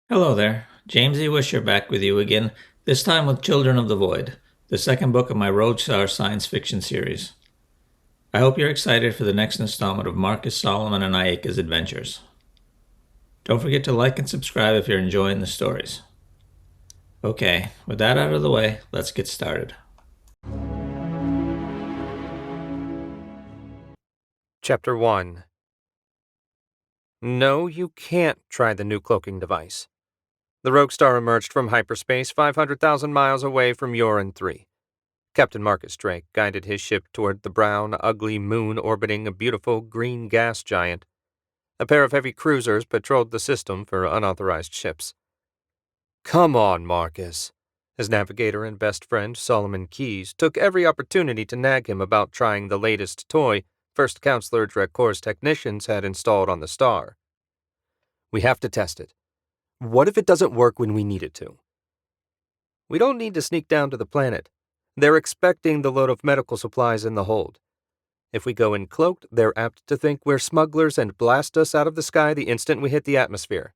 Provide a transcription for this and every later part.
Hello there, James E. Wisher back with you again, this time with Children of the Void, the second book of my Roadstar science fiction series. I hope you're excited for the next installment of Marcus, Solomon, and Ayaka's adventures. Don't forget to like and subscribe if you're enjoying the stories. Okay, with that out of the way, let's get started. Chapter 1. No, you can't try the new cloaking device. The Rogue Star emerged from hyperspace 500,000 miles away from Uran 3. Captain Marcus Drake guided his ship toward the brown, ugly moon orbiting a beautiful green gas giant. A pair of heavy cruisers patrolled the system for unauthorized ships. Come on, Marcus. His navigator and best friend, Solomon Keyes, took every opportunity to nag him about trying the latest toy First Counselor Dracor's technicians had installed on the star. We have to test it. What if it doesn't work when we need it to? We don't need to sneak down to the planet. They're expecting the load of medical supplies in the hold. If we go in cloaked, they're apt to think we're smugglers and blast us out of the sky the instant we hit the atmosphere.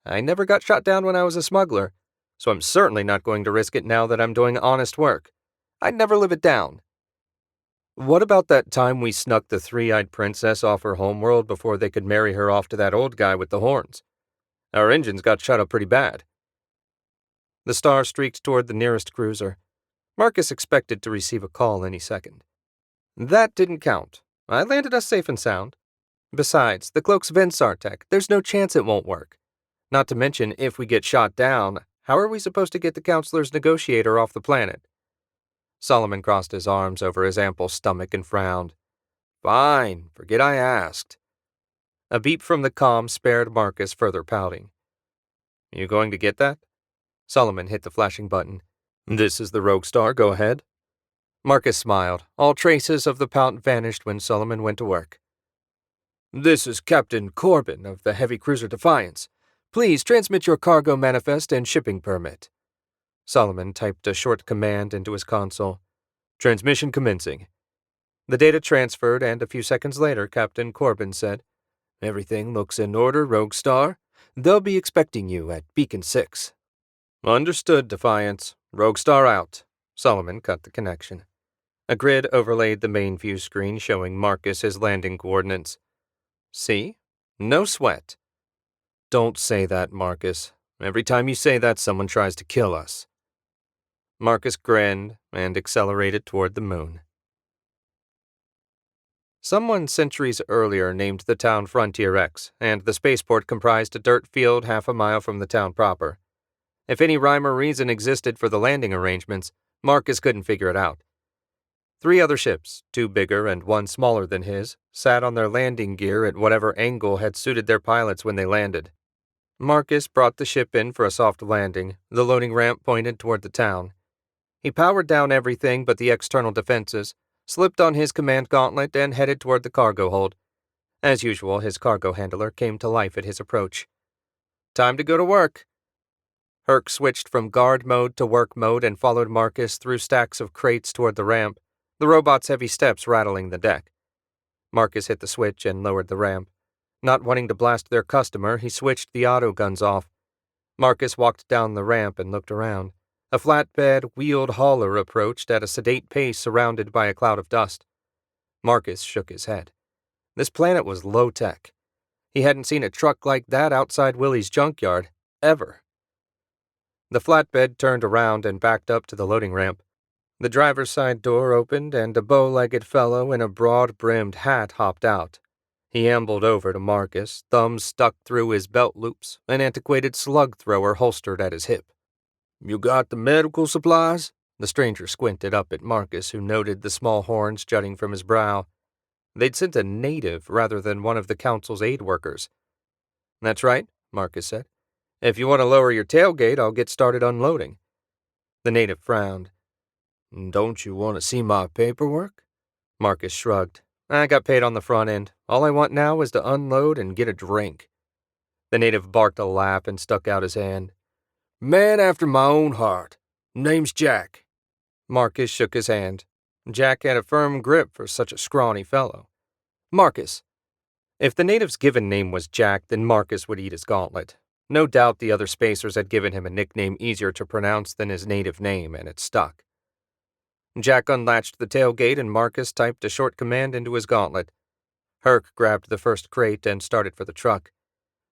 I never got shot down when I was a smuggler, so I'm certainly not going to risk it now that I'm doing honest work. I'd never live it down. What about that time we snuck the three-eyed princess off her homeworld before they could marry her off to that old guy with the horns? Our engines got shut up pretty bad. The star streaked toward the nearest cruiser. Marcus expected to receive a call any second. That didn't count. I landed us safe and sound. Besides, the cloak's Vensar tech. There's no chance it won't work. Not to mention, if we get shot down, how are we supposed to get the counselor's negotiator off the planet? Solomon crossed his arms over his ample stomach and frowned. Fine, forget I asked. A beep from the comm spared Marcus further pouting. You going to get that? Solomon hit the flashing button. This is the Rogue Star, go ahead. Marcus smiled. All traces of the pout vanished when Solomon went to work. This is Captain Corbin of the heavy cruiser Defiance. Please transmit your cargo manifest and shipping permit. Solomon typed a short command into his console. Transmission commencing. The data transferred, and a few seconds later, Captain Corbin said, Everything looks in order, Rogue Star. They'll be expecting you at Beacon 6. Understood, Defiance. Rogue Star out. Solomon cut the connection. A grid overlaid the main view screen showing Marcus his landing coordinates. See? No sweat. Don't say that, Marcus. Every time you say that, someone tries to kill us. Marcus grinned and accelerated toward the moon. Someone centuries earlier named the town Frontier X, and the spaceport comprised a dirt field half a mile from the town proper. If any rhyme or reason existed for the landing arrangements, Marcus couldn't figure it out. 3 other ships, 2 bigger and 1 smaller than his, sat on their landing gear at whatever angle had suited their pilots when they landed. Marcus brought the ship in for a soft landing, the loading ramp pointed toward the town. He powered down everything but the external defenses, slipped on his command gauntlet, and headed toward the cargo hold. As usual, his cargo handler came to life at his approach. Time to go to work. Herc switched from guard mode to work mode and followed Marcus through stacks of crates toward the ramp, the robot's heavy steps rattling the deck. Marcus hit the switch and lowered the ramp. Not wanting to blast their customer, he switched the auto guns off. Marcus walked down the ramp and looked around. A flatbed, wheeled hauler approached at a sedate pace surrounded by a cloud of dust. Marcus shook his head. This planet was low-tech. He hadn't seen a truck like that outside Willie's junkyard, ever. The flatbed turned around and backed up to the loading ramp. The driver's side door opened and a bow-legged fellow in a broad-brimmed hat hopped out. He ambled over to Marcus, thumbs stuck through his belt loops, an antiquated slug thrower holstered at his hip. You got the medical supplies? The stranger squinted up at Marcus, who noted the small horns jutting from his brow. They'd sent a native rather than one of the council's aid workers. That's right, Marcus said. If you want to lower your tailgate, I'll get started unloading. The native frowned. Don't you want to see my paperwork? Marcus shrugged. I got paid on the front end. All I want now is to unload and get a drink. The native barked a laugh and stuck out his hand. Man after my own heart. Name's Jack. Marcus shook his hand. Jack had a firm grip for such a scrawny fellow. Marcus. If the native's given name was Jack, then Marcus would eat his gauntlet. No doubt the other spacers had given him a nickname easier to pronounce than his native name, and it stuck. Jack unlatched the tailgate and Marcus typed a short command into his gauntlet. Herc grabbed the first crate and started for the truck.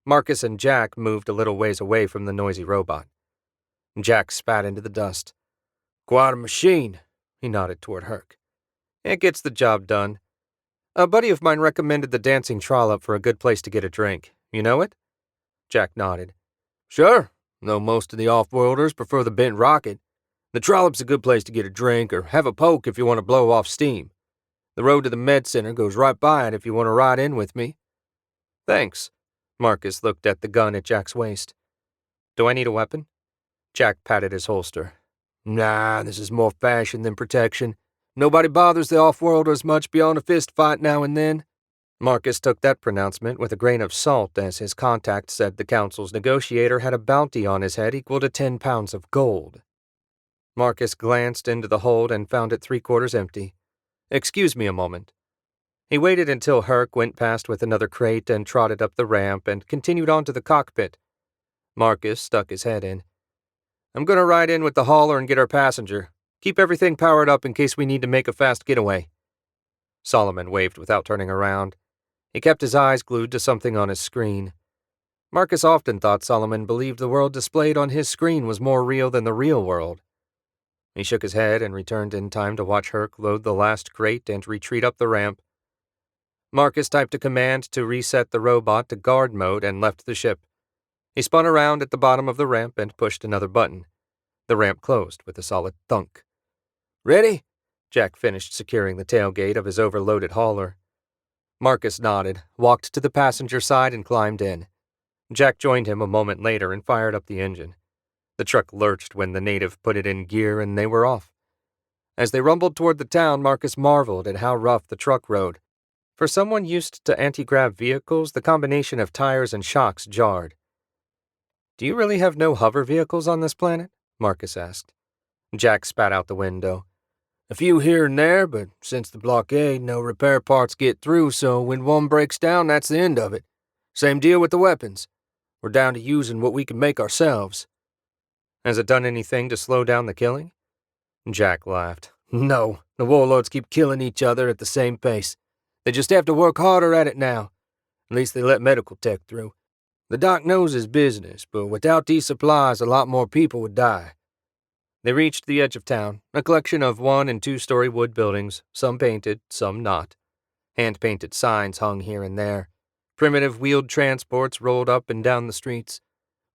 Marcus and Jack moved a little ways away from the noisy robot. Jack spat into the dust. "Quite a machine," he nodded toward Herc. "It gets the job done. A buddy of mine recommended the dancing trollop for a good place to get a drink. You know it?" Jack nodded. "Sure, though most of the off-worlders prefer the bent rocket. The trollop's a good place to get a drink or have a poke if you want to blow off steam. The road to the med center goes right by it if you want to ride in with me." "Thanks." Marcus looked at the gun at Jack's waist. "Do I need a weapon?" Jack patted his holster. "Nah, this is more fashion than protection. Nobody bothers the off-worlders much beyond a fist fight now and then." Marcus took that pronouncement with a grain of salt as his contact said the council's negotiator had a bounty on his head equal to 10 pounds of gold. Marcus glanced into the hold and found it 3/4 empty. "Excuse me a moment." He waited until Herc went past with another crate and trotted up the ramp and continued on to the cockpit. Marcus stuck his head in. "I'm going to ride in with the hauler and get our passenger. Keep everything powered up in case we need to make a fast getaway." Solomon waved without turning around. He kept his eyes glued to something on his screen. Marcus often thought Solomon believed the world displayed on his screen was more real than the real world. He shook his head and returned in time to watch Herc load the last crate and retreat up the ramp. Marcus typed a command to reset the robot to guard mode and left the ship. He spun around at the bottom of the ramp and pushed another button. The ramp closed with a solid thunk. "Ready?" Jack finished securing the tailgate of his overloaded hauler. Marcus nodded, walked to the passenger side, and climbed in. Jack joined him a moment later and fired up the engine. The truck lurched when the native put it in gear, and they were off. As they rumbled toward the town, Marcus marveled at how rough the truck rode. For someone used to anti-grav vehicles, the combination of tires and shocks jarred. "Do you really have no hover vehicles on this planet?" Marcus asked. Jack spat out the window. "A few here and there, but since the blockade, no repair parts get through, so when one breaks down, that's the end of it. Same deal with the weapons. We're down to using what we can make ourselves." "Has it done anything to slow down the killing?" Jack laughed. "No, the warlords keep killing each other at the same pace. They just have to work harder at it now. At least they let medical tech through. The doc knows his business, but without these supplies, a lot more people would die." They reached the edge of town, a collection of 1- and 2-story wood buildings, some painted, some not. Hand-painted signs hung here and there. Primitive wheeled transports rolled up and down the streets.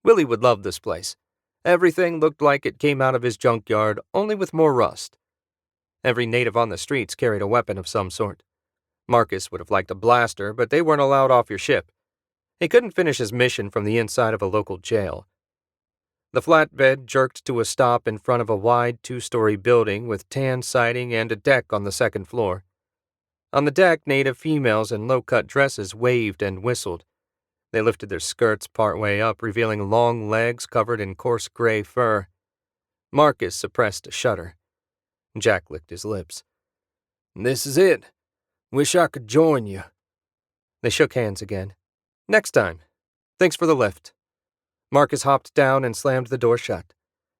Willie would love this place. Everything looked like it came out of his junkyard, only with more rust. Every native on the streets carried a weapon of some sort. Marcus would have liked a blaster, but they weren't allowed off your ship. He couldn't finish his mission from the inside of a local jail. The flatbed jerked to a stop in front of a wide 2-story building with tan siding and a deck on the second floor. On the deck, native females in low-cut dresses waved and whistled. They lifted their skirts partway up, revealing long legs covered in coarse gray fur. Marcus suppressed a shudder. Jack licked his lips. "This is it. Wish I could join you." They shook hands again. "Next time. Thanks for the lift." Marcus hopped down and slammed the door shut.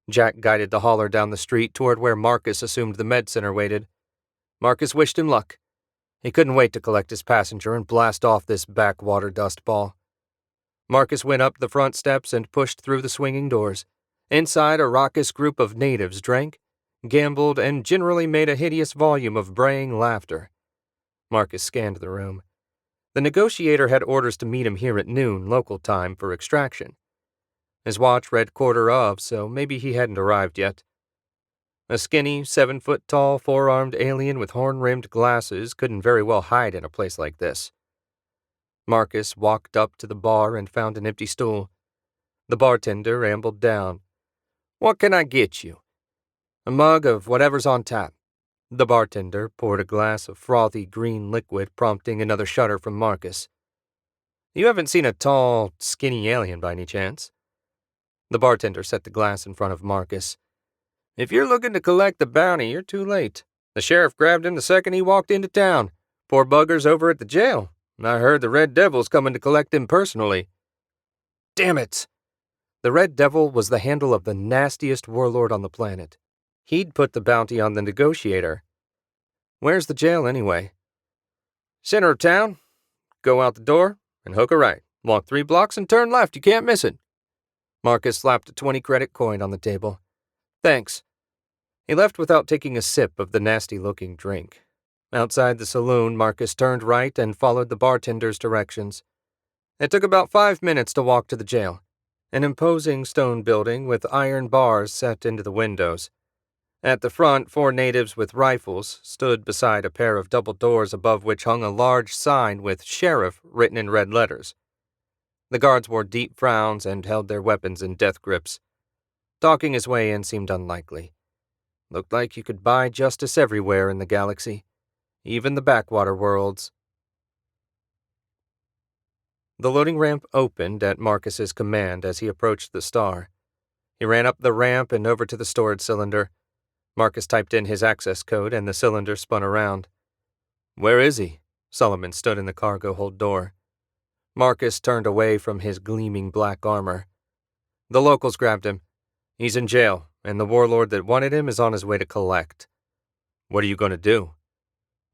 Jack guided the hauler down the street toward where Marcus assumed the med center waited. Marcus wished him luck. He couldn't wait to collect his passenger and blast off this backwater dust ball. Marcus went up the front steps and pushed through the swinging doors. Inside, a raucous group of natives drank, gambled, and generally made a hideous volume of braying laughter. Marcus scanned the room. The negotiator had orders to meet him here at noon, local time, for extraction. His watch read 1/4 of, so maybe he hadn't arrived yet. A skinny, 7-foot-tall, 4-armed alien with horn-rimmed glasses couldn't very well hide in a place like this. Marcus walked up to the bar and found an empty stool. The bartender ambled down. "What can I get you?" "A mug of whatever's on tap." The bartender poured a glass of frothy green liquid, prompting another shudder from Marcus. "You haven't seen a tall, skinny alien by any chance?" The bartender set the glass in front of Marcus. "If you're looking to collect the bounty, you're too late. The sheriff grabbed him the second he walked into town. Poor bugger's over at the jail. I heard the Red Devil's coming to collect him personally." "Damn it!" The Red Devil was the handle of the nastiest warlord on the planet. He'd put the bounty on the negotiator. Where's the jail, anyway? Center of town. Go out the door and hook a right. Walk 3 blocks and turn left. You can't miss it. Marcus slapped a 20-credit coin on the table. Thanks. He left without taking a sip of the nasty-looking drink. Outside the saloon, Marcus turned right and followed the bartender's directions. It took about 5 minutes to walk to the jail, an imposing stone building with iron bars set into the windows. At the front, 4 natives with rifles stood beside a pair of double doors above which hung a large sign with "Sheriff" written in red letters. The guards wore deep frowns and held their weapons in death grips. Talking his way in seemed unlikely. Looked like you could buy justice everywhere in the galaxy, even the backwater worlds. The loading ramp opened at Marcus's command as he approached the star. He ran up the ramp and over to the storage cylinder. Marcus typed in his access code and the cylinder spun around. Where is he? Solomon stood in the cargo hold door. Marcus turned away from his gleaming black armor. The locals grabbed him. He's in jail, and the warlord that wanted him is on his way to collect. What are you going to do?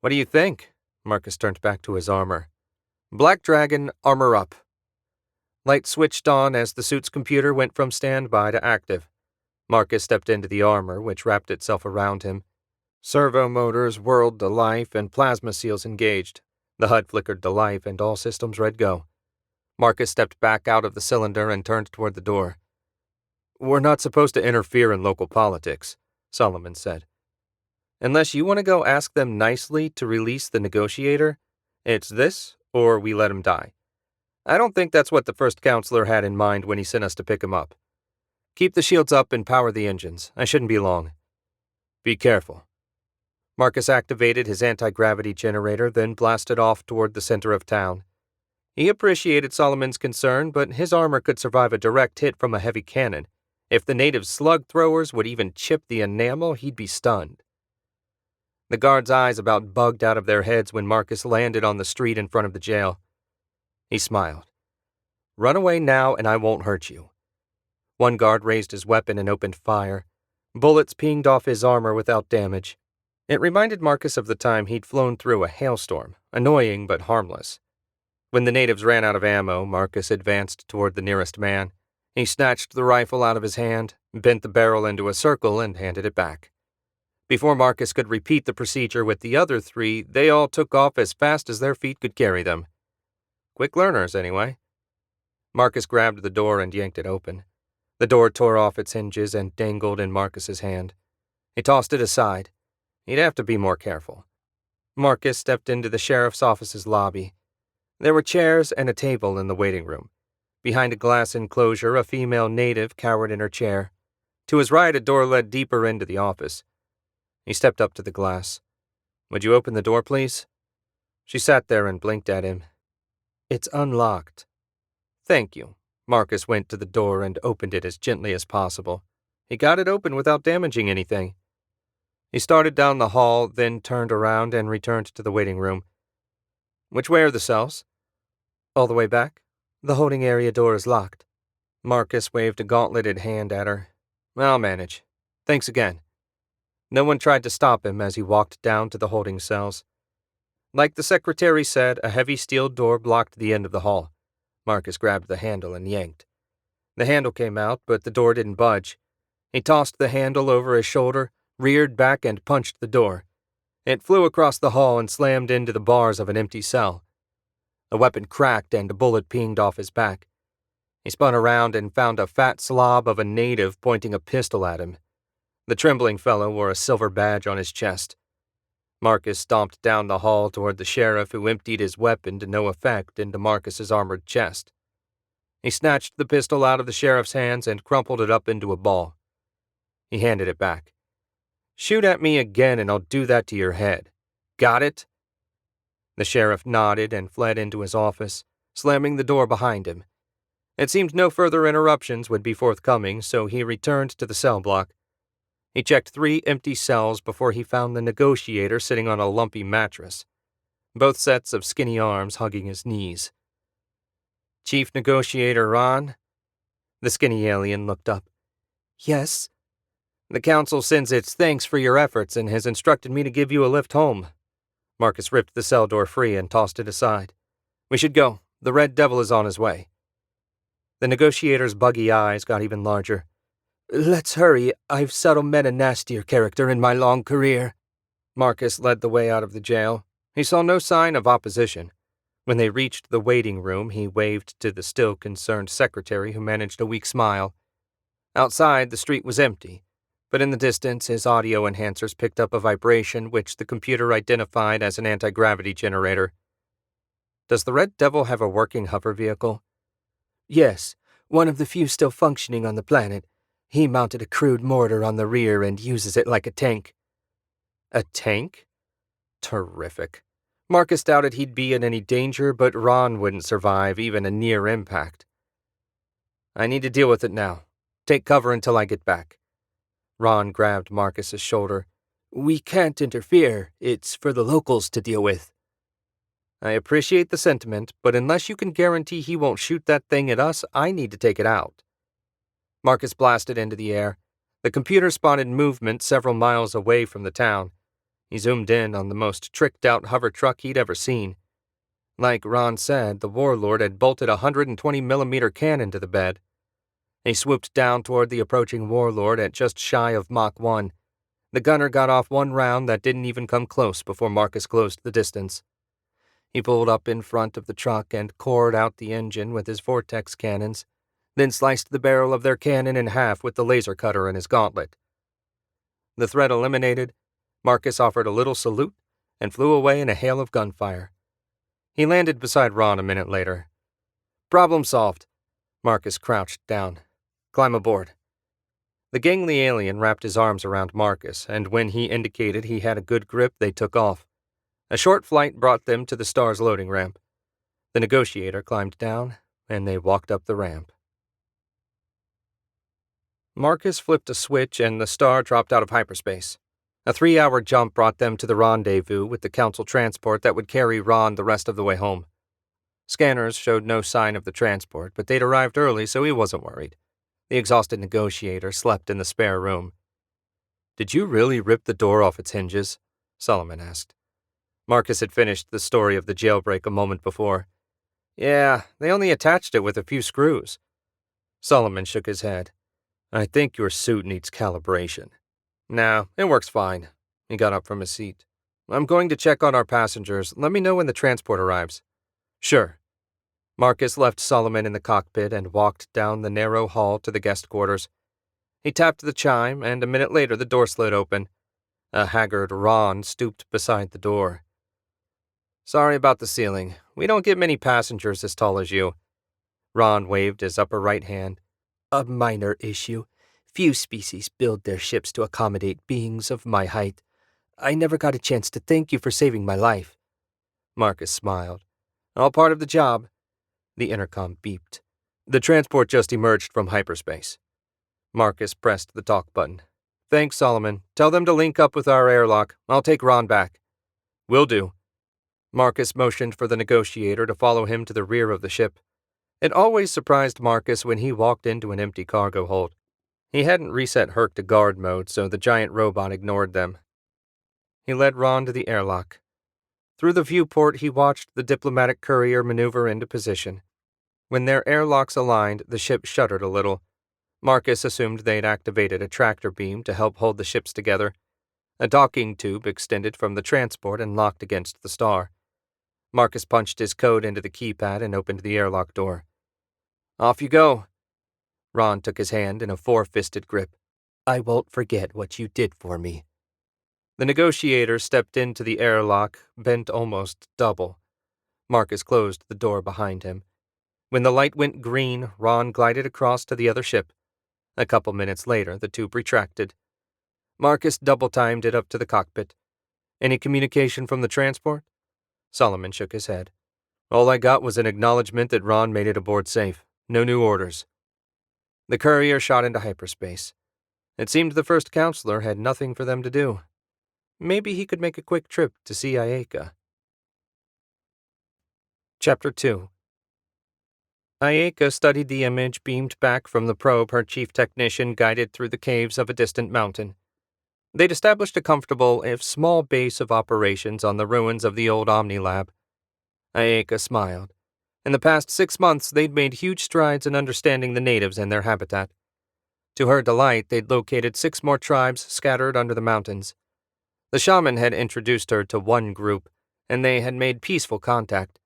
What do you think? Marcus turned back to his armor. Black Dragon, armor up. Light switched on as the suit's computer went from standby to active. Marcus stepped into the armor, which wrapped itself around him. Servo motors whirled to life and plasma seals engaged. The HUD flickered to life and all systems read go. Marcus stepped back out of the cylinder and turned toward the door. We're not supposed to interfere in local politics, Solomon said. Unless you want to go ask them nicely to release the negotiator, it's this or we let him die. I don't think that's what the first counselor had in mind when he sent us to pick him up. Keep the shields up and power the engines. I shouldn't be long. Be careful. Marcus activated his anti-gravity generator, then blasted off toward the center of town. He appreciated Solomon's concern, but his armor could survive a direct hit from a heavy cannon. If the native slug throwers would even chip the enamel, he'd be stunned. The guards' eyes about bugged out of their heads when Marcus landed on the street in front of the jail. He smiled. Run away now and I won't hurt you. One guard raised his weapon and opened fire. Bullets pinged off his armor without damage. It reminded Marcus of the time he'd flown through a hailstorm, annoying but harmless. When the natives ran out of ammo, Marcus advanced toward the nearest man. He snatched the rifle out of his hand, bent the barrel into a circle, and handed it back. Before Marcus could repeat the procedure with the other 3, they all took off as fast as their feet could carry them. Quick learners, anyway. Marcus grabbed the door and yanked it open. The door tore off its hinges and dangled in Marcus's hand. He tossed it aside. He'd have to be more careful. Marcus stepped into the sheriff's office's lobby. There were chairs and a table in the waiting room. Behind a glass enclosure, a female native cowered in her chair. To his right, a door led deeper into the office. He stepped up to the glass. Would you open the door, please? She sat there and blinked at him. It's unlocked. Thank you. Marcus went to the door and opened it as gently as possible. He got it open without damaging anything. He started down the hall, then turned around and returned to the waiting room. Which way are the cells? All the way back. The holding area door is locked. Marcus waved a gauntleted hand at her. I'll manage. Thanks again. No one tried to stop him as he walked down to the holding cells. Like the secretary said, a heavy steel door blocked the end of the hall. Marcus grabbed the handle and yanked. The handle came out, but the door didn't budge. He tossed the handle over his shoulder, reared back, and punched the door. It flew across the hall and slammed into the bars of an empty cell. The weapon cracked and a bullet pinged off his back. He spun around and found a fat slob of a native pointing a pistol at him. The trembling fellow wore a silver badge on his chest. Marcus stomped down the hall toward the sheriff, who emptied his weapon to no effect into Marcus's armored chest. He snatched the pistol out of the sheriff's hands and crumpled it up into a ball. He handed it back. Shoot at me again and I'll do that to your head. Got it? The sheriff nodded and fled into his office, slamming the door behind him. It seemed no further interruptions would be forthcoming, so he returned to the cell block. He checked 3 empty cells before he found the negotiator sitting on a lumpy mattress, both sets of skinny arms hugging his knees. Chief Negotiator Ron? The skinny alien looked up. Yes? The Council sends its thanks for your efforts and has instructed me to give you a lift home. Marcus ripped the cell door free and tossed it aside. We should go. The Red Devil is on his way. The negotiator's buggy eyes got even larger. Let's hurry. I've seldom met a nastier character in my long career. Marcus led the way out of the jail. He saw no sign of opposition. When they reached the waiting room, he waved to the still concerned secretary who managed a weak smile. Outside, the street was empty, but in the distance, his audio enhancers picked up a vibration which the computer identified as an anti-gravity generator. Does the Red Devil have a working hover vehicle? Yes, one of the few still functioning on the planet. He mounted a crude mortar on the rear and uses it like a tank. A tank? Terrific. Marcus doubted he'd be in any danger, but Ron wouldn't survive even a near impact. I need to deal with it now. Take cover until I get back. Ron grabbed Marcus's shoulder. We can't interfere. It's for the locals to deal with. I appreciate the sentiment, but unless you can guarantee he won't shoot that thing at us, I need to take it out. Marcus blasted into the air. The computer spotted movement several miles away from the town. He zoomed in on the most tricked-out hover truck he'd ever seen. Like Ron said, the warlord had bolted a 120mm cannon to the bed. He swooped down toward the approaching warlord at just shy of Mach 1. The gunner got off one round that didn't even come close before Marcus closed the distance. He pulled up in front of the truck and cored out the engine with his vortex cannons, then sliced the barrel of their cannon in half with the laser cutter in his gauntlet. The threat eliminated, Marcus offered a little salute and flew away in a hail of gunfire. He landed beside Ron a minute later. Problem solved. Marcus crouched down. Climb aboard. The gangly alien wrapped his arms around Marcus, and when he indicated he had a good grip, they took off. A short flight brought them to the star's loading ramp. The negotiator climbed down, and they walked up the ramp. Marcus flipped a switch, and the star dropped out of hyperspace. A 3-hour jump brought them to the rendezvous with the Council transport that would carry Ron the rest of the way home. Scanners showed no sign of the transport, but they'd arrived early, so he wasn't worried. The exhausted negotiator slept in the spare room. Did you really rip the door off its hinges? Solomon asked. Marcus had finished the story of the jailbreak a moment before. Yeah, they only attached it with a few screws. Solomon shook his head. I think your suit needs calibration. No, it works fine. He got up from his seat. I'm going to check on our passengers. Let me know when the transport arrives. Sure. Marcus left Solomon in the cockpit and walked down the narrow hall to the guest quarters. He tapped the chime, and a minute later the door slid open. A haggard Ron stooped beside the door. Sorry about the ceiling. We don't get many passengers as tall as you. Ron waved his upper right hand. A minor issue. Few species build their ships to accommodate beings of my height. I never got a chance to thank you for saving my life. Marcus smiled. All part of the job. The intercom beeped. The transport just emerged from hyperspace. Marcus pressed the talk button. Thanks, Solomon. Tell them to link up with our airlock. I'll take Ron back. Will do. Marcus motioned for the negotiator to follow him to the rear of the ship. It always surprised Marcus when he walked into an empty cargo hold. He hadn't reset Herc to guard mode, so the giant robot ignored them. He led Ron to the airlock. Through the viewport, he watched the diplomatic courier maneuver into position. When their airlocks aligned, the ship shuddered a little. Marcus assumed they'd activated a tractor beam to help hold the ships together. A docking tube extended from the transport and locked against the star. Marcus punched his code into the keypad and opened the airlock door. Off you go. Ron took his hand in a 4-fisted grip. I won't forget what you did for me. The negotiator stepped into the airlock, bent almost double. Marcus closed the door behind him. When the light went green, Ron glided across to the other ship. A couple minutes later, the tube retracted. Marcus double-timed it up to the cockpit. Any communication from the transport? Solomon shook his head. All I got was an acknowledgement that Ron made it aboard safe. No new orders. The courier shot into hyperspace. It seemed the first counselor had nothing for them to do. Maybe he could make a quick trip to see Ayaka. Chapter 2. Ayaka studied the image beamed back from the probe her chief technician guided through the caves of a distant mountain. They'd established a comfortable, if small, base of operations on the ruins of the old Omni Lab. Ayaka smiled. In the past 6 months, they'd made huge strides in understanding the natives and their habitat. To her delight, they'd located 6 more tribes scattered under the mountains. The shaman had introduced her to one group, and they had made peaceful contact.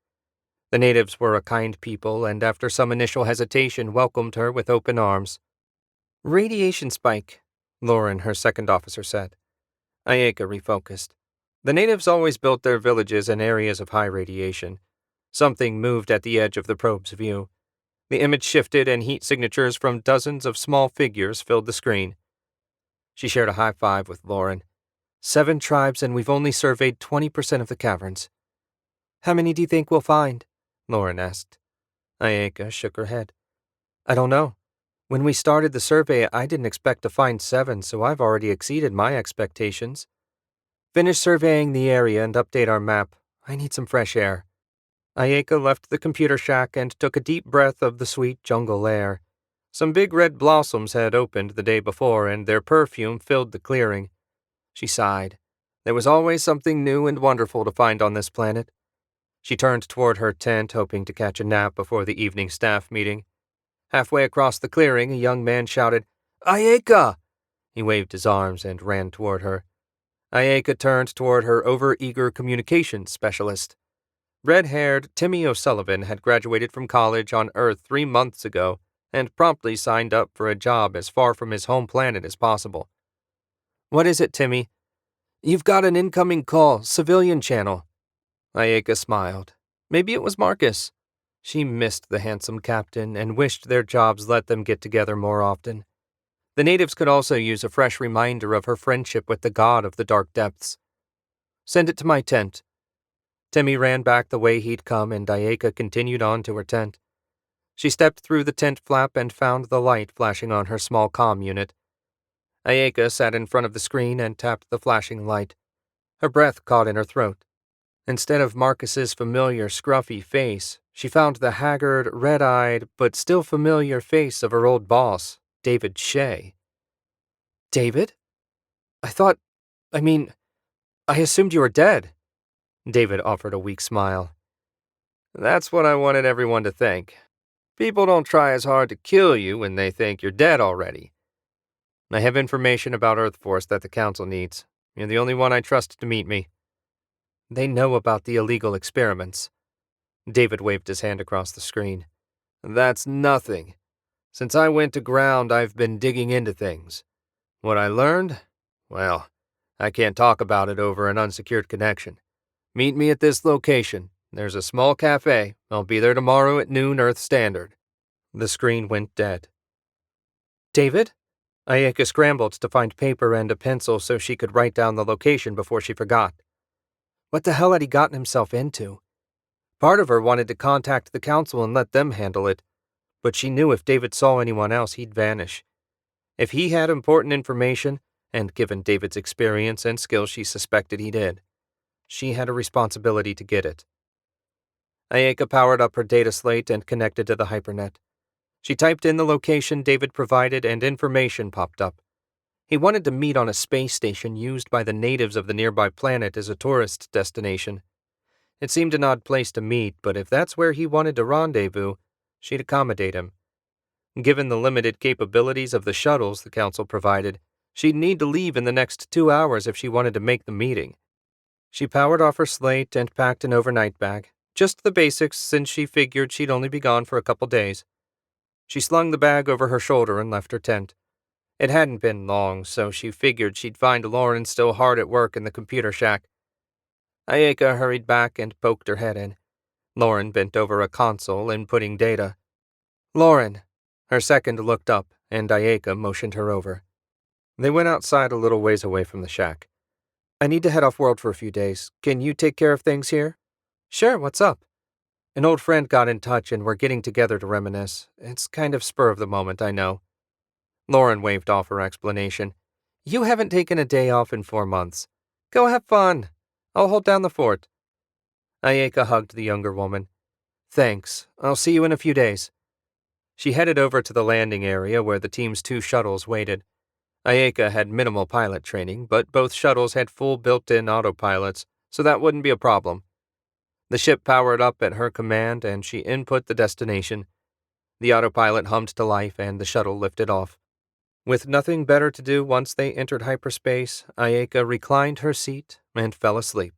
The natives were a kind people, and after some initial hesitation, welcomed her with open arms. Radiation spike, Lauren, her second officer, said. Ayaka refocused. The natives always built their villages in areas of high radiation. Something moved at the edge of the probe's view. The image shifted, and heat signatures from dozens of small figures filled the screen. She shared a high five with Lauren. 7 tribes, and we've only surveyed 20% of the caverns. How many do you think we'll find? Lauren asked. Ayaka shook her head. I don't know. When we started the survey, I didn't expect to find 7, so I've already exceeded my expectations. Finish surveying the area and update our map. I need some fresh air. Ayaka left the computer shack and took a deep breath of the sweet jungle air. Some big red blossoms had opened the day before, and their perfume filled the clearing. She sighed. There was always something new and wonderful to find on this planet. She turned toward her tent, hoping to catch a nap before the evening staff meeting. Halfway across the clearing, a young man shouted, Ayaka! He waved his arms and ran toward her. Ayaka turned toward her over-eager communications specialist. Red-haired Timmy O'Sullivan had graduated from college on Earth 3 months ago and promptly signed up for a job as far from his home planet as possible. What is it, Timmy? You've got an incoming call, civilian channel. Ayaka smiled. Maybe it was Marcus. She missed the handsome captain and wished their jobs let them get together more often. The natives could also use a fresh reminder of her friendship with the god of the dark depths. Send it to my tent. Timmy ran back the way he'd come, and Ayaka continued on to her tent. She stepped through the tent flap and found the light flashing on her small comm unit. Ayaka sat in front of the screen and tapped the flashing light. Her breath caught in her throat. Instead of Marcus's familiar, scruffy face, she found the haggard, red-eyed, but still familiar face of her old boss, David Shea. David? I assumed you were dead. David offered a weak smile. That's what I wanted everyone to think. People don't try as hard to kill you when they think you're dead already. I have information about Earth Force that the Council needs. You're the only one I trust to meet me. They know about the illegal experiments. David waved his hand across the screen. That's nothing. Since I went to ground, I've been digging into things. What I learned? Well, I can't talk about it over an unsecured connection. Meet me at this location. There's a small cafe. I'll be there tomorrow at noon Earth Standard. The screen went dead. David? Ayaka scrambled to find paper and a pencil so she could write down the location before she forgot. What the hell had he gotten himself into? Part of her wanted to contact the Council and let them handle it, but she knew if David saw anyone else, he'd vanish. If he had important information, and given David's experience and skill she suspected he did, she had a responsibility to get it. Ayaka powered up her data slate and connected to the hypernet. She typed in the location David provided and information popped up. He wanted to meet on a space station used by the natives of the nearby planet as a tourist destination. It seemed an odd place to meet, but if that's where he wanted to rendezvous, she'd accommodate him. Given the limited capabilities of the shuttles the Council provided, she'd need to leave in the next 2 hours if she wanted to make the meeting. She powered off her slate and packed an overnight bag, just the basics since she figured she'd only be gone for a couple days. She slung the bag over her shoulder and left her tent. It hadn't been long, so she figured she'd find Lauren still hard at work in the computer shack. Ayaka hurried back and poked her head in. Lauren bent over a console, inputting data. Lauren. Her second looked up, and Ayaka motioned her over. They went outside a little ways away from the shack. I need to head off-world for a few days. Can you take care of things here? Sure, what's up? An old friend got in touch and we're getting together to reminisce. It's kind of spur of the moment, I know. Lauren waved off her explanation. You haven't taken a day off in 4 months. Go have fun. I'll hold down the fort. Ayaka hugged the younger woman. Thanks. I'll see you in a few days. She headed over to the landing area where the team's 2 shuttles waited. Ayaka had minimal pilot training, but both shuttles had full built-in autopilots, so that wouldn't be a problem. The ship powered up at her command, and she input the destination. The autopilot hummed to life, and the shuttle lifted off. With nothing better to do once they entered hyperspace, Ayaka reclined her seat and fell asleep.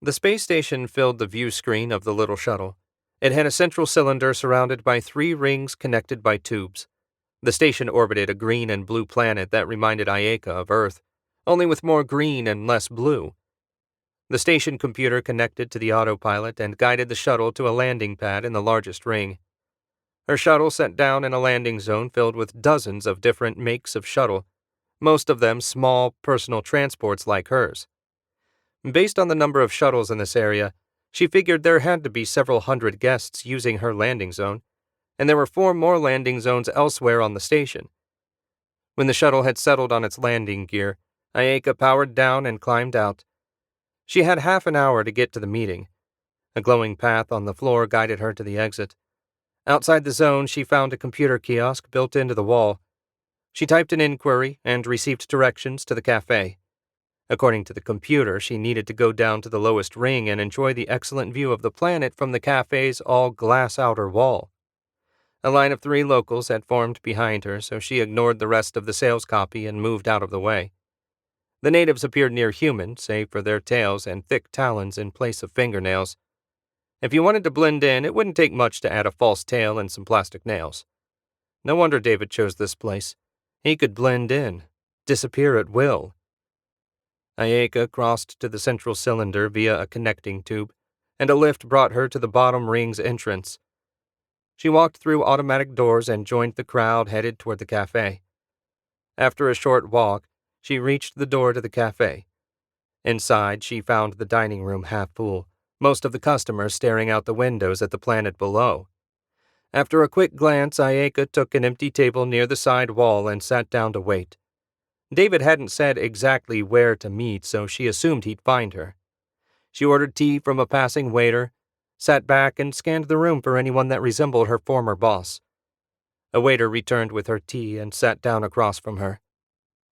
The space station filled the view screen of the little shuttle. It had a central cylinder surrounded by 3 rings connected by tubes. The station orbited a green and blue planet that reminded Ayaka of Earth, only with more green and less blue. The station computer connected to the autopilot and guided the shuttle to a landing pad in the largest ring. Her shuttle set down in a landing zone filled with dozens of different makes of shuttle, most of them small personal transports like hers. Based on the number of shuttles in this area, she figured there had to be several hundred guests using her landing zone, and there were 4 more landing zones elsewhere on the station. When the shuttle had settled on its landing gear, Ayaka powered down and climbed out. She had half an hour to get to the meeting. A glowing path on the floor guided her to the exit. Outside the zone, she found a computer kiosk built into the wall. She typed an inquiry and received directions to the cafe. According to the computer, she needed to go down to the lowest ring and enjoy the excellent view of the planet from the cafe's all-glass outer wall. A line of 3 locals had formed behind her, so she ignored the rest of the sales copy and moved out of the way. The natives appeared near human, save for their tails and thick talons in place of fingernails. If you wanted to blend in, it wouldn't take much to add a false tail and some plastic nails. No wonder David chose this place. He could blend in, disappear at will. Ayaka crossed to the central cylinder via a connecting tube, and a lift brought her to the bottom ring's entrance. She walked through automatic doors and joined the crowd headed toward the cafe. After a short walk, she reached the door to the cafe. Inside, she found the dining room half full, most of the customers staring out the windows at the planet below. After a quick glance, Ayaka took an empty table near the side wall and sat down to wait. David hadn't said exactly where to meet, so she assumed he'd find her. She ordered tea from a passing waiter, sat back and scanned the room for anyone that resembled her former boss. A waiter returned with her tea and sat down across from her.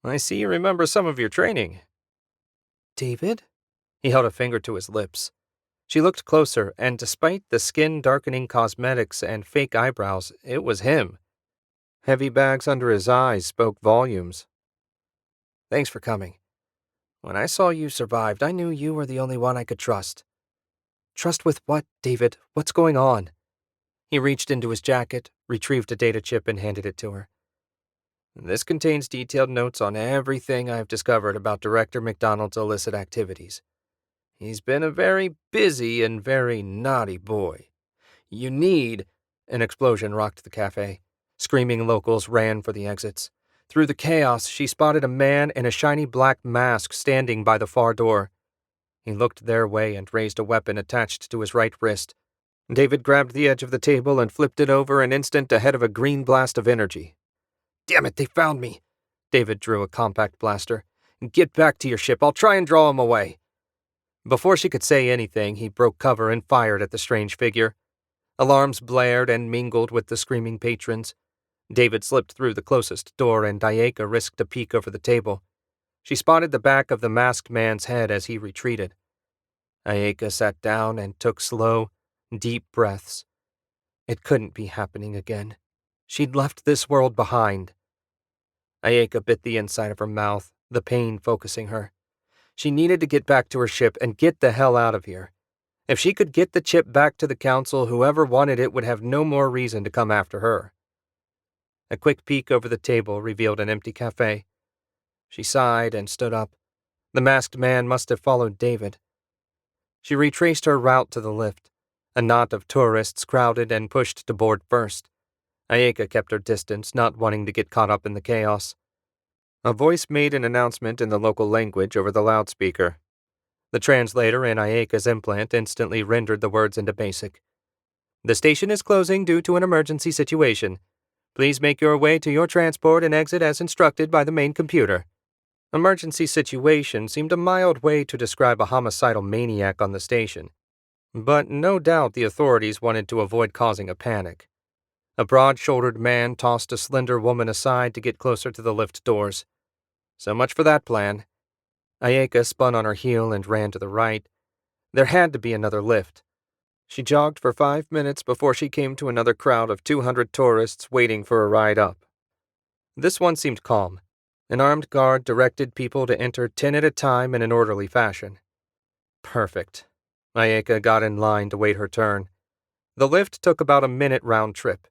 "I see you remember some of your training." "David?" He held a finger to his lips. She looked closer, and despite the skin-darkening cosmetics and fake eyebrows, it was him. Heavy bags under his eyes spoke volumes. "Thanks for coming. When I saw you survived, I knew you were the only one I could trust." "Trust with what, David? What's going on?" He reached into his jacket, retrieved a data chip, and handed it to her. "This contains detailed notes on everything I've discovered about Director McDonald's illicit activities. He's been a very busy and very naughty boy. You need—" An explosion rocked the cafe. Screaming locals ran for the exits. Through the chaos, she spotted a man in a shiny black mask standing by the far door. He looked their way and raised a weapon attached to his right wrist. David grabbed the edge of the table and flipped it over an instant ahead of a green blast of energy. "Damn it, they found me!" David drew a compact blaster. "Get back to your ship. I'll try and draw him away." Before she could say anything, he broke cover and fired at the strange figure. Alarms blared and mingled with the screaming patrons. David slipped through the closest door, and Ayaka risked a peek over the table. She spotted the back of the masked man's head as he retreated. Ayaka sat down and took slow, deep breaths. It couldn't be happening again. She'd left this world behind. Ayaka bit the inside of her mouth, the pain focusing her. She needed to get back to her ship and get the hell out of here. If she could get the chip back to the council, whoever wanted it would have no more reason to come after her. A quick peek over the table revealed an empty cafe. She sighed and stood up. The masked man must have followed David. She retraced her route to the lift. A knot of tourists crowded and pushed to board first. Ayaka kept her distance, not wanting to get caught up in the chaos. A voice made an announcement in the local language over the loudspeaker. The translator in Ayaka's implant instantly rendered the words into Basic. "The station is closing due to an emergency situation. Please make your way to your transport and exit as instructed by the main computer." Emergency situation seemed a mild way to describe a homicidal maniac on the station. But no doubt the authorities wanted to avoid causing a panic. A broad-shouldered man tossed a slender woman aside to get closer to the lift doors. So much for that plan. Ayaka spun on her heel and ran to the right. There had to be another lift. She jogged for 5 minutes before she came to another crowd of 200 tourists waiting for a ride up. This one seemed calm. An armed guard directed people to enter 10 at a time in an orderly fashion. Perfect. Ayaka got in line to wait her turn. The lift took about a minute round trip.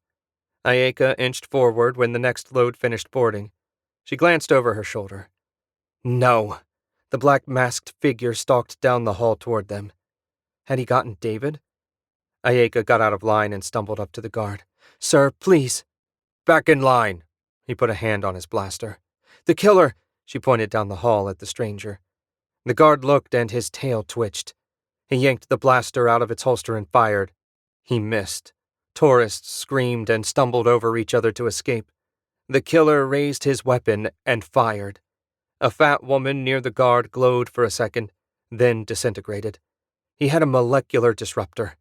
Ayaka inched forward when the next load finished boarding. She glanced over her shoulder. No! The black masked figure stalked down the hall toward them. Had he gotten David? Ayaka got out of line and stumbled up to the guard. Sir, please. Back in line. He put a hand on his blaster. The killer! She pointed down the hall at the stranger. The guard looked and his tail twitched. He yanked the blaster out of its holster and fired. He missed. Tourists screamed and stumbled over each other to escape. The killer raised his weapon and fired. A fat woman near the guard glowed for a second, then disintegrated. He had a molecular disruptor.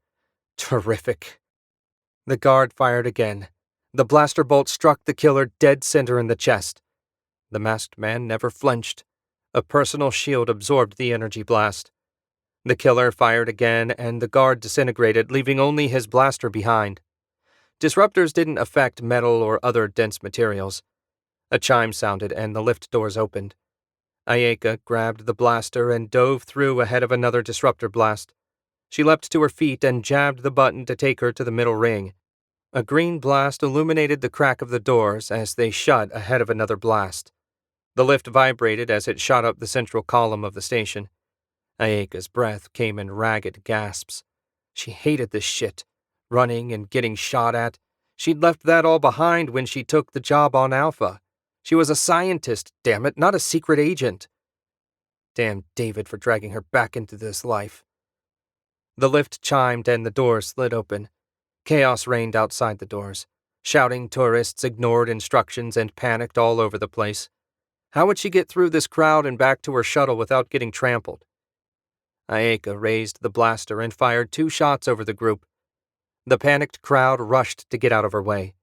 Terrific. The guard fired again. The blaster bolt struck the killer dead center in the chest. The masked man never flinched. A personal shield absorbed the energy blast. The killer fired again, and the guard disintegrated, leaving only his blaster behind. Disruptors didn't affect metal or other dense materials. A chime sounded, and the lift doors opened. Ayaka grabbed the blaster and dove through ahead of another disruptor blast. She leapt to her feet and jabbed the button to take her to the middle ring. A green blast illuminated the crack of the doors as they shut ahead of another blast. The lift vibrated as it shot up the central column of the station. Ayaka's breath came in ragged gasps. She hated this shit. Running and getting shot at. She'd left that all behind when she took the job on Alpha. She was a scientist, damn it, not a secret agent. Damn David for dragging her back into this life. The lift chimed and the doors slid open. Chaos reigned outside the doors. Shouting tourists ignored instructions and panicked all over the place. How would she get through this crowd and back to her shuttle without getting trampled? Ayaka raised the blaster and fired 2 shots over the group. The panicked crowd rushed to get out of her way.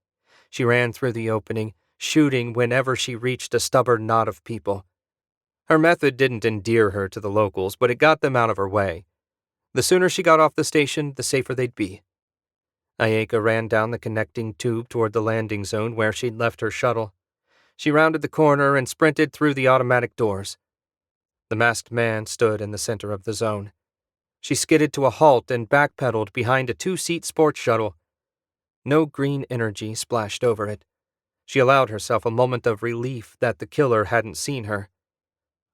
She ran through the opening, shooting whenever she reached a stubborn knot of people. Her method didn't endear her to the locals, but it got them out of her way. The sooner she got off the station, the safer they'd be. Ayaka ran down the connecting tube toward the landing zone where she'd left her shuttle. She rounded the corner and sprinted through the automatic doors. The masked man stood in the center of the zone. She skidded to a halt and backpedaled behind a 2-seat sports shuttle. No green energy splashed over it. She allowed herself a moment of relief that the killer hadn't seen her.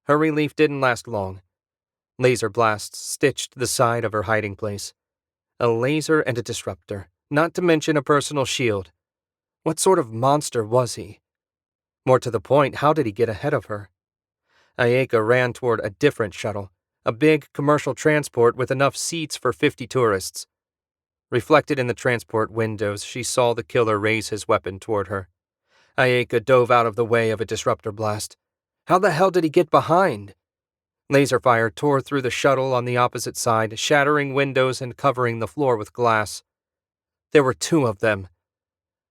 Her relief didn't last long. Laser blasts stitched the side of her hiding place. A laser and a disruptor, not to mention a personal shield. What sort of monster was he? More to the point, how did he get ahead of her? Ayaka ran toward a different shuttle, a big commercial transport with enough seats for 50 tourists. Reflected in the transport windows, she saw the killer raise his weapon toward her. Ayaka dove out of the way of a disruptor blast. How the hell did he get behind? Laser fire tore through the shuttle on the opposite side, shattering windows and covering the floor with glass. There were 2 of them.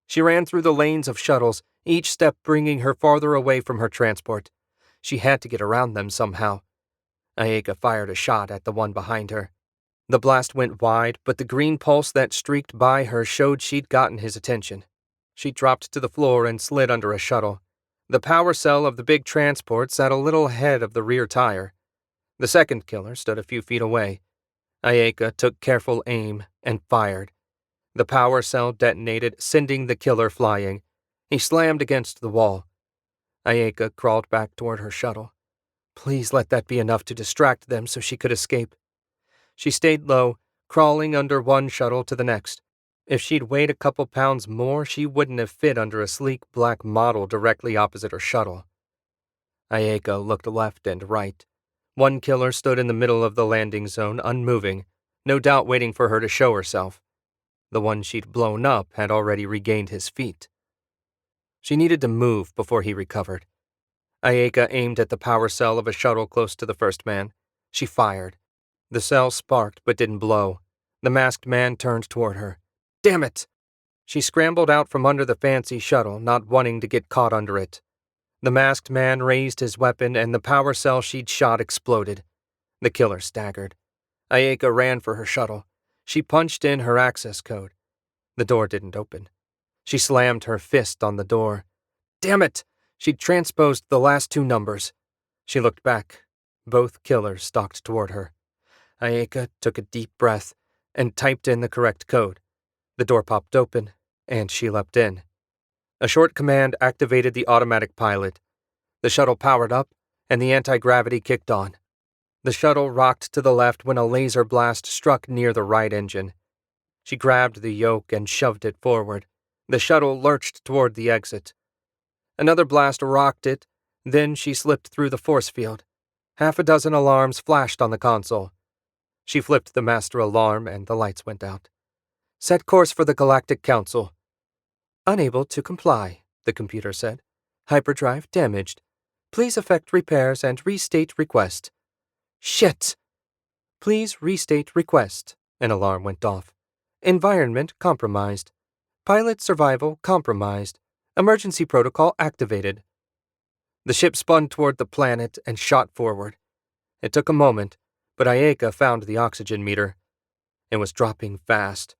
She ran through the lanes of shuttles, each step bringing her farther away from her transport. She had to get around them somehow. Ayaka fired a shot at the one behind her. The blast went wide, but the green pulse that streaked by her showed she'd gotten his attention. She dropped to the floor and slid under a shuttle. The power cell of the big transport sat a little ahead of the rear tire. The second killer stood a few feet away. Ayaka took careful aim and fired. The power cell detonated, sending the killer flying. He slammed against the wall. Ayaka crawled back toward her shuttle. Please let that be enough to distract them so she could escape. She stayed low, crawling under one shuttle to the next. If she'd weighed a couple pounds more, she wouldn't have fit under a sleek black model directly opposite her shuttle. Ayaka looked left and right. One killer stood in the middle of the landing zone, unmoving, no doubt waiting for her to show herself. The one she'd blown up had already regained his feet. She needed to move before he recovered. Ayaka aimed at the power cell of a shuttle close to the first man. She fired. The cell sparked but didn't blow. The masked man turned toward her. "Damn it!" She scrambled out from under the fancy shuttle, not wanting to get caught under it. The masked man raised his weapon, and the power cell she'd shot exploded. The killer staggered. Ayaka ran for her shuttle. She punched in her access code. The door didn't open. She slammed her fist on the door. Damn it! She'd transposed the last two numbers. She looked back. Both killers stalked toward her. Ayaka took a deep breath and typed in the correct code. The door popped open, and she leapt in. A short command activated the automatic pilot. The shuttle powered up, and the anti-gravity kicked on. The shuttle rocked to the left when a laser blast struck near the right engine. She grabbed the yoke and shoved it forward. The shuttle lurched toward the exit. Another blast rocked it, then she slipped through the force field. Half a dozen alarms flashed on the console. She flipped the master alarm and the lights went out. "Set course for the Galactic Council." "Unable to comply," the computer said. "Hyperdrive damaged. Please effect repairs and restate request." "Shit!" "Please restate request," an alarm went off. "Environment compromised. Pilot survival compromised. Emergency protocol activated." The ship spun toward the planet and shot forward. It took a moment, but Ayaka found the oxygen meter. It was dropping fast.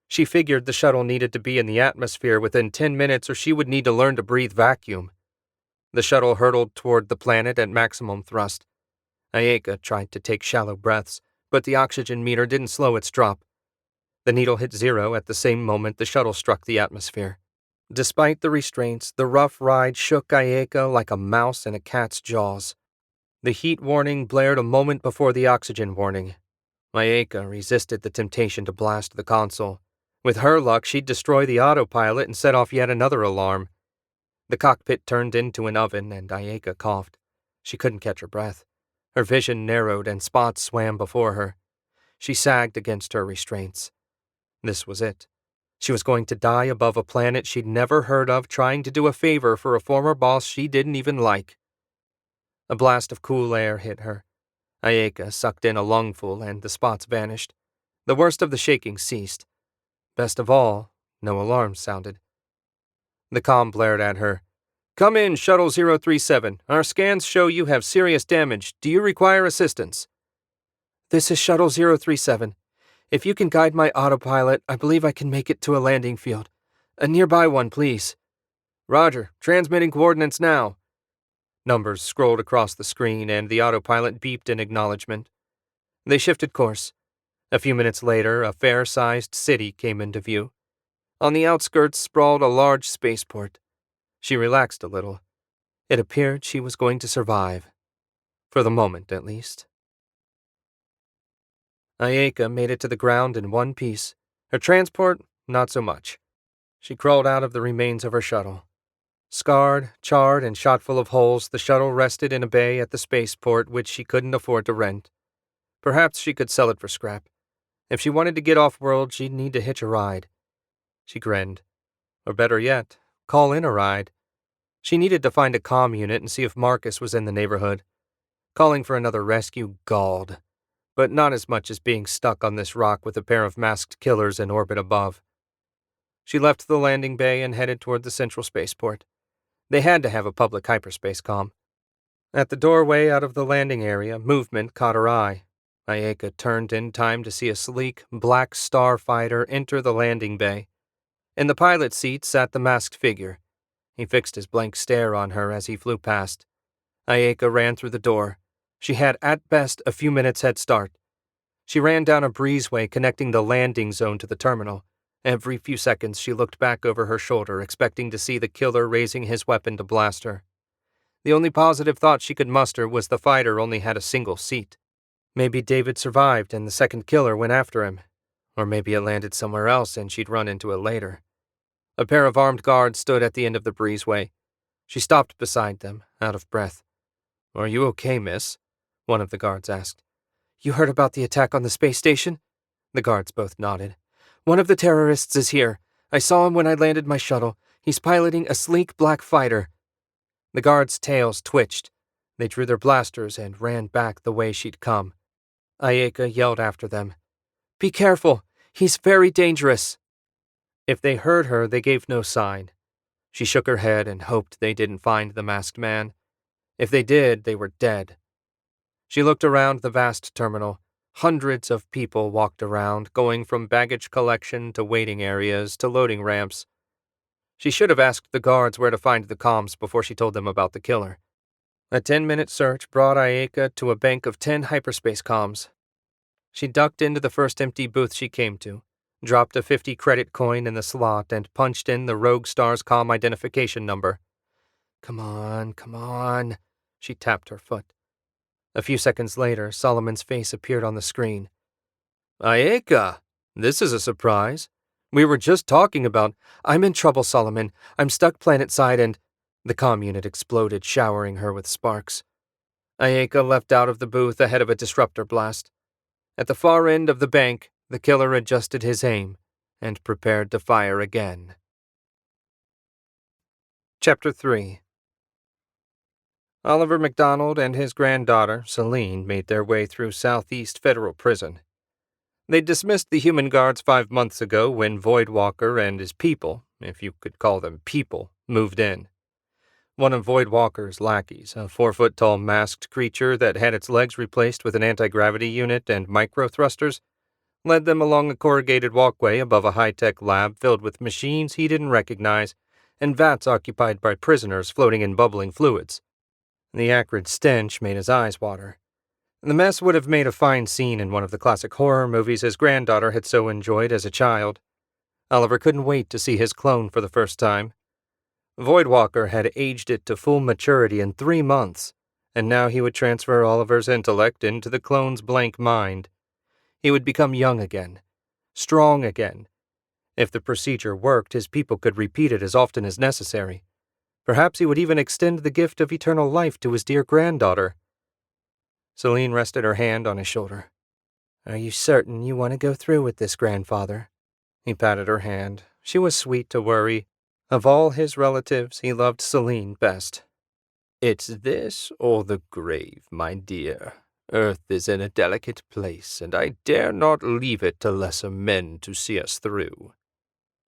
She figured the shuttle needed to be in the atmosphere within 10 minutes or she would need to learn to breathe vacuum. The shuttle hurtled toward the planet at maximum thrust. Ayaka tried to take shallow breaths, but the oxygen meter didn't slow its drop. The needle hit 0 at the same moment the shuttle struck the atmosphere. Despite the restraints, the rough ride shook Ayaka like a mouse in a cat's jaws. The heat warning blared a moment before the oxygen warning. Ayaka resisted the temptation to blast the console. With her luck, she'd destroy the autopilot and set off yet another alarm. The cockpit turned into an oven, and Ayaka coughed. She couldn't catch her breath. Her vision narrowed, and spots swam before her. She sagged against her restraints. This was it. She was going to die above a planet she'd never heard of, trying to do a favor for a former boss she didn't even like. A blast of cool air hit her. Ayaka sucked in a lungful, and the spots vanished. The worst of the shaking ceased. Best of all, no alarms sounded. The comm blared at her. "Come in, Shuttle 037. Our scans show you have serious damage. Do you require assistance?" "This is Shuttle 037. If you can guide my autopilot, I believe I can make it to a landing field. A nearby one, please." "Roger. Transmitting coordinates now." Numbers scrolled across the screen, and the autopilot beeped in acknowledgement. They shifted course. A few minutes later, a fair-sized city came into view. On the outskirts sprawled a large spaceport. She relaxed a little. It appeared she was going to survive. For the moment, at least. Ayaka made it to the ground in one piece. Her transport, not so much. She crawled out of the remains of her shuttle. Scarred, charred, and shot full of holes, the shuttle rested in a bay at the spaceport which she couldn't afford to rent. Perhaps she could sell it for scrap. If she wanted to get off-world, she'd need to hitch a ride. She grinned. Or better yet, call in a ride. She needed to find a comm unit and see if Marcus was in the neighborhood. Calling for another rescue galled, but not as much as being stuck on this rock with a pair of masked killers in orbit above. She left the landing bay and headed toward the central spaceport. They had to have a public hyperspace comm. At the doorway out of the landing area, movement caught her eye. Ayaka turned in time to see a sleek, black starfighter enter the landing bay. In the pilot's seat sat the masked figure. He fixed his blank stare on her as he flew past. Ayaka ran through the door. She had, at best, a few minutes' head start. She ran down a breezeway connecting the landing zone to the terminal. Every few seconds she looked back over her shoulder, expecting to see the killer raising his weapon to blast her. The only positive thought she could muster was the fighter only had a single seat. Maybe David survived and the second killer went after him. Or maybe it landed somewhere else and she'd run into it later. A pair of armed guards stood at the end of the breezeway. She stopped beside them, out of breath. "Are you okay, miss?" one of the guards asked. "You heard about the attack on the space station?" The guards both nodded. "One of the terrorists is here. I saw him when I landed my shuttle. He's piloting a sleek black fighter." The guards' tails twitched. They drew their blasters and ran back the way she'd come. Ayaka yelled after them. "Be careful! He's very dangerous." If they heard her, they gave no sign. She shook her head and hoped they didn't find the masked man. If they did, they were dead. She looked around the vast terminal. Hundreds of people walked around, going from baggage collection to waiting areas to loading ramps. She should have asked the guards where to find the comms before she told them about the killer. A 10-minute search brought Ayaka to a bank of 10 hyperspace comms. She ducked into the first empty booth she came to, dropped a 50 credit coin in the slot, and punched in the Rogue Star's comm identification number. Come on, she tapped her foot. A few seconds later, Solomon's face appeared on the screen. Ayaka, this is a surprise. We were just talking about— I'm in trouble, Solomon. I'm stuck planet-side and— The comm unit exploded, showering her with sparks. Ayaka leapt out of the booth ahead of a disruptor blast. At the far end of the bank, the killer adjusted his aim and prepared to fire again. Chapter 3. Oliver McDonald and his granddaughter, Celine, made their way through Southeast Federal Prison. They dismissed the human guards 5 months ago when Voidwalker and his people, if you could call them people, moved in. One of Voidwalker's lackeys, a 4-foot-tall masked creature that had its legs replaced with an anti-gravity unit and micro-thrusters, led them along a corrugated walkway above a high-tech lab filled with machines he didn't recognize and vats occupied by prisoners floating in bubbling fluids. The acrid stench made his eyes water. The mess would have made a fine scene in one of the classic horror movies his granddaughter had so enjoyed as a child. Oliver couldn't wait to see his clone for the first time. Voidwalker had aged it to full maturity in 3 months, and now he would transfer Oliver's intellect into the clone's blank mind. He would become young again, strong again. If the procedure worked, his people could repeat it as often as necessary. Perhaps he would even extend the gift of eternal life to his dear granddaughter. Celine rested her hand on his shoulder. "Are you certain you want to go through with this, grandfather?" He patted her hand. She was sweet to worry. Of all his relatives, he loved Celine best. "It's this or the grave, my dear. Earth is in a delicate place, and I dare not leave it to lesser men to see us through."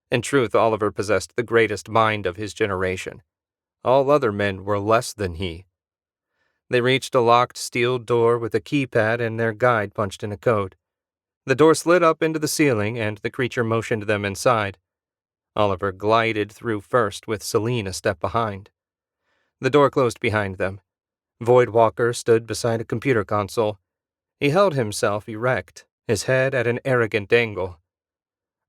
In truth, Oliver possessed the greatest mind of his generation. All other men were less than he. They reached a locked steel door with a keypad and their guide punched in a code. The door slid up into the ceiling, and the creature motioned them inside. Oliver glided through first, with Celine a step behind. The door closed behind them. Voidwalker stood beside a computer console. He held himself erect, his head at an arrogant angle.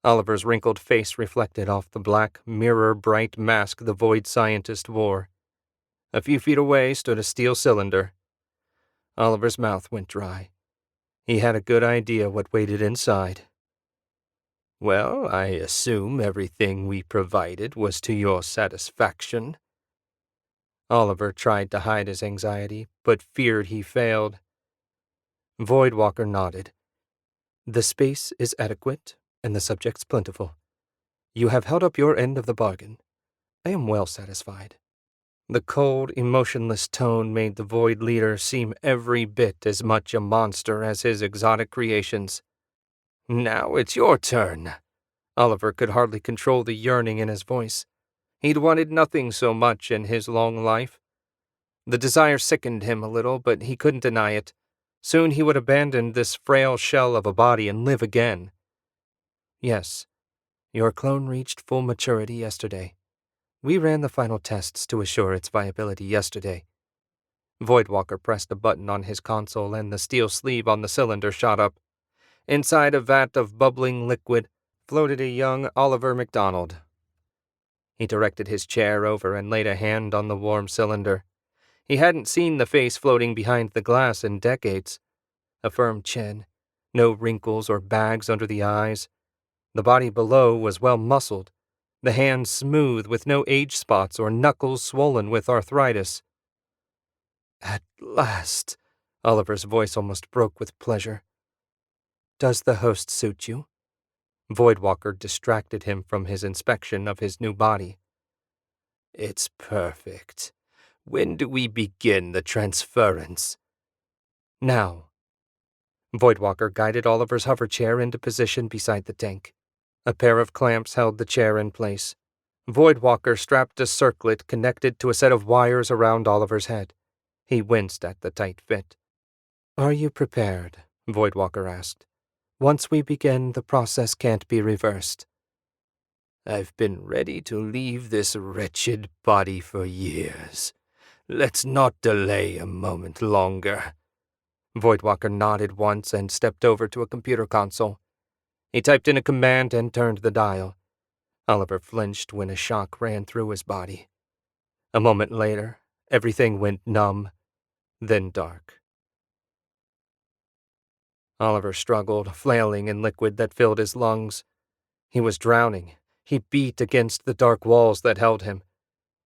Oliver's wrinkled face reflected off the black, mirror-bright mask the Void scientist wore. A few feet away stood a steel cylinder. Oliver's mouth went dry. He had a good idea what waited inside. "Well, I assume everything we provided was to your satisfaction." Oliver tried to hide his anxiety, but feared he failed. Voidwalker nodded. "The space is adequate, and the subjects plentiful. You have held up your end of the bargain. I am well satisfied." The cold, emotionless tone made the Void leader seem every bit as much a monster as his exotic creations. "Now it's your turn." Oliver could hardly control the yearning in his voice. He'd wanted nothing so much in his long life. The desire sickened him a little, but he couldn't deny it. Soon he would abandon this frail shell of a body and live again. "Yes, your clone reached full maturity yesterday. We ran the final tests to assure its viability yesterday." Voidwalker pressed a button on his console and the steel sleeve on the cylinder shot up. Inside a vat of bubbling liquid floated a young Oliver McDonald. He directed his chair over and laid a hand on the warm cylinder. He hadn't seen the face floating behind the glass in decades. A firm chin, no wrinkles or bags under the eyes. The body below was well muscled, the hands smooth with no age spots or knuckles swollen with arthritis. "At last," Oliver's voice almost broke with pleasure. "Does the host suit you?" Voidwalker distracted him from his inspection of his new body. "It's perfect. When do we begin the transference?" "Now." Voidwalker guided Oliver's hover chair into position beside the tank. A pair of clamps held the chair in place. Voidwalker strapped a circlet connected to a set of wires around Oliver's head. He winced at the tight fit. "Are you prepared?" Voidwalker asked. "Once we begin, the process can't be reversed." "I've been ready to leave this wretched body for years. Let's not delay a moment longer." Voidwalker nodded once and stepped over to a computer console. He typed in a command and turned the dial. Oliver flinched when a shock ran through his body. A moment later, everything went numb, then dark. Oliver struggled, flailing in liquid that filled his lungs. He was drowning. He beat against the dark walls that held him.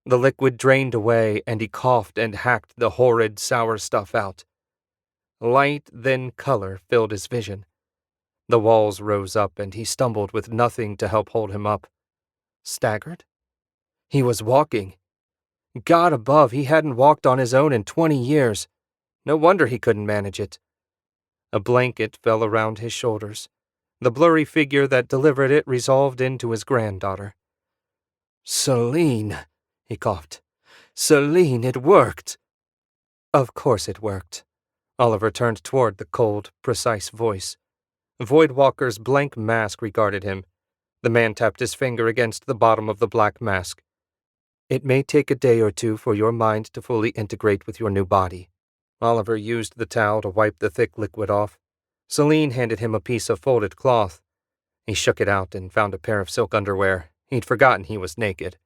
The liquid drained away, and he coughed and hacked the horrid, sour stuff out. Light, then color, filled his vision. The walls rose up, and he stumbled with nothing to help hold him up. Staggered? He was walking. God above, he hadn't walked on his own in 20 years. No wonder he couldn't manage it. A blanket fell around his shoulders. The blurry figure that delivered it resolved into his granddaughter. "Celine," he coughed. "Celine, it worked." Of course it worked. Oliver turned toward the cold, precise voice. Voidwalker's blank mask regarded him. The man tapped his finger against the bottom of the black mask. "It may take a day or two for your mind to fully integrate with your new body." Oliver used the towel to wipe the thick liquid off. Celine handed him a piece of folded cloth. He shook it out and found a pair of silk underwear. He'd forgotten he was naked.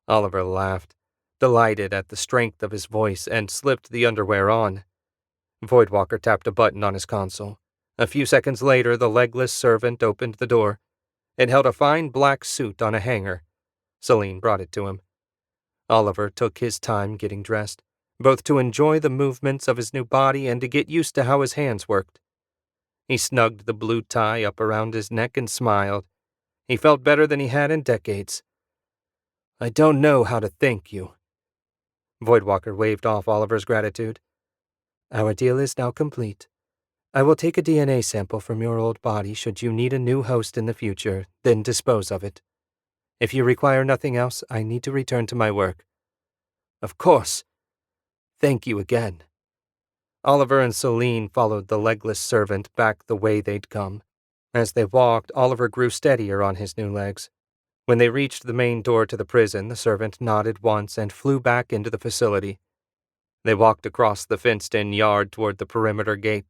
Oliver laughed, delighted at the strength of his voice, and slipped the underwear on. Voidwalker tapped a button on his console. A few seconds later, the legless servant opened the door. It held a fine black suit on a hanger. Celine brought it to him. Oliver took his time getting dressed, both to enjoy the movements of his new body and to get used to how his hands worked. He snugged the blue tie up around his neck and smiled. He felt better than he had in decades. "I don't know how to thank you." Voidwalker waved off Oliver's gratitude. "Our deal is now complete. I will take a DNA sample from your old body should you need a new host in the future, then dispose of it. If you require nothing else, I need to return to my work." "Of course. Thank you again." Oliver and Celine followed the legless servant back the way they'd come. As they walked, Oliver grew steadier on his new legs. When they reached the main door to the prison, the servant nodded once and flew back into the facility. They walked across the fenced-in yard toward the perimeter gate.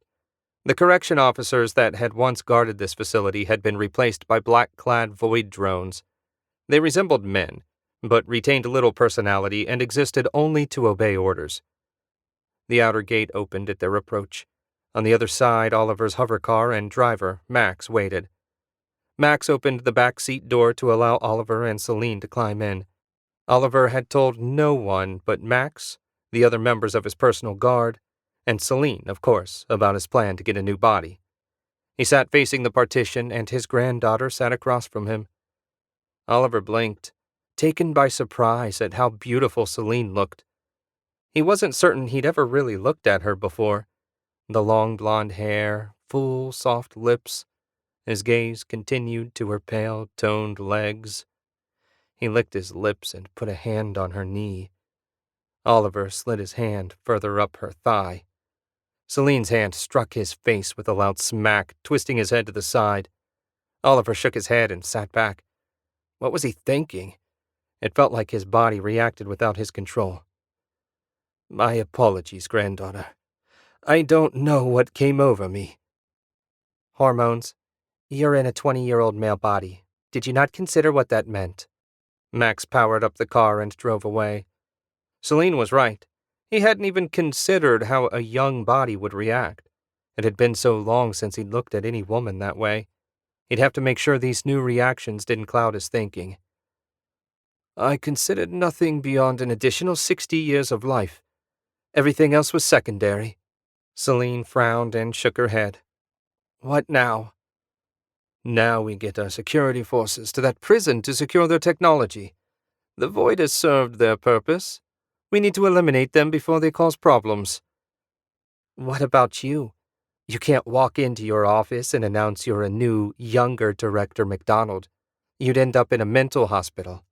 The correction officers that had once guarded this facility had been replaced by black-clad void drones. They resembled men, but retained little personality and existed only to obey orders. The outer gate opened at their approach. On the other side, Oliver's hovercar and driver, Max, waited. Max opened the back seat door to allow Oliver and Celine to climb in. Oliver had told no one but Max, the other members of his personal guard, and Celine, of course, about his plan to get a new body. He sat facing the partition, and his granddaughter sat across from him. Oliver blinked, taken by surprise at how beautiful Celine looked. He wasn't certain he'd ever really looked at her before. The long blonde hair, full, soft lips. His gaze continued to her pale, toned legs. He licked his lips and put a hand on her knee. Oliver slid his hand further up her thigh. Celine's hand struck his face with a loud smack, twisting his head to the side. Oliver shook his head and sat back. What was he thinking? It felt like his body reacted without his control. "My apologies, granddaughter. I don't know what came over me." "Hormones. You're in a 20-year-old male body. Did you not consider what that meant?" Max powered up the car and drove away. Celine was right. He hadn't even considered how a young body would react. It had been so long since he'd looked at any woman that way. He'd have to make sure these new reactions didn't cloud his thinking. "I considered nothing beyond an additional 60 years of life. Everything else was secondary." Celine frowned and shook her head. "What now?" "Now we get our security forces to that prison to secure their technology. The Void has served their purpose. We need to eliminate them before they cause problems." "What about you? You can't walk into your office and announce you're a new, younger Director McDonald. You'd end up in a mental hospital.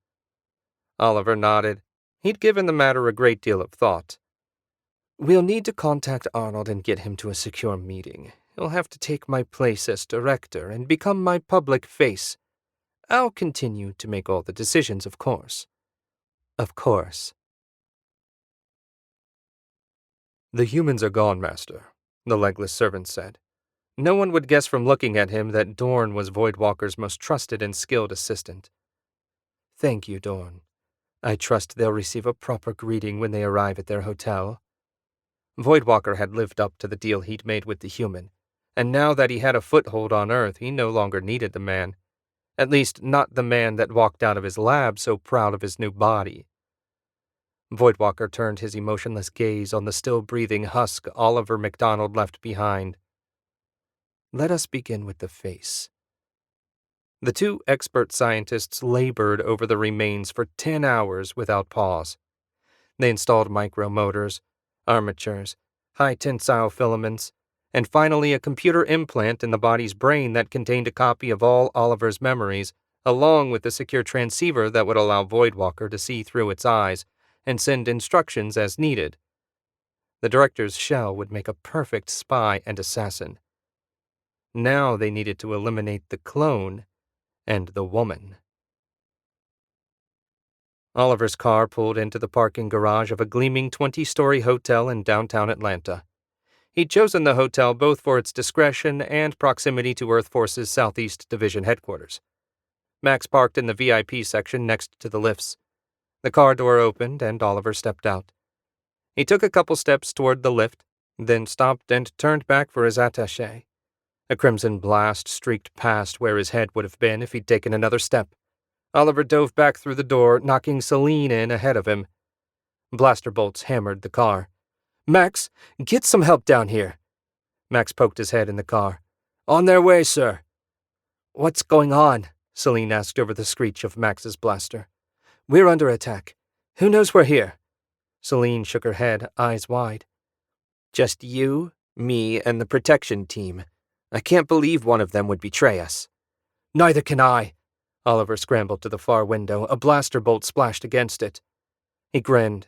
Oliver nodded. He'd given the matter a great deal of thought. We'll need to contact Arnold and get him to a secure meeting. He'll have to take my place as director and become my public face. I'll continue to make all the decisions, of course. Of course. The humans are gone, Master, the legless servant said. No one would guess from looking at him that Dorn was Voidwalker's most trusted and skilled assistant. Thank you, Dorn. I trust they'll receive a proper greeting when they arrive at their hotel. Voidwalker had lived up to the deal he'd made with the human, and now that he had a foothold on Earth, he no longer needed the man. At least, not the man that walked out of his lab so proud of his new body. Voidwalker turned his emotionless gaze on the still-breathing husk Oliver McDonald left behind. Let us begin with the face. The two expert scientists labored over the remains for 10 hours without pause. They installed micromotors, armatures, high-tensile filaments, and finally a computer implant in the body's brain that contained a copy of all Oliver's memories, along with a secure transceiver that would allow Voidwalker to see through its eyes and send instructions as needed. The director's shell would make a perfect spy and assassin. Now they needed to eliminate the clone and the woman. Oliver's car pulled into the parking garage of a gleaming 20-story hotel in downtown Atlanta. He'd chosen the hotel both for its discretion and proximity to Earth Force's Southeast Division headquarters. Max parked in the VIP section next to the lifts. The car door opened and Oliver stepped out. He took a couple steps toward the lift, then stopped and turned back for his attaché. A crimson blast streaked past where his head would have been if he'd taken another step. Oliver dove back through the door, knocking Celine in ahead of him. Blaster bolts hammered the car. Max, get some help down here. Max poked his head in the car. On their way, sir. What's going on? Celine asked over the screech of Max's blaster. We're under attack. Who knows we're here? Celine shook her head, eyes wide. Just you, me, and the protection team. I can't believe one of them would betray us. Neither can I. Oliver scrambled to the far window, a blaster bolt splashed against it. He grinned.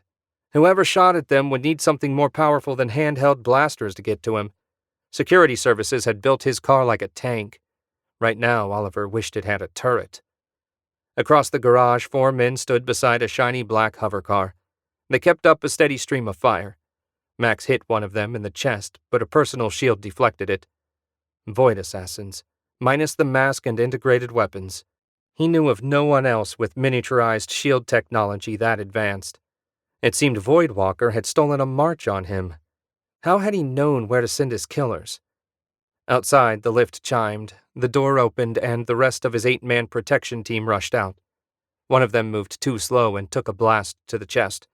Whoever shot at them would need something more powerful than handheld blasters to get to him. Security services had built his car like a tank. Right now, Oliver wished it had a turret. Across the garage, 4 men stood beside a shiny black hovercar. They kept up a steady stream of fire. Max hit one of them in the chest, but a personal shield deflected it. Void assassins, minus the mask and integrated weapons. He knew of no one else with miniaturized shield technology that advanced. It seemed Voidwalker had stolen a march on him. How had he known where to send his killers? Outside, the lift chimed, the door opened, and the rest of his 8-man protection team rushed out. One of them moved too slow and took a blast to the chest.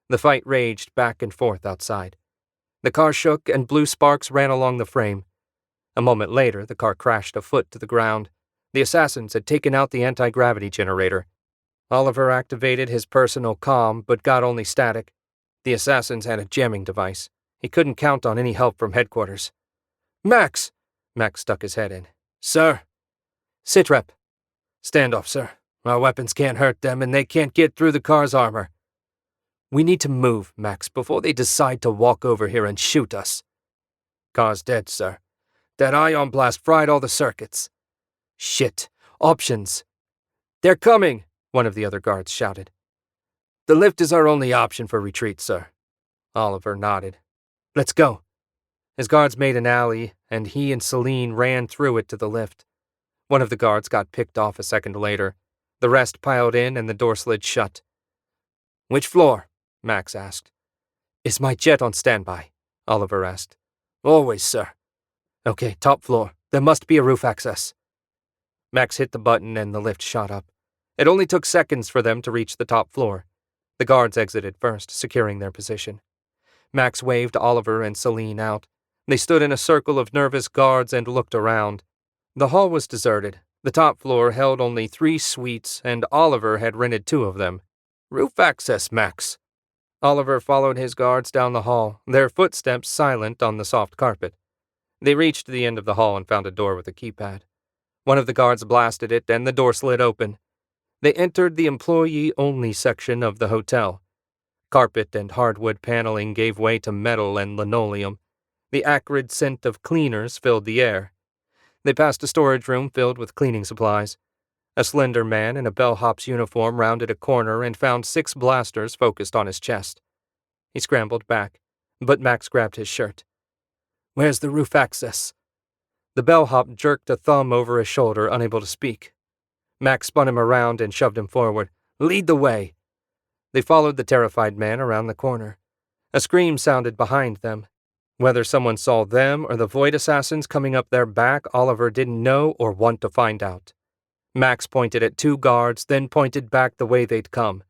The fight raged back and forth outside. The car shook and blue sparks ran along the frame. A moment later, the car crashed a foot to the ground. The assassins had taken out the anti-gravity generator. Oliver activated his personal comm, but got only static. The assassins had a jamming device. He couldn't count on any help from headquarters. Max! Max stuck his head in. Sir? Sitrep. Standoff, sir. Our weapons can't hurt them, and they can't get through the car's armor. We need to move, Max, before they decide to walk over here and shoot us. Car's dead, sir. That ion blast fried all the circuits. Shit. Options. They're coming, one of the other guards shouted. The lift is our only option for retreat, sir. Oliver nodded. Let's go. His guards made an alley, and he and Celine ran through it to the lift. One of the guards got picked off a second later. The rest piled in, and the door slid shut. Which floor? Max asked. Is my jet on standby? Oliver asked. Always, sir. Okay, top floor. There must be a roof access. Max hit the button and the lift shot up. It only took seconds for them to reach the top floor. The guards exited first, securing their position. Max waved Oliver and Celine out. They stood in a circle of nervous guards and looked around. The hall was deserted. The top floor held only 3 suites, and Oliver had rented 2 of them. Roof access, Max. Oliver followed his guards down the hall, their footsteps silent on the soft carpet. They reached the end of the hall and found a door with a keypad. One of the guards blasted it, and the door slid open. They entered the employee-only section of the hotel. Carpet and hardwood paneling gave way to metal and linoleum. The acrid scent of cleaners filled the air. They passed a storage room filled with cleaning supplies. A slender man in a bellhop's uniform rounded a corner and found 6 blasters focused on his chest. He scrambled back, but Max grabbed his shirt. "Where's the roof access?" The bellhop jerked a thumb over his shoulder, unable to speak. Max spun him around and shoved him forward. "Lead the way." They followed the terrified man around the corner. A scream sounded behind them. Whether someone saw them or the Void assassins coming up their back, Oliver didn't know or want to find out. Max pointed at 2 guards, then pointed back the way they'd come.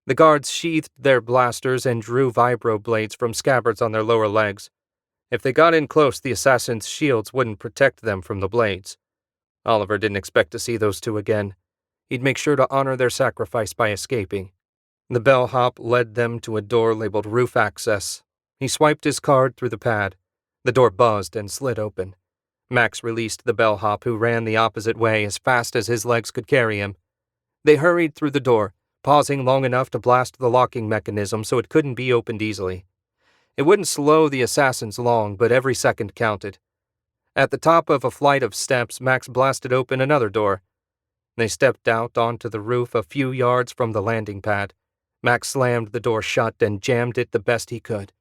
The guards sheathed their blasters and drew vibro blades from scabbards on their lower legs. If they got in close, the assassins' shields wouldn't protect them from the blades. Oliver didn't expect to see those 2 again. He'd make sure to honor their sacrifice by escaping. The bellhop led them to a door labeled Roof Access. He swiped his card through the pad. The door buzzed and slid open. Max released the bellhop, who ran the opposite way as fast as his legs could carry him. They hurried through the door, pausing long enough to blast the locking mechanism so it couldn't be opened easily. It wouldn't slow the assassins long, but every second counted. At the top of a flight of steps, Max blasted open another door. They stepped out onto the roof a few yards from the landing pad. Max slammed the door shut and jammed it the best he could.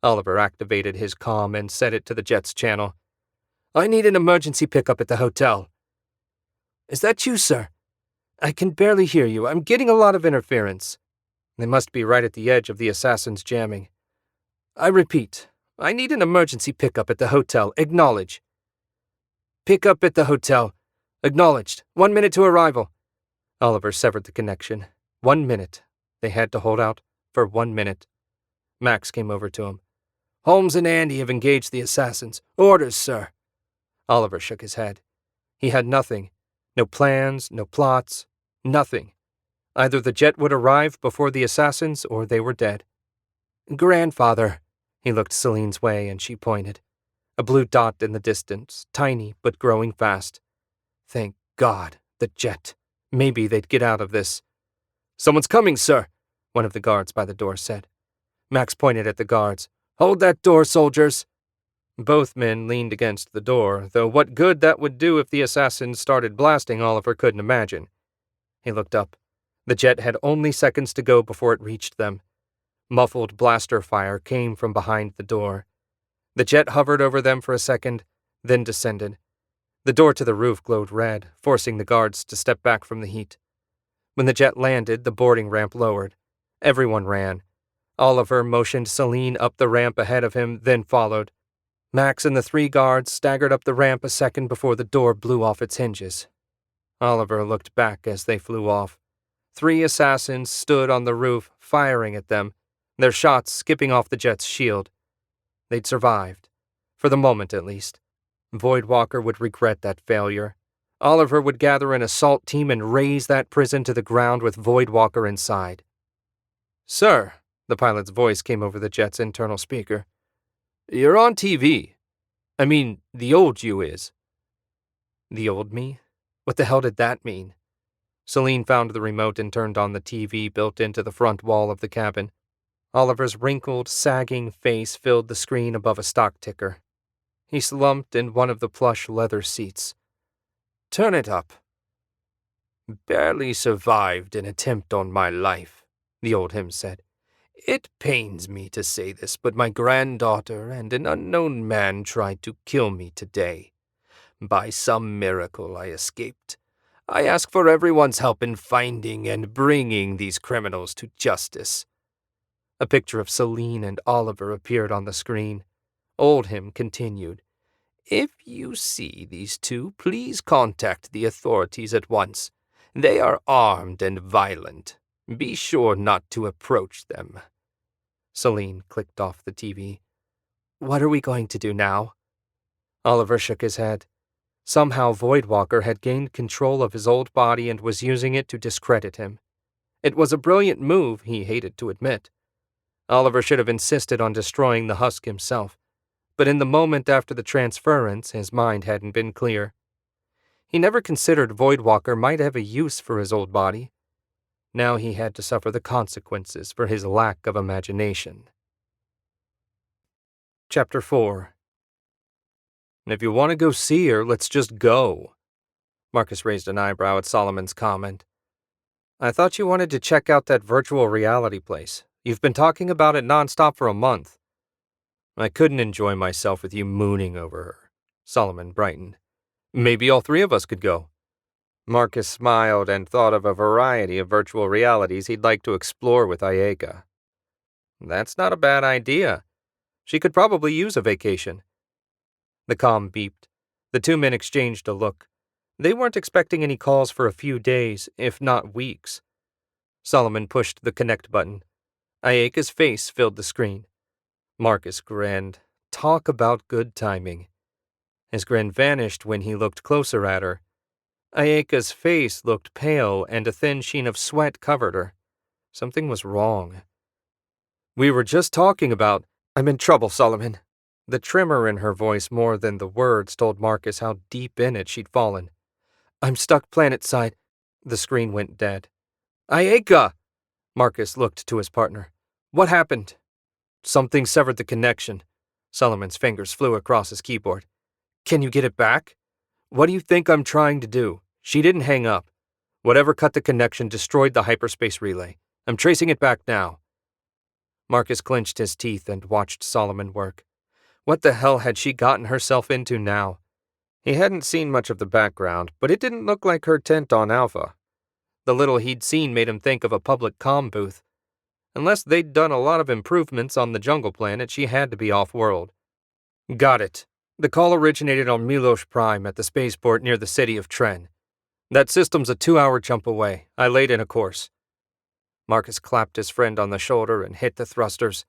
Oliver activated his comm and set it to the jet's channel. "I need an emergency pickup at the hotel." "Is that you, sir? I can barely hear you. I'm getting a lot of interference." They must be right at the edge of the assassins jamming. "I repeat, I need an emergency pickup at the hotel. Acknowledge." "Pickup at the hotel. Acknowledged. 1 minute to arrival." Oliver severed the connection. 1 minute. They had to hold out for 1 minute. Max came over to him. "Holmes and Andy have engaged the assassins. Orders, sir." Oliver shook his head. He had nothing. No plans, no plots, nothing. Either the jet would arrive before the assassins or they were dead. "Grandfather." He looked Celine's way and she pointed. A blue dot in the distance, tiny but growing fast. Thank God, the jet. Maybe they'd get out of this. "Someone's coming, sir," one of the guards by the door said. Max pointed at the guards. "Hold that door, soldiers." Both men leaned against the door, though what good that would do if the assassins started blasting Oliver couldn't imagine. He looked up. The jet had only seconds to go before it reached them. Muffled blaster fire came from behind the door. The jet hovered over them for a second, then descended. The door to the roof glowed red, forcing the guards to step back from the heat. When the jet landed, the boarding ramp lowered. Everyone ran. Oliver motioned Celine up the ramp ahead of him, then followed. Max and the 3 guards staggered up the ramp a second before the door blew off its hinges. Oliver looked back as they flew off. 3 assassins stood on the roof, firing at them, their shots skipping off the jet's shield. They'd survived. For the moment, at least. Voidwalker would regret that failure. Oliver would gather an assault team and raze that prison to the ground with Voidwalker inside. "Sir," the pilot's voice came over the jet's internal speaker. "You're on TV. I mean, the old you is." The old me? What the hell did that mean? Celine found the remote and turned on the TV built into the front wall of the cabin. Oliver's wrinkled, sagging face filled the screen above a stock ticker. He slumped in one of the plush leather seats. "Turn it up." "Barely survived an attempt on my life," the old him said. "It pains me to say this, but my granddaughter and an unknown man tried to kill me today. By some miracle I escaped. I ask for everyone's help in finding and bringing these criminals to justice." A picture of Celine and Oliver appeared on the screen. Oldhim continued. "If you see these 2, please contact the authorities at once. They are armed and violent. Be sure not to approach them." Celine clicked off the TV. "What are we going to do now?" Oliver shook his head. Somehow Voidwalker had gained control of his old body and was using it to discredit him. It was a brilliant move, he hated to admit. Oliver should have insisted on destroying the husk himself. but in the moment after the transference, his mind hadn't been clear. He never considered Voidwalker might have a use for his old body. Now he had to suffer the consequences for his lack of imagination. Chapter 4. If you want to go see her, let's just go. Marcus raised an eyebrow at Solomon's comment. I thought you wanted to check out that virtual reality place. You've been talking about it nonstop for a month. I couldn't enjoy myself with you mooning over her. Solomon brightened. Maybe all three of us could go. Marcus smiled and thought of a variety of virtual realities he'd like to explore with Ayaka. That's not a bad idea. She could probably use a vacation. The comm beeped. The two men exchanged a look. They weren't expecting any calls for a few days, if not weeks. Solomon pushed the connect button. Ayaka's face filled the screen. Marcus grinned. Talk about good timing. His grin vanished when he looked closer at her. Ayaka's face looked pale, and a thin sheen of sweat covered her. Something was wrong. We were just talking about... I'm in trouble, Solomon. The tremor in her voice more than the words told Marcus how deep in it she'd fallen. I'm stuck planet-side. The screen went dead. Ayaka! Marcus looked to his partner. What happened? Something severed the connection. Solomon's fingers flew across his keyboard. Can you get it back? What do you think I'm trying to do? She didn't hang up. Whatever cut the connection destroyed the hyperspace relay. I'm tracing it back now. Marcus clenched his teeth and watched Solomon work. What the hell had she gotten herself into now? He hadn't seen much of the background, but it didn't look like her tent on Alpha. The little he'd seen made him think of a public comm booth. Unless they'd done a lot of improvements on the jungle planet, she had to be off-world. Got it. The call originated on Milosh Prime at the spaceport near the city of Tren. That system's a 2-hour jump away. I laid in a course. Marcus clapped his friend on the shoulder and hit the thrusters.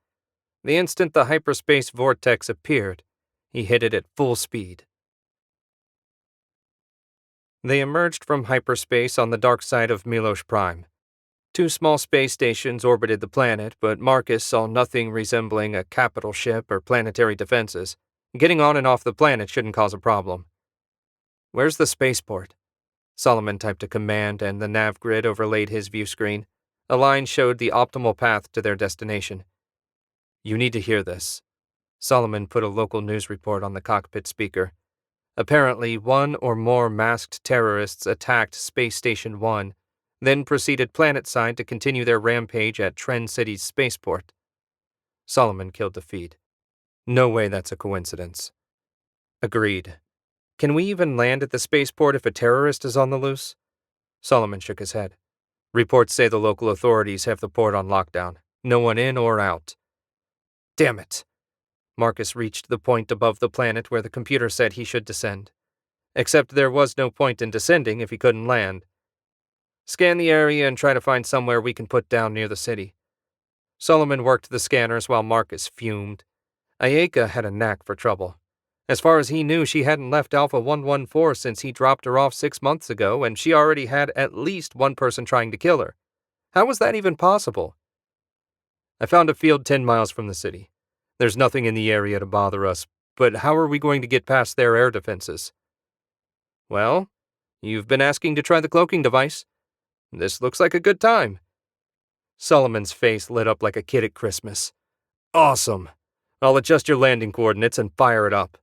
The instant the hyperspace vortex appeared, he hit it at full speed. They emerged from hyperspace on the dark side of Milosh Prime. 2 small space stations orbited the planet, but Marcus saw nothing resembling a capital ship or planetary defenses. Getting on and off the planet shouldn't cause a problem. Where's the spaceport? Solomon typed a command, and the nav grid overlaid his view screen. A line showed the optimal path to their destination. You need to hear this. Solomon put a local news report on the cockpit speaker. Apparently, 1 or more masked terrorists attacked Space Station 1, then proceeded planet-side to continue their rampage at Tren City's spaceport. Solomon killed the feed. No way that's a coincidence. Agreed. Can we even land at the spaceport if a terrorist is on the loose? Solomon shook his head. Reports say the local authorities have the port on lockdown. No one in or out. Damn it. Marcus reached the point above the planet where the computer said he should descend. Except there was no point in descending if he couldn't land. Scan the area and try to find somewhere we can put down near the city. Solomon worked the scanners while Marcus fumed. Ayaka had a knack for trouble. As far as he knew, she hadn't left Alpha 114 since he dropped her off 6 months ago, and she already had at least one person trying to kill her. How was that even possible? I found a field 10 miles from the city. There's nothing in the area to bother us, but how are we going to get past their air defenses? Well, you've been asking to try the cloaking device. This looks like a good time. Solomon's face lit up like a kid at Christmas. Awesome. I'll adjust your landing coordinates and fire it up.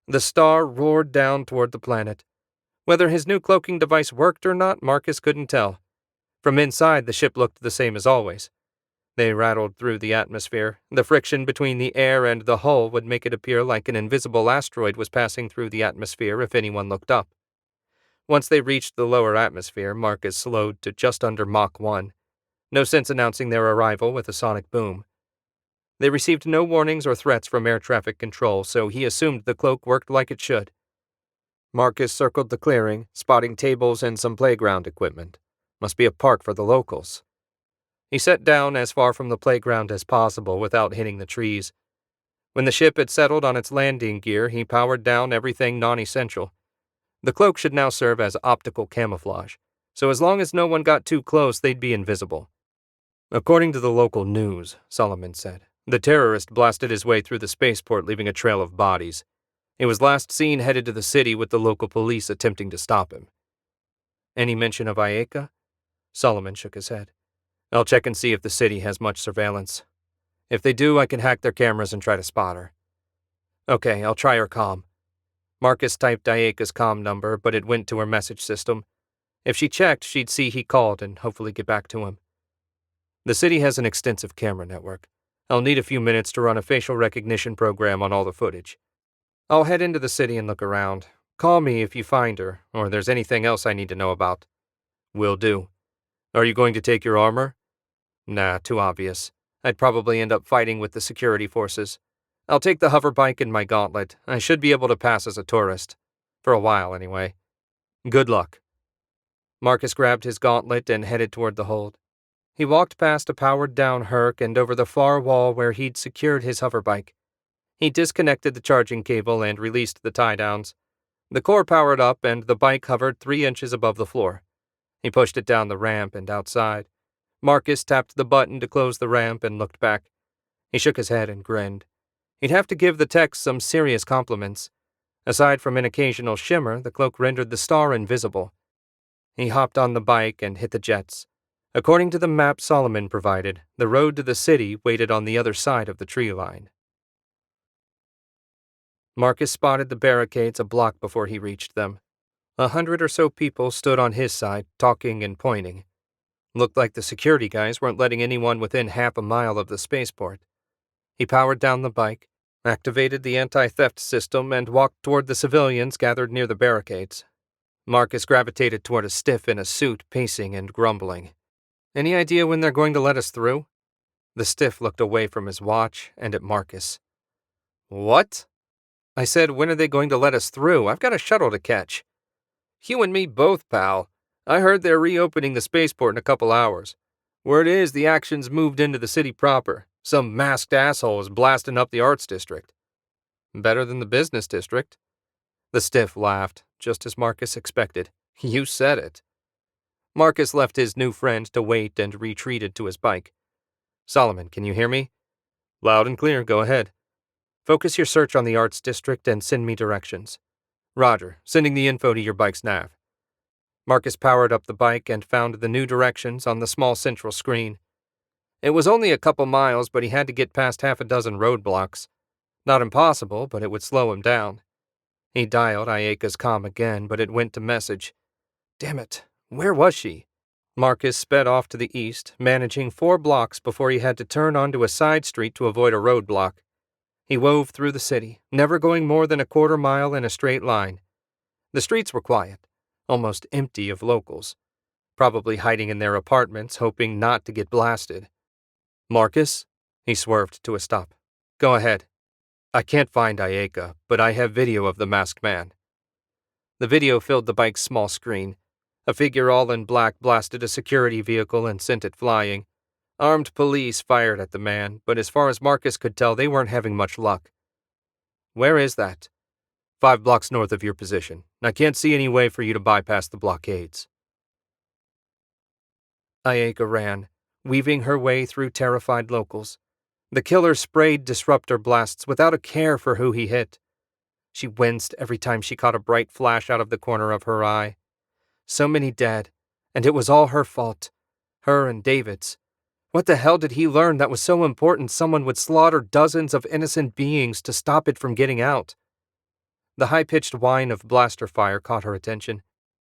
The star roared down toward the planet. Whether his new cloaking device worked or not, Marcus couldn't tell. From inside, the ship looked the same as always. They rattled through the atmosphere. The friction between the air and the hull would make it appear like an invisible asteroid was passing through the atmosphere if anyone looked up. Once they reached the lower atmosphere, Marcus slowed to just under Mach 1. No sense announcing their arrival with a sonic boom. They received no warnings or threats from air traffic control, so he assumed the cloak worked like it should. Marcus circled the clearing, spotting tables and some playground equipment. Must be a park for the locals. He sat down as far from the playground as possible without hitting the trees. When the ship had settled on its landing gear, he powered down everything non-essential. The cloak should now serve as optical camouflage, so as long as no one got too close, they'd be invisible. According to the local news, Solomon said, The terrorist blasted his way through the spaceport, leaving a trail of bodies. He was last seen headed to the city with the local police attempting to stop him. Any mention of Ayaka? Solomon shook his head. I'll check and see if the city has much surveillance. If they do, I can hack their cameras and try to spot her. Okay, I'll try her comm. Marcus typed Ayaka's comm number, but it went to her message system. If she checked, she'd see he called and hopefully get back to him. The city has an extensive camera network. I'll need a few minutes to run a facial recognition program on all the footage. I'll head into the city and look around. Call me if you find her, or there's anything else I need to know about. Will do. Are you going to take your armor? Nah, too obvious. I'd probably end up fighting with the security forces. I'll take the hover bike and my gauntlet. I should be able to pass as a tourist. For a while, anyway. Good luck. Marcus grabbed his gauntlet and headed toward the hold. He walked past a powered-down Herc and over the far wall where he'd secured his hover bike. He disconnected the charging cable and released the tie-downs. The core powered up and the bike hovered 3 inches above the floor. He pushed it down the ramp and outside. Marcus tapped the button to close the ramp and looked back. He shook his head and grinned. He'd have to give the tech some serious compliments. Aside from an occasional shimmer, the cloak rendered the star invisible. He hopped on the bike and hit the jets. According to the map Solomon provided, the road to the city waited on the other side of the tree line. Marcus spotted the barricades a block before he reached them. 100 or so people stood on his side, talking and pointing. Looked like the security guys weren't letting anyone within half a mile of the spaceport. He powered down the bike, activated the anti-theft system, and walked toward the civilians gathered near the barricades. Marcus gravitated toward a stiff in a suit, pacing and grumbling. Any idea when they're going to let us through? The stiff looked away from his watch and at Marcus. What? I said, when are they going to let us through? I've got a shuttle to catch. You and me both, pal. I heard they're reopening the spaceport in a couple hours. Word is the action's moved into the city proper. Some masked asshole is blasting up the arts district. Better than the business district. The stiff laughed, just as Marcus expected. You said it. Marcus left his new friend to wait and retreated to his bike. Solomon, can you hear me? Loud and clear, go ahead. Focus your search on the arts district and send me directions. Roger, sending the info to your bike's nav. Marcus powered up the bike and found the new directions on the small central screen. It was only a couple miles, but he had to get past half a dozen roadblocks. Not impossible, but it would slow him down. He dialed Ayaka's comm again, but it went to message. Damn it, where was she? Marcus sped off to the east, managing 4 blocks before he had to turn onto a side street to avoid a roadblock. He wove through the city, never going more than a quarter mile in a straight line. The streets were quiet, almost empty of locals, probably hiding in their apartments, hoping not to get blasted. Marcus? He swerved to a stop. Go ahead. I can't find Ayaka, but I have video of the masked man. The video filled the bike's small screen. A figure all in black blasted a security vehicle and sent it flying. Armed police fired at the man, but as far as Marcus could tell, they weren't having much luck. Where is that? 5 blocks north of your position. I can't see any way for you to bypass the blockades. Ayaka ran, weaving her way through terrified locals. The killer sprayed disruptor blasts without a care for who he hit. She winced every time she caught a bright flash out of the corner of her eye. So many dead, and it was all her fault. Her and David's. What the hell did he learn that was so important someone would slaughter dozens of innocent beings to stop it from getting out? The high-pitched whine of blaster fire caught her attention.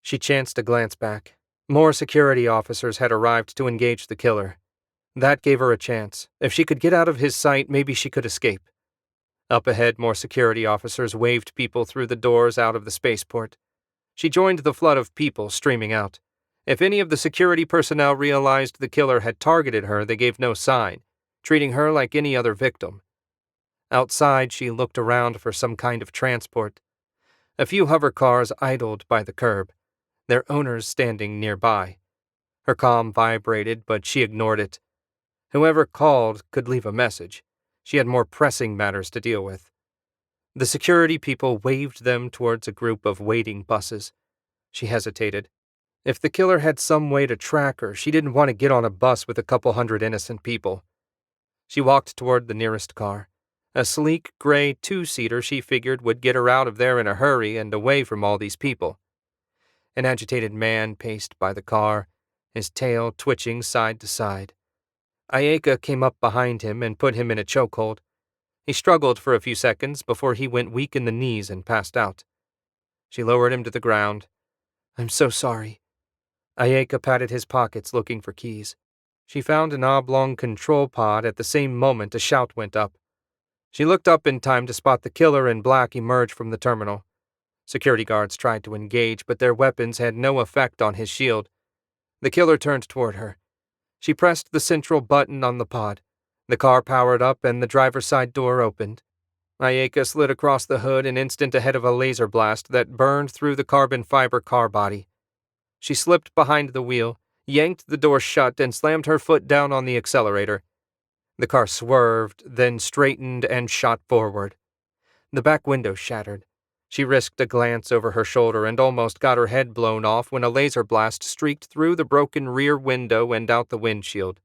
She chanced to glance back. More security officers had arrived to engage the killer. That gave her a chance. If she could get out of his sight, maybe she could escape. Up ahead, more security officers waved people through the doors out of the spaceport. She joined the flood of people streaming out. If any of the security personnel realized the killer had targeted her, they gave no sign, treating her like any other victim. Outside, she looked around for some kind of transport. A few hover cars idled by the curb, their owners standing nearby. Her comm vibrated, but she ignored it. Whoever called could leave a message. She had more pressing matters to deal with. The security people waved them towards a group of waiting buses. She hesitated. If the killer had some way to track her, she didn't want to get on a bus with a couple hundred innocent people. She walked toward the nearest car, a sleek gray two-seater she figured would get her out of there in a hurry and away from all these people. An agitated man paced by the car, his tail twitching side to side. Ayaka came up behind him and put him in a chokehold. He struggled for a few seconds before he went weak in the knees and passed out. She lowered him to the ground. "I'm so sorry." Ayaka patted his pockets looking for keys. She found an oblong control pod at the same moment a shout went up. She looked up in time to spot the killer in black emerge from the terminal. Security guards tried to engage, but their weapons had no effect on his shield. The killer turned toward her. She pressed the central button on the pod. The car powered up and the driver's side door opened. Ayaka slid across the hood an instant ahead of a laser blast that burned through the carbon fiber car body. She slipped behind the wheel, yanked the door shut, and slammed her foot down on the accelerator. The car swerved, then straightened and shot forward. The back window shattered. She risked a glance over her shoulder and almost got her head blown off when a laser blast streaked through the broken rear window and out the windshield.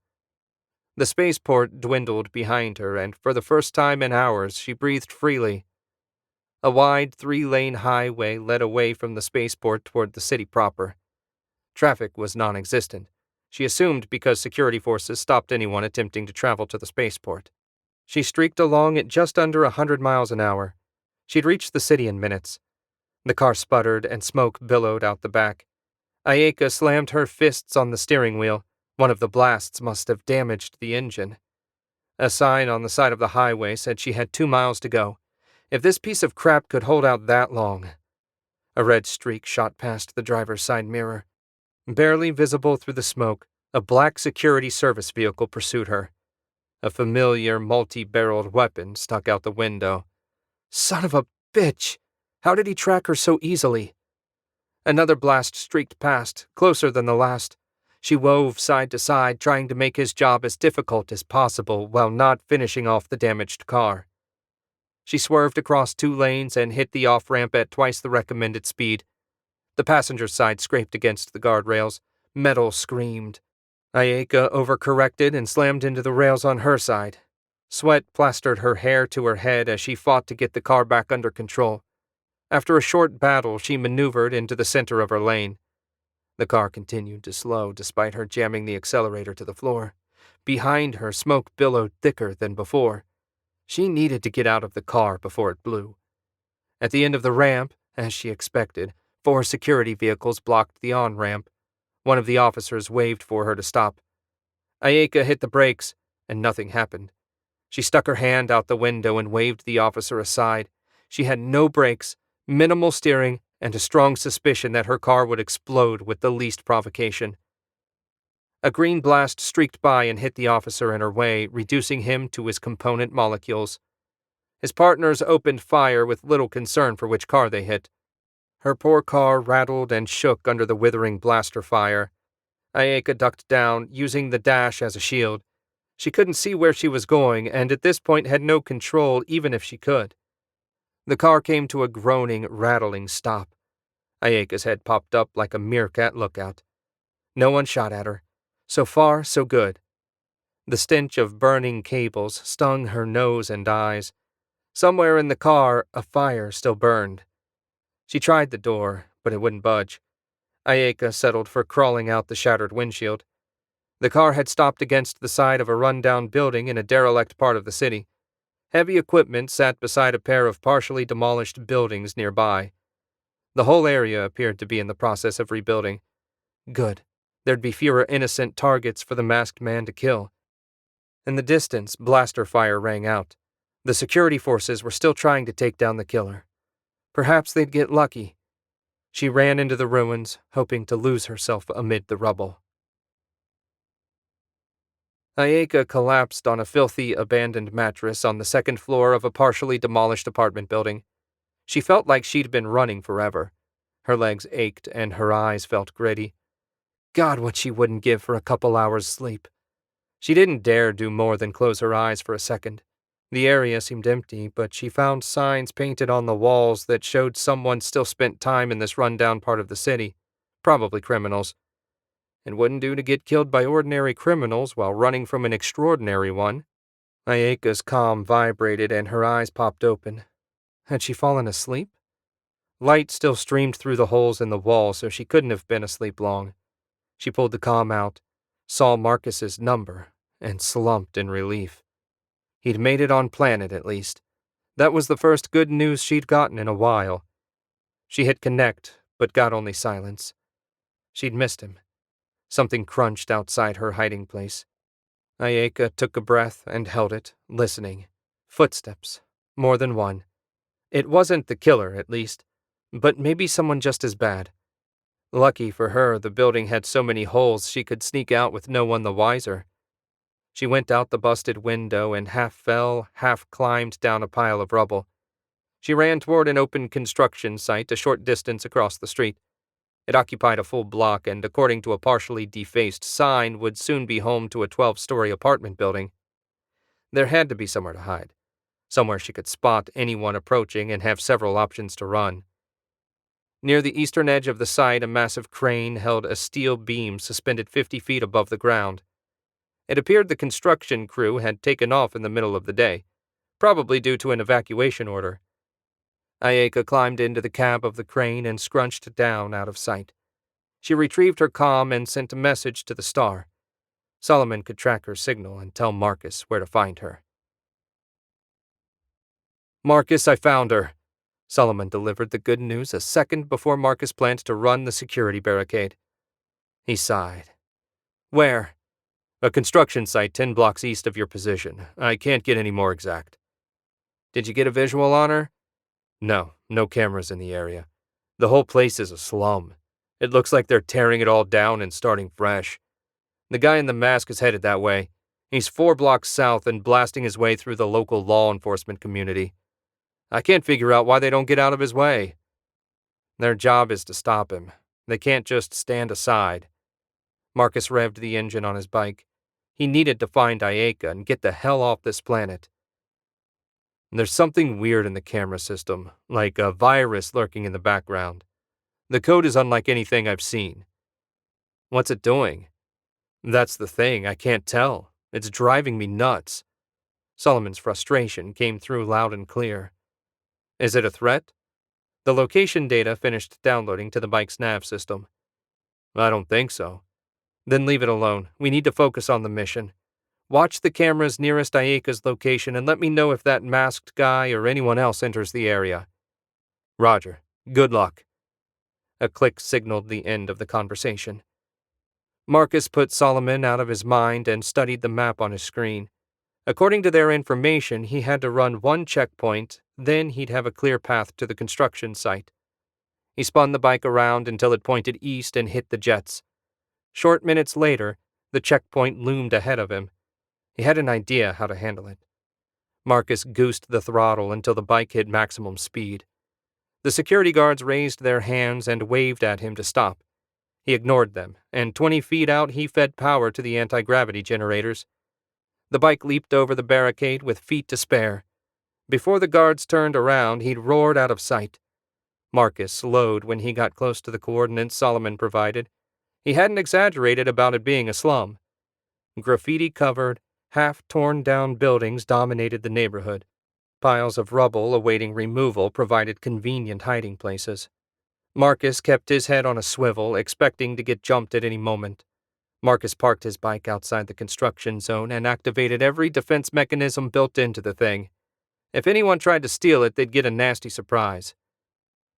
The spaceport dwindled behind her, and for the first time in hours, she breathed freely. A wide 3-lane highway led away from the spaceport toward the city proper. Traffic was non-existent, she assumed because security forces stopped anyone attempting to travel to the spaceport. She streaked along at just under 100 miles an hour. She'd reached the city in minutes. The car sputtered and smoke billowed out the back. Ayaka slammed her fists on the steering wheel. One of the blasts must have damaged the engine. A sign on the side of the highway said she had 2 miles to go. If this piece of crap could hold out that long. A red streak shot past the driver's side mirror. Barely visible through the smoke, a black security service vehicle pursued her. A familiar multi-barreled weapon stuck out the window. Son of a bitch! How did he track her so easily? Another blast streaked past, closer than the last. She wove side to side, trying to make his job as difficult as possible while not finishing off the damaged car. She swerved across 2 lanes and hit the off-ramp at twice the recommended speed. The passenger side scraped against the guardrails. Metal screamed. Ayaka overcorrected and slammed into the rails on her side. Sweat plastered her hair to her head as she fought to get the car back under control. After a short battle, she maneuvered into the center of her lane. The car continued to slow despite her jamming the accelerator to the floor. Behind her, smoke billowed thicker than before. She needed to get out of the car before it blew. At the end of the ramp, as she expected, 4 security vehicles blocked the on-ramp. One of the officers waved for her to stop. Ayaka hit the brakes, and nothing happened. She stuck her hand out the window and waved the officer aside. She had no brakes, minimal steering, and a strong suspicion that her car would explode with the least provocation. A green blast streaked by and hit the officer in her way, reducing him to his component molecules. His partners opened fire with little concern for which car they hit. Her poor car rattled and shook under the withering blaster fire. Ayaka ducked down, using the dash as a shield. She couldn't see where she was going, and at this point had no control even if she could. The car came to a groaning, rattling stop. Ayaka's head popped up like a meerkat lookout. No one shot at her. So far, so good. The stench of burning cables stung her nose and eyes. Somewhere in the car, a fire still burned. She tried the door, but it wouldn't budge. Ayaka settled for crawling out the shattered windshield. The car had stopped against the side of a run-down building in a derelict part of the city. Heavy equipment sat beside a pair of partially demolished buildings nearby. The whole area appeared to be in the process of rebuilding. Good. There'd be fewer innocent targets for the masked man to kill. In the distance, blaster fire rang out. The security forces were still trying to take down the killer. Perhaps they'd get lucky. She ran into the ruins, hoping to lose herself amid the rubble. Ayaka collapsed on a filthy, abandoned mattress on the second floor of a partially demolished apartment building. She felt like she'd been running forever. Her legs ached and her eyes felt gritty. God, what she wouldn't give for a couple hours' sleep. She didn't dare do more than close her eyes for a second. The area seemed empty, but she found signs painted on the walls that showed someone still spent time in this rundown part of the city, probably criminals. It wouldn't do to get killed by ordinary criminals while running from an extraordinary one. Ayaka's comm vibrated and her eyes popped open. Had she fallen asleep? Light still streamed through the holes in the wall, so she couldn't have been asleep long. She pulled the comm out, saw Marcus's number, and slumped in relief. He'd made it on planet, at least. That was the first good news she'd gotten in a while. She hit connect, but got only silence. She'd missed him. Something crunched outside her hiding place. Ayaka took a breath and held it, listening. Footsteps. More than one. It wasn't the killer, at least, but maybe someone just as bad. Lucky for her, the building had so many holes she could sneak out with no one the wiser. She went out the busted window and half fell, half climbed down a pile of rubble. She ran toward an open construction site a short distance across the street. It occupied a full block and, according to a partially defaced sign, would soon be home to a 12-story apartment building. There had to be somewhere to hide, somewhere she could spot anyone approaching and have several options to run. Near the eastern edge of the site, a massive crane held a steel beam suspended 50 feet above the ground. It appeared the construction crew had taken off in the middle of the day, probably due to an evacuation order. Ayaka climbed into the cab of the crane and scrunched down out of sight. She retrieved her comm and sent a message to the star. Solomon could track her signal and tell Marcus where to find her. "Marcus, I found her." Solomon delivered the good news a second before Marcus planned to run the security barricade. He sighed. "Where?" "A construction site 10 blocks east of your position. I can't get any more exact." "Did you get a visual on her?" No cameras in the area. The whole place is a slum. It looks like they're tearing it all down and starting fresh. The guy in the mask is headed that way. He's 4 blocks south and blasting his way through the local law enforcement community. I can't figure out why they don't get out of his way. Their job is to stop him. They can't just stand aside. Marcus revved the engine on his bike. He needed to find Ayaka and get the hell off this planet. There's something weird in the camera system, like a virus lurking in the background. The code is unlike anything I've seen. What's it doing? That's the thing, I can't tell. It's driving me nuts. Solomon's frustration came through loud and clear. Is it a threat? The location data finished downloading to the bike's nav system. I don't think so. Then leave it alone. We need to focus on the mission. Watch the cameras nearest Ayaka's location and let me know if that masked guy or anyone else enters the area. Roger. Good luck. A click signaled the end of the conversation. Marcus put Solomon out of his mind and studied the map on his screen. According to their information, he had to run 1 checkpoint, then he'd have a clear path to the construction site. He spun the bike around until it pointed east and hit the jets. Short minutes later, the checkpoint loomed ahead of him. He had an idea how to handle it. Marcus goosed the throttle until the bike hit maximum speed. The security guards raised their hands and waved at him to stop. He ignored them, and 20 feet out he fed power to the anti-gravity generators. The bike leaped over the barricade with feet to spare. Before the guards turned around, he'd roared out of sight. Marcus slowed when he got close to the coordinates Solomon provided. He hadn't exaggerated about it being a slum. Graffiti-covered, half-torn-down buildings dominated the neighborhood. Piles of rubble awaiting removal provided convenient hiding places. Marcus kept his head on a swivel, expecting to get jumped at any moment. Marcus parked his bike outside the construction zone and activated every defense mechanism built into the thing. If anyone tried to steal it, they'd get a nasty surprise.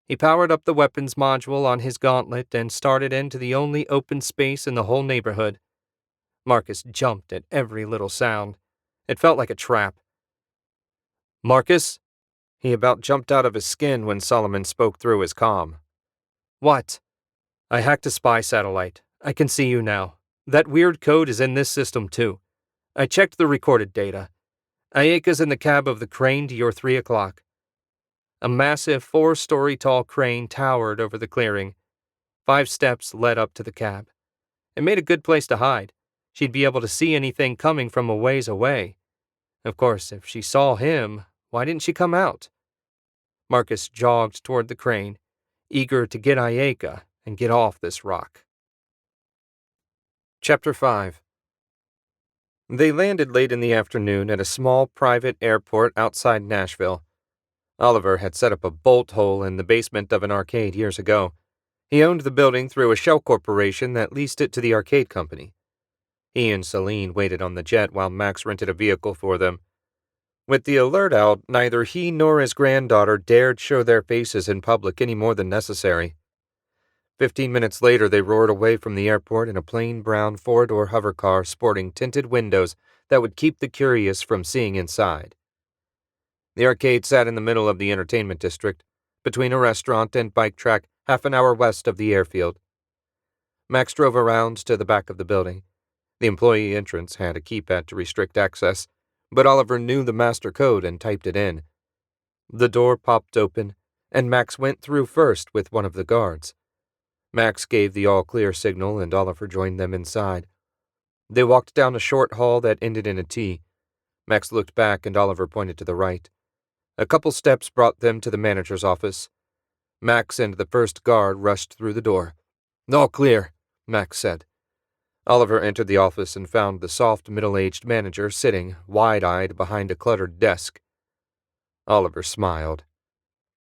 He powered up the weapons module on his gauntlet and started into the only open space in the whole neighborhood. Marcus jumped at every little sound. It felt like a trap. "Marcus?" He about jumped out of his skin when Solomon spoke through his comm. "What?" "I hacked a spy satellite. I can see you now. That weird code is in this system, too. I checked the recorded data. Ayaka's in the cab of the crane to your 3 o'clock. A massive 4-story tall crane towered over the clearing. 5 steps led up to the cab. It made a good place to hide. She'd be able to see anything coming from a ways away. Of course, if she saw him, why didn't she come out? Marcus jogged toward the crane, eager to get Ayaka and get off this rock. Chapter 5. They landed late in the afternoon at a small private airport outside Nashville. Oliver had set up a bolt hole in the basement of an arcade years ago. He owned the building through a shell corporation that leased it to the arcade company. He and Celine waited on the jet while Max rented a vehicle for them. With the alert out, neither he nor his granddaughter dared show their faces in public any more than necessary. 15 minutes later, they roared away from the airport in a plain brown four-door hover car sporting tinted windows that would keep the curious from seeing inside. The arcade sat in the middle of the entertainment district, between a restaurant and bike track half an hour west of the airfield. Max drove around to the back of the building. The employee entrance had a keypad to restrict access, but Oliver knew the master code and typed it in. The door popped open, and Max went through first with one of the guards. Max gave the all-clear signal, and Oliver joined them inside. They walked down a short hall that ended in a T. Max looked back, and Oliver pointed to the right. A couple steps brought them to the manager's office. Max and the first guard rushed through the door. "All clear," Max said. Oliver entered the office and found the soft, middle-aged manager sitting, wide-eyed, behind a cluttered desk. Oliver smiled.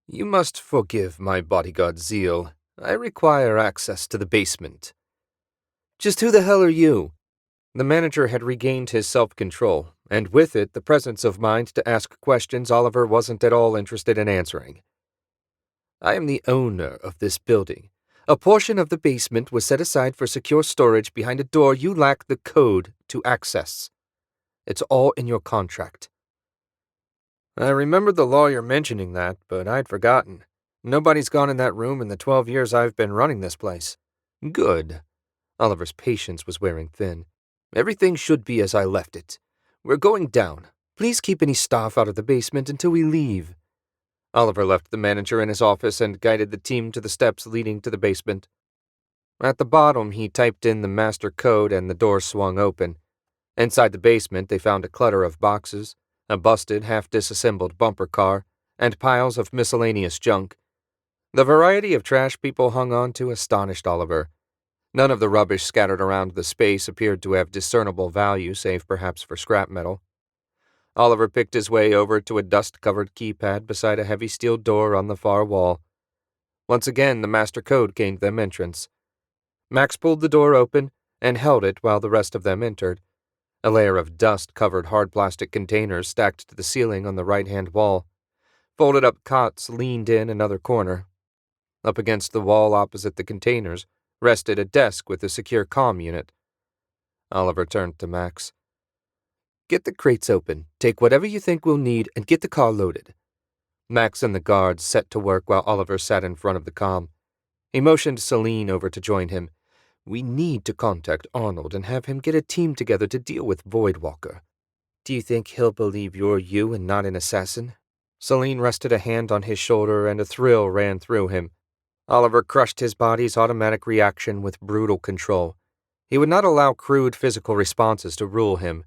"You must forgive my bodyguard's zeal. I require access to the basement." "Just who the hell are you?" The manager had regained his self-control, and with it the presence of mind to ask questions Oliver wasn't at all interested in answering. "I am the owner of this building. A portion of the basement was set aside for secure storage behind a door you lack the code to access. It's all in your contract." I remembered the lawyer mentioning that, but I'd forgotten. Nobody's gone in that room in the 12 years I've been running this place. Good. Oliver's patience was wearing thin. Everything should be as I left it. We're going down. Please keep any staff out of the basement until we leave. Oliver left the manager in his office and guided the team to the steps leading to the basement. At the bottom, he typed in the master code and the door swung open. Inside the basement, they found a clutter of boxes, a busted, half-disassembled bumper car, and piles of miscellaneous junk. The variety of trash people hung on to astonished Oliver. None of the rubbish scattered around the space appeared to have discernible value, save perhaps for scrap metal. Oliver picked his way over to a dust-covered keypad beside a heavy steel door on the far wall. Once again, the master code gained them entrance. Max pulled the door open and held it while the rest of them entered. A layer of dust covered hard plastic containers stacked to the ceiling on the right-hand wall. Folded-up cots leaned in another corner. Up against the wall opposite the containers rested a desk with a secure comm unit. Oliver turned to Max. "Get the crates open, take whatever you think we'll need, and get the car loaded." Max and the guards set to work while Oliver sat in front of the comm. He motioned Celine over to join him. "We need to contact Arnold and have him get a team together to deal with Voidwalker." "Do you think he'll believe you're you and not an assassin?" Celine rested a hand on his shoulder and a thrill ran through him. Oliver crushed his body's automatic reaction with brutal control. He would not allow crude physical responses to rule him.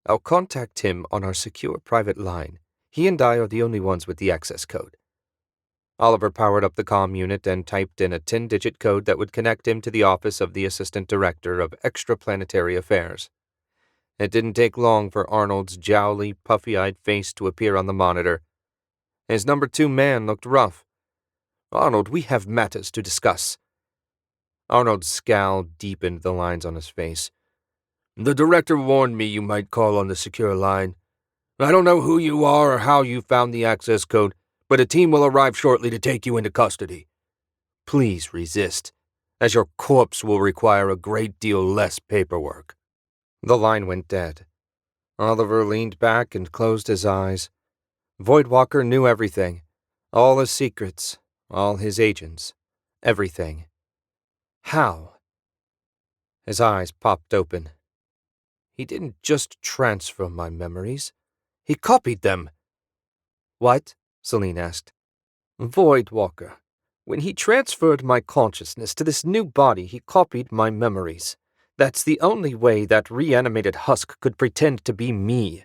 "I'll contact him on our secure private line. He and I are the only ones with the access code." Oliver powered up the comm unit and typed in a 10-digit code that would connect him to the office of the Assistant Director of Extraplanetary Affairs. It didn't take long for Arnold's jowly, puffy-eyed face to appear on the monitor. His number 2 man looked rough. "Arnold, we have matters to discuss." Arnold's scowl deepened the lines on his face. "The director warned me you might call on the secure line. I don't know who you are or how you found the access code, but a team will arrive shortly to take you into custody. Please resist, as your corpse will require a great deal less paperwork." The line went dead. Oliver leaned back and closed his eyes. Voidwalker knew everything. All his secrets, all his agents, everything. How? His eyes popped open. "He didn't just transfer my memories. He copied them." "What?" Celine asked. "Voidwalker. When he transferred my consciousness to this new body, he copied my memories. That's the only way that reanimated husk could pretend to be me.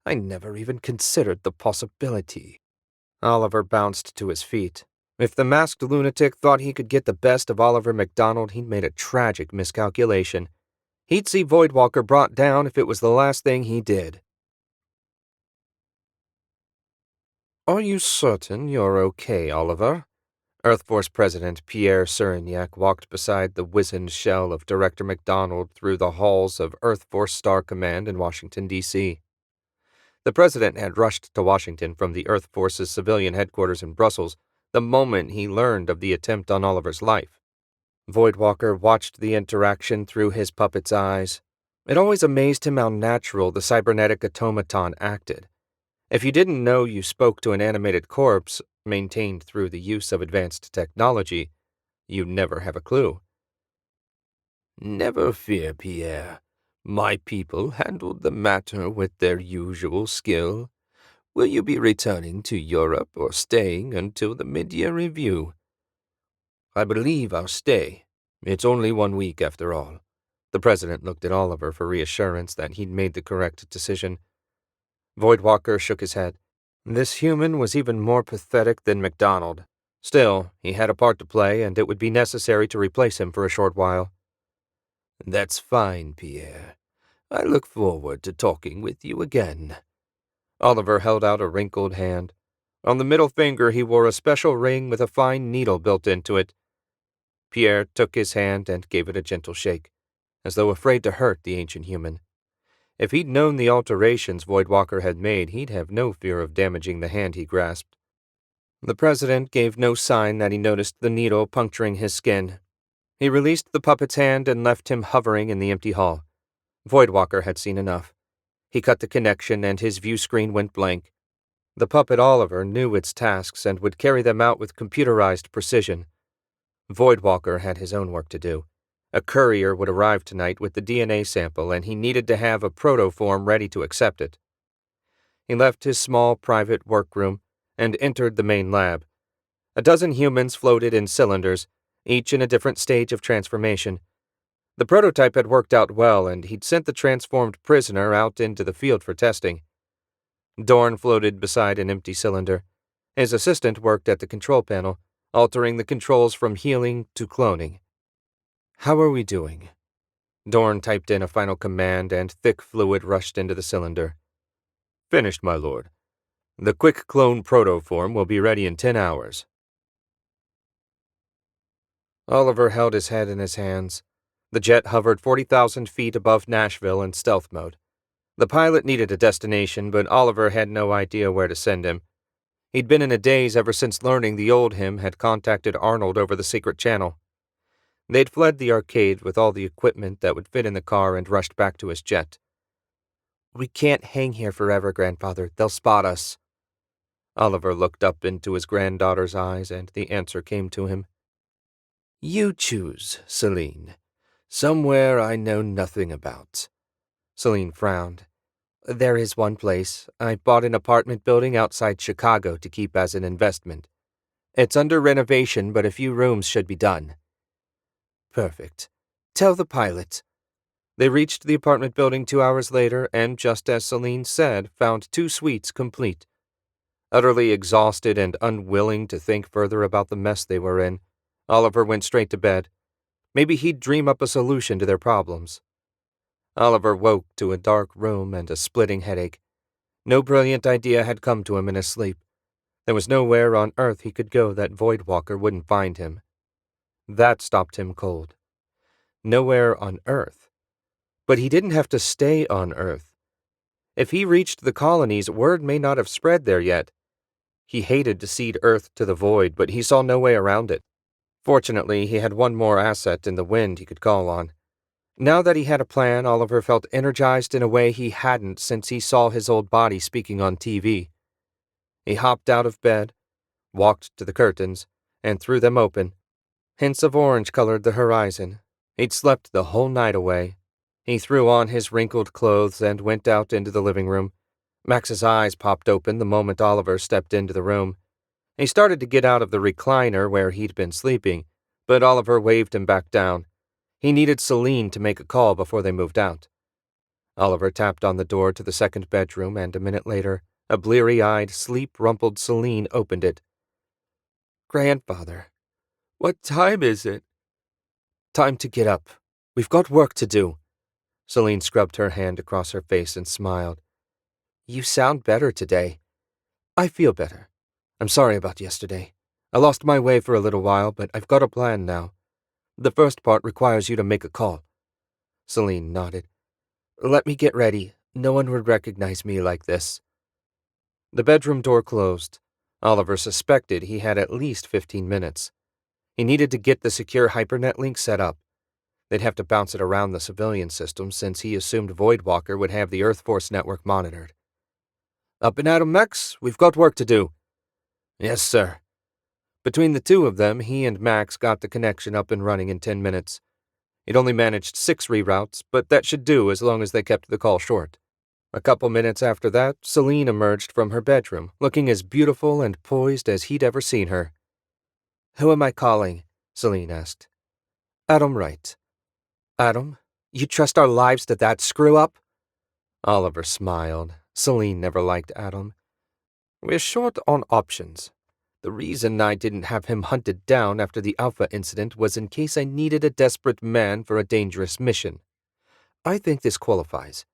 I never even considered the possibility." Oliver bounced to his feet. If the masked lunatic thought he could get the best of Oliver McDonald, he'd made a tragic miscalculation. He'd see Voidwalker brought down if it was the last thing he did. "Are you certain you're okay, Oliver?" Earth Force President Pierre Surignac walked beside the wizened shell of Director McDonald through the halls of Earth Force Star Command in Washington, D.C. The president had rushed to Washington from the Earth Force's civilian headquarters in Brussels the moment he learned of the attempt on Oliver's life. Voidwalker watched the interaction through his puppet's eyes. It always amazed him how natural the cybernetic automaton acted. If you didn't know you spoke to an animated corpse, maintained through the use of advanced technology, you'd never have a clue. "Never fear, Pierre. My people handled the matter with their usual skill. Will you be returning to Europe or staying until the mid-year review?" "I believe I'll stay. It's only 1 week after all." The president looked at Oliver for reassurance that he'd made the correct decision. Voidwalker shook his head. This human was even more pathetic than McDonald. Still, he had a part to play, and it would be necessary to replace him for a short while. "That's fine, Pierre. I look forward to talking with you again." Oliver held out a wrinkled hand. On the middle finger he wore a special ring with a fine needle built into it. Pierre took his hand and gave it a gentle shake, as though afraid to hurt the ancient human. If he'd known the alterations Voidwalker had made, he'd have no fear of damaging the hand he grasped. The president gave no sign that he noticed the needle puncturing his skin. He released the puppet's hand and left him hovering in the empty hall. Voidwalker had seen enough. He cut the connection and his view screen went blank. The puppet Oliver knew its tasks and would carry them out with computerized precision. Voidwalker had his own work to do. A courier would arrive tonight with the DNA sample, and he needed to have a protoform ready to accept it. He left his small private workroom and entered the main lab. A dozen humans floated in cylinders, each in a different stage of transformation. The prototype had worked out well, and he'd sent the transformed prisoner out into the field for testing. Dorn floated beside an empty cylinder. His assistant worked at the control panel, altering the controls from healing to cloning. "How are we doing?" Dorn typed in a final command, and thick fluid rushed into the cylinder. "Finished, my lord. The quick clone protoform will be ready in 10 hours. Oliver held his head in his hands. The jet hovered 40,000 feet above Nashville in stealth mode. The pilot needed a destination, but Oliver had no idea where to send him. He'd been in a daze ever since learning the old him had contacted Arnold over the secret channel. They'd fled the arcade with all the equipment that would fit in the car and rushed back to his jet. "We can't hang here forever, Grandfather. They'll spot us." Oliver looked up into his granddaughter's eyes, and the answer came to him. "You choose, Celine. Somewhere I know nothing about." Celine frowned. "There is one place. I bought an apartment building outside Chicago to keep as an investment. It's under renovation, but a few rooms should be done." "Perfect. Tell the pilot." They reached the apartment building 2 hours later, and just as Celine said, found 2 suites complete. Utterly exhausted and unwilling to think further about the mess they were in, Oliver went straight to bed. Maybe he'd dream up a solution to their problems. Oliver woke to a dark room and a splitting headache. No brilliant idea had come to him in his sleep. There was nowhere on Earth he could go that Voidwalker wouldn't find him. That stopped him cold. Nowhere on Earth. But he didn't have to stay on Earth. If he reached the colonies, word may not have spread there yet. He hated to cede Earth to the Void, but he saw no way around it. Fortunately, he had one more asset in the wind he could call on. Now that he had a plan, Oliver felt energized in a way he hadn't since he saw his old body speaking on TV. He hopped out of bed, walked to the curtains, and threw them open. Hints of orange colored the horizon. He'd slept the whole night away. He threw on his wrinkled clothes and went out into the living room. Max's eyes popped open the moment Oliver stepped into the room. He started to get out of the recliner where he'd been sleeping, but Oliver waved him back down. He needed Celine to make a call before they moved out. Oliver tapped on the door to the second bedroom, and a minute later, a bleary-eyed, sleep-rumpled Celine opened it. "Grandfather, what time is it?" "Time to get up. We've got work to do." Celine scrubbed her hand across her face and smiled. You sound better today. I feel better. I'm sorry about yesterday. I lost my way for a little while, but I've got a plan now. The first part requires you to make a call. Celine nodded. Let me get ready. No one would recognize me like this. The bedroom door closed. Oliver suspected he had at least 15 minutes. He needed to get the secure HyperNet link set up. They'd have to bounce it around the civilian system since he assumed Voidwalker would have the Earth Force network monitored. Up and at 'em, Max. We've got work to do. Yes, sir. Between the two of them, he and Max got the connection up and running in 10 minutes. He'd only managed 6 reroutes, but that should do as long as they kept the call short. A couple minutes after that, Celine emerged from her bedroom, looking as beautiful and poised as he'd ever seen her. Who am I calling? Celine asked. Adam Wright. Adam, you trust our lives to that screw-up? Oliver smiled. Celine never liked Adam. We're short on options. The reason I didn't have him hunted down after the Alpha incident was in case I needed a desperate man for a dangerous mission. I think this qualifies.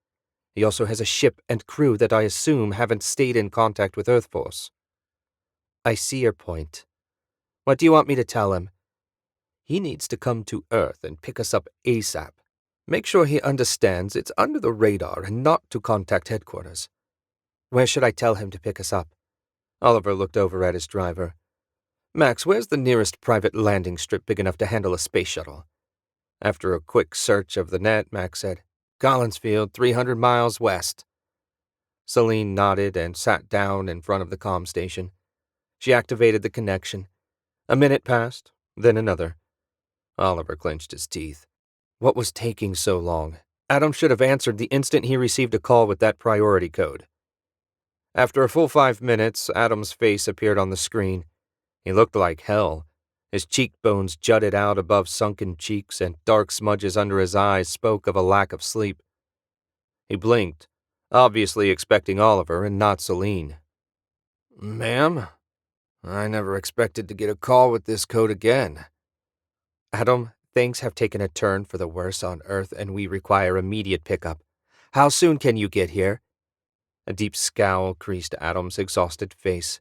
He also has a ship and crew that I assume haven't stayed in contact with Earth Force. I see your point. What do you want me to tell him? He needs to come to Earth and pick us up ASAP. Make sure he understands it's under the radar and not to contact headquarters. Where should I tell him to pick us up? Oliver looked over at his driver. Max, where's the nearest private landing strip big enough to handle a space shuttle? After a quick search of the net, Max said, Collinsfield, 300 miles west. Celine nodded and sat down in front of the comm station. She activated the connection. A minute passed, then another. Oliver clenched his teeth. What was taking so long? Adam should have answered the instant he received a call with that priority code. After a full 5 minutes, Adam's face appeared on the screen. He looked like hell. His cheekbones jutted out above sunken cheeks, and dark smudges under his eyes spoke of a lack of sleep. He blinked, obviously expecting Oliver and not Celine. Ma'am? I never expected to get a call with this code again. Adam, things have taken a turn for the worse on Earth, and we require immediate pickup. How soon can you get here? A deep scowl creased Adam's exhausted face.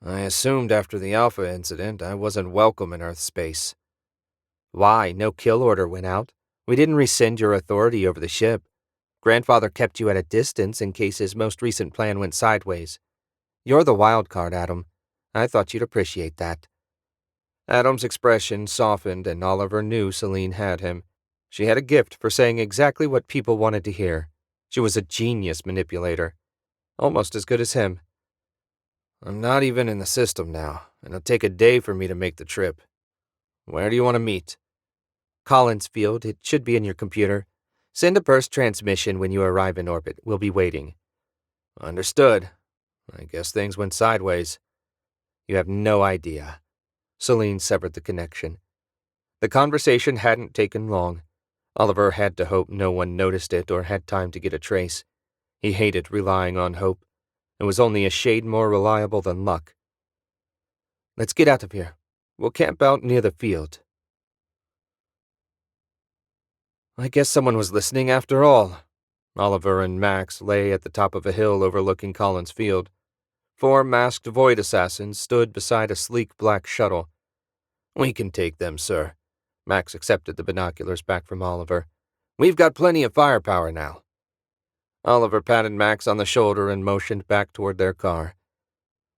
I assumed after the Alpha incident I wasn't welcome in Earth space. Why? No kill order went out. We didn't rescind your authority over the ship. Grandfather kept you at a distance in case his most recent plan went sideways. You're the wild card, Adam. I thought you'd appreciate that. Adam's expression softened, and Oliver knew Celine had him. She had a gift for saying exactly what people wanted to hear. She was a genius manipulator, almost as good as him. I'm not even in the system now, and it'll take a day for me to make the trip. Where do you want to meet? Collinsfield. It should be in your computer. Send a burst transmission when you arrive in orbit. We'll be waiting. Understood. I guess things went sideways. You have no idea. Celine severed the connection. The conversation hadn't taken long. Oliver had to hope no one noticed it or had time to get a trace. He hated relying on hope. It was only a shade more reliable than luck. Let's get out of here. We'll camp out near the field. I guess someone was listening after all. Oliver and Max lay at the top of a hill overlooking Collins Field. 4 masked void assassins stood beside a sleek black shuttle. We can take them, sir. Max accepted the binoculars back from Oliver. We've got plenty of firepower now. Oliver patted Max on the shoulder and motioned back toward their car.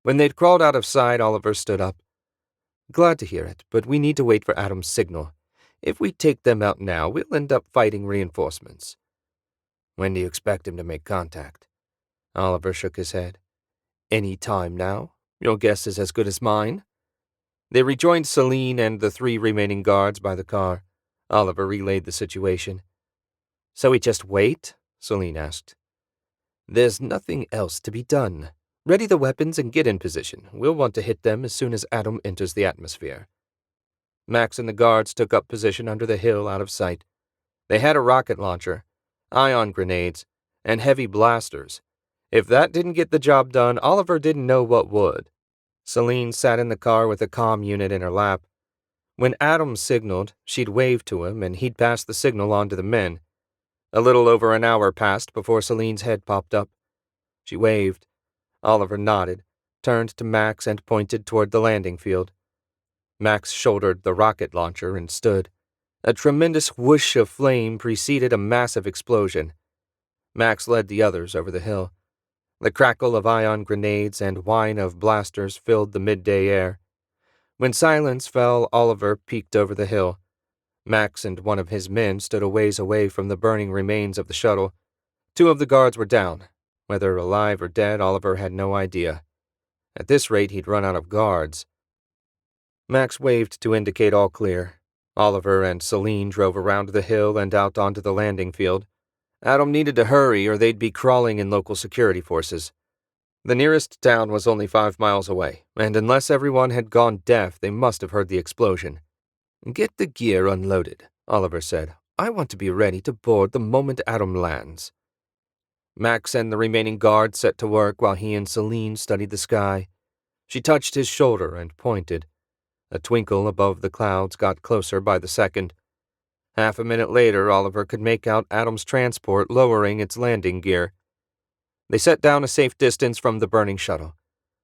When they'd crawled out of sight, Oliver stood up. Glad to hear it, but we need to wait for Adam's signal. If we take them out now, we'll end up fighting reinforcements. When do you expect him to make contact? Oliver shook his head. Any time now. Your guess is as good as mine. They rejoined Celine and the 3 remaining guards by the car. Oliver relayed the situation. So we just wait? Celine asked. There's nothing else to be done. Ready the weapons and get in position. We'll want to hit them as soon as Adam enters the atmosphere. Max and the guards took up position under the hill out of sight. They had a rocket launcher, ion grenades, and heavy blasters. If that didn't get the job done, Oliver didn't know what would. Celine sat in the car with a comm unit in her lap. When Adam signaled, she'd wave to him and he'd pass the signal on to the men. A little over an hour passed before Celine's head popped up. She waved. Oliver nodded, turned to Max and pointed toward the landing field. Max shouldered the rocket launcher and stood. A tremendous whoosh of flame preceded a massive explosion. Max led the others over the hill. The crackle of ion grenades and whine of blasters filled the midday air. When silence fell, Oliver peeked over the hill. Max and one of his men stood a ways away from the burning remains of the shuttle. 2 of the guards were down. Whether alive or dead, Oliver had no idea. At this rate, he'd run out of guards. Max waved to indicate all clear. Oliver and Celine drove around the hill and out onto the landing field. Adam needed to hurry or they'd be crawling in local security forces. The nearest town was only 5 miles away, and unless everyone had gone deaf, they must have heard the explosion. "Get the gear unloaded," Oliver said. "I want to be ready to board the moment Adam lands." Max and the remaining guards set to work while he and Celine studied the sky. She touched his shoulder and pointed. A twinkle above the clouds got closer by the second. Half a minute later, Oliver could make out Adam's transport lowering its landing gear. They set down a safe distance from the burning shuttle.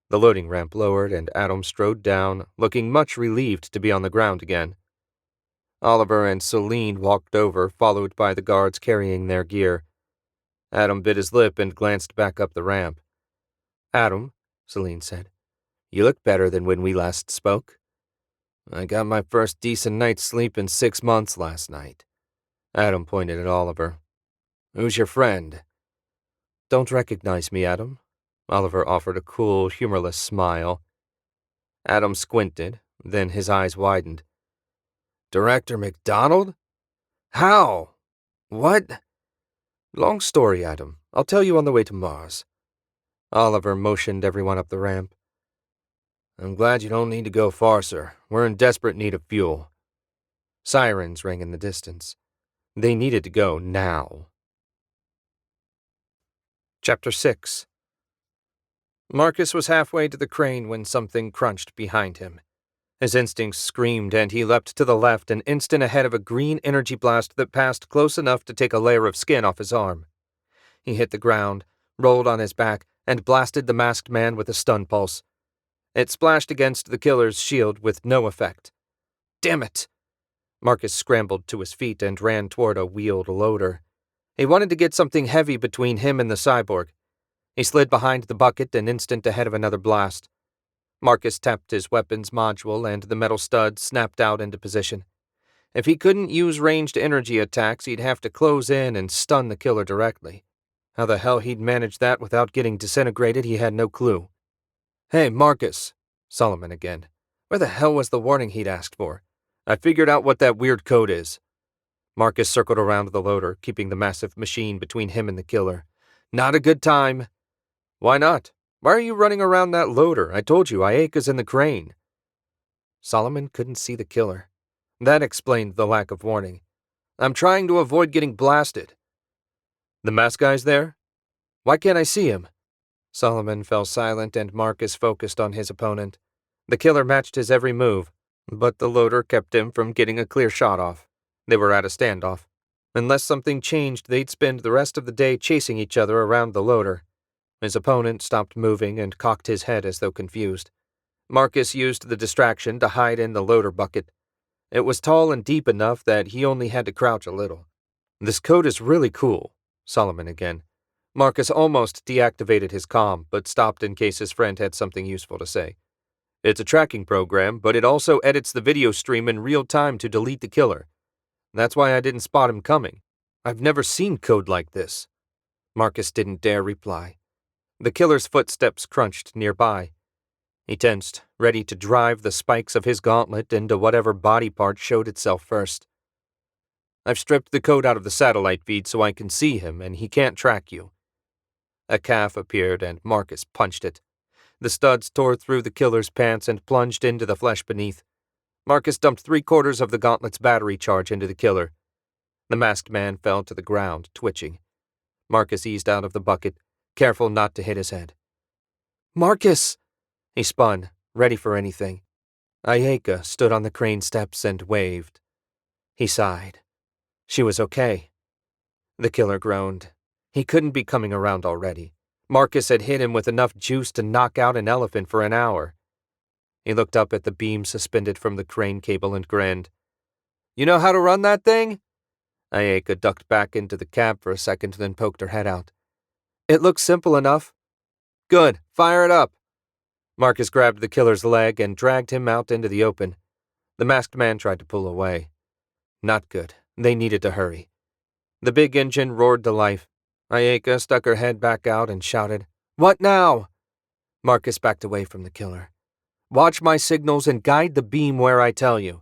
The loading ramp lowered, and Adam strode down, looking much relieved to be on the ground again. Oliver and Celine walked over, followed by the guards carrying their gear. Adam bit his lip and glanced back up the ramp. "Adam," Celine said, "you look better than when we last spoke." "I got my first decent night's sleep in 6 months last night." Adam pointed at Oliver. "Who's your friend?" "Don't recognize me, Adam?" Oliver offered a cool, humorless smile. Adam squinted, then his eyes widened. "Director McDonald? How? What?" "Long story, Adam. I'll tell you on the way to Mars." Oliver motioned everyone up the ramp. "I'm glad you don't need to go far, sir. We're in desperate need of fuel." Sirens rang in the distance. They needed to go now. Chapter 6. Marcus was halfway to the crane when something crunched behind him. His instincts screamed, and he leapt to the left, an instant ahead of a green energy blast that passed close enough to take a layer of skin off his arm. He hit the ground, rolled on his back, and blasted the masked man with a stun pulse. It splashed against the killer's shield with no effect. "Damn it!" Marcus scrambled to his feet and ran toward a wheeled loader. He wanted to get something heavy between him and the cyborg. He slid behind the bucket an instant ahead of another blast. Marcus tapped his weapons module and the metal stud snapped out into position. If he couldn't use ranged energy attacks, he'd have to close in and stun the killer directly. How the hell he'd manage that without getting disintegrated, he had no clue. "Hey, Marcus," Solomon again. Where the hell was the warning he'd asked for? "I figured out what that weird code is." Marcus circled around the loader, keeping the massive machine between him and the killer. "Not a good time." "Why not? Why are you running around that loader? I told you, Ayaka's in the crane." Solomon couldn't see the killer. That explained the lack of warning. "I'm trying to avoid getting blasted." "The masked guy's there? Why can't I see him?" Solomon fell silent and Marcus focused on his opponent. The killer matched his every move, but the loader kept him from getting a clear shot off. They were at a standoff. Unless something changed, they'd spend the rest of the day chasing each other around the loader. His opponent stopped moving and cocked his head as though confused. Marcus used the distraction to hide in the loader bucket. It was tall and deep enough that he only had to crouch a little. "This code is really cool," Solomon again. Marcus almost deactivated his comm, but stopped in case his friend had something useful to say. "It's a tracking program, but it also edits the video stream in real time to delete the killer. That's why I didn't spot him coming. I've never seen code like this." Marcus didn't dare reply. The killer's footsteps crunched nearby. He tensed, ready to drive the spikes of his gauntlet into whatever body part showed itself first. "I've stripped the code out of the satellite feed so I can see him, and he can't track you." A calf appeared, and Marcus punched it. The studs tore through the killer's pants and plunged into the flesh beneath. Marcus dumped 3/4 of the gauntlet's battery charge into the killer. The masked man fell to the ground, twitching. Marcus eased out of the bucket, careful not to hit his head. "Marcus!" He spun, ready for anything. Ayaka stood on the crane steps and waved. He sighed. She was okay. The killer groaned. He couldn't be coming around already. Marcus had hit him with enough juice to knock out an elephant for an hour. He looked up at the beam suspended from the crane cable and grinned. "You know how to run that thing?" Ayaka ducked back into the cab for a second, then poked her head out. "It looks simple enough." "Good, fire it up." Marcus grabbed the killer's leg and dragged him out into the open. The masked man tried to pull away. Not good. They needed to hurry. The big engine roared to life. Ayaka stuck her head back out and shouted, "What now?" Marcus backed away from the killer. "Watch my signals and guide the beam where I tell you."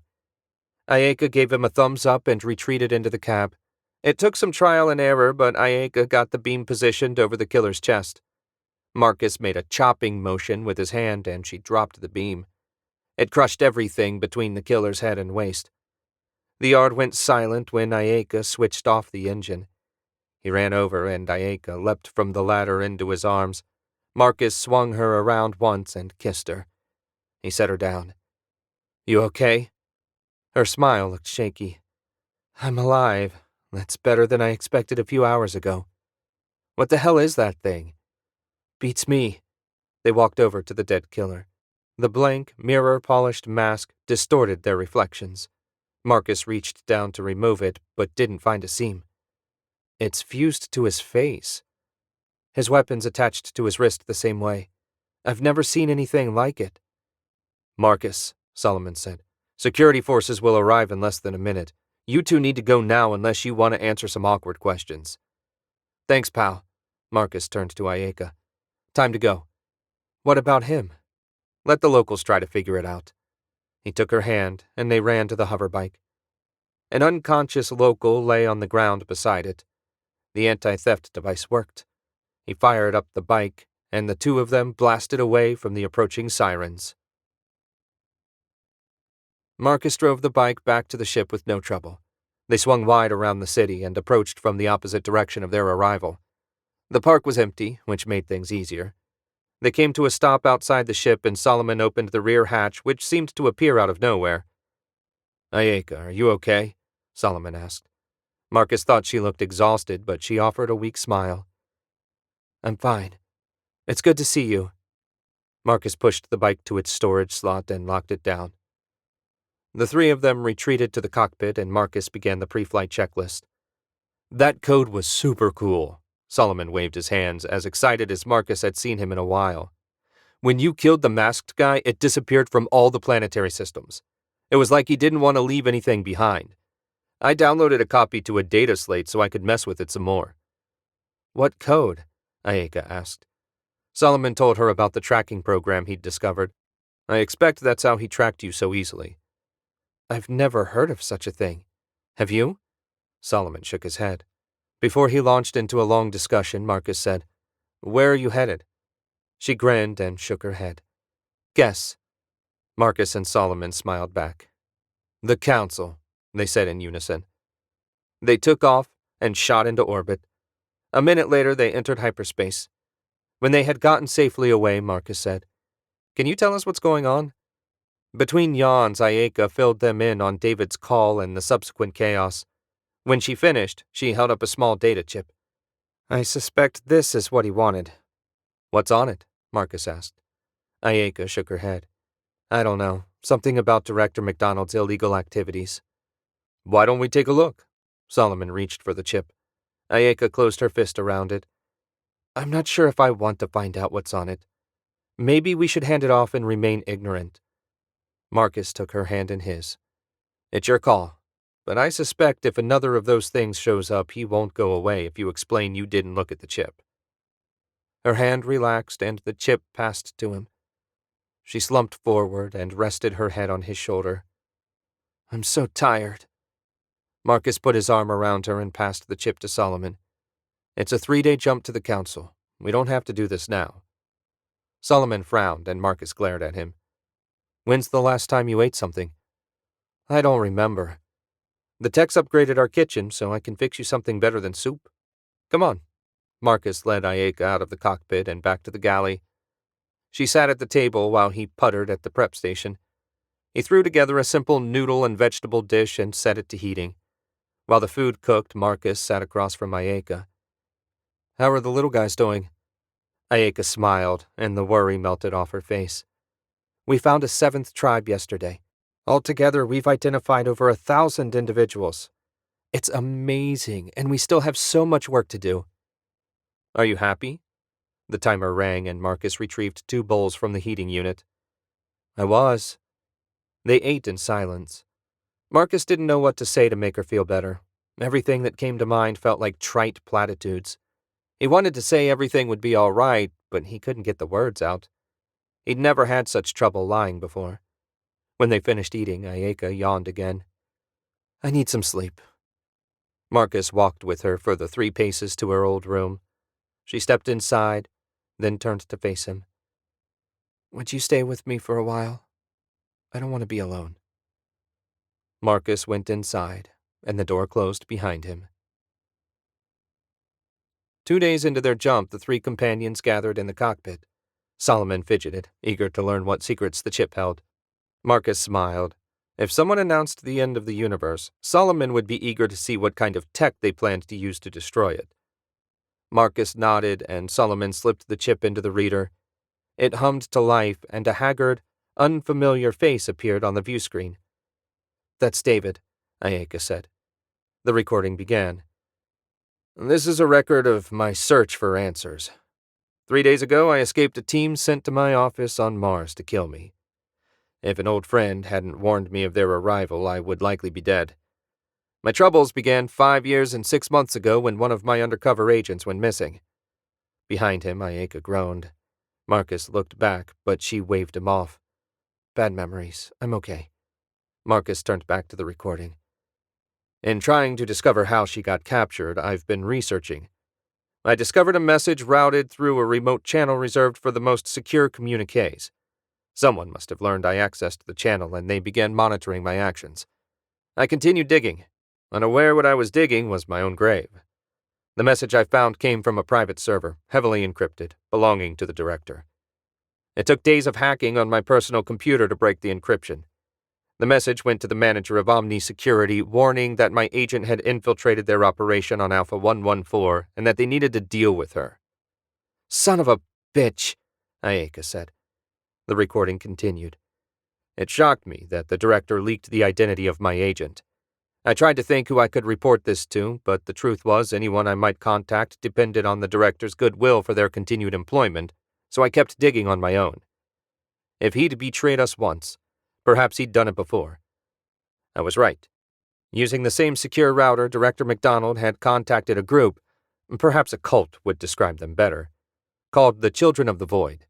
Ayaka gave him a thumbs up and retreated into the cab. It took some trial and error, but Ayaka got the beam positioned over the killer's chest. Marcus made a chopping motion with his hand and she dropped the beam. It crushed everything between the killer's head and waist. The yard went silent when Ayaka switched off the engine. He ran over and Ayaka leapt from the ladder into his arms. Marcus swung her around once and kissed her. He set her down. "You okay?" Her smile looked shaky. "I'm alive. That's better than I expected a few hours ago." "What the hell is that thing?" "Beats me." They walked over to the dead killer. The blank, mirror-polished mask distorted their reflections. Marcus reached down to remove it, but didn't find a seam. "It's fused to his face. His weapon's attached to his wrist the same way. I've never seen anything like it." "Marcus," Solomon said, "security forces will arrive in less than a minute. You two need to go now unless you want to answer some awkward questions." "Thanks, pal." Marcus turned to Ayaka. "Time to go." "What about him?" "Let the locals try to figure it out." He took her hand, and they ran to the hoverbike. An unconscious local lay on the ground beside it. The anti-theft device worked. He fired up the bike, and the two of them blasted away from the approaching sirens. Marcus drove the bike back to the ship with no trouble. They swung wide around the city and approached from the opposite direction of their arrival. The park was empty, which made things easier. They came to a stop outside the ship and Solomon opened the rear hatch, which seemed to appear out of nowhere. "Ayaka, are you okay?" Solomon asked. Marcus thought she looked exhausted, but she offered a weak smile. "I'm fine. It's good to see you." Marcus pushed the bike to its storage slot and locked it down. The three of them retreated to the cockpit and Marcus began the pre-flight checklist. "That code was super cool." Solomon waved his hands, as excited as Marcus had seen him in a while. "When you killed the masked guy, it disappeared from all the planetary systems. It was like he didn't want to leave anything behind. I downloaded a copy to a data slate so I could mess with it some more." "What code?" Ayaka asked. Solomon told her about the tracking program he'd discovered. "I expect that's how he tracked you so easily." "I've never heard of such a thing. Have you?" Solomon shook his head. Before he launched into a long discussion, Marcus said, "Where are you headed?" She grinned and shook her head. "Guess." Marcus and Solomon smiled back. "The Council," they said in unison. They took off and shot into orbit. A minute later, they entered hyperspace. When they had gotten safely away, Marcus said, "Can you tell us what's going on?" Between yawns, Ayaka filled them in on David's call and the subsequent chaos. When she finished, she held up a small data chip. "I suspect this is what he wanted." "What's on it?" Marcus asked. Ayaka shook her head. "I don't know. Something about Director McDonald's illegal activities." "Why don't we take a look?" Solomon reached for the chip. Ayaka closed her fist around it. "I'm not sure if I want to find out what's on it. Maybe we should hand it off and remain ignorant." Marcus took her hand in his. "It's your call. But I suspect if another of those things shows up, he won't go away if you explain you didn't look at the chip." Her hand relaxed and the chip passed to him. She slumped forward and rested her head on his shoulder. "I'm so tired." Marcus put his arm around her and passed the chip to Solomon. "It's a 3-day jump to the Council. We don't have to do this now." Solomon frowned and Marcus glared at him. "When's the last time you ate something?" "I don't remember. The tech's upgraded our kitchen, so I can fix you something better than soup. Come on." Marcus led Ayaka out of the cockpit and back to the galley. She sat at the table while he puttered at the prep station. He threw together a simple noodle and vegetable dish and set it to heating. While the food cooked, Marcus sat across from Ayaka. "How are the little guys doing?" Ayaka smiled, and the worry melted off her face. "We found a 7th tribe yesterday. Altogether, we've identified over 1,000 individuals. It's amazing, and we still have so much work to do." "Are you happy?" The timer rang, and Marcus retrieved 2 bowls from the heating unit. "I was." They ate in silence. Marcus didn't know what to say to make her feel better. Everything that came to mind felt like trite platitudes. He wanted to say everything would be all right, but he couldn't get the words out. He'd never had such trouble lying before. When they finished eating, Ayaka yawned again. "I need some sleep." Marcus walked with her for the 3 paces to her old room. She stepped inside, then turned to face him. "Would you stay with me for a while? I don't want to be alone." Marcus went inside, and the door closed behind him. 2 days into their jump, the 3 companions gathered in the cockpit. Solomon fidgeted, eager to learn what secrets the chip held. Marcus smiled. If someone announced the end of the universe, Solomon would be eager to see what kind of tech they planned to use to destroy it. Marcus nodded, and Solomon slipped the chip into the reader. It hummed to life, and a haggard, unfamiliar face appeared on the view screen. "That's David," Ayaka said. The recording began. "This is a record of my search for answers. 3 days ago, I escaped a team sent to my office on Mars to kill me. If an old friend hadn't warned me of their arrival, I would likely be dead. My troubles began 5 years and 6 months ago when one of my undercover agents went missing." Behind him, Ayaka groaned. Marcus looked back, but she waved him off. "Bad memories. I'm okay." Marcus turned back to the recording. "In trying to discover how she got captured, I've been researching. I discovered a message routed through a remote channel reserved for the most secure communiques. Someone must have learned I accessed the channel, and they began monitoring my actions. I continued digging, unaware what I was digging was my own grave. The message I found came from a private server, heavily encrypted, belonging to the director. It took days of hacking on my personal computer to break the encryption. The message went to the manager of Omni Security, warning that my agent had infiltrated their operation on Alpha 114 and that they needed to deal with her." "Son of a bitch," Ayaka said. The recording continued. "It shocked me that the director leaked the identity of my agent. I tried to think who I could report this to, but the truth was anyone I might contact depended on the director's goodwill for their continued employment, so I kept digging on my own. If he'd betrayed us once, perhaps he'd done it before. I was right. Using the same secure router, Director McDonald had contacted a group, perhaps a cult would describe them better, called the Children of the Void.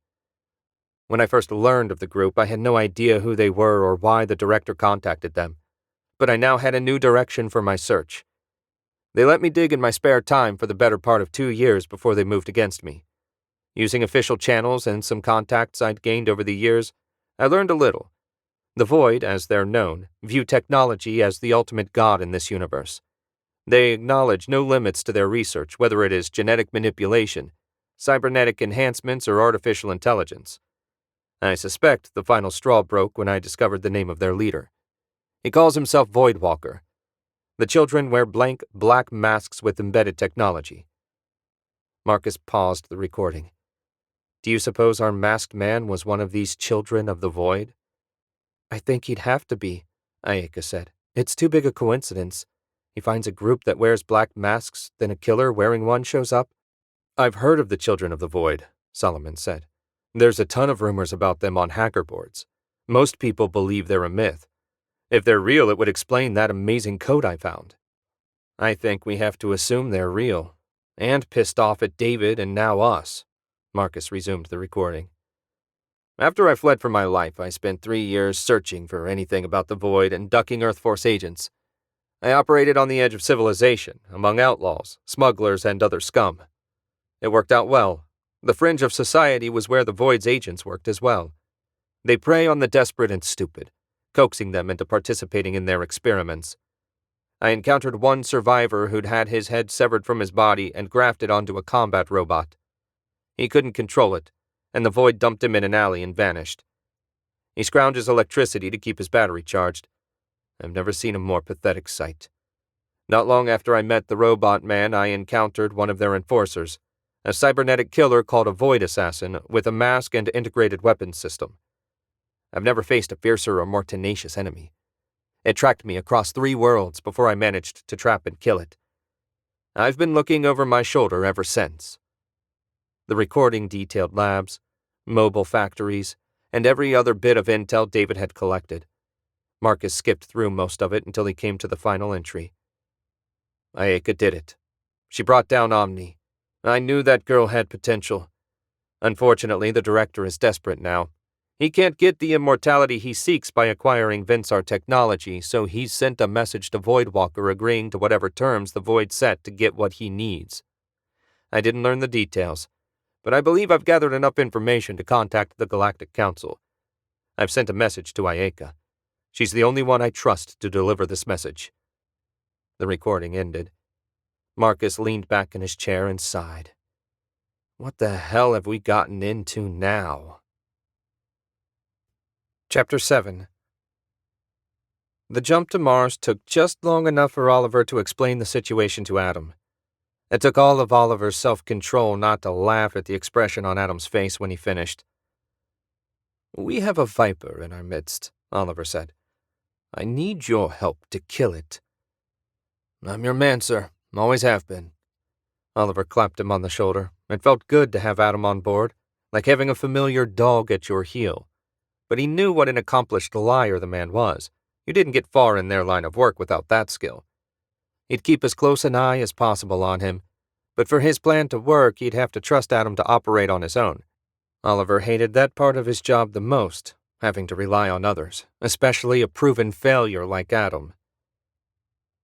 When I first learned of the group, I had no idea who they were or why the director contacted them, but I now had a new direction for my search. They let me dig in my spare time for the better part of 2 years before they moved against me. Using official channels and some contacts I'd gained over the years, I learned a little. The Void, as they're known, view technology as the ultimate god in this universe. They acknowledge no limits to their research, whether it is genetic manipulation, cybernetic enhancements, or artificial intelligence. I suspect the final straw broke when I discovered the name of their leader. He calls himself Voidwalker. The children wear blank, black masks with embedded technology." Marcus paused the recording. "Do you suppose our masked man was one of these children of the Void?" "I think he'd have to be," Ayaka said. "It's too big a coincidence. He finds a group that wears black masks, then a killer wearing one shows up." "I've heard of the Children of the Void," Solomon said. "There's a ton of rumors about them on hacker boards. Most people believe they're a myth. If they're real, it would explain that amazing code I found." "I think we have to assume they're real, and pissed off at David and now us." Marcus resumed the recording. "After I fled for my life, I spent 3 years searching for anything about the Void and ducking Earth Force agents. I operated on the edge of civilization, among outlaws, smugglers, and other scum. It worked out well. The fringe of society was where the Void's agents worked as well. They prey on the desperate and stupid, coaxing them into participating in their experiments. I encountered one survivor who'd had his head severed from his body and grafted onto a combat robot. He couldn't control it, and the Void dumped him in an alley and vanished. He scrounges electricity to keep his battery charged. I've never seen a more pathetic sight. Not long after I met the robot man, I encountered one of their enforcers, a cybernetic killer called a Void Assassin with a mask and integrated weapons system. I've never faced a fiercer or more tenacious enemy. It tracked me across 3 worlds before I managed to trap and kill it. I've been looking over my shoulder ever since. The recording detailed labs, mobile factories, and every other bit of intel David had collected. Marcus skipped through most of it until he came to the final entry. Ayaka did it. She brought down Omni. I knew that girl had potential. Unfortunately, the director is desperate now. He can't get the immortality he seeks by acquiring Vinsar technology, so he's sent a message to Voidwalker agreeing to whatever terms the Void set to get what he needs. I didn't learn the details, but I believe I've gathered enough information to contact the Galactic Council. I've sent a message to Ayaka. She's the only one I trust to deliver this message. The recording ended. Marcus leaned back in his chair and sighed. What the hell have we gotten into now? Chapter 7. The jump to Mars took just long enough for Oliver to explain the situation to Adam. It took all of Oliver's self-control not to laugh at the expression on Adam's face when he finished. We have a Viper in our midst, Oliver said. I need your help to kill it. I'm your man, sir. Always have been. Oliver clapped him on the shoulder. It felt good to have Adam on board, like having a familiar dog at your heel. But he knew what an accomplished liar the man was. You didn't get far in their line of work without that skill. He'd keep as close an eye as possible on him, but for his plan to work, he'd have to trust Adam to operate on his own. Oliver hated that part of his job the most, having to rely on others, especially a proven failure like Adam.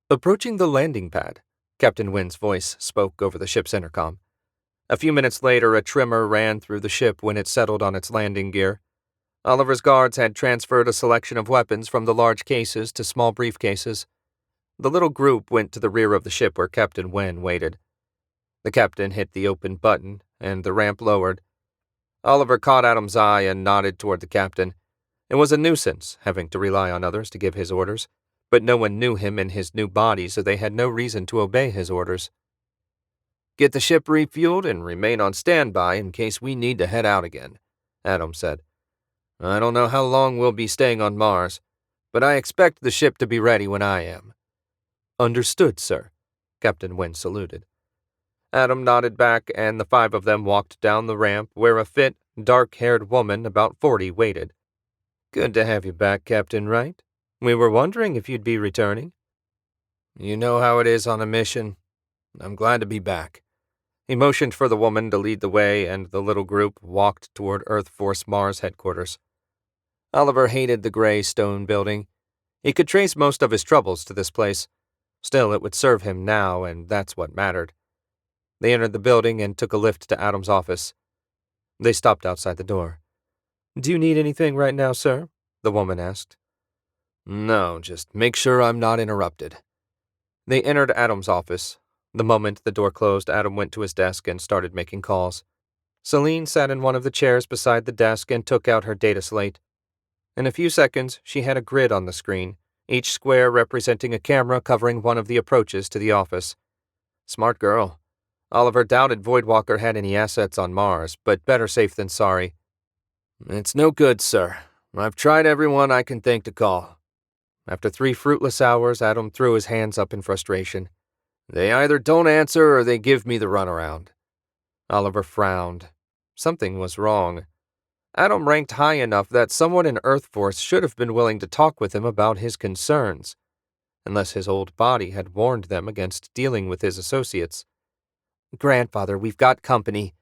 Approaching the landing pad, Captain Wynn's voice spoke over the ship's intercom. A few minutes later, a tremor ran through the ship when it settled on its landing gear. Oliver's guards had transferred a selection of weapons from the large cases to small briefcases. The little group went to the rear of the ship where Captain Wynn waited. The captain hit the open button, and the ramp lowered. Oliver caught Adam's eye and nodded toward the captain. It was a nuisance, having to rely on others to give his orders, but no one knew him in his new body, so they had no reason to obey his orders. Get the ship refueled and remain on standby in case we need to head out again, Adam said. I don't know how long we'll be staying on Mars, but I expect the ship to be ready when I am. Understood, sir, Captain Wynn saluted. Adam nodded back, and the 5 of them walked down the ramp where a fit, dark-haired woman about 40 waited. Good to have you back, Captain Wright. We were wondering if you'd be returning. You know how it is on a mission. I'm glad to be back. He motioned for the woman to lead the way, and the little group walked toward Earth Force Mars headquarters. Oliver hated the gray stone building. He could trace most of his troubles to this place. Still, it would serve him now, and that's what mattered. They entered the building and took a lift to Adam's office. They stopped outside the door. Do you need anything right now, sir? The woman asked. No, just make sure I'm not interrupted. They entered Adam's office. The moment the door closed, Adam went to his desk and started making calls. Celine sat in one of the chairs beside the desk and took out her data slate. In a few seconds, she had a grid on the screen, each square representing a camera covering one of the approaches to the office. Smart girl. Oliver doubted Voidwalker had any assets on Mars, but better safe than sorry. It's no good, sir. I've tried everyone I can think to call. After 3 fruitless hours, Adam threw his hands up in frustration. They either don't answer or they give me the runaround. Oliver frowned. Something was wrong. Adam ranked high enough that someone in Earth Force should have been willing to talk with him about his concerns, unless his old body had warned them against dealing with his associates. Grandfather, we've got company.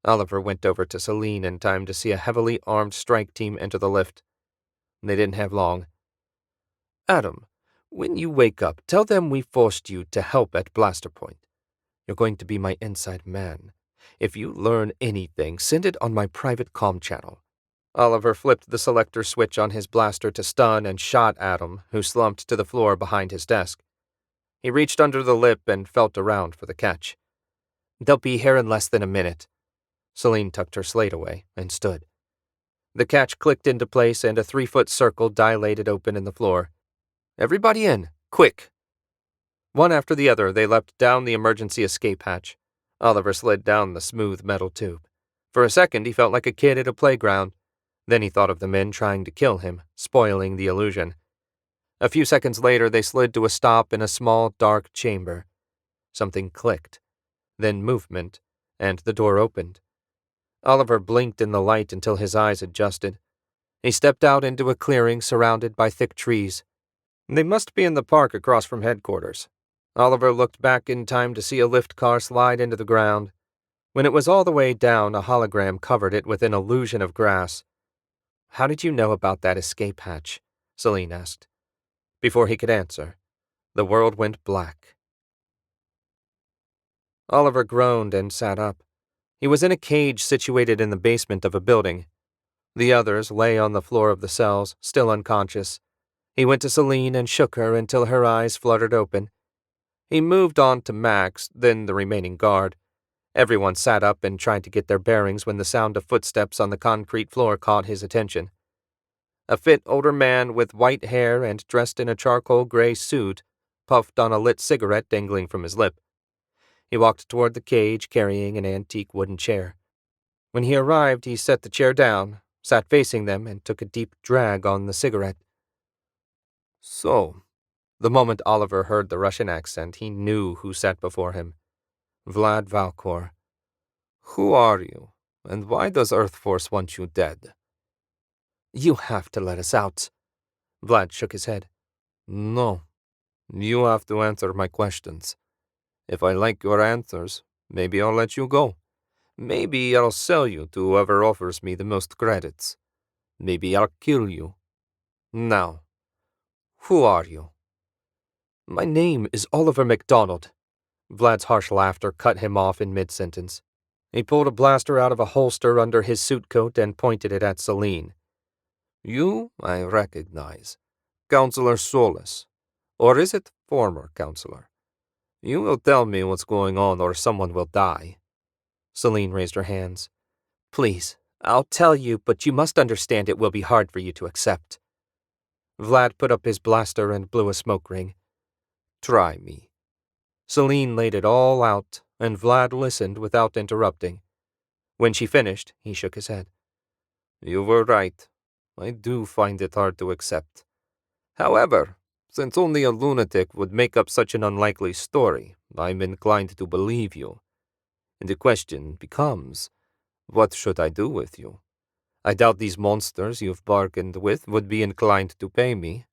Oliver went over to Celine in time to see a heavily armed strike team enter the lift. They didn't have long. Adam, when you wake up, tell them we forced you to help at Blaster Point. You're going to be my inside man. If you learn anything, send it on my private comm channel. Oliver flipped the selector switch on his blaster to stun and shot Adam, who slumped to the floor behind his desk. He reached under the lip and felt around for the catch. They'll be here in less than a minute. Celine tucked her slate away and stood. The catch clicked into place and a 3-foot circle dilated open in the floor. Everybody in, quick! One after the other, they leapt down the emergency escape hatch. Oliver slid down the smooth metal tube. For a second, he felt like a kid at a playground. Then he thought of the men trying to kill him, spoiling the illusion. A few seconds later, they slid to a stop in a small, dark chamber. Something clicked, then movement, and the door opened. Oliver blinked in the light until his eyes adjusted. He stepped out into a clearing surrounded by thick trees. They must be in the park across from headquarters. Oliver looked back in time to see a lift car slide into the ground. When it was all the way down, a hologram covered it with an illusion of grass. "How did you know about that escape hatch?" Celine asked. Before he could answer, the world went black. Oliver groaned and sat up. He was in a cage situated in the basement of a building. The others lay on the floor of the cells, still unconscious. He went to Celine and shook her until her eyes fluttered open. He moved on to Max, then the remaining guard. Everyone sat up and tried to get their bearings when the sound of footsteps on the concrete floor caught his attention. A fit older man with white hair and dressed in a charcoal gray suit puffed on a lit cigarette dangling from his lip. He walked toward the cage carrying an antique wooden chair. When he arrived, he set the chair down, sat facing them, and took a deep drag on the cigarette. "So," the moment Oliver heard the Russian accent, he knew who sat before him. Vlad Valkor. "Who are you, and why does Earth Force want you dead?" "You have to let us out." Vlad shook his head. "No. You have to answer my questions. If I like your answers, maybe I'll let you go. Maybe I'll sell you to whoever offers me the most credits. Maybe I'll kill you. Now, who are you?" "My name is Oliver McDonald." Vlad's harsh laughter cut him off in mid-sentence. He pulled a blaster out of a holster under his suit coat and pointed it at Celine. "You, I recognize. Counselor Solis. Or is it former counselor? You will tell me what's going on or someone will die." Celine raised her hands. "Please, I'll tell you, but you must understand it will be hard for you to accept." Vlad put up his blaster and blew a smoke ring. "Try me." Celine laid it all out, and Vlad listened without interrupting. When she finished, he shook his head. "You were right. I do find it hard to accept. However, since only a lunatic would make up such an unlikely story, I'm inclined to believe you. And the question becomes, what should I do with you? I doubt these monsters you've bargained with would be inclined to pay me.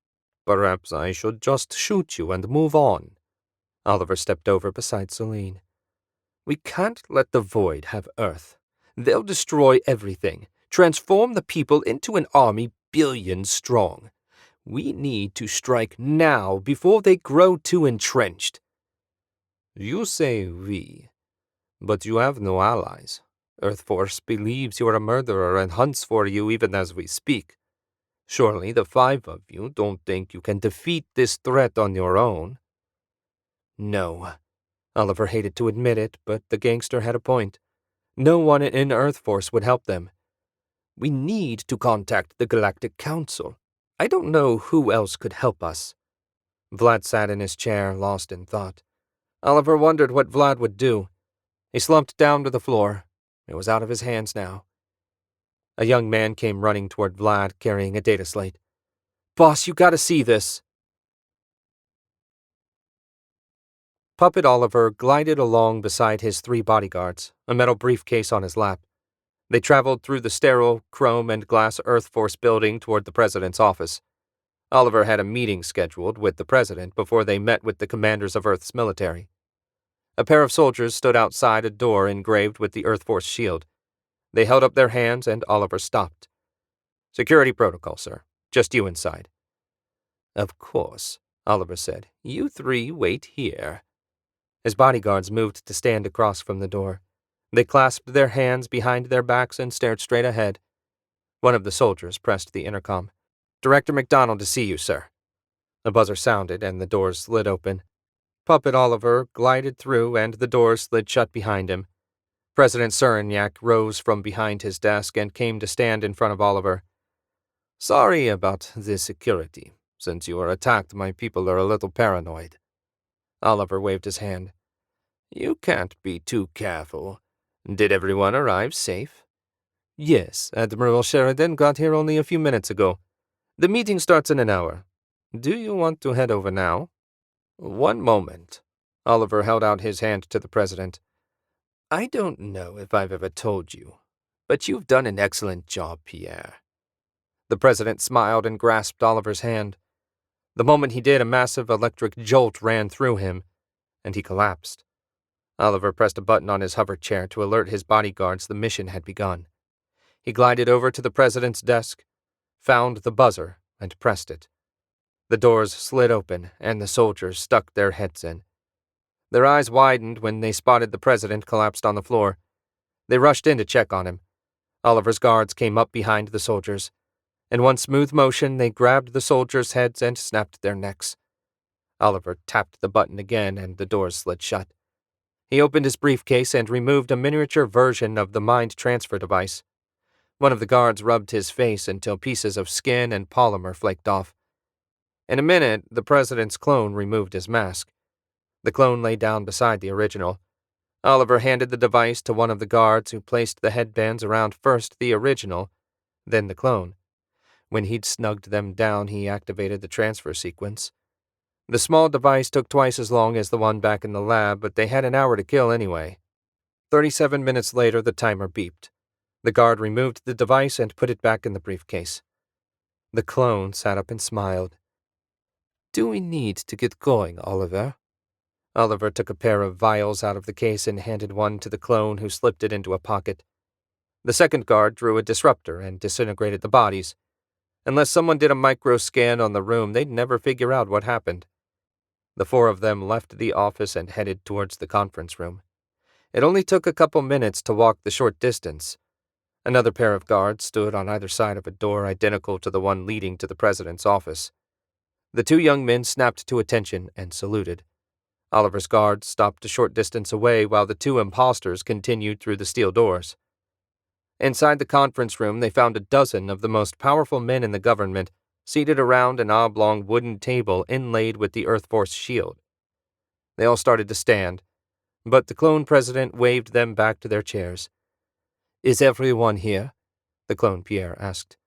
Perhaps I should just shoot you and move on." Oliver stepped over beside Celine. "We can't let the Void have Earth. They'll destroy everything, transform the people into an army billions strong. We need to strike now before they grow too entrenched." "You say we, but you have no allies. Earth Force believes you're a murderer and hunts for you even as we speak. Surely the five of you don't think you can defeat this threat on your own?" "No." Oliver hated to admit it, but the gangster had a point. No one in Earth Force would help them. "We need to contact the Galactic Council. I don't know who else could help us." Vlad sat in his chair, lost in thought. Oliver wondered what Vlad would do. He slumped down to the floor. It was out of his hands now. A young man came running toward Vlad, carrying a data slate. "Boss, you gotta see this." Puppet Oliver glided along beside his three bodyguards, a metal briefcase on his lap. They traveled through the sterile, chrome and glass Earth Force building toward the president's office. Oliver had a meeting scheduled with the president before they met with the commanders of Earth's military. A pair of soldiers stood outside a door engraved with the Earth Force shield. They held up their hands and Oliver stopped. "Security protocol, sir. Just you inside." "Of course," Oliver said. "You three wait here." His bodyguards moved to stand across from the door. They clasped their hands behind their backs and stared straight ahead. One of the soldiers pressed the intercom. "Director McDonald to see you, sir." A buzzer sounded and the doors slid open. Puppet Oliver glided through and the doors slid shut behind him. President Surignac rose from behind his desk and came to stand in front of Oliver. "Sorry about the security. Since you were attacked, my people are a little paranoid." Oliver waved his hand. You can't be too careful. Did everyone arrive safe? Yes, Admiral Sheridan got here only a few minutes ago. The meeting starts in an hour. Do you want to head over now? One moment. Oliver held out his hand to the president. I don't know if I've ever told you, but you've done an excellent job, Pierre. The president smiled and grasped Oliver's hand. The moment he did, a massive electric jolt ran through him, and he collapsed. Oliver pressed a button on his hover chair to alert his bodyguards the mission had begun. He glided over to the president's desk, found the buzzer, and pressed it. The doors slid open, and the soldiers stuck their heads in. Their eyes widened when they spotted the president collapsed on the floor. They rushed in to check on him. Oliver's guards came up behind the soldiers. In one smooth motion, they grabbed the soldiers' heads and snapped their necks. Oliver tapped the button again, and the doors slid shut. He opened his briefcase and removed a miniature version of the mind transfer device. One of the guards rubbed his face until pieces of skin and polymer flaked off. In a minute, the president's clone removed his mask. The clone lay down beside the original. Oliver handed the device to one of the guards, who placed the headbands around first the original, then the clone. When he'd snugged them down, he activated the transfer sequence. The small device took twice as long as the one back in the lab, but they had an hour to kill anyway. 37 minutes later, the timer beeped. The guard removed the device and put it back in the briefcase. The clone sat up and smiled. Do we need to get going, Oliver? Oliver took a pair of vials out of the case and handed one to the clone, who slipped it into a pocket. The second guard drew a disruptor and disintegrated the bodies. Unless someone did a micro-scan on the room, they'd never figure out what happened. The four of them left the office and headed towards the conference room. It only took a couple minutes to walk the short distance. Another pair of guards stood on either side of a door identical to the one leading to the president's office. The two young men snapped to attention and saluted. Oliver's guards stopped a short distance away while the two imposters continued through the steel doors. Inside the conference room, they found a dozen of the most powerful men in the government seated around an oblong wooden table inlaid with the Earth Force shield. They all started to stand, but the clone president waved them back to their chairs. Is everyone here? The clone Pierre asked.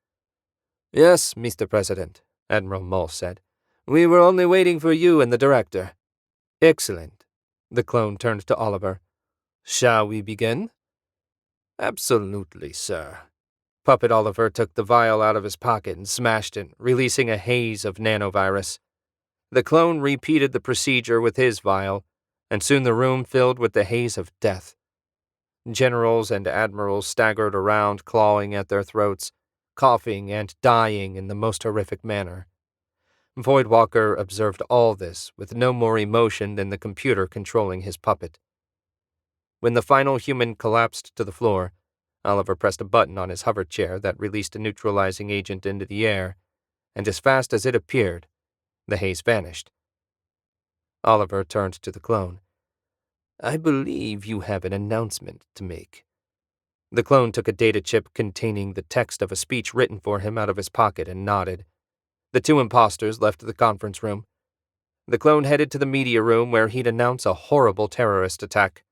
Yes, Mr. President, Admiral Mull said. We were only waiting for you and the director. Excellent. The clone turned to Oliver. Shall we begin? Absolutely, sir. Puppet Oliver took the vial out of his pocket and smashed it, releasing a haze of nanovirus. The clone repeated the procedure with his vial, and soon the room filled with the haze of death. Generals and admirals staggered around, clawing at their throats, coughing and dying in the most horrific manner. Voidwalker observed all this with no more emotion than the computer controlling his puppet. When the final human collapsed to the floor, Oliver pressed a button on his hover chair that released a neutralizing agent into the air, and as fast as it appeared, the haze vanished. Oliver turned to the clone. I believe you have an announcement to make. The clone took a data chip containing the text of a speech written for him out of his pocket and nodded. The two imposters left the conference room. The clone headed to the media room where he'd announce a horrible terrorist attack.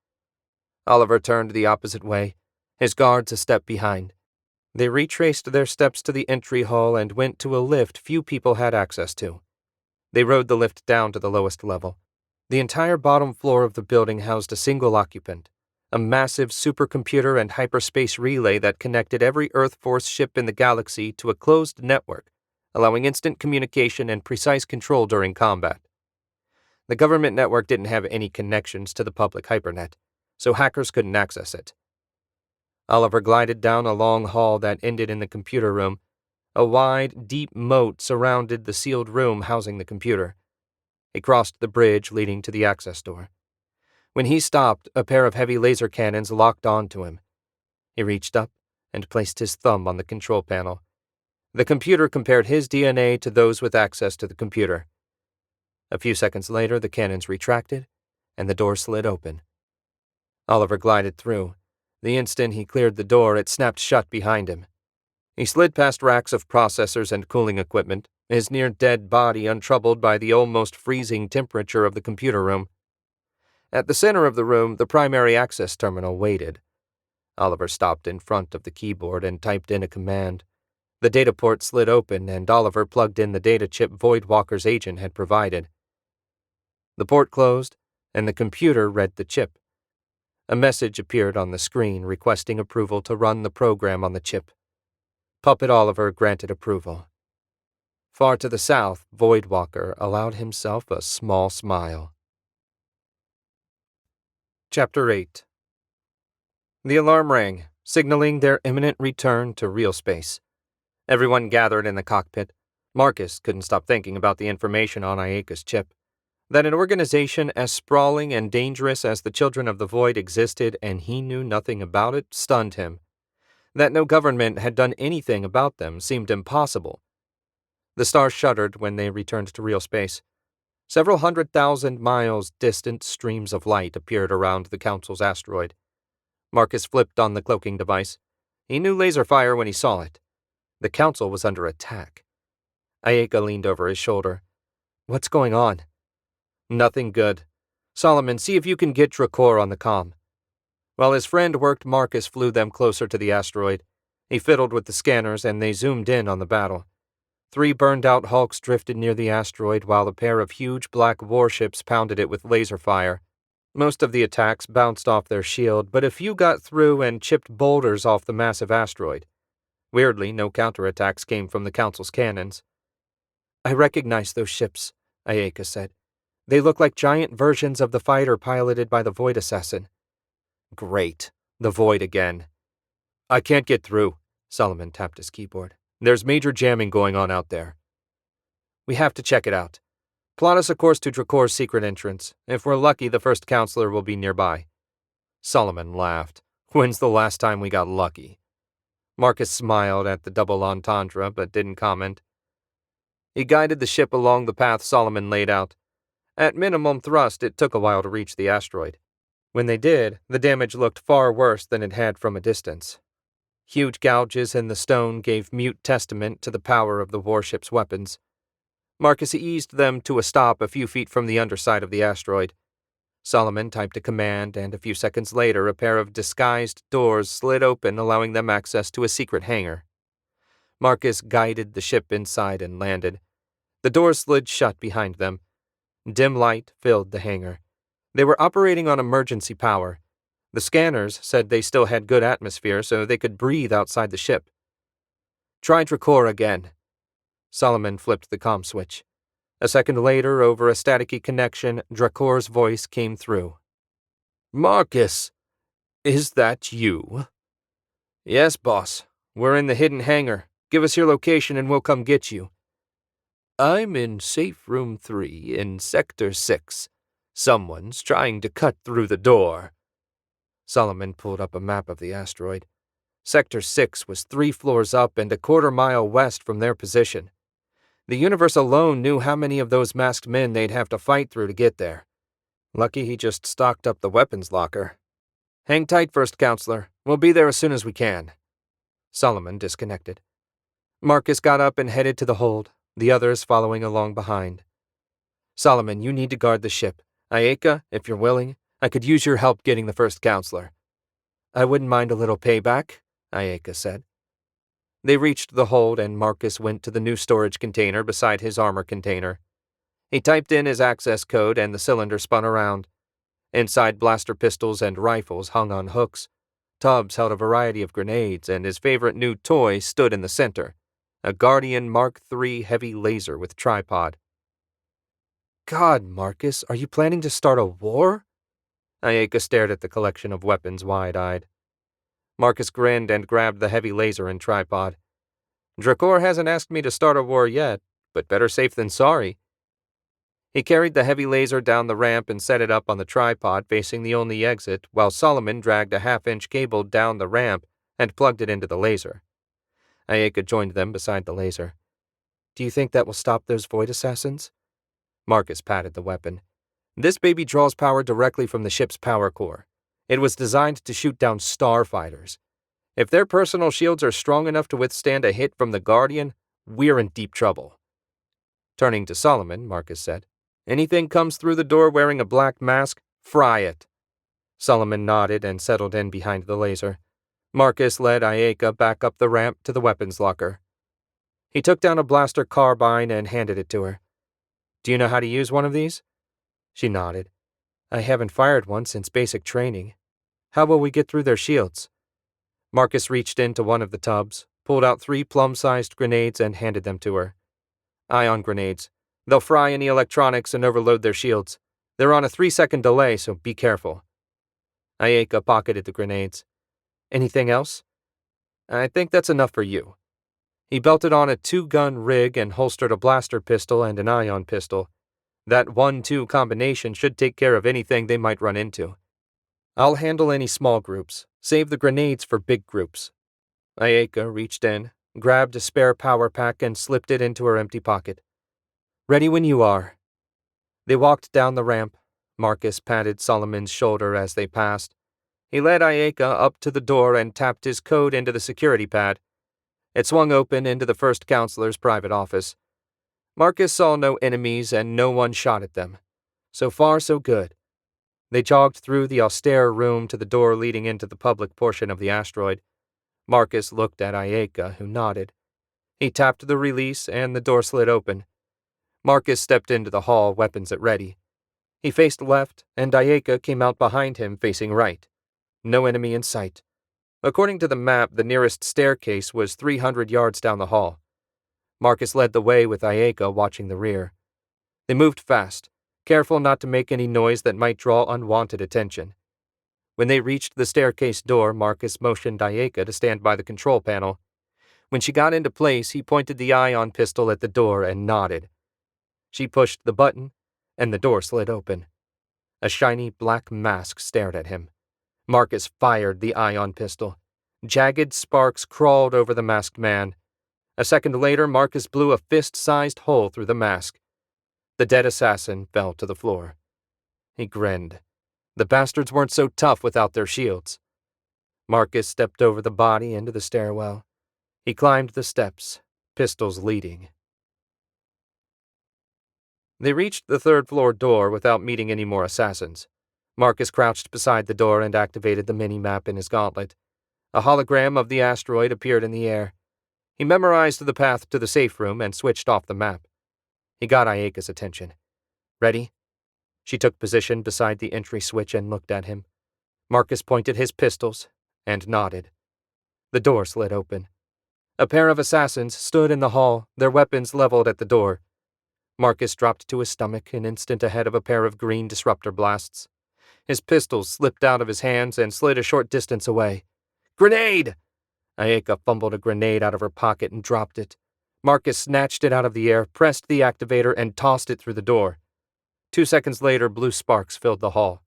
Oliver turned the opposite way, his guards a step behind. They retraced their steps to the entry hall and went to a lift few people had access to. They rode the lift down to the lowest level. The entire bottom floor of the building housed a single occupant, a massive supercomputer and hyperspace relay that connected every Earth Force ship in the galaxy to a closed network, allowing instant communication and precise control during combat. The government network didn't have any connections to the public hypernet, so hackers couldn't access it. Oliver glided down a long hall that ended in the computer room. A wide, deep moat surrounded the sealed room housing the computer. He crossed the bridge leading to the access door. When he stopped, a pair of heavy laser cannons locked onto him. He reached up and placed his thumb on the control panel. The computer compared his DNA to those with access to the computer. A few seconds later, the cannons retracted, and the door slid open. Oliver glided through. The instant he cleared the door, it snapped shut behind him. He slid past racks of processors and cooling equipment, his near-dead body untroubled by the almost freezing temperature of the computer room. At the center of the room, the primary access terminal waited. Oliver stopped in front of the keyboard and typed in a command. The data port slid open, and Oliver plugged in the data chip Voidwalker's agent had provided. The port closed, and the computer read the chip. A message appeared on the screen requesting approval to run the program on the chip. Puppet Oliver granted approval. Far to the south, Voidwalker allowed himself a small smile. Chapter 8. The alarm rang, signaling their imminent return to real space. Everyone gathered in the cockpit. Marcus couldn't stop thinking about the information on Ayaka's chip. That an organization as sprawling and dangerous as the Children of the Void existed and he knew nothing about it stunned him. That no government had done anything about them seemed impossible. The stars shuddered when they returned to real space. Several 100,000 miles distant streams of light appeared around the Council's asteroid. Marcus flipped on the cloaking device. He knew laser fire when he saw it. The Council was under attack. Ayaka leaned over his shoulder. "What's going on?" "Nothing good. Solomon, see if you can get Drakor on the comm." While his friend worked, Marcus flew them closer to the asteroid. He fiddled with the scanners, and they zoomed in on the battle. 3 burned-out hulks drifted near the asteroid while a pair of huge black warships pounded it with laser fire. Most of the attacks bounced off their shield, but a few got through and chipped boulders off the massive asteroid. Weirdly, no counterattacks came from the Council's cannons. "I recognize those ships," Ayaka said. "They look like giant versions of the fighter piloted by the Void Assassin." "Great. The Void again." "I can't get through." Solomon tapped his keyboard. "There's major jamming going on out there." "We have to check it out. Plot us a course to Drakor's secret entrance. If we're lucky, the first counselor will be nearby." Solomon laughed. "When's the last time we got lucky?" Marcus smiled at the double entendre, but didn't comment. He guided the ship along the path Solomon laid out. At minimum thrust, it took a while to reach the asteroid. When they did, the damage looked far worse than it had from a distance. Huge gouges in the stone gave mute testament to the power of the warship's weapons. Marcus eased them to a stop a few feet from the underside of the asteroid. Solomon typed a command, and a few seconds later a pair of disguised doors slid open, allowing them access to a secret hangar. Marcus guided the ship inside and landed. The doors slid shut behind them. Dim light filled the hangar. They were operating on emergency power. The scanners said they still had good atmosphere, so they could breathe outside the ship. "Try Drakor again." Solomon flipped the comm switch. A second later, over a staticky connection, Drakor's voice came through. "Marcus, is that you?" "Yes, boss. We're in the hidden hangar. Give us your location and we'll come get you." "I'm in safe room 3 in Sector 6. Someone's trying to cut through the door." Solomon pulled up a map of the asteroid. Sector 6 was 3 floors up and a quarter-mile west from their position. The universe alone knew how many of those masked men they'd have to fight through to get there. Lucky he just stocked up the weapons locker. "Hang tight, First Counselor. We'll be there as soon as we can." Solomon disconnected. Marcus got up and headed to the hold, the others following along behind. "Solomon, you need to guard the ship. Ayaka, if you're willing, I could use your help getting the First Counselor." "I wouldn't mind a little payback," Ayaka said. They reached the hold, and Marcus went to the new storage container beside his armor container. He typed in his access code, and the cylinder spun around. Inside, blaster pistols and rifles hung on hooks. Tubs held a variety of grenades, and his favorite new toy stood in the center, a Guardian Mark III heavy laser with tripod. "God, Marcus, are you planning to start a war?" Ayaka stared at the collection of weapons wide-eyed. Marcus grinned and grabbed the heavy laser and tripod. "Drakor hasn't asked me to start a war yet, but better safe than sorry." He carried the heavy laser down the ramp and set it up on the tripod facing the only exit, while Solomon dragged a half-inch cable down the ramp and plugged it into the laser. Ayaka joined them beside the laser. "Do you think that will stop those Void Assassins?" Marcus patted the weapon. "This baby draws power directly from the ship's power core. It was designed to shoot down starfighters. If their personal shields are strong enough to withstand a hit from the Guardian, we're in deep trouble." Turning to Solomon, Marcus said, "Anything comes through the door wearing a black mask, Fry it. Solomon nodded and settled in behind the laser. Marcus led Ayaka back up the ramp to the weapons locker. He took down a blaster carbine and handed it to her. Do you know how to use one of these? She nodded. I haven't fired one since basic training. How will we get through their shields? Marcus reached into one of the tubs, pulled out 3 plum-sized grenades and handed them to her. Ion grenades. They'll fry any electronics and overload their shields. They're on a 3-second delay, so be careful. Ayaka pocketed the grenades. Anything else? I think that's enough for you. He belted on a 2-gun rig and holstered a blaster pistol and an ion pistol. That 1-2 combination should take care of anything they might run into. I'll handle any small groups. Save the grenades for big groups. Ayaka reached in, grabbed a spare power pack and slipped it into her empty pocket. Ready when you are. They walked down the ramp. Marcus patted Solomon's shoulder as they passed. He led Ayaka up to the door and tapped his code into the security pad. It swung open into the first counselor's private office. Marcus saw no enemies and no one shot at them. So far, so good. They jogged through the austere room to the door leading into the public portion of the asteroid. Marcus looked at Ayaka, who nodded. He tapped the release and the door slid open. Marcus stepped into the hall, weapons at ready. He faced left, and Ayaka came out behind him, facing right. No enemy in sight. According to the map, the nearest staircase was 300 yards down the hall. Marcus led the way with Ayaka watching the rear. They moved fast, careful not to make any noise that might draw unwanted attention. When they reached the staircase door, Marcus motioned Ayaka to stand by the control panel. When she got into place, he pointed the ion pistol at the door and nodded. She pushed the button, and the door slid open. A shiny black mask stared at him. Marcus fired the ion pistol. Jagged sparks crawled over the masked man. A second later, Marcus blew a fist-sized hole through the mask. The dead assassin fell to the floor. He grinned. The bastards weren't so tough without their shields. Marcus stepped over the body into the stairwell. He climbed the steps, pistols leading. They reached the third-floor door without meeting any more assassins. Marcus crouched beside the door and activated the mini-map in his gauntlet. A hologram of the asteroid appeared in the air. He memorized the path to the safe room and switched off the map. He got Ayaka's attention. Ready? She took position beside the entry switch and looked at him. Marcus pointed his pistols and nodded. The door slid open. A pair of assassins stood in the hall, their weapons leveled at the door. Marcus dropped to his stomach an instant ahead of a pair of green disruptor blasts. His pistols slipped out of his hands and slid a short distance away. Grenade! Ayaka fumbled a grenade out of her pocket and dropped it. Marcus snatched it out of the air, pressed the activator, and tossed it through the door. 2 seconds later, blue sparks filled the hall.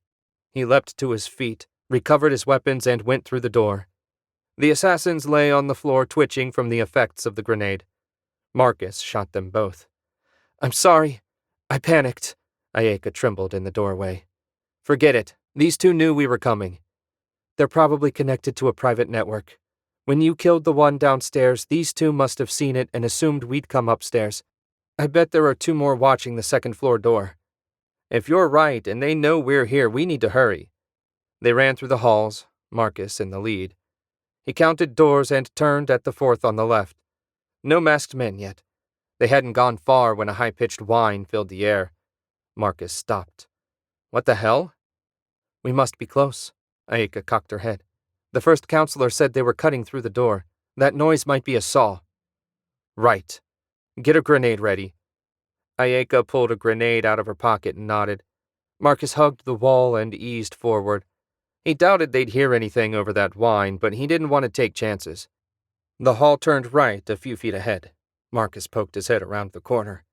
He leapt to his feet, recovered his weapons, and went through the door. The assassins lay on the floor twitching from the effects of the grenade. Marcus shot them both. I'm sorry. I panicked. Ayaka trembled in the doorway. Forget it. These two knew we were coming. They're probably connected to a private network. When you killed the one downstairs, these two must have seen it and assumed we'd come upstairs. I bet there are 2 more watching the second-floor door. If you're right and they know we're here, we need to hurry. They ran through the halls, Marcus in the lead. He counted doors and turned at the 4th on the left. No masked men yet. They hadn't gone far when a high-pitched whine filled the air. Marcus stopped. What the hell? We must be close. Ayaka cocked her head. The first counselor said they were cutting through the door. That noise might be a saw. Right. Get a grenade ready. Ayaka pulled a grenade out of her pocket and nodded. Marcus hugged the wall and eased forward. He doubted they'd hear anything over that whine, but he didn't want to take chances. The hall turned right a few feet ahead. Marcus poked his head around the corner.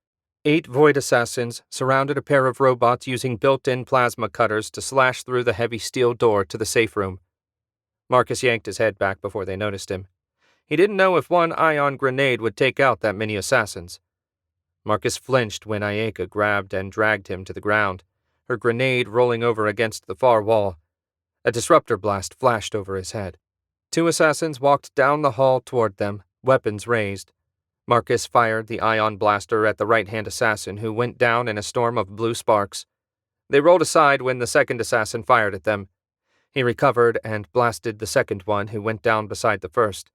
8 void assassins surrounded a pair of robots using built-in plasma cutters to slash through the heavy steel door to the safe room. Marcus yanked his head back before they noticed him. He didn't know if one ion grenade would take out that many assassins. Marcus flinched when Ayaka grabbed and dragged him to the ground, her grenade rolling over against the far wall. A disruptor blast flashed over his head. 2 assassins walked down the hall toward them, weapons raised. Marcus fired the ion blaster at the right-hand assassin, who went down in a storm of blue sparks. They rolled aside when the second assassin fired at them. He recovered and blasted the second one, who went down beside the first.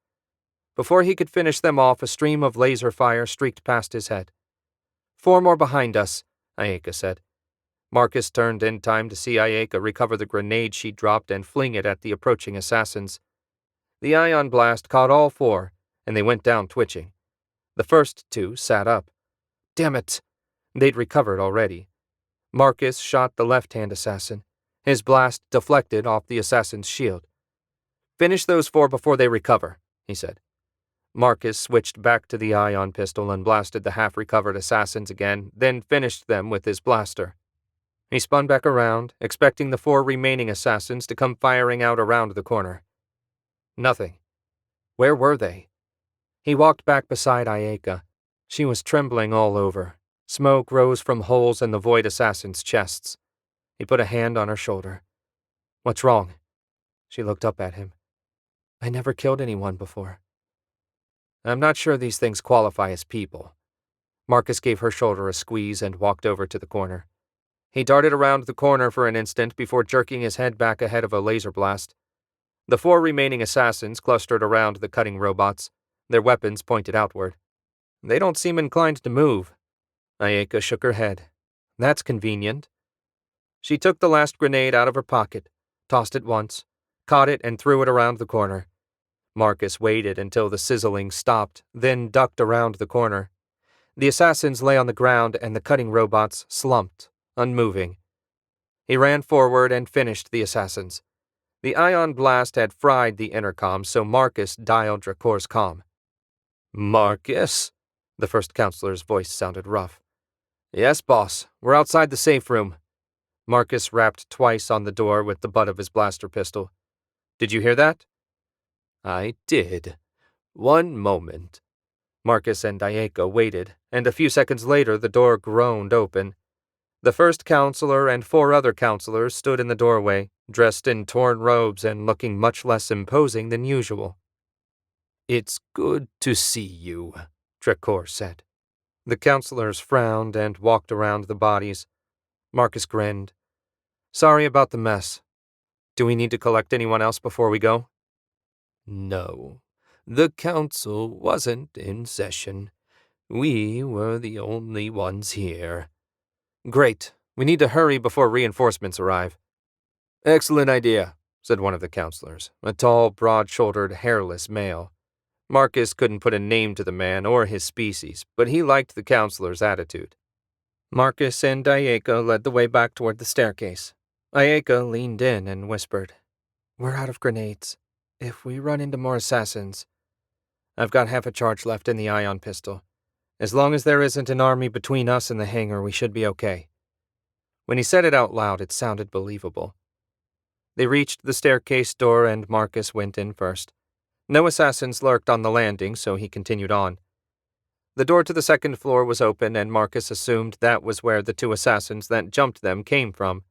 Before he could finish them off, a stream of laser fire streaked past his head. 4 more behind us, Ayaka said. Marcus turned in time to see Ayaka recover the grenade she dropped and fling it at the approaching assassins. The ion blast caught all 4, and they went down twitching. The first 2 sat up. Damn it! They'd recovered already. Marcus shot the left-hand assassin. His blast deflected off the assassin's shield. Finish those 4 before they recover, he said. Marcus switched back to the ion pistol and blasted the half-recovered assassins again, then finished them with his blaster. He spun back around, expecting the 4 remaining assassins to come firing out around the corner. Nothing. Where were they? He walked back beside Ayaka. She was trembling all over. Smoke rose from holes in the void assassins' chests. He put a hand on her shoulder. What's wrong? She looked up at him. I never killed anyone before. I'm not sure these things qualify as people. Marcus gave her shoulder a squeeze and walked over to the corner. He darted around the corner for an instant before jerking his head back ahead of a laser blast. The 4 remaining assassins clustered around the cutting robots, their weapons pointed outward. They don't seem inclined to move. Ayaka shook her head. That's convenient. She took the last grenade out of her pocket, tossed it once, caught it and threw it around the corner. Marcus waited until the sizzling stopped, then ducked around the corner. The assassins lay on the ground and the cutting robots slumped, unmoving. He ran forward and finished the assassins. The ion blast had fried the intercom, so Marcus dialed Dracor's comm. Marcus? The first counselor's voice sounded rough. Yes, boss. We're outside the safe room. Marcus rapped twice on the door with the butt of his blaster pistol. Did you hear that? I did. 1 moment. Marcus and Ayaka waited, and a few seconds later the door groaned open. The first counselor and 4 other counselors stood in the doorway, dressed in torn robes and looking much less imposing than usual. It's good to see you, Dracor said. The counselors frowned and walked around the bodies. Marcus grinned. Sorry about the mess. Do we need to collect anyone else before we go? No. The council wasn't in session. We were the only ones here. Great. We need to hurry before reinforcements arrive. Excellent idea, said one of the counselors, a tall, broad-shouldered, hairless male. Marcus couldn't put a name to the man or his species, but he liked the counselor's attitude. Marcus and Ayaka led the way back toward the staircase. Ayaka leaned in and whispered, We're out of grenades. If we run into more assassins... I've got half a charge left in the ion pistol. As long as there isn't an army between us and the hangar, we should be okay. When he said it out loud, it sounded believable. They reached the staircase door and Marcus went in first. No assassins lurked on the landing, so he continued on. The door to the second floor was open, and Marcus assumed that was where the 2 assassins that jumped them came from.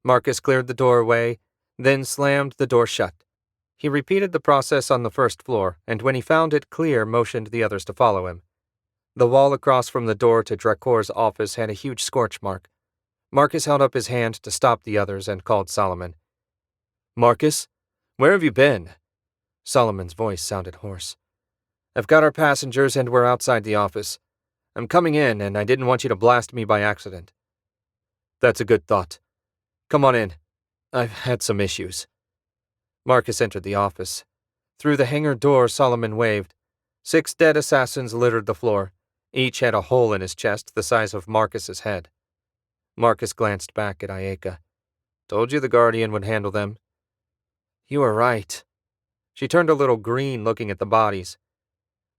Marcus cleared the doorway, then slammed the door shut. He repeated the process on the first floor, and when he found it clear, motioned the others to follow him. The wall across from the door to Dracor's office had a huge scorch mark. Marcus held up his hand to stop the others and called Solomon. Marcus, where have you been? Solomon's voice sounded hoarse. I've got our passengers and we're outside the office. I'm coming in, and I didn't want you to blast me by accident. That's a good thought. Come on in. I've had some issues. Marcus entered the office. Through the hangar door, Solomon waved. 6 dead assassins littered the floor. Each had a hole in his chest the size of Marcus's head. Marcus glanced back at Ayaka. Told you the Guardian would handle them. You were right. She turned a little green looking at the bodies.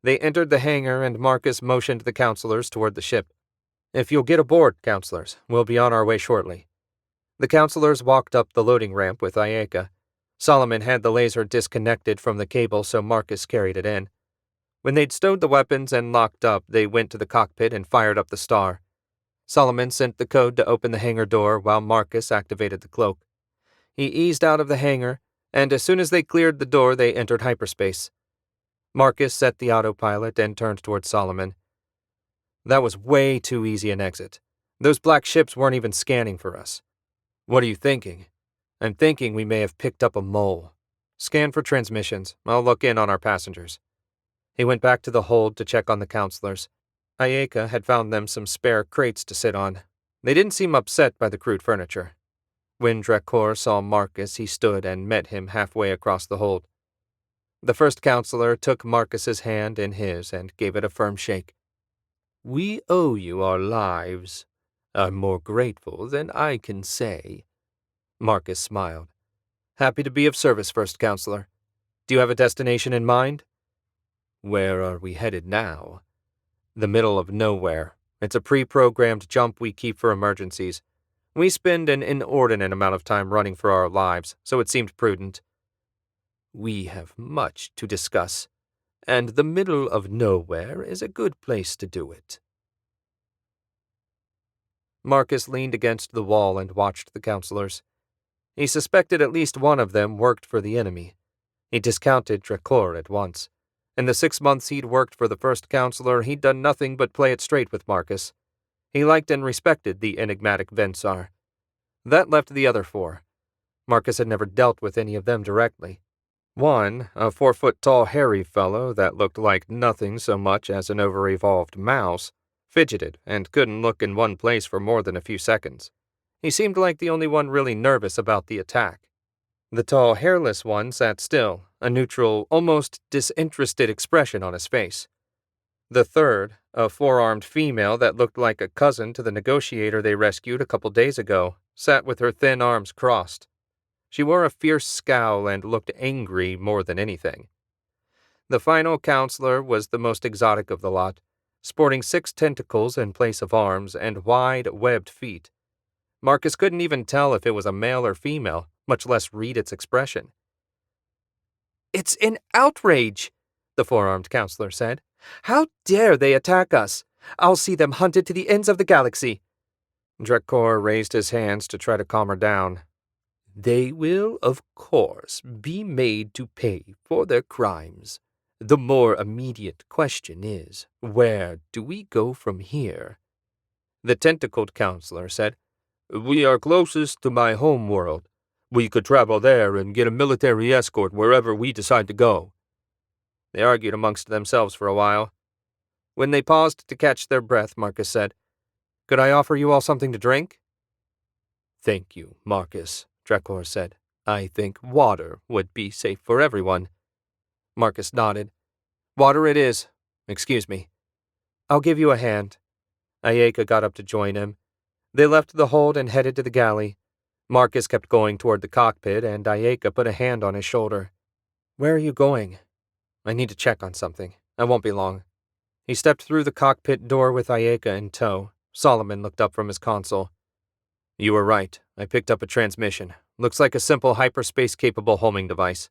They entered the hangar and Marcus motioned the counselors toward the ship. If you'll get aboard, counselors, we'll be on our way shortly. The counselors walked up the loading ramp with Ayaka. Solomon had the laser disconnected from the cable, so Marcus carried it in. When they'd stowed the weapons and locked up, they went to the cockpit and fired up the star. Solomon sent the code to open the hangar door while Marcus activated the cloak. He eased out of the hangar, and as soon as they cleared the door, they entered hyperspace. Marcus set the autopilot and turned toward Solomon. That was way too easy an exit. Those black ships weren't even scanning for us. What are you thinking? I'm thinking we may have picked up a mole. Scan for transmissions. I'll look in on our passengers. He went back to the hold to check on the counselors. Ayaka had found them some spare crates to sit on. They didn't seem upset by the crude furniture. When Drakor saw Marcus, he stood and met him halfway across the hold. The first counselor took Marcus's hand in his and gave it a firm shake. We owe you our lives. I'm more grateful than I can say. Marcus smiled. Happy to be of service, First Counselor. Do you have a destination in mind? Where are we headed now? The middle of nowhere. It's a pre-programmed jump we keep for emergencies. We spend an inordinate amount of time running for our lives, so it seemed prudent. We have much to discuss, and the middle of nowhere is a good place to do it. Marcus leaned against the wall and watched the counselors. He suspected at least one of them worked for the enemy. He discounted Drakor at once. In the 6 months he'd worked for the first counselor, he'd done nothing but play it straight with Marcus. He liked and respected the enigmatic Vensar. That left the other 4. Marcus had never dealt with any of them directly. One, a 4-foot-tall hairy fellow that looked like nothing so much as an over-evolved mouse, fidgeted and couldn't look in one place for more than a few seconds. He seemed like the only one really nervous about the attack. The tall, hairless one sat still, a neutral, almost disinterested expression on his face. The third, a 4-armed female that looked like a cousin to the negotiator they rescued a couple days ago, sat with her thin arms crossed. She wore a fierce scowl and looked angry more than anything. The final counselor was the most exotic of the lot, sporting 6 tentacles in place of arms and wide, webbed feet. Marcus couldn't even tell if it was a male or female, much less read its expression. It's an outrage, the 4-armed counselor said. How dare they attack us? I'll see them hunted to the ends of the galaxy. Drakor raised his hands to try to calm her down. They will, of course, be made to pay for their crimes. The more immediate question is, where do we go from here? The tentacled counselor said, We are closest to my home world. We could travel there and get a military escort wherever we decide to go. They argued amongst themselves for a while. When they paused to catch their breath, Marcus said, Could I offer you all something to drink? Thank you, Marcus, Drakor said. I think water would be safe for everyone. Marcus nodded. Water it is. Excuse me. I'll give you a hand. Ayaka got up to join him. They left the hold and headed to the galley. Marcus kept going toward the cockpit, and Ayaka put a hand on his shoulder. Where are you going? I need to check on something. I won't be long. He stepped through the cockpit door with Ayaka in tow. Solomon looked up from his console. You were right. I picked up a transmission. Looks like a simple hyperspace-capable homing device.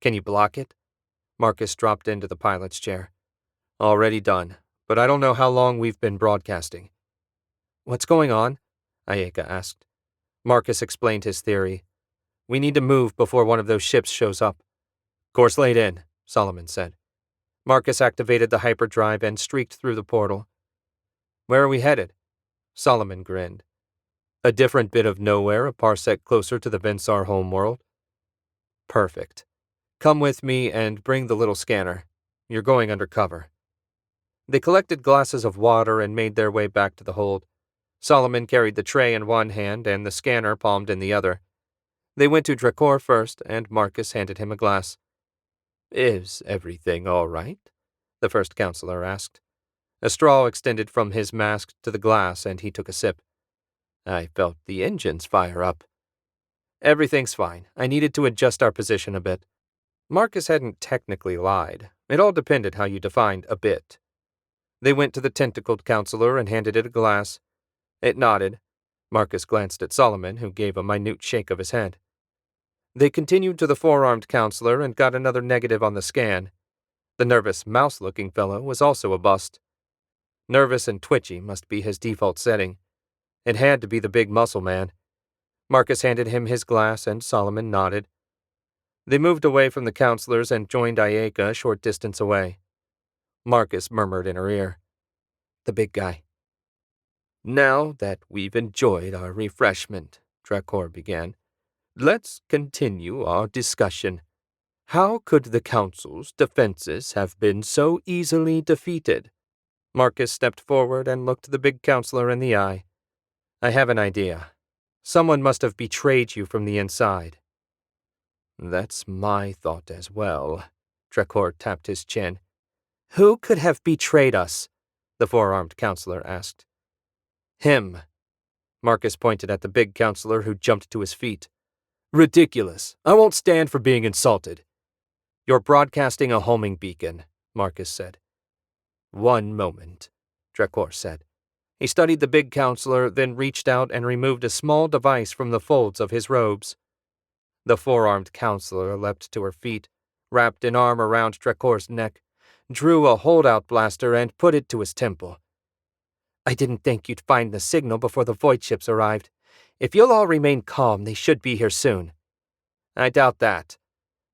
Can you block it? Marcus dropped into the pilot's chair. Already done, but I don't know how long we've been broadcasting. What's going on? Ayaka asked. Marcus explained his theory. We need to move before one of those ships shows up. Course laid in, Solomon said. Marcus activated the hyperdrive and streaked through the portal. Where are we headed? Solomon grinned. A different bit of nowhere, a parsec closer to the Vensar homeworld. Perfect. Come with me and bring the little scanner. You're going undercover. They collected glasses of water and made their way back to the hold. Solomon carried the tray in one hand and the scanner palmed in the other. They went to Drakor first, and Marcus handed him a glass. Is everything all right? The first counselor asked. A straw extended from his mask to the glass, and he took a sip. I felt the engines fire up. Everything's fine. I needed to adjust our position a bit. Marcus hadn't technically lied. It all depended how you defined a bit. They went to the tentacled counselor and handed it a glass. It nodded. Marcus glanced at Solomon, who gave a minute shake of his head. They continued to the 4-armed counselor and got another negative on the scan. The nervous, mouse-looking fellow was also a bust. Nervous and twitchy must be his default setting. It had to be the big muscle man. Marcus handed him his glass, and Solomon nodded. They moved away from the counselors and joined Ayaka a short distance away. Marcus murmured in her ear, The big guy. Now that we've enjoyed our refreshment, Drakor began, let's continue our discussion. How could the Council's defenses have been so easily defeated? Marcus stepped forward and looked the big counselor in the eye. I have an idea. Someone must have betrayed you from the inside. That's my thought as well. Drakor tapped his chin. Who could have betrayed us? The four-armed counselor asked. Him. Marcus pointed at the big counselor, who jumped to his feet. Ridiculous. I won't stand for being insulted. You're broadcasting a homing beacon, Marcus said. One moment, Drakor said. He studied the big counselor, then reached out and removed a small device from the folds of his robes. The four-armed counselor leapt to her feet, wrapped an arm around Drakor's neck, drew a holdout blaster, and put it to his temple. I didn't think you'd find the signal before the void ships arrived. If you'll all remain calm, they should be here soon. I doubt that.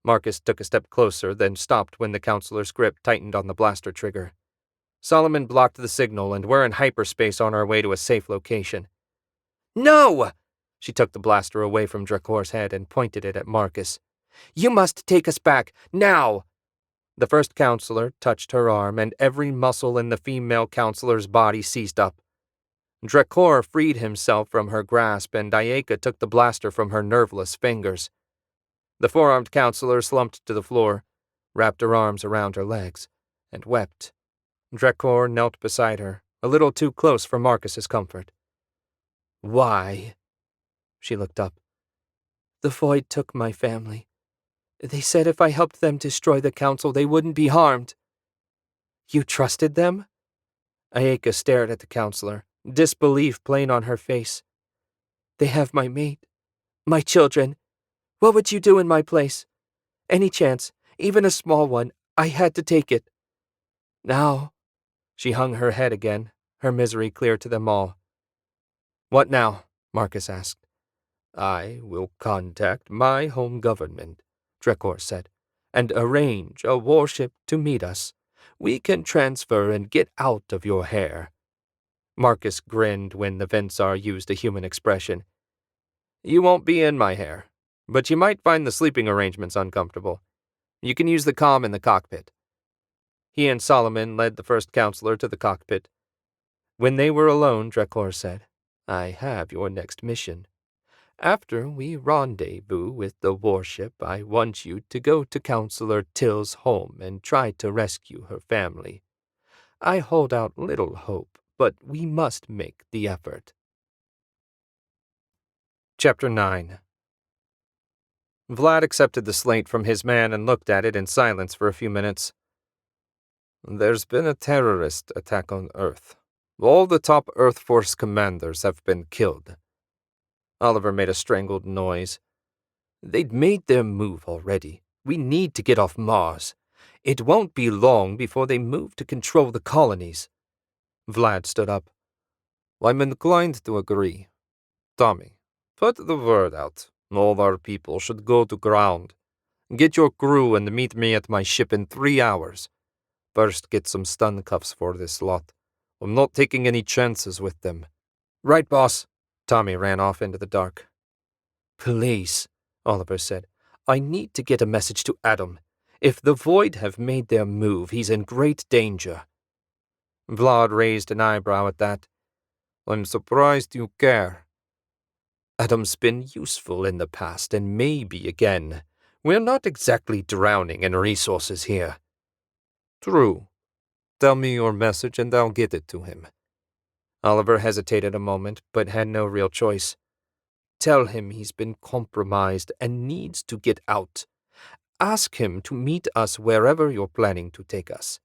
Marcus took a step closer, then stopped when the counselor's grip tightened on the blaster trigger. Solomon blocked the signal, and we're in hyperspace on our way to a safe location. No! She took the blaster away from Drakor's head and pointed it at Marcus. You must take us back, now! The first counselor touched her arm, and every muscle in the female counselor's body seized up. Drakor freed himself from her grasp, and Ayaka took the blaster from her nerveless fingers. The four-armed counselor slumped to the floor, wrapped her arms around her legs, and wept. Drakor knelt beside her, a little too close for Marcus's comfort. Why? She looked up. The void took my family. They said if I helped them destroy the council, they wouldn't be harmed. You trusted them? Ayaka stared at the counselor, disbelief plain on her face. They have my mate, my children. What would you do in my place? Any chance, even a small one, I had to take it. Now, she hung her head again, her misery clear to them all. What now? Marcus asked. I will contact my home government, Drakor said, and arrange a warship to meet us. We can transfer and get out of your hair. Marcus grinned when the Vensar used a human expression. You won't be in my hair, but you might find the sleeping arrangements uncomfortable. You can use the comm in the cockpit. He and Solomon led the first counselor to the cockpit. When they were alone, Drakor said, I have your next mission. After we rendezvous with the warship, I want you to go to Counselor Till's home and try to rescue her family. I hold out little hope, but we must make the effort. Chapter 9. Vlad accepted the slate from his man and looked at it in silence for a few minutes. There's been a terrorist attack on Earth. All the top Earth Force commanders have been killed. Oliver made a strangled noise. They'd made their move already. We need to get off Mars. It won't be long before they move to control the colonies. Vlad stood up. I'm inclined to agree. Tommy, put the word out. All our people should go to ground. Get your crew and meet me at my ship in 3 hours. First, get some stun cuffs for this lot. I'm not taking any chances with them. Right, boss. Tommy ran off into the dark. Please, Oliver said. I need to get a message to Adam. If the Void have made their move, he's in great danger. Vlad raised an eyebrow at that. I'm surprised you care. Adam's been useful in the past and maybe again. We're not exactly drowning in resources here. True. Tell me your message and I'll get it to him. Oliver hesitated a moment, but had no real choice. Tell him he's been compromised and needs to get out. Ask him to meet us wherever you're planning to take us.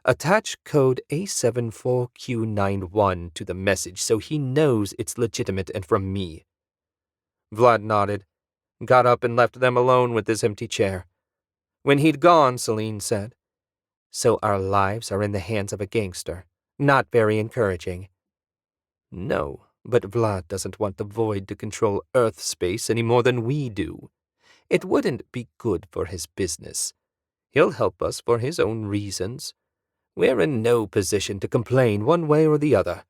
Attach code A74Q91 to the message so he knows it's legitimate and from me. Vlad nodded, got up and left them alone with his empty chair. When he'd gone, Celine said, So our lives are in the hands of a gangster. Not very encouraging. No, but Vlad doesn't want the Void to control Earth space any more than we do. It wouldn't be good for his business. He'll help us for his own reasons. We're in no position to complain one way or the other.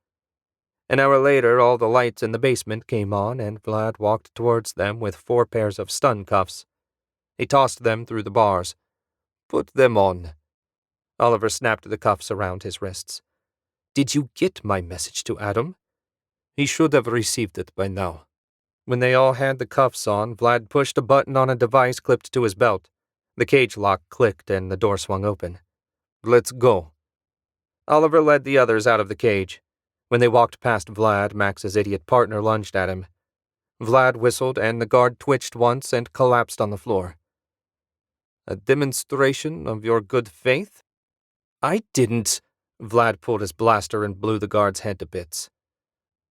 An hour later, all the lights in the basement came on, and Vlad walked towards them with 4 pairs of stun cuffs. He tossed them through the bars. "Put them on." Oliver snapped the cuffs around his wrists. "Did you get my message to Adam?" "He should have received it by now." When they all had the cuffs on, Vlad pushed a button on a device clipped to his belt. The cage lock clicked and the door swung open. "Let's go." Oliver led the others out of the cage. When they walked past Vlad, Max's idiot partner lunged at him. Vlad whistled, and the guard twitched once and collapsed on the floor. "A demonstration of your good faith?" "I didn't." Vlad pulled his blaster and blew the guard's head to bits.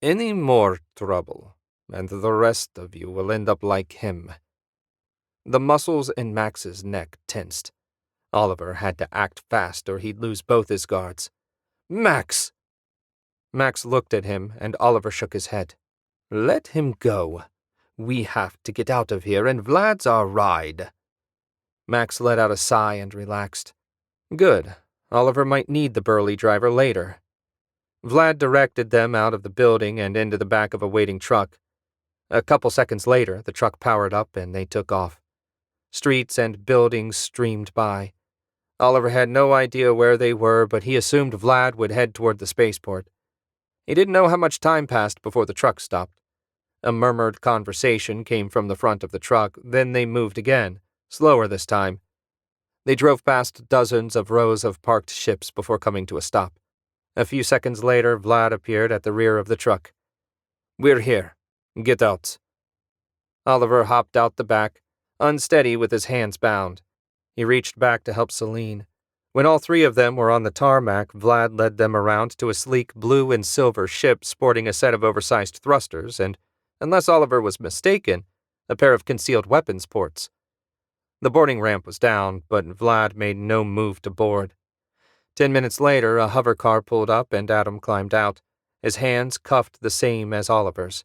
"Any more trouble, and the rest of you will end up like him." The muscles in Max's neck tensed. Oliver had to act fast or he'd lose both his guards. "Max!" Max looked at him, and Oliver shook his head. "Let him go. We have to get out of here, and Vlad's our ride." Max let out a sigh and relaxed. Good. Oliver might need the burly driver later. Vlad directed them out of the building and into the back of a waiting truck. A couple seconds later, the truck powered up and they took off. Streets and buildings streamed by. Oliver had no idea where they were, but he assumed Vlad would head toward the spaceport. He didn't know how much time passed before the truck stopped. A murmured conversation came from the front of the truck, then they moved again, slower this time. They drove past dozens of rows of parked ships before coming to a stop. A few seconds later, Vlad appeared at the rear of the truck. "We're here. Get out." Oliver hopped out the back, unsteady with his hands bound. He reached back to help Celine. When all 3 of them were on the tarmac, Vlad led them around to a sleek blue and silver ship sporting a set of oversized thrusters and, unless Oliver was mistaken, a pair of concealed weapons ports. The boarding ramp was down, but Vlad made no move to board. 10 minutes later, a hover car pulled up and Adam climbed out, his hands cuffed the same as Oliver's.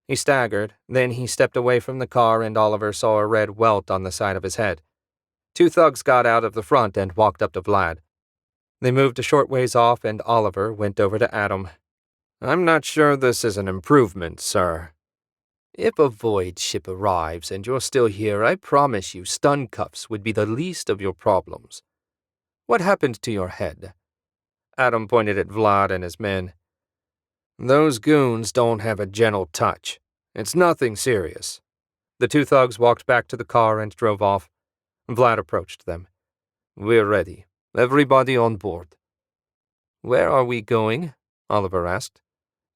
He staggered, then he stepped away from the car and Oliver saw a red welt on the side of his head. 2 thugs got out of the front and walked up to Vlad. They moved a short ways off and Oliver went over to Adam. "I'm not sure this is an improvement, sir." "If a void ship arrives and you're still here, I promise you stun cuffs would be the least of your problems. What happened to your head?" Adam pointed at Vlad and his men. "Those goons don't have a gentle touch. It's nothing serious." The 2 thugs walked back to the car and drove off. Vlad approached them. "We're ready. Everybody on board." "Where are we going?" Oliver asked.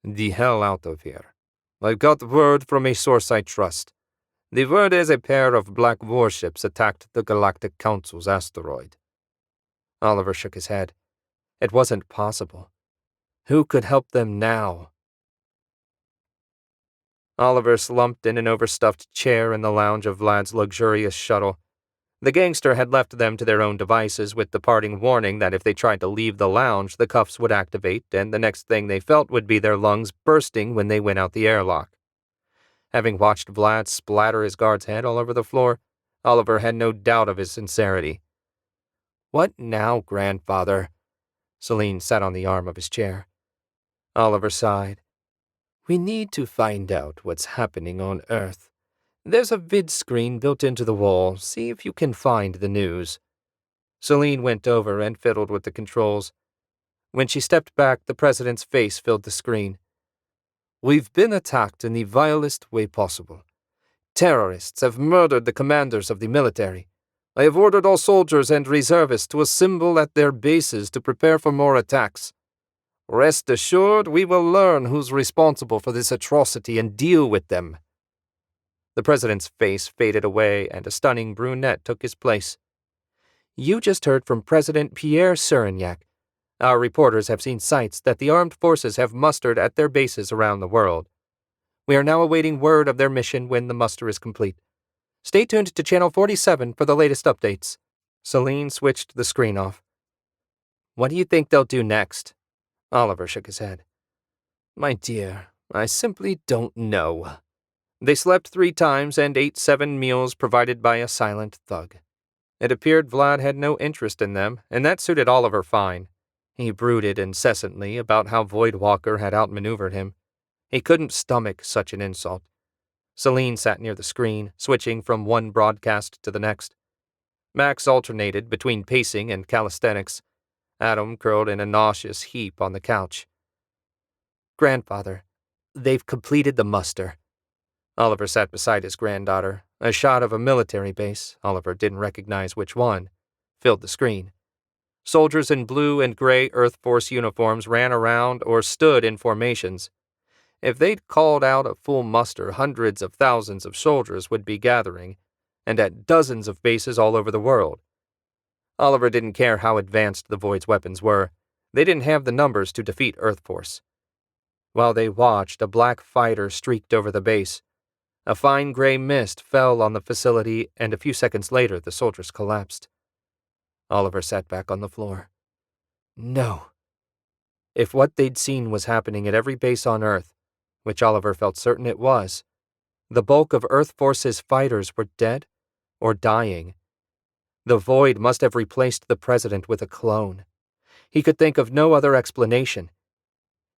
"The hell out of here. I've got word from a source I trust. The word is a pair of black warships attacked the Galactic Council's asteroid." Oliver shook his head. It wasn't possible. Who could help them now? Oliver slumped in an overstuffed chair in the lounge of Vlad's luxurious shuttle. The gangster had left them to their own devices with the parting warning that if they tried to leave the lounge, the cuffs would activate, and the next thing they felt would be their lungs bursting when they went out the airlock. Having watched Vlad splatter his guard's head all over the floor, Oliver had no doubt of his sincerity. "What now, grandfather?" Celine sat on the arm of his chair. Oliver sighed. "We need to find out what's happening on Earth. There's a vid screen built into the wall. See if you can find the news." Celine went over and fiddled with the controls. When she stepped back, the president's face filled the screen. "We've been attacked in the vilest way possible. Terrorists have murdered the commanders of the military. I have ordered all soldiers and reservists to assemble at their bases to prepare for more attacks. Rest assured, we will learn who's responsible for this atrocity and deal with them." The president's face faded away and a stunning brunette took his place. "You just heard from President Pierre Surignac. Our reporters have seen sites that the armed forces have mustered at their bases around the world. We are now awaiting word of their mission when the muster is complete. Stay tuned to Channel 47 for the latest updates." Celine switched the screen off. "What do you think they'll do next?" Oliver shook his head. "My dear, I simply don't know." They slept 3 times and ate 7 meals provided by a silent thug. It appeared Vlad had no interest in them, and that suited Oliver fine. He brooded incessantly about how Voidwalker had outmaneuvered him. He couldn't stomach such an insult. Celine sat near the screen, switching from one broadcast to the next. Max alternated between pacing and calisthenics. Adam curled in a nauseous heap on the couch. "Grandfather, they've completed the muster." Oliver sat beside his granddaughter. A shot of a military base, Oliver didn't recognize which one, filled the screen. Soldiers in blue and gray Earth Force uniforms ran around or stood in formations. If they'd called out a full muster, hundreds of thousands of soldiers would be gathering, and at dozens of bases all over the world. Oliver didn't care how advanced the Void's weapons were. They didn't have the numbers to defeat Earth Force. While they watched, a black fighter streaked over the base. A fine gray mist fell on the facility, and a few seconds later the soldiers collapsed. Oliver sat back on the floor. No. If what they'd seen was happening at every base on Earth, which Oliver felt certain it was, the bulk of Earth Force's fighters were dead or dying. The Void must have replaced the president with a clone. He could think of no other explanation.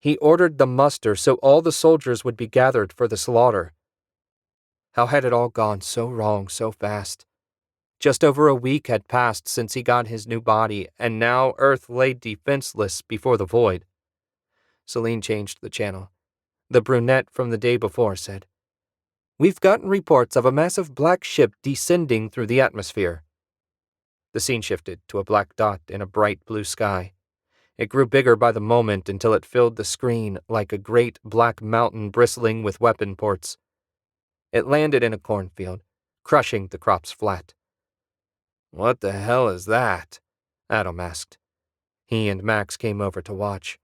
He ordered the muster so all the soldiers would be gathered for the slaughter. How had it all gone so wrong so fast? Just over a week had passed since he got his new body, and now Earth lay defenseless before the Void. Celine changed the channel. The brunette from the day before said, "We've gotten reports of a massive black ship descending through the atmosphere." The scene shifted to a black dot in a bright blue sky. It grew bigger by the moment until it filled the screen like a great black mountain bristling with weapon ports. It landed in a cornfield, crushing the crops flat. "What the hell is that?" Adam asked. He and Max came over to watch.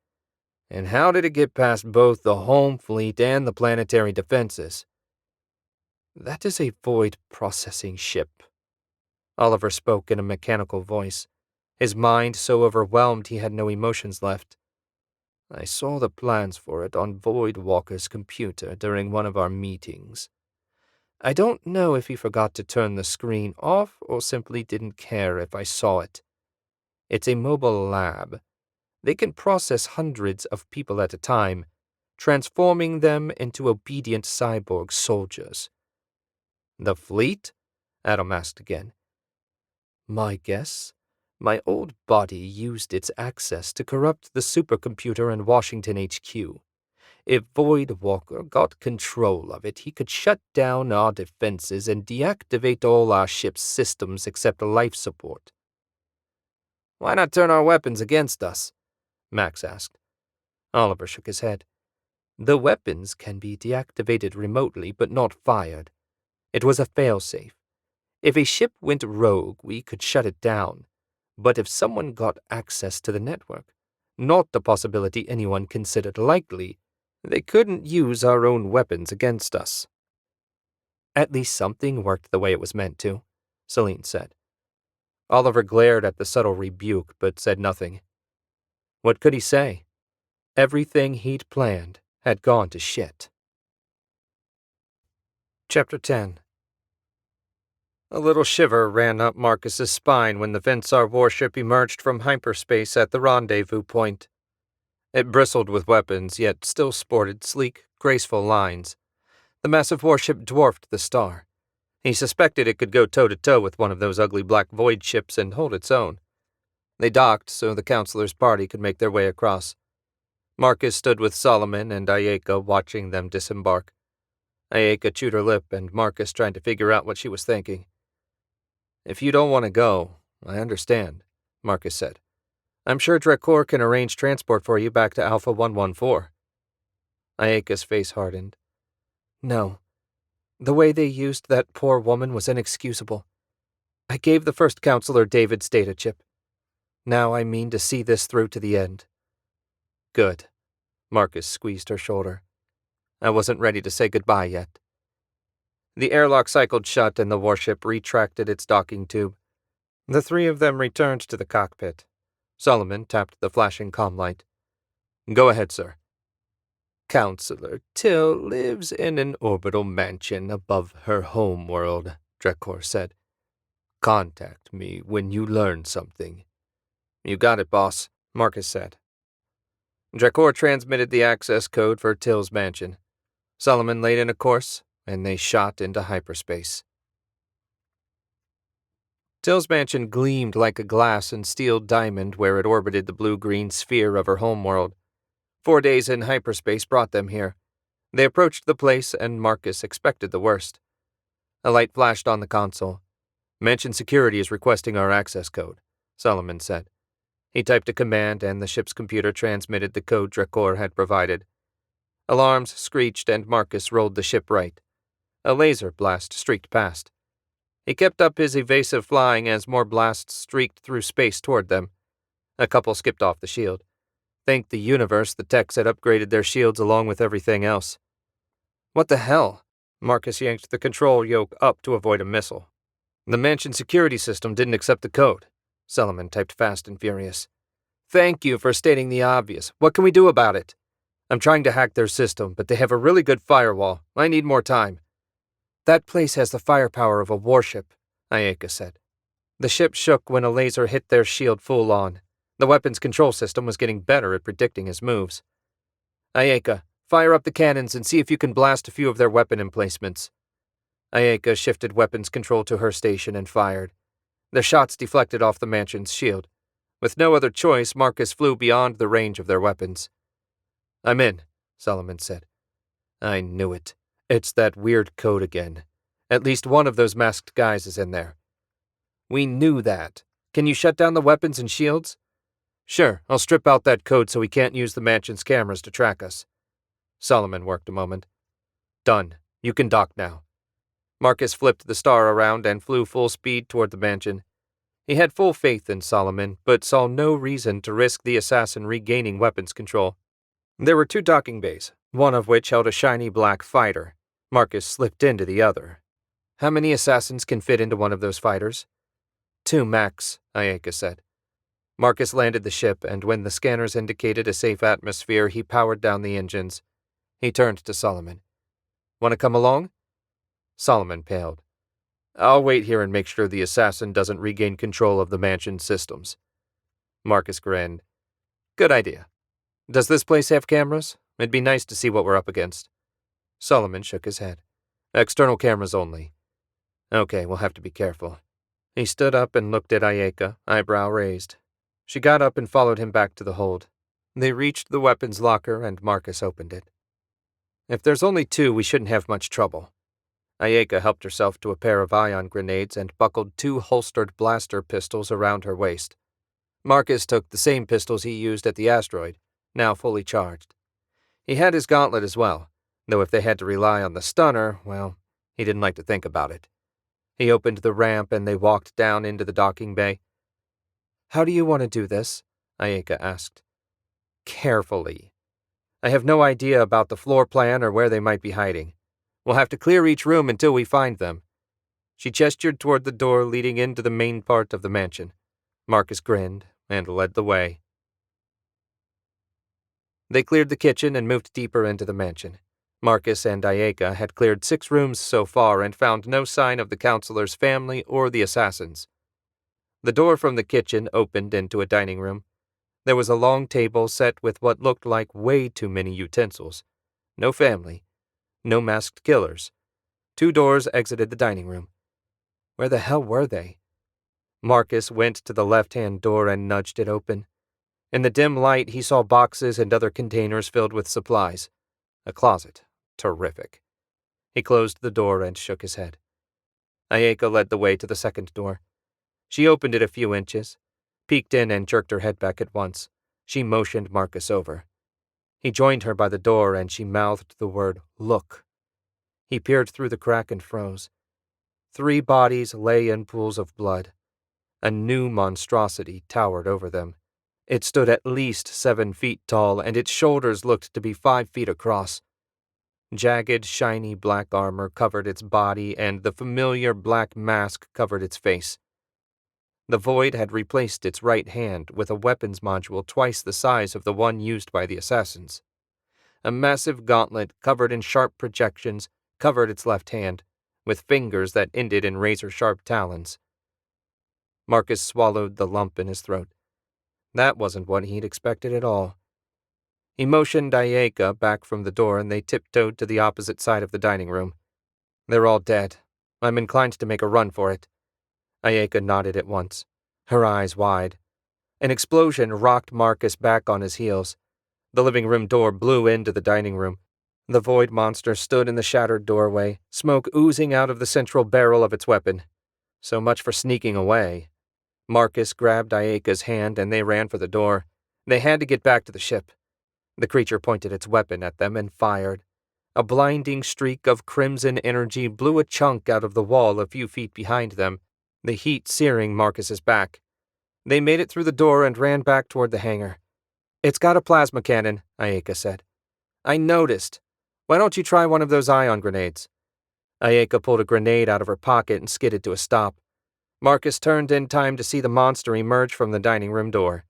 "And how did it get past both the home fleet and the planetary defenses?" "That is a Void processing ship." Oliver spoke in a mechanical voice, his mind so overwhelmed he had no emotions left. "I saw the plans for it on Voidwalker's computer during one of our meetings. I don't know if he forgot to turn the screen off or simply didn't care if I saw it. It's a mobile lab. They can process hundreds of people at a time, transforming them into obedient cyborg soldiers." "The fleet?" Adam asked again. "My guess? My old body used its access to corrupt the supercomputer in Washington HQ. If Voidwalker got control of it, he could shut down our defenses and deactivate all our ship's systems except life support." "Why not turn our weapons against us?" Max asked. Oliver shook his head. "The weapons can be deactivated remotely but not fired. It was a failsafe. If a ship went rogue, we could shut it down. But if someone got access to the network, not a possibility anyone considered likely, they couldn't use our own weapons against us." "At least something worked the way it was meant to," Celine said. Oliver glared at the subtle rebuke but said nothing. What could he say? Everything he'd planned had gone to shit. Chapter 10. A little shiver ran up Marcus's spine when the Vensar warship emerged from hyperspace at the rendezvous point. It bristled with weapons, yet still sported sleek, graceful lines. The massive warship dwarfed the star. He suspected it could go toe-to-toe with one of those ugly black void ships and hold its own. They docked so the counselor's party could make their way across. Marcus stood with Solomon and Ayaka watching them disembark. Ayaka chewed her lip, and Marcus tried to figure out what she was thinking. "If you don't want to go, I understand," Marcus said. "I'm sure Drekor can arrange transport for you back to Alpha 114. Ayaka's face hardened. "No. The way they used that poor woman was inexcusable. I gave the first counselor David's data chip. Now I mean to see this through to the end." "Good." Marcus squeezed her shoulder. "I wasn't ready to say goodbye yet." The airlock cycled shut and the warship retracted its docking tube. The three of them returned to the cockpit. Solomon tapped the flashing comm light. "Go ahead, sir." "Counselor Till lives in an orbital mansion above her home world," Drekor said. "Contact me when you learn something." "You got it, boss." Marcus said. Drakor transmitted the access code for Till's mansion. Solomon laid in a course, and they shot into hyperspace. Till's mansion gleamed like a glass and steel diamond where it orbited the blue-green sphere of her homeworld. 4 days in hyperspace brought them here. They approached the place, and Marcus expected the worst. A light flashed on the console. "Mansion security is requesting our access code," Solomon said. He typed a command, and the ship's computer transmitted the code Drakor had provided. Alarms screeched, and Marcus rolled the ship right. A laser blast streaked past. He kept up his evasive flying as more blasts streaked through space toward them. A couple skipped off the shield. Thank the universe the techs had upgraded their shields along with everything else. What the hell? Marcus yanked the control yoke up to avoid a missile. The mansion security system didn't accept the code. Solomon typed fast and furious. Thank you for stating the obvious. What can we do about it? I'm trying to hack their system, but they have a really good firewall. I need more time. That place has the firepower of a warship, Ayaka said. The ship shook when a laser hit their shield full on. The weapons control system was getting better at predicting his moves. Ayaka, fire up the cannons and see if you can blast a few of their weapon emplacements. Ayaka shifted weapons control to her station and fired. The shots deflected off the mansion's shield. With no other choice, Marcus flew beyond the range of their weapons. I'm in, Solomon said. I knew it. It's that weird code again. At least one of those masked guys is in there. We knew that. Can you shut down the weapons and shields? Sure, I'll strip out that code so we can't use the mansion's cameras to track us. Solomon worked a moment. Done. You can dock now. Marcus flipped the star around and flew full speed toward the mansion. He had full faith in Solomon, but saw no reason to risk the assassin regaining weapons control. There were 2 docking bays, one of which held a shiny black fighter. Marcus slipped into the other. How many assassins can fit into one of those fighters? 2 max, Ayaka said. Marcus landed the ship, and when the scanners indicated a safe atmosphere, he powered down the engines. He turned to Solomon. Want to come along? Solomon paled. I'll wait here and make sure the assassin doesn't regain control of the mansion's systems. Marcus grinned. Good idea. Does this place have cameras? It'd be nice to see what we're up against. Solomon shook his head. External cameras only. Okay, we'll have to be careful. He stood up and looked at Ayaka, eyebrow raised. She got up and followed him back to the hold. They reached the weapons locker and Marcus opened it. If there's only 2, we shouldn't have much trouble. Ayaka helped herself to a pair of ion grenades and buckled 2 holstered blaster pistols around her waist. Marcus took the same pistols he used at the asteroid, now fully charged. He had his gauntlet as well, though if they had to rely on the stunner, well, he didn't like to think about it. He opened the ramp and they walked down into the docking bay. How do you want to do this? Ayaka asked. Carefully. I have no idea about the floor plan or where they might be hiding. We'll have to clear each room until we find them. She gestured toward the door leading into the main part of the mansion. Marcus grinned and led the way. They cleared the kitchen and moved deeper into the mansion. Marcus and Ayaka had cleared 6 rooms so far and found no sign of the counselor's family or the assassins. The door from the kitchen opened into a dining room. There was a long table set with what looked like way too many utensils. No family. No masked killers. 2 doors exited the dining room. Where the hell were they? Marcus went to the left-hand door and nudged it open. In the dim light, he saw boxes and other containers filled with supplies. A closet. Terrific. He closed the door and shook his head. Ayaka led the way to the second door. She opened it a few inches, peeked in and jerked her head back at once. She motioned Marcus over. He joined her by the door and she mouthed the word, "Look." He peered through the crack and froze. 3 bodies lay in pools of blood. A new monstrosity towered over them. It stood at least 7 feet tall, and its shoulders looked to be 5 feet across. Jagged, shiny black armor covered its body, and the familiar black mask covered its face. The Void had replaced its right hand with a weapons module twice the size of the one used by the assassins. A massive gauntlet covered in sharp projections covered its left hand, with fingers that ended in razor-sharp talons. Marcus swallowed the lump in his throat. That wasn't what he'd expected at all. He motioned Ayaka back from the door and they tiptoed to the opposite side of the dining room. They're all dead. I'm inclined to make a run for it. Ayaka nodded at once, her eyes wide. An explosion rocked Marcus back on his heels. The living room door blew into the dining room. The void monster stood in the shattered doorway, smoke oozing out of the central barrel of its weapon. So much for sneaking away. Marcus grabbed Ayaka's hand and they ran for the door. They had to get back to the ship. The creature pointed its weapon at them and fired. A blinding streak of crimson energy blew a chunk out of the wall a few feet behind them, the heat searing Marcus's back. They made it through the door and ran back toward the hangar. "It's got a plasma cannon," Ayaka said. "I noticed. Why don't you try one of those ion grenades?" Ayaka pulled a grenade out of her pocket and skidded to a stop. Marcus turned in time to see the monster emerge from the dining room door.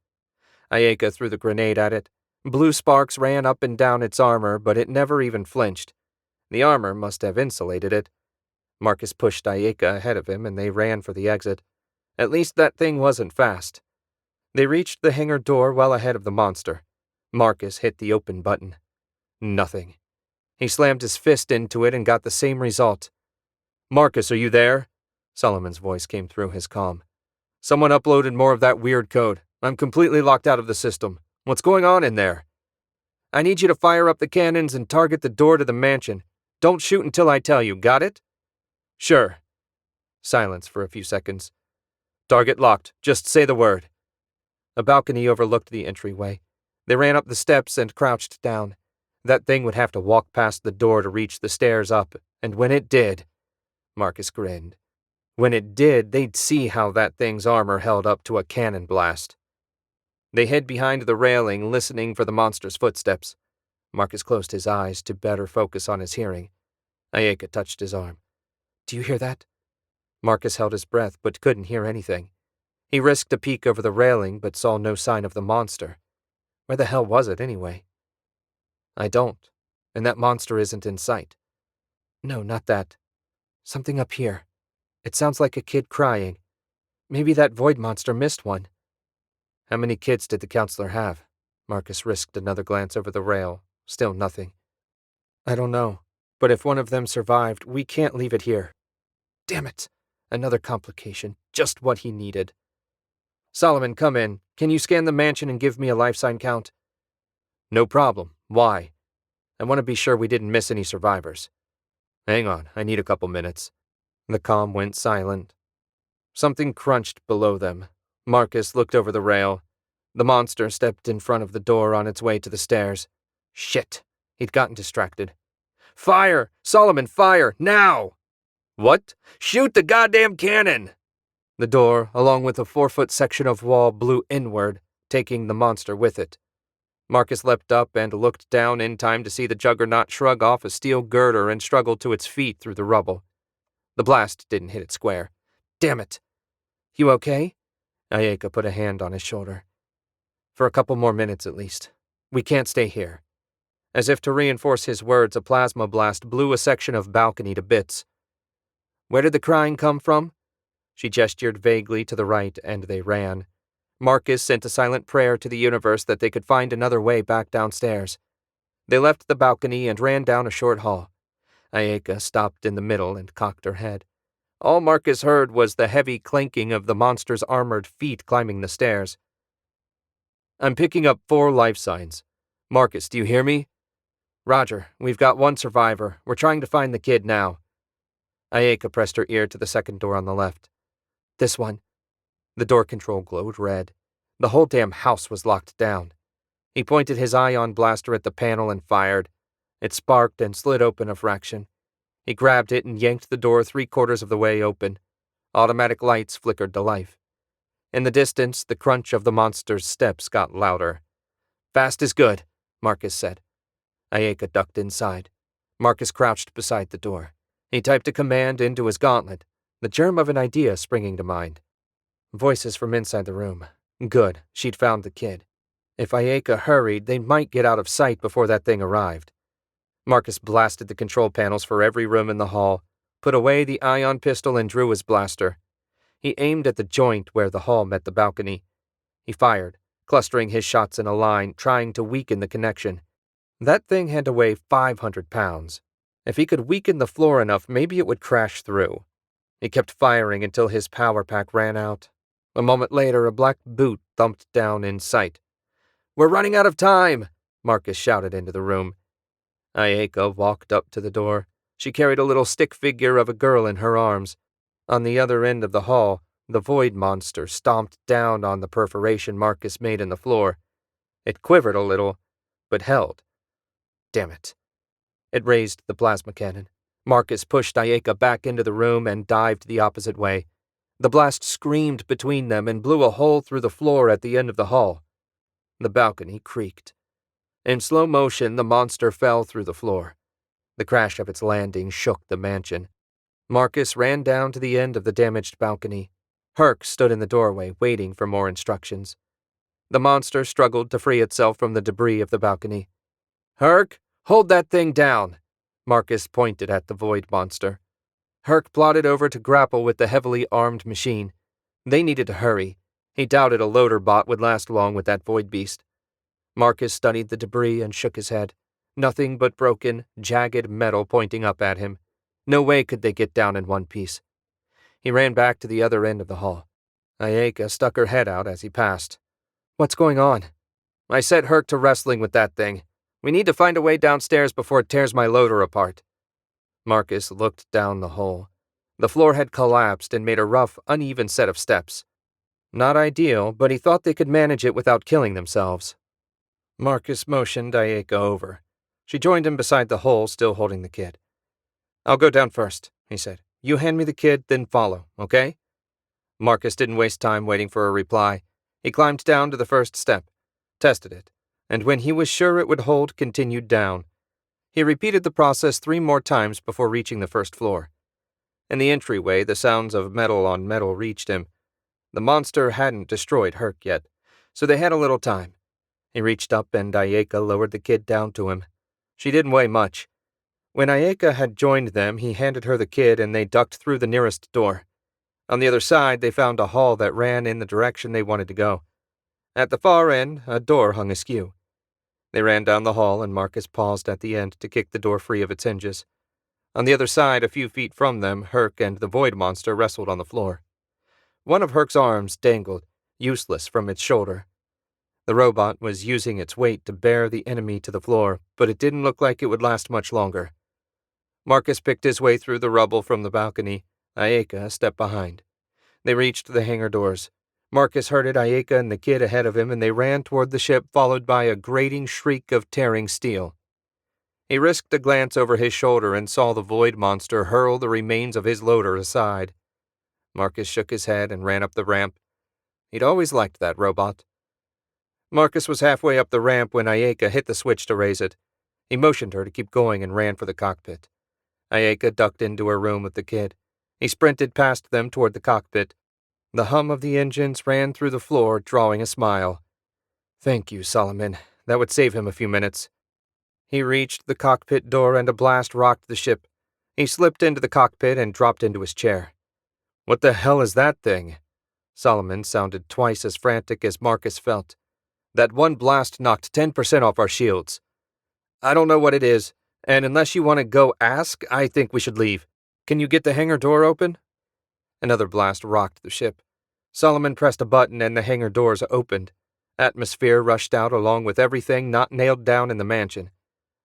Ayaka threw the grenade at it. Blue sparks ran up and down its armor, but it never even flinched. The armor must have insulated it. Marcus pushed Ayaka ahead of him and they ran for the exit. At least that thing wasn't fast. They reached the hangar door well ahead of the monster. Marcus hit the open button. Nothing. He slammed his fist into it and got the same result. "Marcus, are you there?" Solomon's voice came through his comm. "Someone uploaded more of that weird code. I'm completely locked out of the system. What's going on in there?" "I need you to fire up the cannons and target the door to the mansion. Don't shoot until I tell you, got it?" "Sure." Silence for a few seconds. "Target locked. Just say the word." A balcony overlooked the entryway. They ran up the steps and crouched down. That thing would have to walk past the door to reach the stairs up, and when it did, Marcus grinned. When it did, they'd see how that thing's armor held up to a cannon blast. They hid behind the railing, listening for the monster's footsteps. Marcus closed his eyes to better focus on his hearing. Ayaka touched his arm. "Do you hear that?" Marcus held his breath but couldn't hear anything. He risked a peek over the railing but saw no sign of the monster. Where the hell was it anyway? "I don't, and that monster isn't in sight." "No, not that. Something up here. It sounds like a kid crying. Maybe that void monster missed one." "How many kids did the counselor have?" Marcus risked another glance over the rail. Still nothing. "I don't know, but if one of them survived, we can't leave it here." Damn it! Another complication. Just what he needed. "Solomon, come in. Can you scan the mansion and give me a life sign count?" "No problem. Why?" "I want to be sure we didn't miss any survivors." "Hang on, I need a couple minutes." The comm went silent. Something crunched below them. Marcus looked over the rail. The monster stepped in front of the door on its way to the stairs. Shit! He'd gotten distracted. "Fire! Solomon, fire! Now!" "What? Shoot the goddamn cannon!" The door, along with a 4-foot section of wall, blew inward, taking the monster with it. Marcus leapt up and looked down in time to see the juggernaut shrug off a steel girder and struggle to its feet through the rubble. The blast didn't hit it square. Damn it! "You okay?" Ayaka put a hand on his shoulder. "For a couple more minutes at least. We can't stay here." As if to reinforce his words, a plasma blast blew a section of balcony to bits. "Where did the crying come from?" She gestured vaguely to the right, and they ran. Marcus sent a silent prayer to the universe that they could find another way back downstairs. They left the balcony and ran down a short hall. Ayaka stopped in the middle and cocked her head. All Marcus heard was the heavy clanking of the monster's armored feet climbing the stairs. "I'm picking up 4 life signs. Marcus, do you hear me?" "Roger, we've got 1 survivor. We're trying to find the kid now." Ayaka pressed her ear to the second door on the left. "This one." The door control glowed red. The whole damn house was locked down. He pointed his ion blaster at the panel and fired. It sparked and slid open a fraction. He grabbed it and yanked the door 3/4 of the way open. Automatic lights flickered to life. In the distance, the crunch of the monster's steps got louder. "Fast is good," Marcus said. Ayaka ducked inside. Marcus crouched beside the door. He typed a command into his gauntlet, the germ of an idea springing to mind. Voices from inside the room. Good, she'd found the kid. If Ayaka hurried, they might get out of sight before that thing arrived. Marcus blasted the control panels for every room in the hall, put away the ion pistol and drew his blaster. He aimed at the joint where the hall met the balcony. He fired, clustering his shots in a line, trying to weaken the connection. That thing had to weigh 500 pounds. If he could weaken the floor enough, maybe it would crash through. He kept firing until his power pack ran out. A moment later, a black boot thumped down in sight. "We're running out of time!" Marcus shouted into the room. Ayaka walked up to the door. She carried a little stick figure of a girl in her arms. On the other end of the hall, the void monster stomped down on the perforation Marcus made in the floor. It quivered a little, but held. Damn it. It raised the plasma cannon. Marcus pushed Ayaka back into the room and dived the opposite way. The blast screamed between them and blew a hole through the floor at the end of the hall. The balcony creaked. In slow motion, the monster fell through the floor. The crash of its landing shook the mansion. Marcus ran down to the end of the damaged balcony. Herc stood in the doorway, waiting for more instructions. The monster struggled to free itself from the debris of the balcony. "Herc, hold that thing down!" Marcus pointed at the void monster. Herc plodded over to grapple with the heavily armed machine. They needed to hurry. He doubted a loader bot would last long with that void beast. Marcus studied the debris and shook his head. Nothing but broken, jagged metal pointing up at him. No way could they get down in one piece. He ran back to the other end of the hall. Ayaka stuck her head out as he passed. "What's going on?" "I set Herc to wrestling with that thing. We need to find a way downstairs before it tears my loader apart." Marcus looked down the hole. The floor had collapsed and made a rough, uneven set of steps. Not ideal, but he thought they could manage it without killing themselves. Marcus motioned Ayaka over. She joined him beside the hole, still holding the kid. "I'll go down first," he said. "You hand me the kid, then follow, okay?" Marcus didn't waste time waiting for a reply. He climbed down to the first step, tested it, and when he was sure it would hold, continued down. He repeated the process 3 more times before reaching the first floor. In the entryway, the sounds of metal on metal reached him. The monster hadn't destroyed Herc yet, so they had a little time. He reached up and Ayaka lowered the kid down to him. She didn't weigh much. When Ayaka had joined them, he handed her the kid and they ducked through the nearest door. On the other side, they found a hall that ran in the direction they wanted to go. At the far end, a door hung askew. They ran down the hall and Marcus paused at the end to kick the door free of its hinges. On the other side, a few feet from them, Herc and the void monster wrestled on the floor. One of Herc's arms dangled, useless from its shoulder. The robot was using its weight to bear the enemy to the floor, but it didn't look like it would last much longer. Marcus picked his way through the rubble from the balcony, Ayaka a step behind. They reached the hangar doors. Marcus herded Ayaka and the kid ahead of him, and they ran toward the ship, followed by a grating shriek of tearing steel. He risked a glance over his shoulder and saw the void monster hurl the remains of his loader aside. Marcus shook his head and ran up the ramp. He'd always liked that robot. Marcus was halfway up the ramp when Ayaka hit the switch to raise it. He motioned her to keep going and ran for the cockpit. Ayaka ducked into her room with the kid. He sprinted past them toward the cockpit. The hum of the engines ran through the floor, drawing a smile. "Thank you, Solomon. That would save him a few minutes." He reached the cockpit door and a blast rocked the ship. He slipped into the cockpit and dropped into his chair. "What the hell is that thing?" Solomon sounded twice as frantic as Marcus felt. "That one blast knocked 10% off our shields." "I don't know what it is, and unless you want to go ask, I think we should leave. Can you get the hangar door open?" Another blast rocked the ship. Solomon pressed a button and the hangar doors opened. Atmosphere rushed out along with everything not nailed down in the mansion.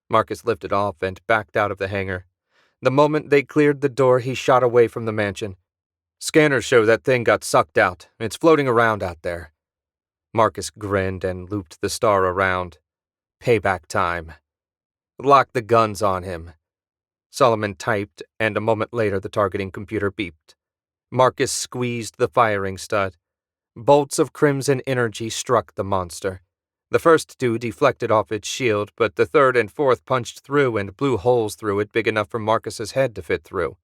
Marcus lifted off and backed out of the hangar. The moment they cleared the door, he shot away from the mansion. "Scanners show that thing got sucked out. It's floating around out there." Marcus grinned and looped the star around. "Payback time. Lock the guns on him." Solomon typed, and a moment later the targeting computer beeped. Marcus squeezed the firing stud. Bolts of crimson energy struck the monster. The first 2 deflected off its shield, but the third and fourth punched through and blew holes through it big enough for Marcus's head to fit through.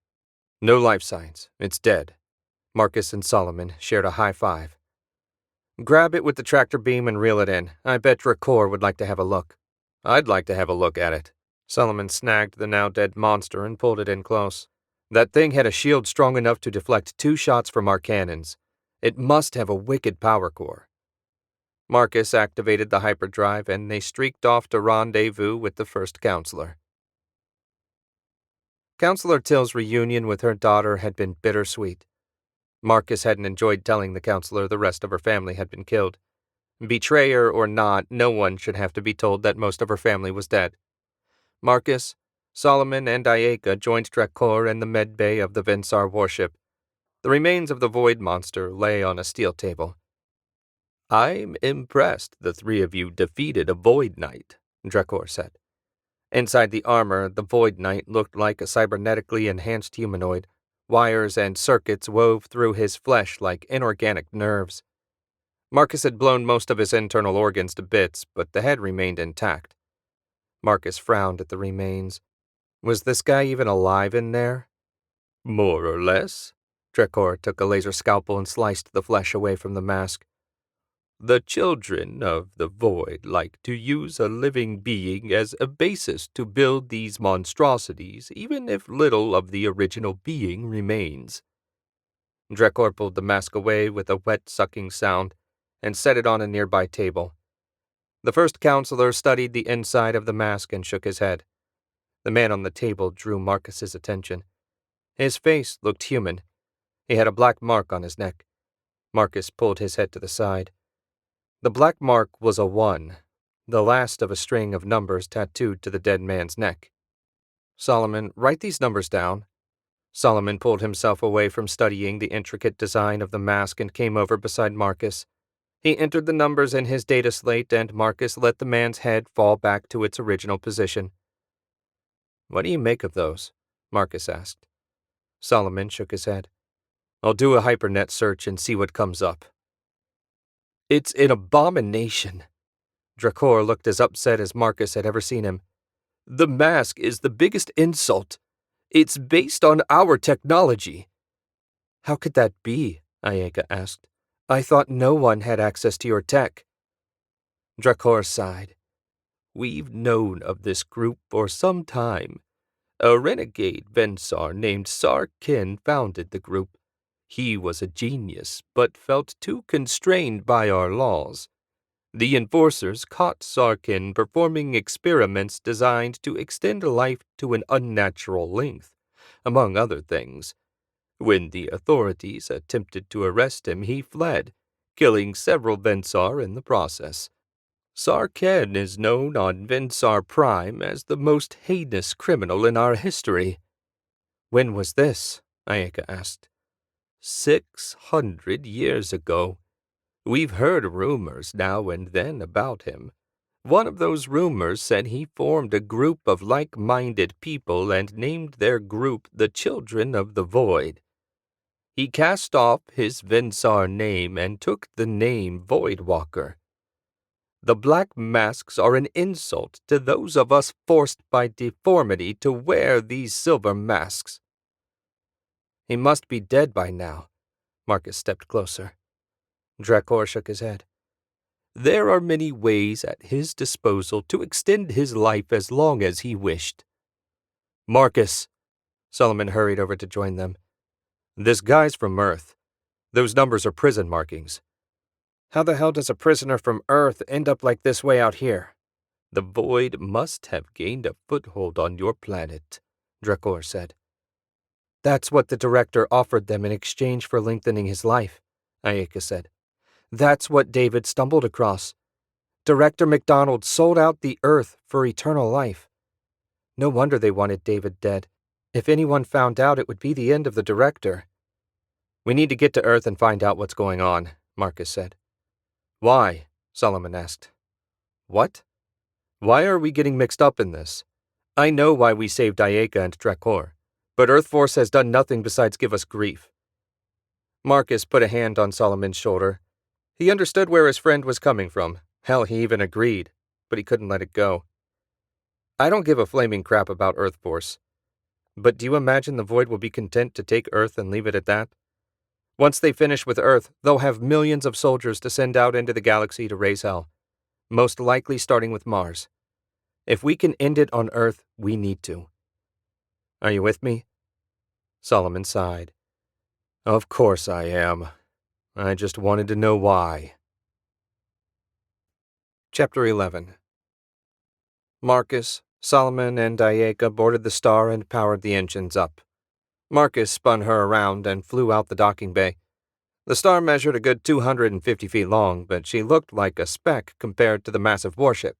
"No life signs. It's dead." Marcus and Solomon shared a high five. "Grab it with the tractor beam and reel it in. I bet Dracor would like to have a look." "I'd like to have a look at it." Solomon snagged the now-dead monster and pulled it in close. That thing had a shield strong enough to deflect 2 shots from our cannons. It must have a wicked power core. Marcus activated the hyperdrive, and they streaked off to rendezvous with the first counselor. Counselor Till's reunion with her daughter had been bittersweet. Marcus hadn't enjoyed telling the counselor the rest of her family had been killed. Betrayer or not, no one should have to be told that most of her family was dead. Marcus, Solomon, and Ayaka joined Drakor in the med bay of the Vensar warship. The remains of the void monster lay on a steel table. "I'm impressed the three of you defeated a void knight," Drakor said. Inside the armor, the Void Knight looked like a cybernetically enhanced humanoid. Wires and circuits wove through his flesh like inorganic nerves. Marcus had blown most of his internal organs to bits, but the head remained intact. Marcus frowned at the remains. Was this guy even alive in there? "More or less." Drakor took a laser scalpel and sliced the flesh away from the mask. "The children of the void like to use a living being as a basis to build these monstrosities, even if little of the original being remains." Drakor pulled the mask away with a wet sucking sound and set it on a nearby table. The first counselor studied the inside of the mask and shook his head. The man on the table drew Marcus's attention. His face looked human. He had a black mark on his neck. Marcus pulled his head to the side. The black mark was a 1, the last of a string of numbers tattooed to the dead man's neck. "Solomon, write these numbers down." Solomon pulled himself away from studying the intricate design of the mask and came over beside Marcus. He entered the numbers in his data slate, and Marcus let the man's head fall back to its original position. "What do you make of those?" Marcus asked. Solomon shook his head. "I'll do a hypernet search and see what comes up." "It's an abomination." Drakor looked as upset as Marcus had ever seen him. "The mask is the biggest insult. It's based on our technology." "How could that be?" Ayaka asked. "I thought no one had access to your tech." Drakor sighed. "We've known of this group for some time. A renegade Vensar named Sarkin founded the group. He was a genius, but felt too constrained by our laws. The enforcers caught Sarkin performing experiments designed to extend life to an unnatural length, among other things. When the authorities attempted to arrest him, he fled, killing several Vensar in the process. Sarkin is known on Vensar Prime as the most heinous criminal in our history." "When was this?" Ayaka asked. 600 years ago. We've heard rumors now and then about him. One of those rumors said he formed a group of like-minded people and named their group the Children of the Void. He cast off his Vensar name and took the name Voidwalker. The black masks are an insult to those of us forced by deformity to wear these silver masks." "He must be dead by now." Marcus stepped closer. Drakor shook his head. "There are many ways at his disposal to extend his life as long as he wished." "Marcus!" Solomon hurried over to join them. "This guy's from Earth. Those numbers are prison markings." "How the hell does a prisoner from Earth end up like this way out here?" "The Void must have gained a foothold on your planet," Drakor said. "That's what the director offered them in exchange for lengthening his life," Ayaka said. "That's what David stumbled across. Director McDonald sold out the Earth for eternal life. No wonder they wanted David dead. If anyone found out, it would be the end of the director." "We need to get to Earth and find out what's going on," Marcus said. "Why?" Solomon asked. "What? Why are we getting mixed up in this? I know why we saved Ayaka and Drakor, but Earth Force has done nothing besides give us grief." Marcus put a hand on Solomon's shoulder. He understood where his friend was coming from. Hell, he even agreed, but he couldn't let it go. "I don't give a flaming crap about Earth Force. But do you imagine the Void will be content to take Earth and leave it at that? Once they finish with Earth, they'll have millions of soldiers to send out into the galaxy to raise hell, most likely starting with Mars. If we can end it on Earth, we need to. Are you with me?" Solomon sighed. "Of course I am. I just wanted to know why." Chapter 11. Marcus, Solomon, and Ayaka boarded the Star and powered the engines up. Marcus spun her around and flew out the docking bay. The Star measured a good 250 feet long, but she looked like a speck compared to the massive warship.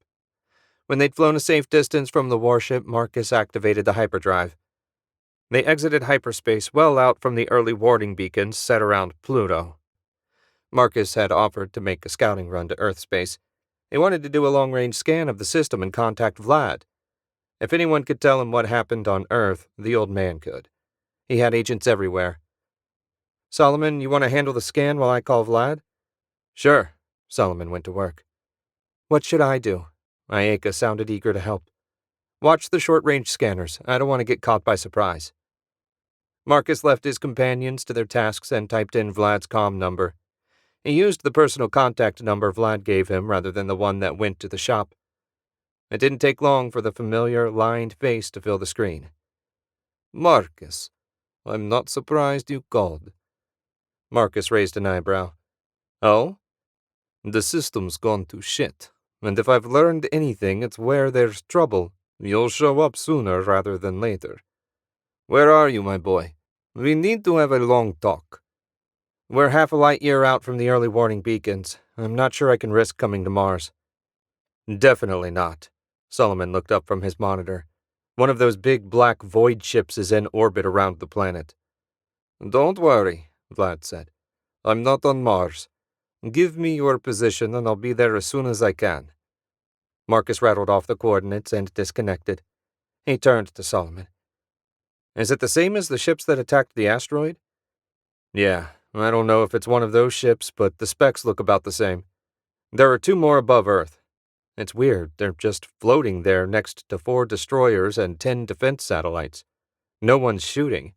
When they'd flown a safe distance from the warship, Marcus activated the hyperdrive. They exited hyperspace well out from the early warning beacons set around Pluto. Marcus had offered to make a scouting run to Earth space. He wanted to do a long-range scan of the system and contact Vlad. If anyone could tell him what happened on Earth, the old man could. He had agents everywhere. Solomon, you want to handle the scan while I call Vlad? Sure. Solomon went to work. What should I do? Ayaka sounded eager to help. Watch the short-range scanners. I don't want to get caught by surprise. Marcus left his companions to their tasks and typed in Vlad's comm number. He used the personal contact number Vlad gave him rather than the one that went to the shop. It didn't take long for the familiar, lined face to fill the screen. Marcus, I'm not surprised you called. Marcus raised an eyebrow. Oh? The system's gone to shit, and if I've learned anything, it's where there's trouble. You'll show up sooner rather than later. Where are you, my boy? We need to have a long talk. We're half a light year out from the early warning beacons. I'm not sure I can risk coming to Mars. Definitely not. Solomon looked up from his monitor. One of those big black void ships is in orbit around the planet. Don't worry, Vlad said. I'm not on Mars. Give me your position and I'll be there as soon as I can. Marcus rattled off the coordinates and disconnected. He turned to Solomon. Is it the same as the ships that attacked the asteroid? Yeah, I don't know if it's one of those ships, but the specs look about the same. There are 2 more above Earth. It's weird, they're just floating there next to 4 destroyers and 10 defense satellites. No one's shooting.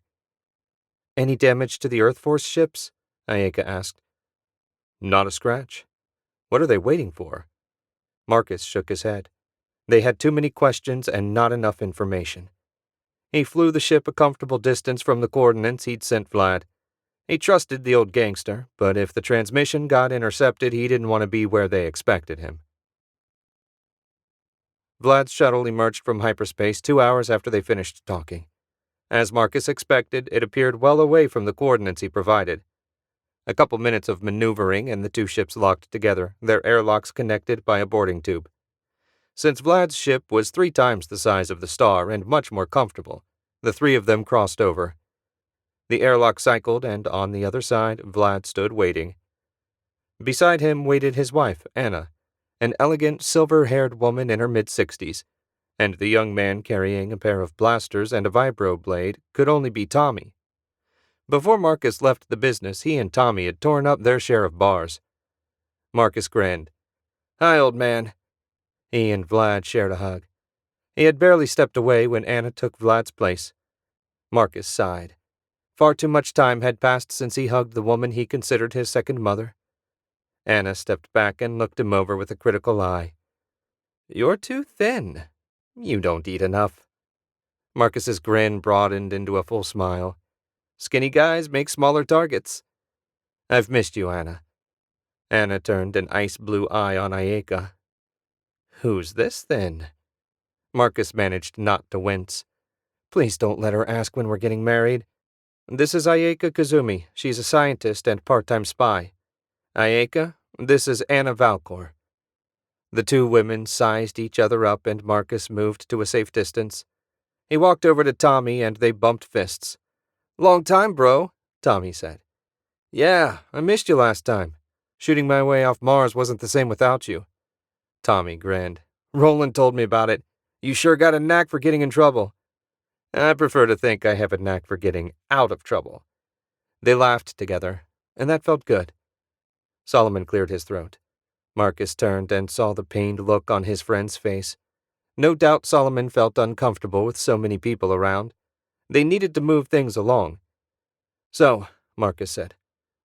Any damage to the Earth Force ships? Ayaka asked. Not a scratch. What are they waiting for? Marcus shook his head. They had too many questions and not enough information. He flew the ship a comfortable distance from the coordinates he'd sent Vlad. He trusted the old gangster, but if the transmission got intercepted, he didn't want to be where they expected him. Vlad's shuttle emerged from hyperspace 2 hours after they finished talking. As Marcus expected, it appeared well away from the coordinates he provided. A couple minutes of maneuvering and the 2 ships locked together, their airlocks connected by a boarding tube. Since Vlad's ship was 3 times the size of the Star and much more comfortable, the 3 of them crossed over. The airlock cycled, and on the other side, Vlad stood waiting. Beside him waited his wife, Anna, an elegant, silver-haired woman in her mid-60s, and the young man carrying a pair of blasters and a vibro blade could only be Tommy. Before Marcus left the business, he and Tommy had torn up their share of bars. Marcus grinned. Hi, old man. He and Vlad shared a hug. He had barely stepped away when Anna took Vlad's place. Marcus sighed. Far too much time had passed since he hugged the woman he considered his second mother. Anna stepped back and looked him over with a critical eye. You're too thin. You don't eat enough. Marcus's grin broadened into a full smile. Skinny guys make smaller targets. I've missed you, Anna. Anna turned an ice-blue eye on Ayaka. Who's this, then? Marcus managed not to wince. Please don't let her ask when we're getting married. This is Ayaka Kazumi. She's a scientist and part-time spy. Ayaka, this is Anna Valcor. The 2 women sized each other up and Marcus moved to a safe distance. He walked over to Tommy and they bumped fists. Long time, bro, Tommy said. Yeah, I missed you last time. Shooting my way off Mars wasn't the same without you. Tommy grinned. Roland told me about it. You sure got a knack for getting in trouble. I prefer to think I have a knack for getting out of trouble. They laughed together, and that felt good. Solomon cleared his throat. Marcus turned and saw the pained look on his friend's face. No doubt Solomon felt uncomfortable with so many people around. They needed to move things along. So, Marcus said,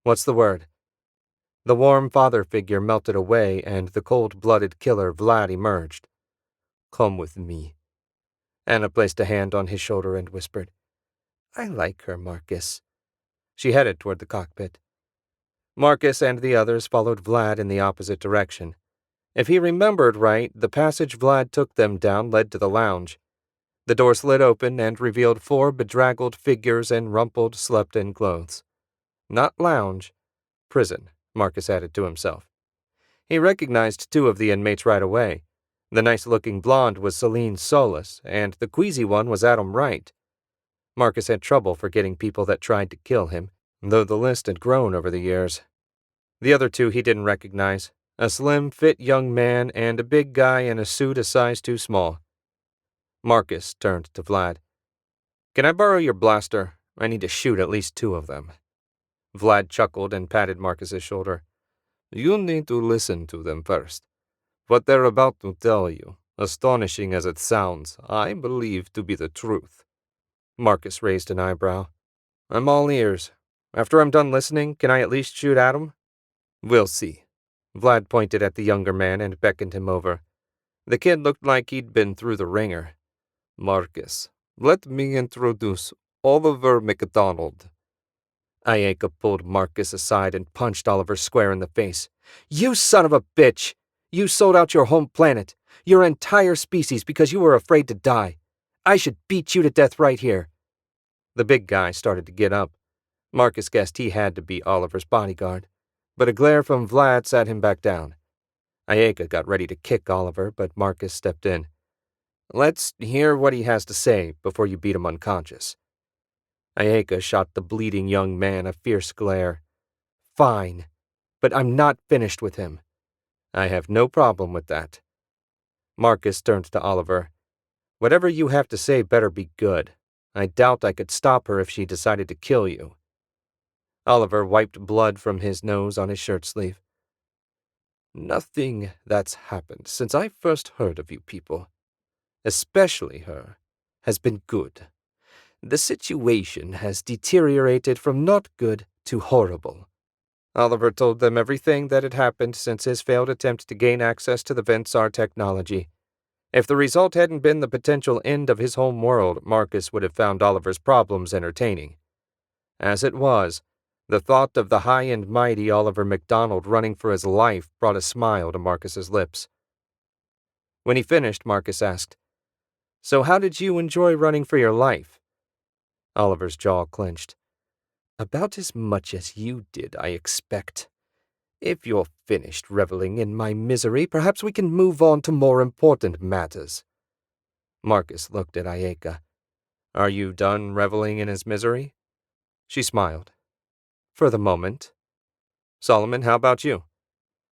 what's the word? The warm father figure melted away and the cold-blooded killer Vlad emerged. Come with me. Anna placed a hand on his shoulder and whispered, I like her, Marcus. She headed toward the cockpit. Marcus and the others followed Vlad in the opposite direction. If he remembered right, the passage Vlad took them down led to the lounge. The door slid open and revealed 4 bedraggled figures in rumpled, slept-in clothes. Not lounge, prison, Marcus added to himself. He recognized 2 of the inmates right away. The nice-looking blonde was Celine Solis, and the queasy one was Adam Wright. Marcus had trouble forgetting people that tried to kill him, though the list had grown over the years. The other 2 he didn't recognize, a slim, fit young man and a big guy in a suit a size too small. Marcus turned to Vlad. "Can I borrow your blaster? I need to shoot at least 2 of them." Vlad chuckled and patted Marcus's shoulder. "You need to listen to them first. What they're about to tell you, astonishing as it sounds, I believe to be the truth." Marcus raised an eyebrow. "I'm all ears. After I'm done listening, can I at least shoot at him?" "We'll see." Vlad pointed at the younger man and beckoned him over. The kid looked like he'd been through the ringer. "Marcus, let me introduce Oliver McDonald." Ayaka pulled Marcus aside and punched Oliver square in the face. "You son of a bitch! You sold out your home planet, your entire species, because you were afraid to die. I should beat you to death right here." The big guy started to get up. Marcus guessed he had to be Oliver's bodyguard, but a glare from Vlad sat him back down. Ayaka got ready to kick Oliver, but Marcus stepped in. "Let's hear what he has to say before you beat him unconscious." Ayaka shot the bleeding young man a fierce glare. "Fine, but I'm not finished with him." "I have no problem with that." Marcus turned to Oliver. "Whatever you have to say better be good. I doubt I could stop her if she decided to kill you." Oliver wiped blood from his nose on his shirt sleeve. "Nothing that's happened since I first heard of you people, especially her, has been good. The situation has deteriorated from not good to horrible." Oliver told them everything that had happened since his failed attempt to gain access to the Vensar technology. If the result hadn't been the potential end of his home world, Marcus would have found Oliver's problems entertaining. As it was, the thought of the high and mighty Oliver McDonald running for his life brought a smile to Marcus's lips. When he finished, Marcus asked, "So how did you enjoy running for your life?" Oliver's jaw clenched. "About as much as you did, I expect. If you're finished reveling in my misery, perhaps we can move on to more important matters." Marcus looked at Ayaka. "Are you done reveling in his misery?" She smiled. "For the moment." "Solomon, how about you?"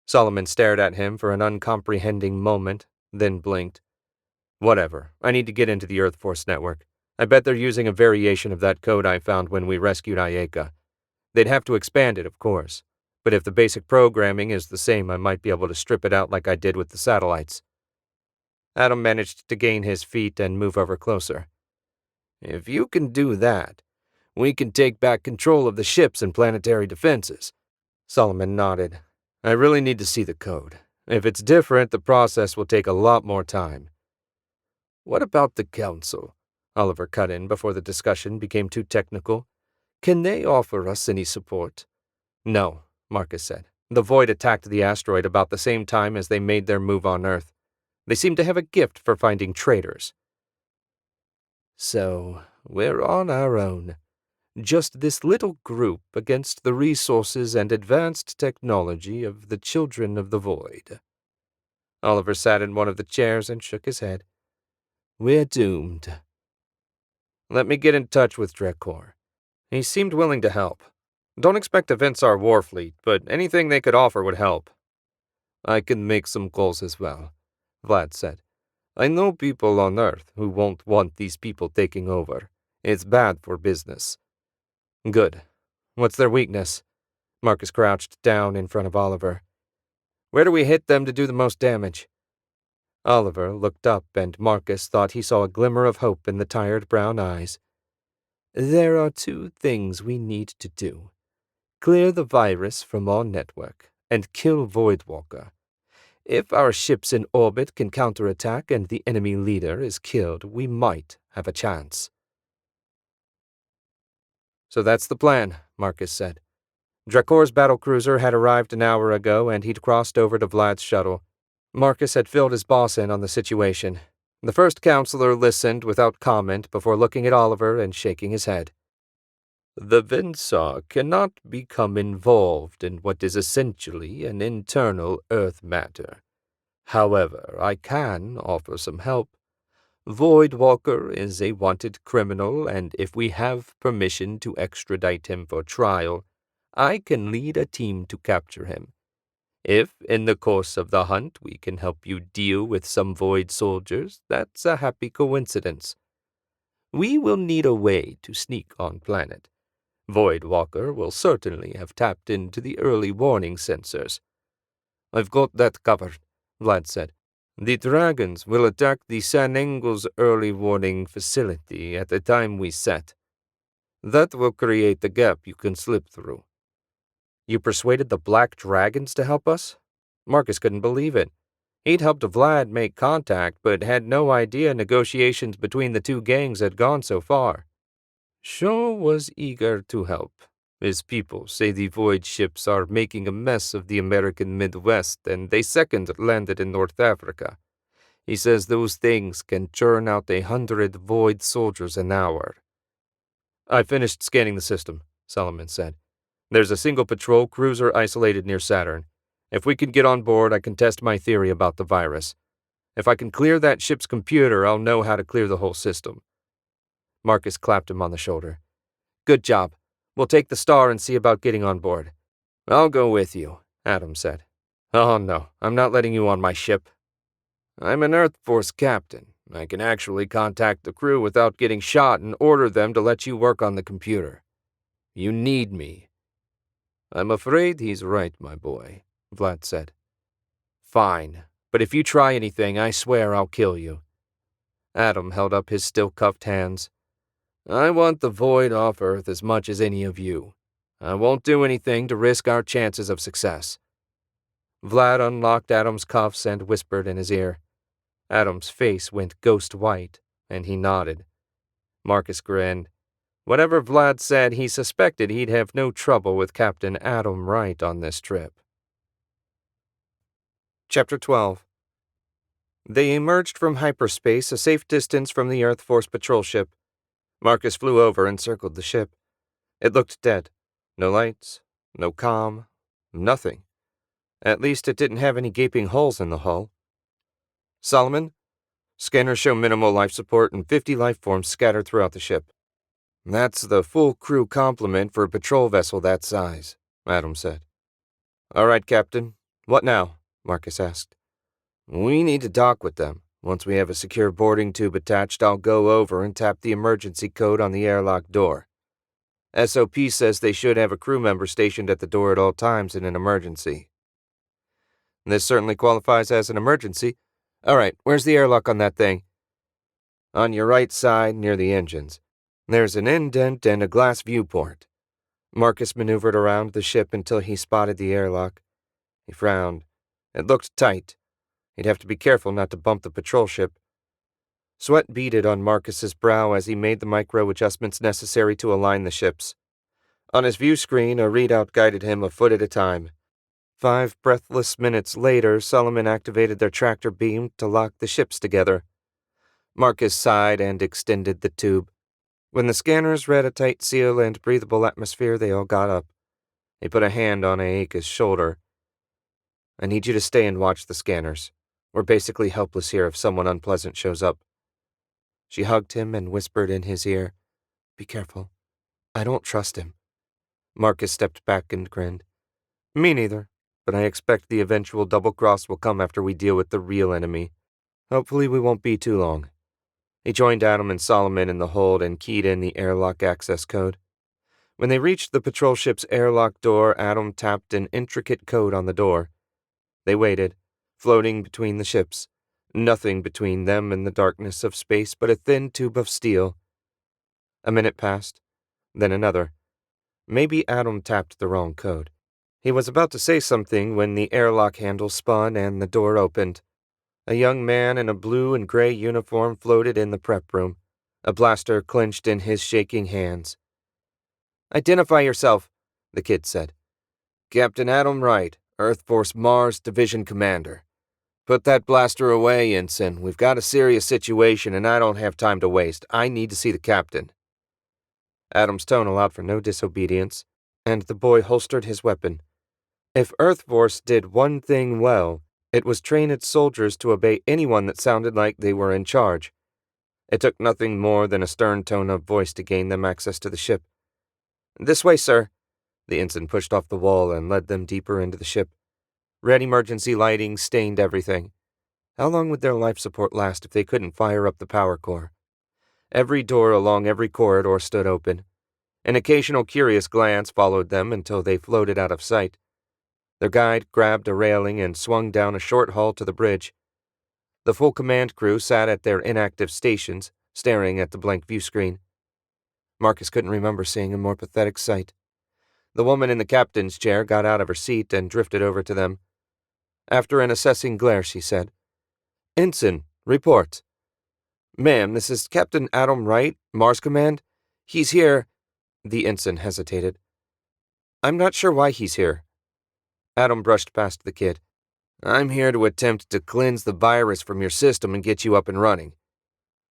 Solomon stared at him for an uncomprehending moment, then blinked. "Whatever. I need to get into the Earth Force network. I bet they're using a variation of that code I found when we rescued Ayaka. They'd have to expand it, of course. But if the basic programming is the same, I might be able to strip it out like I did with the satellites." Adam managed to gain his feet and move over closer. "If you can do that, we can take back control of the ships and planetary defenses." Solomon nodded. "I really need to see the code. If it's different, the process will take a lot more time." "What about the Council?" Oliver cut in before the discussion became too technical. "Can they offer us any support?" "No," Marcus said. "The Void attacked the asteroid about the same time as they made their move on Earth. They seem to have a gift for finding traitors." "So, we're on our own. Just this little group against the resources and advanced technology of the Children of the Void." Oliver sat in one of the chairs and shook his head. "We're doomed." "Let me get in touch with Drekor." He seemed willing to help. "Don't expect to vince our war fleet, but anything they could offer would help." "I can make some calls as well," Vlad said. "I know people on Earth who won't want these people taking over. It's bad for business." "Good. What's their weakness?" Marcus crouched down in front of Oliver. "Where do we hit them to do the most damage?" Oliver looked up, and Marcus thought he saw a glimmer of hope in the tired brown eyes. "There are 2 things we need to do. Clear the virus from our network, and kill Voidwalker. If our ships in orbit can counterattack and the enemy leader is killed, we might have a chance." "So that's the plan," Marcus said. Drakor's battlecruiser had arrived an hour ago, and he'd crossed over to Vlad's shuttle. Marcus had filled his boss in on the situation. The first counselor listened without comment before looking at Oliver and shaking his head. The Vinsaw cannot become involved in what is essentially an internal Earth matter. However, I can offer some help. Voidwalker is a wanted criminal, and if we have permission to extradite him for trial, I can lead a team to capture him. If, in the course of the hunt, we can help you deal with some Void soldiers, that's a happy coincidence. We will need a way to sneak on planet. Voidwalker will certainly have tapped into the early warning sensors. I've got that covered, Vlad said. The dragons will attack the San Engel's early warning facility at the time we set. That will create the gap you can slip through. You persuaded the Black Dragons to help us? Marcus couldn't believe it. He'd helped Vlad make contact, but had no idea negotiations between the two gangs had gone so far. Shaw was eager to help. His people say the Void ships are making a mess of the American Midwest, and they second landed in North Africa. He says those things can churn out 100 Void soldiers an hour. I finished scanning the system, Solomon said. There's a single patrol cruiser isolated near Saturn. If we can get on board, I can test my theory about the virus. If I can clear that ship's computer, I'll know how to clear the whole system. Marcus clapped him on the shoulder. Good job. We'll take the Star and see about getting on board. I'll go with you, Adam said. Oh no, I'm not letting you on my ship. I'm an Earth Force captain. I can actually contact the crew without getting shot and order them to let you work on the computer. You need me. I'm afraid he's right, my boy, Vlad said. Fine, but if you try anything, I swear I'll kill you. Adam held up his still-cuffed hands. I want the Void off Earth as much as any of you. I won't do anything to risk our chances of success. Vlad unlocked Adam's cuffs and whispered in his ear. Adam's face went ghost white, and he nodded. Marcus grinned. Whatever Vlad said, he suspected he'd have no trouble with Captain Adam Wright on this trip. Chapter 12. They emerged from hyperspace a safe distance from the Earth Force patrol ship. Marcus flew over and circled the ship. It looked dead. No lights, no comm, nothing. At least it didn't have any gaping holes in the hull. Solomon? Scanners show minimal life support and 50 life forms scattered throughout the ship. That's the full crew complement for a patrol vessel that size, Adam said. All right, Captain. What now? Marcus asked. We need to dock with them. Once we have a secure boarding tube attached, I'll go over and tap the emergency code on the airlock door. SOP says they should have a crew member stationed at the door at all times in an emergency. This certainly qualifies as an emergency. All right, where's the airlock on that thing? On your right side, near the engines. There's an indent and a glass viewport. Marcus maneuvered around the ship until he spotted the airlock. He frowned. It looked tight. He'd have to be careful not to bump the patrol ship. Sweat beaded on Marcus's brow as he made the micro-adjustments necessary to align the ships. On his view screen, a readout guided him a foot at a time. 5 breathless minutes later, Solomon activated their tractor beam to lock the ships together. Marcus sighed and extended the tube. When the scanners read a tight seal and breathable atmosphere, they all got up. He put a hand on Ayaka's shoulder. I need you to stay and watch the scanners. We're basically helpless here if someone unpleasant shows up. She hugged him and whispered in his ear, Be careful. I don't trust him. Marcus stepped back and grinned. Me neither, but I expect the eventual double-cross will come after we deal with the real enemy. Hopefully we won't be too long. He joined Adam and Solomon in the hold and keyed in the airlock access code. When they reached the patrol ship's airlock door, Adam tapped an intricate code on the door. They waited, floating between the ships. Nothing between them and the darkness of space but a thin tube of steel. A minute passed, then another. Maybe Adam tapped the wrong code. He was about to say something when the airlock handle spun and the door opened. A young man in a blue and gray uniform floated in the prep room, a blaster clenched in his shaking hands. Identify yourself, the kid said. Captain Adam Wright, Earth Force Mars Division Commander. Put that blaster away, Ensign. We've got a serious situation, and I don't have time to waste. I need to see the captain. Adam's tone allowed for no disobedience, and the boy holstered his weapon. If Earth Force did one thing well, it was train its soldiers to obey anyone that sounded like they were in charge. It took nothing more than a stern tone of voice to gain them access to the ship. This way, sir. The ensign pushed off the wall and led them deeper into the ship. Red emergency lighting stained everything. How long would their life support last if they couldn't fire up the power core? Every door along every corridor stood open. An occasional curious glance followed them until they floated out of sight. Their guide grabbed a railing and swung down a short hall to the bridge. The full command crew sat at their inactive stations, staring at the blank view screen. Marcus couldn't remember seeing a more pathetic sight. The woman in the captain's chair got out of her seat and drifted over to them. After an assessing glare, she said, "Ensign, report." "Ma'am, this is Captain Adam Wright, Mars Command. He's here." The ensign hesitated. "I'm not sure why he's here." Adam brushed past the kid. "I'm here to attempt to cleanse the virus from your system and get you up and running.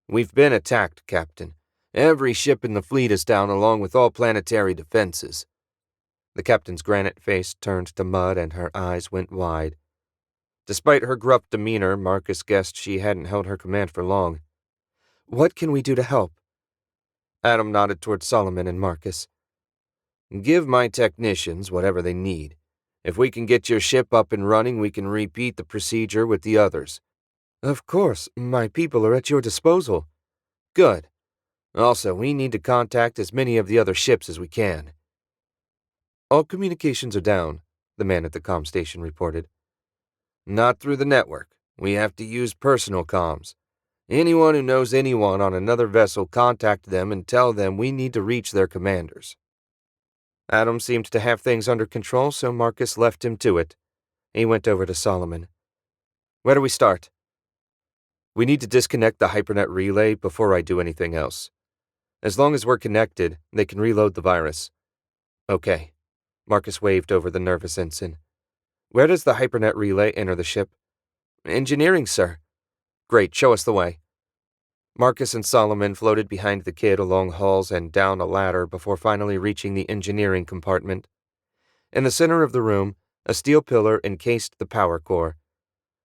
We've been attacked, Captain. Every ship in the fleet is down along with all planetary defenses." The captain's granite face turned to mud and her eyes went wide. Despite her gruff demeanor, Marcus guessed she hadn't held her command for long. "What can we do to help?" Adam nodded toward Solomon and Marcus. "Give my technicians whatever they need. If we can get your ship up and running, we can repeat the procedure with the others." "Of course, my people are at your disposal." "Good. Also, we need to contact as many of the other ships as we can." "All communications are down," the man at the comm station reported. "Not through the network. We have to use personal comms. Anyone who knows anyone on another vessel, contact them and tell them we need to reach their commanders." Adam seemed to have things under control, so Marcus left him to it. He went over to Solomon. "Where do we start?" "We need to disconnect the hypernet relay before I do anything else. As long as we're connected, they can reload the virus." "Okay." Marcus waved over the nervous ensign. "Where does the hypernet relay enter the ship?" "Engineering, sir." "Great, show us the way." Marcus and Solomon floated behind the kid along halls and down a ladder before finally reaching the engineering compartment. In the center of the room, a steel pillar encased the power core.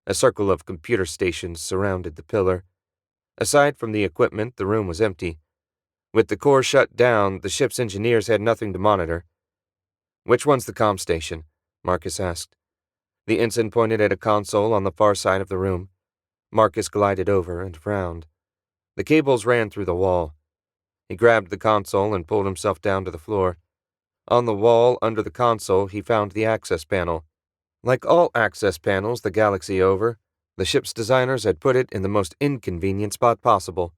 A circle of computer stations surrounded the pillar. Aside from the equipment, the room was empty. With the core shut down, the ship's engineers had nothing to monitor. "Which one's the comm station?" Marcus asked. The ensign pointed at a console on the far side of the room. Marcus glided over and frowned. The cables ran through the wall. He grabbed the console and pulled himself down to the floor. On the wall under the console, he found the access panel. Like all access panels the galaxy over, the ship's designers had put it in the most inconvenient spot possible.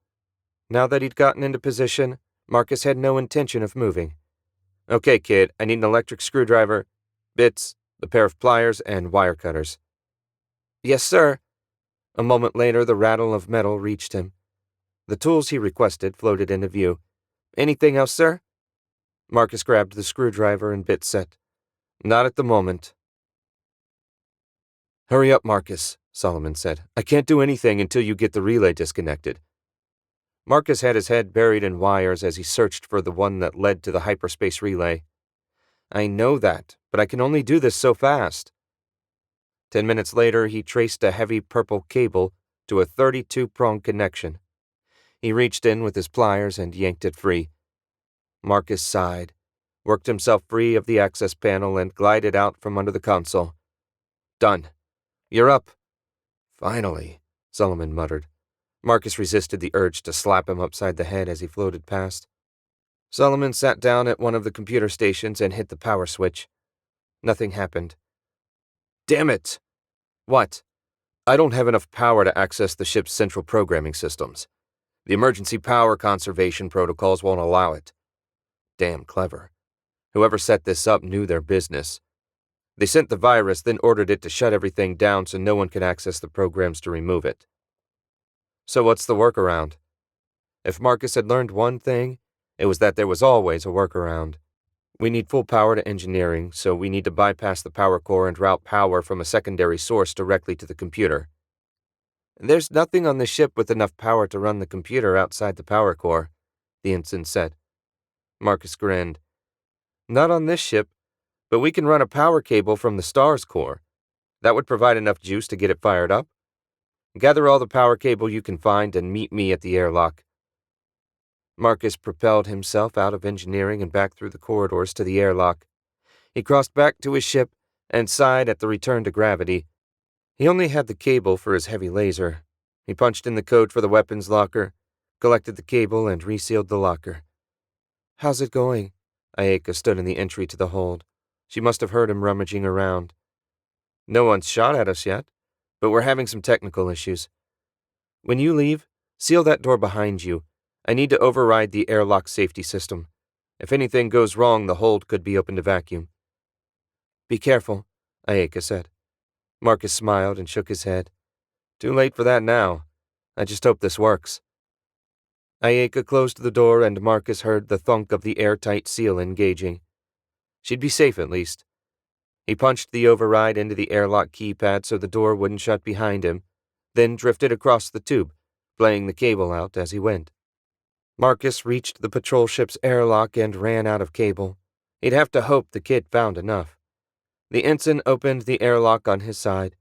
Now that he'd gotten into position, Marcus had no intention of moving. "Okay, kid, I need an electric screwdriver, bits, a pair of pliers, and wire cutters." "Yes, sir." A moment later, the rattle of metal reached him. The tools he requested floated into view. "Anything else, sir?" Marcus grabbed the screwdriver and bit set. "Not at the moment." "Hurry up, Marcus," Solomon said. "I can't do anything until you get the relay disconnected." Marcus had his head buried in wires as he searched for the one that led to the hyperspace relay. "I know that, but I can only do this so fast." 10 minutes later, he traced a heavy purple cable to a 32-prong connection. He reached in with his pliers and yanked it free. Marcus sighed, worked himself free of the access panel, and glided out from under the console. "Done. You're up." "Finally," Solomon muttered. Marcus resisted the urge to slap him upside the head as he floated past. Solomon sat down at one of the computer stations and hit the power switch. Nothing happened. "Damn it!" "What?" "I don't have enough power to access the ship's central programming systems. The emergency power conservation protocols won't allow it." Damn clever. Whoever set this up knew their business. They sent the virus, then ordered it to shut everything down so no one could access the programs to remove it. So what's the workaround? If Marcus had learned one thing, it was that there was always a workaround. "We need full power to engineering, so we need to bypass the power core and route power from a secondary source directly to the computer," There's nothing on the ship with enough power to run the computer outside the power core, the ensign said. Marcus grinned. Not on this ship, but we can run a power cable from the star's core. That would provide enough juice to get it fired up. Gather all the power cable you can find and meet me at the airlock. Marcus propelled himself out of engineering and back through the corridors to the airlock. He crossed back to his ship and sighed at the return to gravity. He only had the cable for his heavy laser. He punched in the code for the weapons locker, collected the cable, and resealed the locker. How's it going? Ayaka stood in the entry to the hold. She must have heard him rummaging around. No one's shot at us yet, but we're having some technical issues. When you leave, seal that door behind you. I need to override the airlock safety system. If anything goes wrong, the hold could be open to vacuum. Be careful, Ayaka said. Marcus smiled and shook his head. Too late for that now. I just hope this works. Ayaka closed the door and Marcus heard the thunk of the airtight seal engaging. She'd be safe at least. He punched the override into the airlock keypad so the door wouldn't shut behind him, then drifted across the tube, playing the cable out as he went. Marcus reached the patrol ship's airlock and ran out of cable. He'd have to hope the kid found enough. The ensign opened the airlock on his side.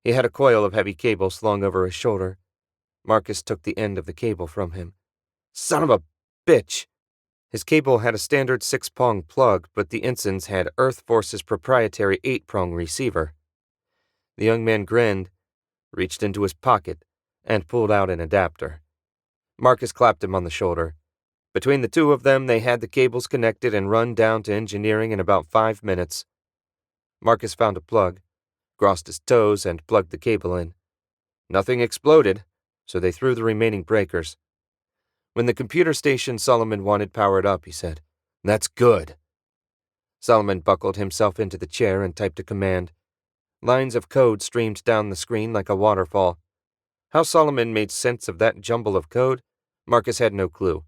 He had a coil of heavy cable slung over his shoulder. Marcus took the end of the cable from him. Son of a bitch! His cable had a standard 6-prong plug, but the ensign's had Earth Force's proprietary 8-prong receiver. The young man grinned, reached into his pocket, and pulled out an adapter. Marcus clapped him on the shoulder. Between the two of them, they had the cables connected and run down to engineering in about 5 minutes. Marcus found a plug, crossed his toes, and plugged the cable in. Nothing exploded, so they threw the remaining breakers. When the computer station Solomon wanted powered up, he said, That's good. Solomon buckled himself into the chair and typed a command. Lines of code streamed down the screen like a waterfall. How Solomon made sense of that jumble of code, Marcus had no clue.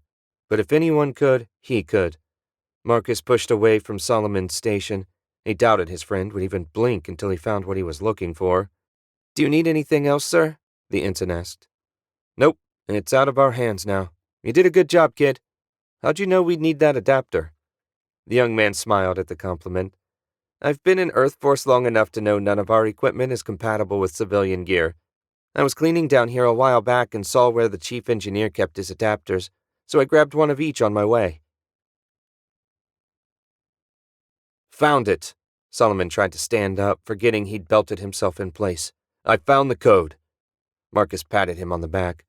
But if anyone could, he could. Marcus pushed away from Solomon's station. He doubted his friend would even blink until he found what he was looking for. Do you need anything else, sir? The ensign asked. Nope, it's out of our hands now. You did a good job, kid. How'd you know we'd need that adapter? The young man smiled at the compliment. I've been in Earth Force long enough to know none of our equipment is compatible with civilian gear. I was cleaning down here a while back and saw where the chief engineer kept his adapters, so I grabbed one of each on my way. Found it. Solomon tried to stand up, forgetting he'd belted himself in place. I found the code. Marcus patted him on the back.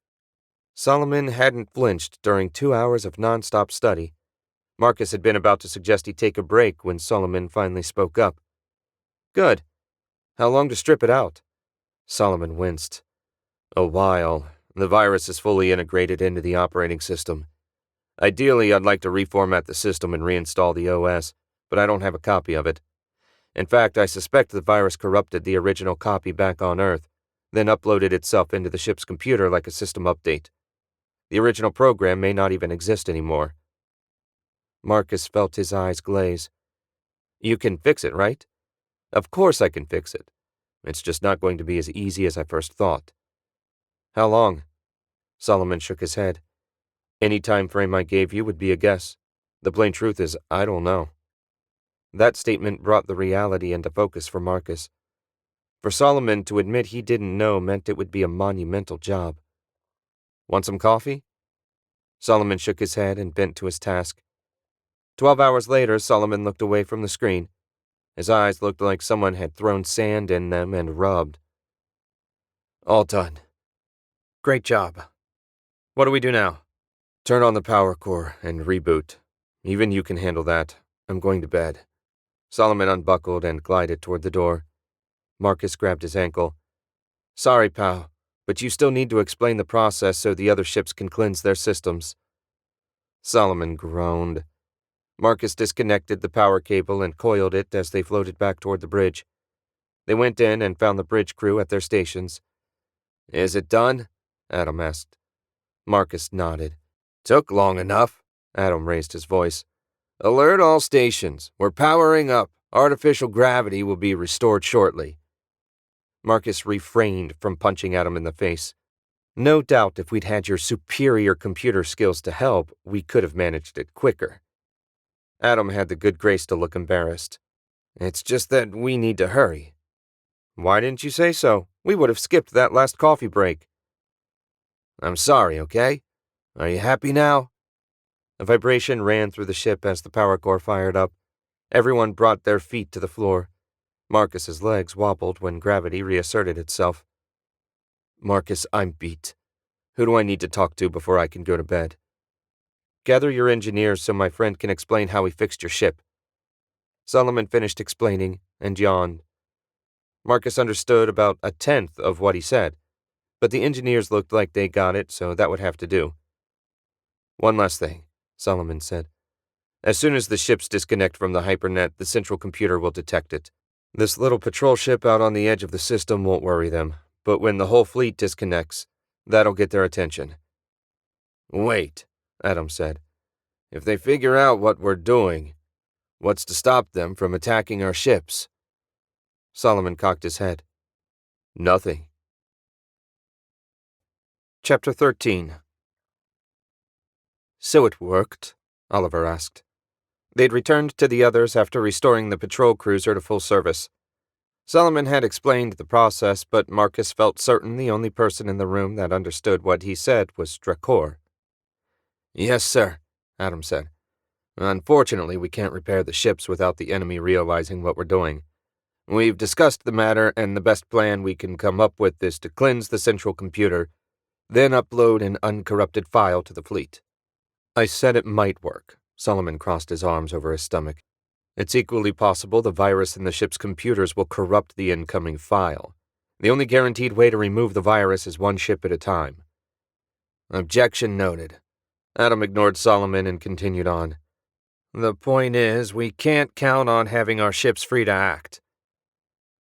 Solomon hadn't flinched during 2 hours of non-stop study. Marcus had been about to suggest he take a break when Solomon finally spoke up. Good. How long to strip it out? Solomon winced. A while. The virus is fully integrated into the operating system. Ideally, I'd like to reformat the system and reinstall the OS, but I don't have a copy of it. In fact, I suspect the virus corrupted the original copy back on Earth, then uploaded itself into the ship's computer like a system update. The original program may not even exist anymore. Marcus felt his eyes glaze. You can fix it, right? Of course I can fix it. It's just not going to be as easy as I first thought. How long? Solomon shook his head. Any time frame I gave you would be a guess. The plain truth is, I don't know. That statement brought the reality into focus for Marcus. For Solomon to admit he didn't know meant it would be a monumental job. Want some coffee? Solomon shook his head and bent to his task. 12 hours later, Solomon looked away from the screen. His eyes looked like someone had thrown sand in them and rubbed. All done. Great job. What do we do now? Turn on the power core and reboot. Even you can handle that. I'm going to bed. Solomon unbuckled and glided toward the door. Marcus grabbed his ankle. Sorry, pal, but you still need to explain the process so the other ships can cleanse their systems. Solomon groaned. Marcus disconnected the power cable and coiled it as they floated back toward the bridge. They went in and found the bridge crew at their stations. Is it done? Adam asked. Marcus nodded. Took long enough. Adam raised his voice. Alert all stations. We're powering up. Artificial gravity will be restored shortly. Marcus refrained from punching Adam in the face. No doubt if we'd had your superior computer skills to help, we could have managed it quicker. Adam had the good grace to look embarrassed. It's just that we need to hurry. Why didn't you say so? We would have skipped that last coffee break. I'm sorry, okay? Are you happy now? A vibration ran through the ship as the power core fired up. Everyone brought their feet to the floor. Marcus's legs wobbled when gravity reasserted itself. Marcus, I'm beat. Who do I need to talk to before I can go to bed? Gather your engineers so my friend can explain how he fixed your ship. Solomon finished explaining and yawned. Marcus understood about a tenth of what he said, but the engineers looked like they got it, so that would have to do. One last thing, Solomon said. As soon as the ships disconnect from the hypernet, the central computer will detect it. This little patrol ship out on the edge of the system won't worry them, but when the whole fleet disconnects, that'll get their attention. Wait, Adam said. If they figure out what we're doing, what's to stop them from attacking our ships? Solomon cocked his head. Nothing. Chapter 13. So it worked? Oliver asked. They'd returned to the others after restoring the patrol cruiser to full service. Solomon had explained the process, but Marcus felt certain the only person in the room that understood what he said was Drakor. Yes, sir, Adam said. Unfortunately, we can't repair the ships without the enemy realizing what we're doing. We've discussed the matter, and the best plan we can come up with is to cleanse the central computer, then upload an uncorrupted file to the fleet. I said it might work. Solomon crossed his arms over his stomach. It's equally possible the virus in the ship's computers will corrupt the incoming file. The only guaranteed way to remove the virus is one ship at a time. Objection noted. Adam ignored Solomon and continued on. The point is, we can't count on having our ships free to act.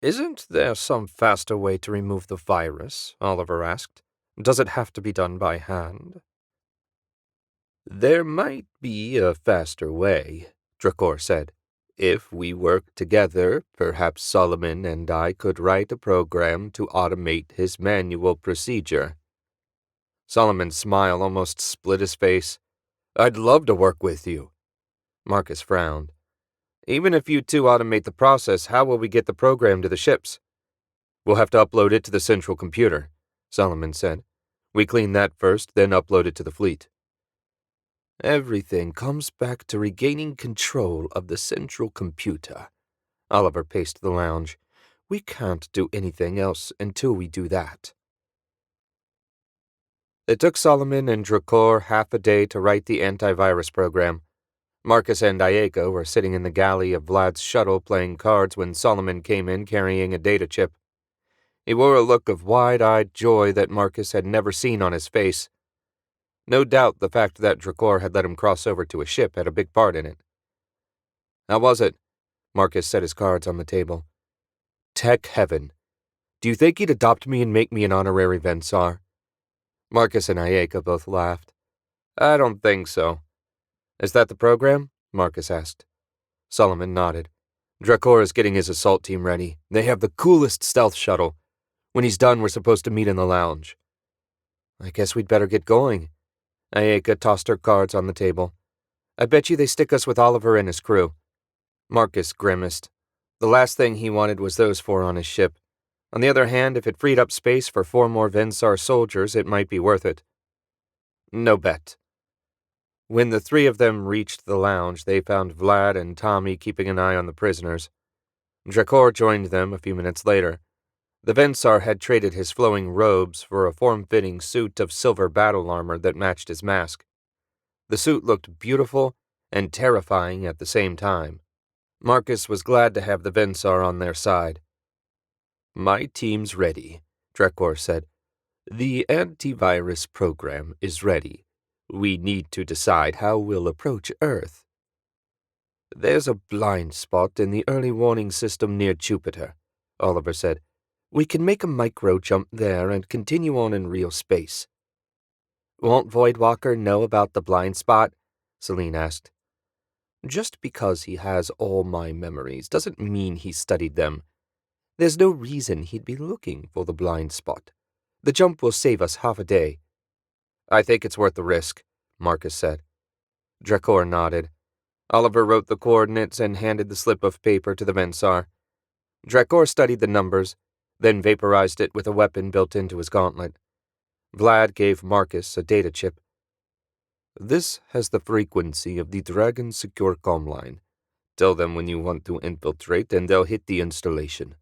Isn't there some faster way to remove the virus? Oliver asked. Does it have to be done by hand? There might be a faster way, Drakor said. If we work together, perhaps Solomon and I could write a program to automate his manual procedure. Solomon's smile almost split his face. I'd love to work with you. Marcus frowned. Even if you two automate the process, how will we get the program to the ships? We'll have to upload it to the central computer, Solomon said. We clean that first, then upload it to the fleet. Everything comes back to regaining control of the central computer. Oliver paced the lounge. We can't do anything else until we do that. It took Solomon and Drakor half a day to write the antivirus program. Marcus and Ayaka were sitting in the galley of Vlad's shuttle playing cards when Solomon came in carrying a data chip. He wore a look of wide-eyed joy that Marcus had never seen on his face. No doubt the fact that Drakor had let him cross over to a ship had a big part in it. How was it? Marcus set his cards on the table. Tech heaven. Do you think he'd adopt me and make me an honorary Vensar? Marcus and Ayaka both laughed. I don't think so. Is that the program? Marcus asked. Solomon nodded. Drakor is getting his assault team ready. They have the coolest stealth shuttle. When he's done, we're supposed to meet in the lounge. I guess we'd better get going. Ayaka tossed her cards on the table. I bet you they stick us with Oliver and his crew. Marcus grimaced. The last thing he wanted was those four on his ship. On the other hand, if it freed up space for 4 more Vensar soldiers, it might be worth it. No bet. When the 3 of them reached the lounge, they found Vlad and Tommy keeping an eye on the prisoners. Drakor joined them a few minutes later. The Vensar had traded his flowing robes for a form-fitting suit of silver battle armor that matched his mask. The suit looked beautiful and terrifying at the same time. Marcus was glad to have the Vensar on their side. My team's ready, Drakor said. The antivirus program is ready. We need to decide how we'll approach Earth. There's a blind spot in the early warning system near Jupiter, Oliver said. We can make a micro jump there and continue on in real space. Won't Voidwalker know about the blind spot? Celine asked. Just because he has all my memories doesn't mean he studied them. There's no reason he'd be looking for the blind spot. The jump will save us half a day." "I think it's worth the risk," Marcus said. Drakor nodded. Oliver wrote the coordinates and handed the slip of paper to the Vensar. Drakor studied the numbers, then vaporized it with a weapon built into his gauntlet. Vlad gave Marcus a data chip. "This has the frequency of the Dragon's secure comm line. Tell them when you want to infiltrate, and they'll hit the installation.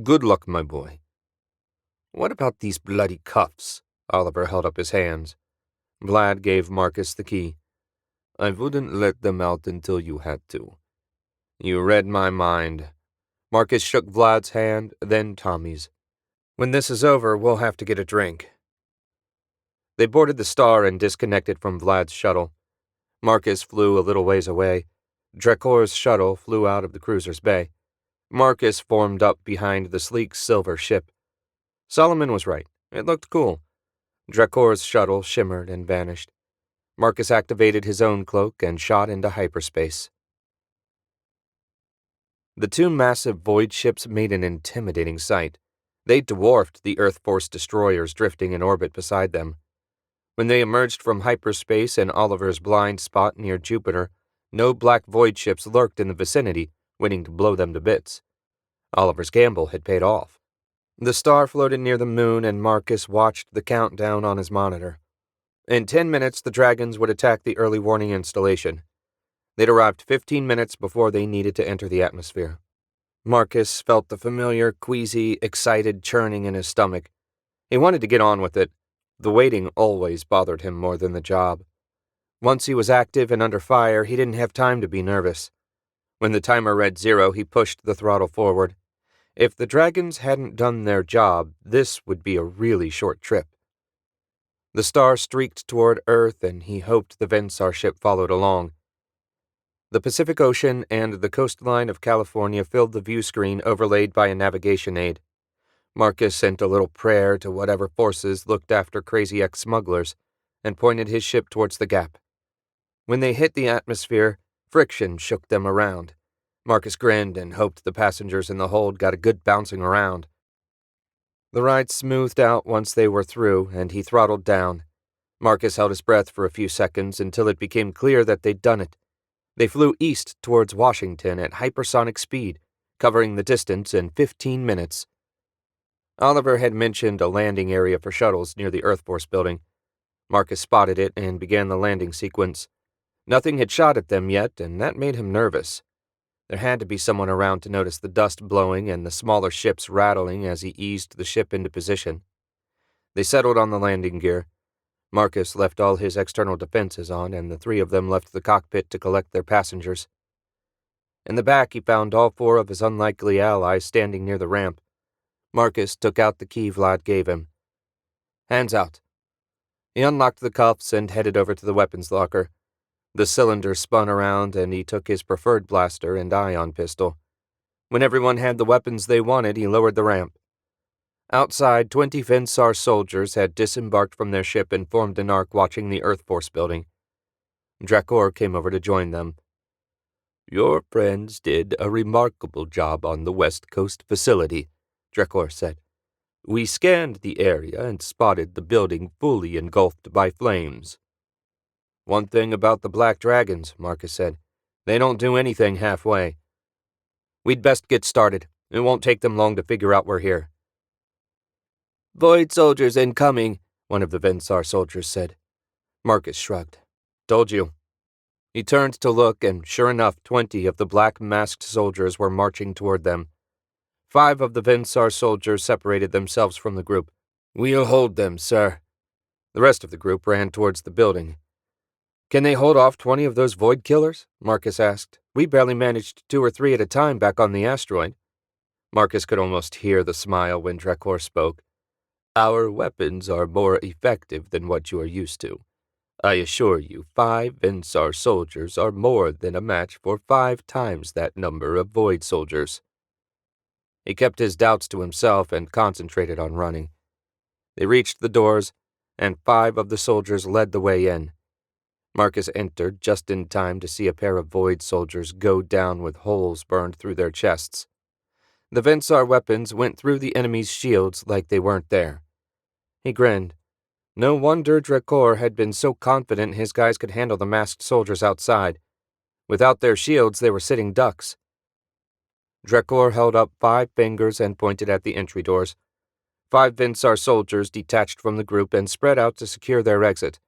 Good luck, my boy." "What about these bloody cuffs?" Oliver held up his hands. Vlad gave Marcus the key. "I wouldn't let them out until you had to." "You read my mind." Marcus shook Vlad's hand, then Tommy's. "When this is over, we'll have to get a drink." They boarded the Star and disconnected from Vlad's shuttle. Marcus flew a little ways away. Drakor's shuttle flew out of the cruiser's bay. Marcus formed up behind the sleek silver ship. Solomon was right. It looked cool. Drakor's shuttle shimmered and vanished. Marcus activated his own cloak and shot into hyperspace. The two massive void ships made an intimidating sight. They dwarfed the Earth Force destroyers drifting in orbit beside them. When they emerged from hyperspace in Oliver's blind spot near Jupiter, no black void ships lurked in the vicinity, waiting to blow them to bits. Oliver's gamble had paid off. The Star floated near the moon, and Marcus watched the countdown on his monitor. In 10 minutes, the Dragons would attack the early warning installation. They'd arrived 15 minutes before they needed to enter the atmosphere. Marcus felt the familiar, queasy, excited churning in his stomach. He wanted to get on with it. The waiting always bothered him more than the job. Once he was active and under fire, he didn't have time to be nervous. When the timer read 0, he pushed the throttle forward. If the Dragons hadn't done their job, this would be a really short trip. The Star streaked toward Earth, and he hoped the Vensar ship followed along. The Pacific Ocean and the coastline of California filled the view screen overlaid by a navigation aid. Marcus sent a little prayer to whatever forces looked after Crazy ex-smugglers and pointed his ship towards the gap. When they hit the atmosphere, friction shook them around. Marcus grinned and hoped the passengers in the hold got a good bouncing around. The ride smoothed out once they were through, and he throttled down. Marcus held his breath for a few seconds until it became clear that they'd done it. They flew east towards Washington at hypersonic speed, covering the distance in 15 minutes. Oliver had mentioned a landing area for shuttles near the Earth Force building. Marcus spotted it and began the landing sequence. Nothing had shot at them yet, and that made him nervous. There had to be someone around to notice the dust blowing and the smaller ships rattling as he eased the ship into position. They settled on the landing gear. Marcus left all his external defenses on, and the three of them left the cockpit to collect their passengers. In the back, he found all 4 of his unlikely allies standing near the ramp. Marcus took out the key Vlad gave him. "Hands out." He unlocked the cuffs and headed over to the weapons locker. The cylinder spun around, and he took his preferred blaster and ion pistol. When everyone had the weapons they wanted, he lowered the ramp. Outside, 20 Vensar soldiers had disembarked from their ship and formed an arc watching the Earth Force building. Drakor came over to join them. "Your friends did a remarkable job on the West Coast facility," Drakor said. "We scanned the area and spotted the building fully engulfed by flames." "One thing about the Black Dragons," Marcus said. "They don't do anything halfway. We'd best get started. It won't take them long to figure out we're here." "Void soldiers incoming," one of the Vensar soldiers said. Marcus shrugged. "Told you." He turned to look, and sure enough, 20 of the black masked soldiers were marching toward them. 5 of the Vensar soldiers separated themselves from the group. "We'll hold them, sir." The rest of the group ran towards the building. "Can they hold off 20 of those void killers?" Marcus asked. "We barely managed 2 or 3 at a time back on the asteroid." Marcus could almost hear the smile when Drakor spoke. "Our weapons are more effective than what you are used to. I assure you, 5 Vensar soldiers are more than a match for 5 times that number of void soldiers." He kept his doubts to himself and concentrated on running. They reached the doors, and 5 of the soldiers led the way in. Marcus entered just in time to see a pair of void soldiers go down with holes burned through their chests. The Vensar weapons went through the enemy's shields like they weren't there. He grinned. No wonder Drakor had been so confident his guys could handle the masked soldiers outside. Without their shields, they were sitting ducks. Drakor held up 5 fingers and pointed at the entry doors. 5 Vinsar soldiers detached from the group and spread out to secure their exit.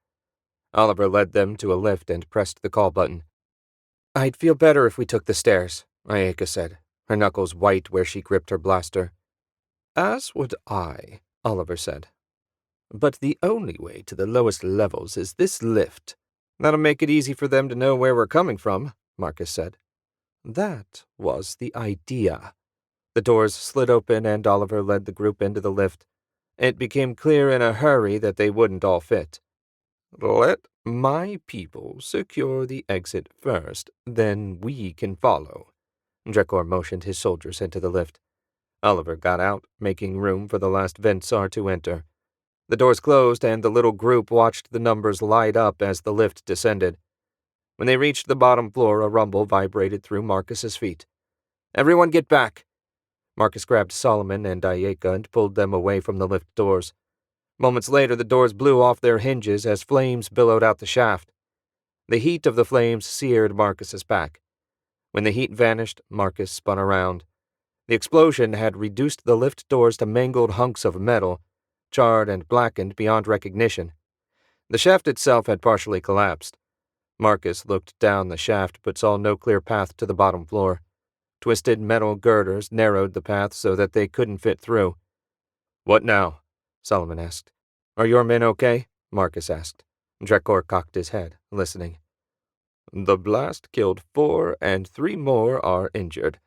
Oliver led them to a lift and pressed the call button. "I'd feel better if we took the stairs," Ayaka said, her knuckles white where she gripped her blaster. "As would I," Oliver said. "But the only way to the lowest levels is this lift." "That'll make it easy for them to know where we're coming from," Marcus said. "That was the idea." The doors slid open and Oliver led the group into the lift. It became clear in a hurry that they wouldn't all fit. "Let my people secure the exit first, then we can follow." Drakor motioned his soldiers into the lift. Oliver got out, making room for the last Vensar to enter. The doors closed and the little group watched the numbers light up as the lift descended. When they reached the bottom floor, a rumble vibrated through Marcus's feet. "Everyone get back!" Marcus grabbed Solomon and Ayaka and pulled them away from the lift doors. Moments later, the doors blew off their hinges as flames billowed out the shaft. The heat of the flames seared Marcus's back. When the heat vanished, Marcus spun around. The explosion had reduced the lift doors to mangled hunks of metal, charred and blackened beyond recognition. The shaft itself had partially collapsed. Marcus looked down the shaft but saw no clear path to the bottom floor. Twisted metal girders narrowed the path so that they couldn't fit through. "What now?" Solomon asked. "Are your men okay?" Marcus asked. Drakor cocked his head, listening. "The blast killed 4 and 3 more are injured.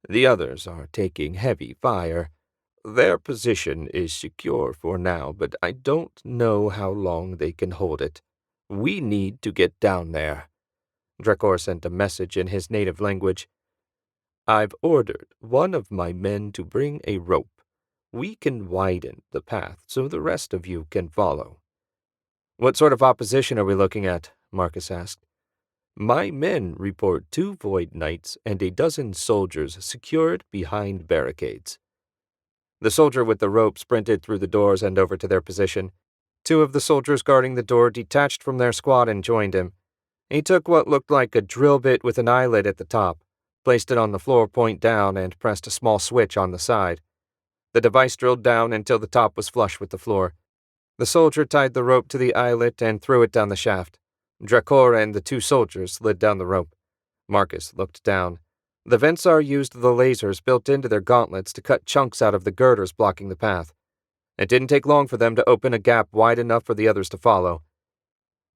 The others are taking heavy fire. Their position is secure for now, but I don't know how long they can hold it. We need to get down there." Drakor sent a message in his native language. "I've ordered one of my men to bring a rope. We can widen the path so the rest of you can follow." "What sort of opposition are we looking at?" Marcus asked. "My men report 2 Void Knights and a dozen soldiers secured behind barricades." The soldier with the rope sprinted through the doors and over to their position. 2 of the soldiers guarding the door detached from their squad and joined him. He took what looked like a drill bit with an eyelet at the top, placed it on the floor point down, and pressed a small switch on the side. The device drilled down until the top was flush with the floor. The soldier tied the rope to the eyelet and threw it down the shaft. Drakor and the 2 soldiers slid down the rope. Marcus looked down. The Vensar used the lasers built into their gauntlets to cut chunks out of the girders blocking the path. It didn't take long for them to open a gap wide enough for the others to follow.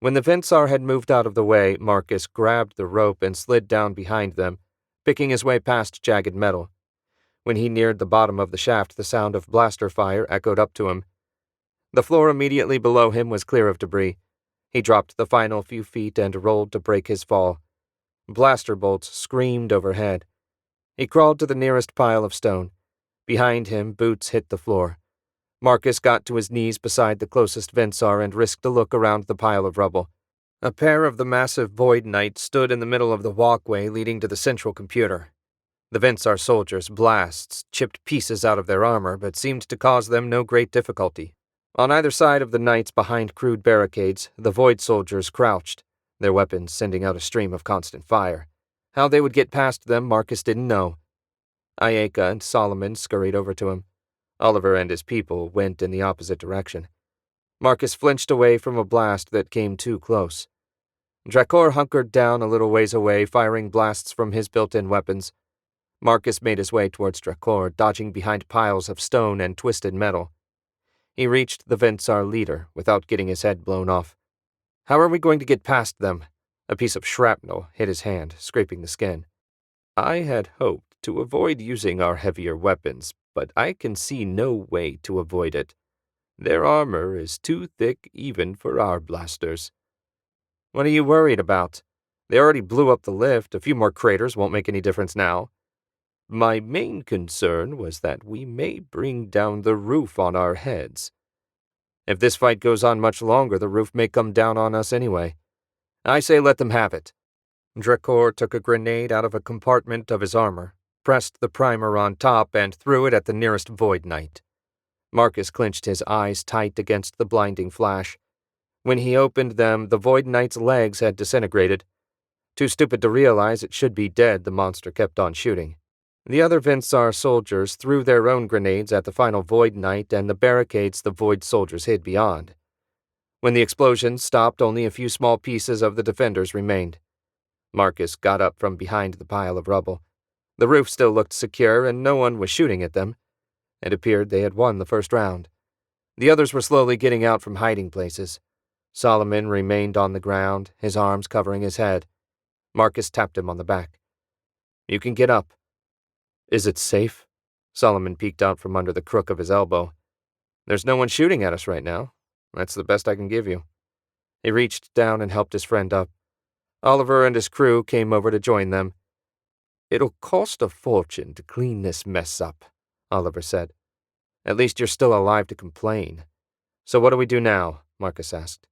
When the Vensar had moved out of the way, Marcus grabbed the rope and slid down behind them, picking his way past jagged metal. When he neared the bottom of the shaft, the sound of blaster fire echoed up to him. The floor immediately below him was clear of debris. He dropped the final few feet and rolled to break his fall. Blaster bolts screamed overhead. He crawled to the nearest pile of stone. Behind him, boots hit the floor. Marcus got to his knees beside the closest Vensar and risked a look around the pile of rubble. A pair of the massive Void Knights stood in the middle of the walkway leading to the central computer. The Vensar soldiers' blasts chipped pieces out of their armor, but seemed to cause them no great difficulty. On either side of the knights behind crude barricades, the Void soldiers crouched, their weapons sending out a stream of constant fire. How they would get past them, Marcus didn't know. Ayaka and Solomon scurried over to him. Oliver and his people went in the opposite direction. Marcus flinched away from a blast that came too close. Drakor hunkered down a little ways away, firing blasts from his built-in weapons. Marcus made his way towards Drakor, dodging behind piles of stone and twisted metal. He reached the Vensar leader without getting his head blown off. "How are we going to get past them?" A piece of shrapnel hit his hand, scraping the skin. "I had hoped to avoid using our heavier weapons, but I can see no way to avoid it. Their armor is too thick even for our blasters." "What are you worried about? They already blew up the lift. A few more craters won't make any difference now." "My main concern was that we may bring down the roof on our heads. If this fight goes on much longer, the roof may come down on us anyway. I say let them have it." Drakor took a grenade out of a compartment of his armor, pressed the primer on top, and threw it at the nearest Void Knight. Marcus clenched his eyes tight against the blinding flash. When he opened them, the Void Knight's legs had disintegrated. Too stupid to realize it should be dead, the monster kept on shooting. The other Vinsar soldiers threw their own grenades at the final Void Knight and the barricades the Void soldiers hid beyond. When the explosions stopped, only a few small pieces of the defenders remained. Marcus got up from behind the pile of rubble. The roof still looked secure, and no one was shooting at them. It appeared they had won the first round. The others were slowly getting out from hiding places. Solomon remained on the ground, his arms covering his head. Marcus tapped him on the back. "You can get up." "Is it safe?" Solomon peeked out from under the crook of his elbow. "There's no one shooting at us right now. That's the best I can give you." He reached down and helped his friend up. Oliver and his crew came over to join them. "It'll cost a fortune to clean this mess up," Oliver said. "At least you're still alive to complain." "So what do we do now?" Marcus asked.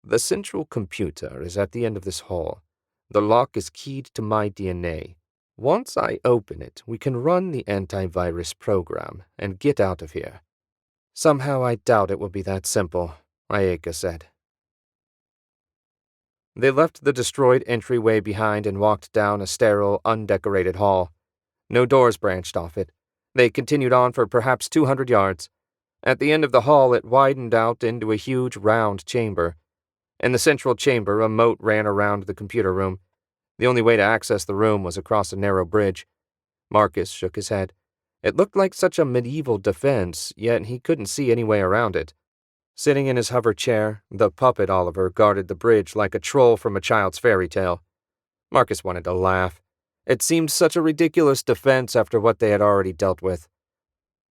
"The central computer is at the end of this hall. The lock is keyed to my DNA. Once I open it, we can run the antivirus program and get out of here." "Somehow I doubt it will be that simple," Ayaka said. They left the destroyed entryway behind and walked down a sterile, undecorated hall. No doors branched off it. They continued on for perhaps 200 yards. At the end of the hall, it widened out into a huge, round chamber. In the central chamber, a moat ran around the computer room. The only way to access the room was across a narrow bridge. Marcus shook his head. It looked like such a medieval defense, yet he couldn't see any way around it. Sitting in his hover chair, the puppet Oliver guarded the bridge like a troll from a child's fairy tale. Marcus wanted to laugh. It seemed such a ridiculous defense after what they had already dealt with.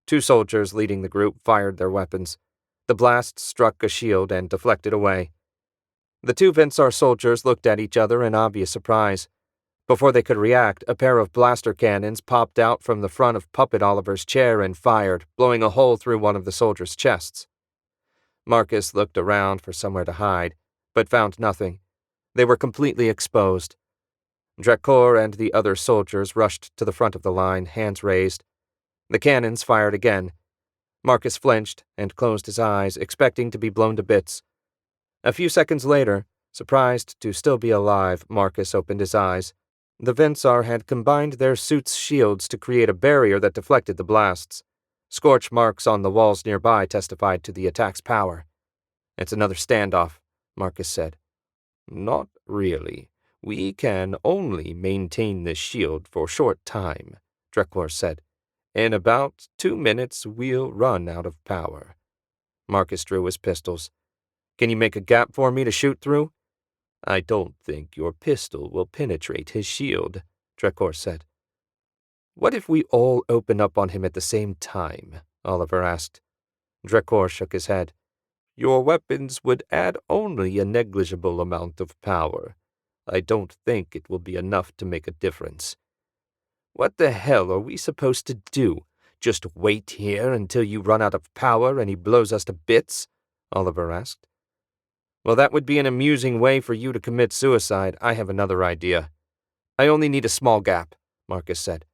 Two soldiers leading the group fired their weapons. The blast struck a shield and deflected away. The two Vinsar soldiers looked at each other in obvious surprise. Before they could react, a pair of blaster cannons popped out from the front of Puppet Oliver's chair and fired, blowing a hole through one of the soldiers' chests. Marcus looked around for somewhere to hide, but found nothing. They were completely exposed. Drakor and the other soldiers rushed to the front of the line, hands raised. The cannons fired again. Marcus flinched and closed his eyes, expecting to be blown to bits. A few seconds later, surprised to still be alive, Marcus opened his eyes. The Vinsar had combined their suits' shields to create a barrier that deflected the blasts. Scorch marks on the walls nearby testified to the attack's power. "It's another standoff," Marcus said. "Not really. We can only maintain this shield for a short time," Drakor said. "In about 2 minutes, we'll run out of power." Marcus drew his pistols. "Can you make a gap for me to shoot through?" "I don't think your pistol will penetrate his shield," Drakor said. "What if we all open up on him at the same time?" Oliver asked. Drakor shook his head. "Your weapons would add only a negligible amount of power. I don't think it will be enough to make a difference." "What the hell are we supposed to do? Just wait here until you run out of power and he blows us to bits?" Oliver asked. "Well, that would be an amusing way for you to commit suicide. I have another idea." "I only need a small gap," Marcus said.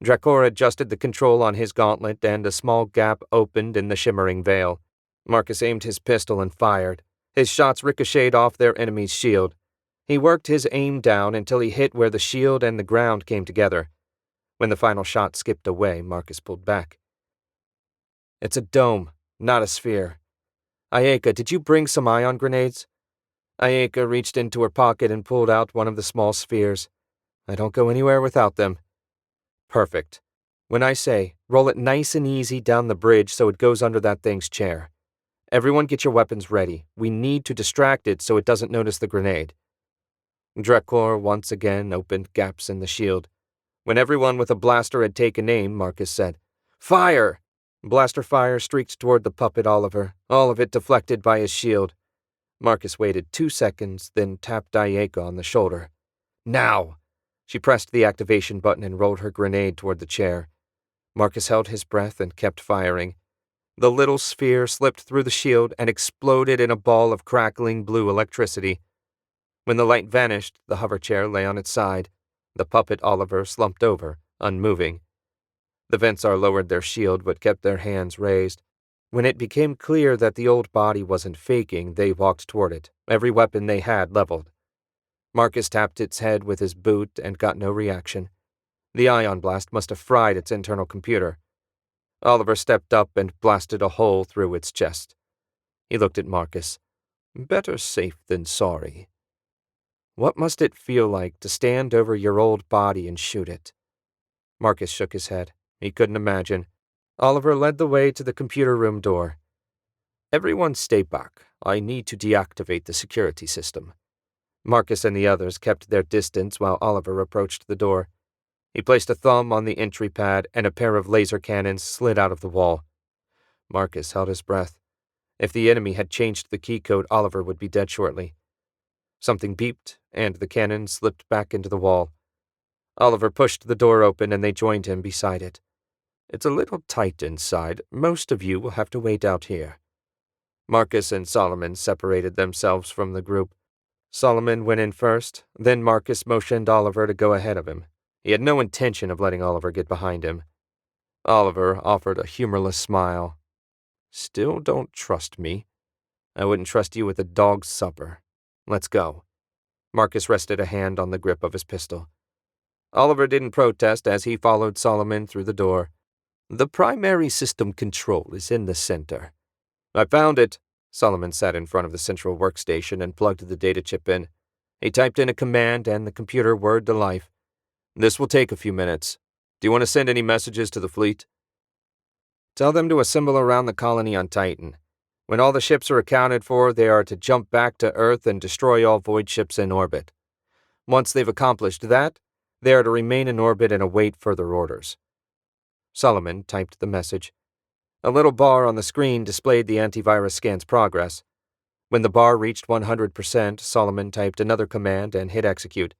Drakor adjusted the control on his gauntlet, and a small gap opened in the shimmering veil. Marcus aimed his pistol and fired. His shots ricocheted off their enemy's shield. He worked his aim down until he hit where the shield and the ground came together. When the final shot skipped away, Marcus pulled back. "It's a dome, not a sphere. Ayaka, did you bring some ion grenades?" Ayaka reached into her pocket and pulled out one of the small spheres. "I don't go anywhere without them." "Perfect. When I say, roll it nice and easy down the bridge so it goes under that thing's chair. Everyone get your weapons ready. We need to distract it so it doesn't notice the grenade." Drakor once again opened gaps in the shield. When everyone with a blaster had taken aim, Marcus said, "Fire!" Blaster fire streaked toward the puppet Oliver, all of it deflected by his shield. Marcus waited 2 seconds, then tapped Ayaka on the shoulder. "Now!" She pressed the activation button and rolled her grenade toward the chair. Marcus held his breath and kept firing. The little sphere slipped through the shield and exploded in a ball of crackling blue electricity. When the light vanished, the hover chair lay on its side. The puppet Oliver slumped over, unmoving. The Vensar lowered their shield but kept their hands raised. When it became clear that the old body wasn't faking, they walked toward it, every weapon they had leveled. Marcus tapped its head with his boot and got no reaction. The ion blast must have fried its internal computer. Oliver stepped up and blasted a hole through its chest. He looked at Marcus. Better safe than sorry. What must it feel like to stand over your old body and shoot it? Marcus shook his head. He couldn't imagine. Oliver led the way to the computer room door. Everyone stay back. I need to deactivate the security system. Marcus and the others kept their distance while Oliver approached the door. He placed a thumb on the entry pad and a pair of laser cannons slid out of the wall. Marcus held his breath. If the enemy had changed the key code, Oliver would be dead shortly. Something beeped, and the cannon slipped back into the wall. Oliver pushed the door open and they joined him beside it. It's a little tight inside. Most of you will have to wait out here. Marcus and Solomon separated themselves from the group. Solomon went in first, then Marcus motioned Oliver to go ahead of him. He had no intention of letting Oliver get behind him. Oliver offered a humorless smile. Still don't trust me. I wouldn't trust you with a dog's supper. Let's go. Marcus rested a hand on the grip of his pistol. Oliver didn't protest as he followed Solomon through the door. The primary system control is in the center. I found it. Solomon sat in front of the central workstation and plugged the data chip in. He typed in a command and the computer whirred to life. This will take a few minutes. Do you want to send any messages to the fleet? Tell them to assemble around the colony on Titan. When all the ships are accounted for, they are to jump back to Earth and destroy all void ships in orbit. Once they've accomplished that, they are to remain in orbit and await further orders. Solomon typed the message. A little bar on the screen displayed the antivirus scan's progress. When the bar reached 100%, Solomon typed another command and hit execute.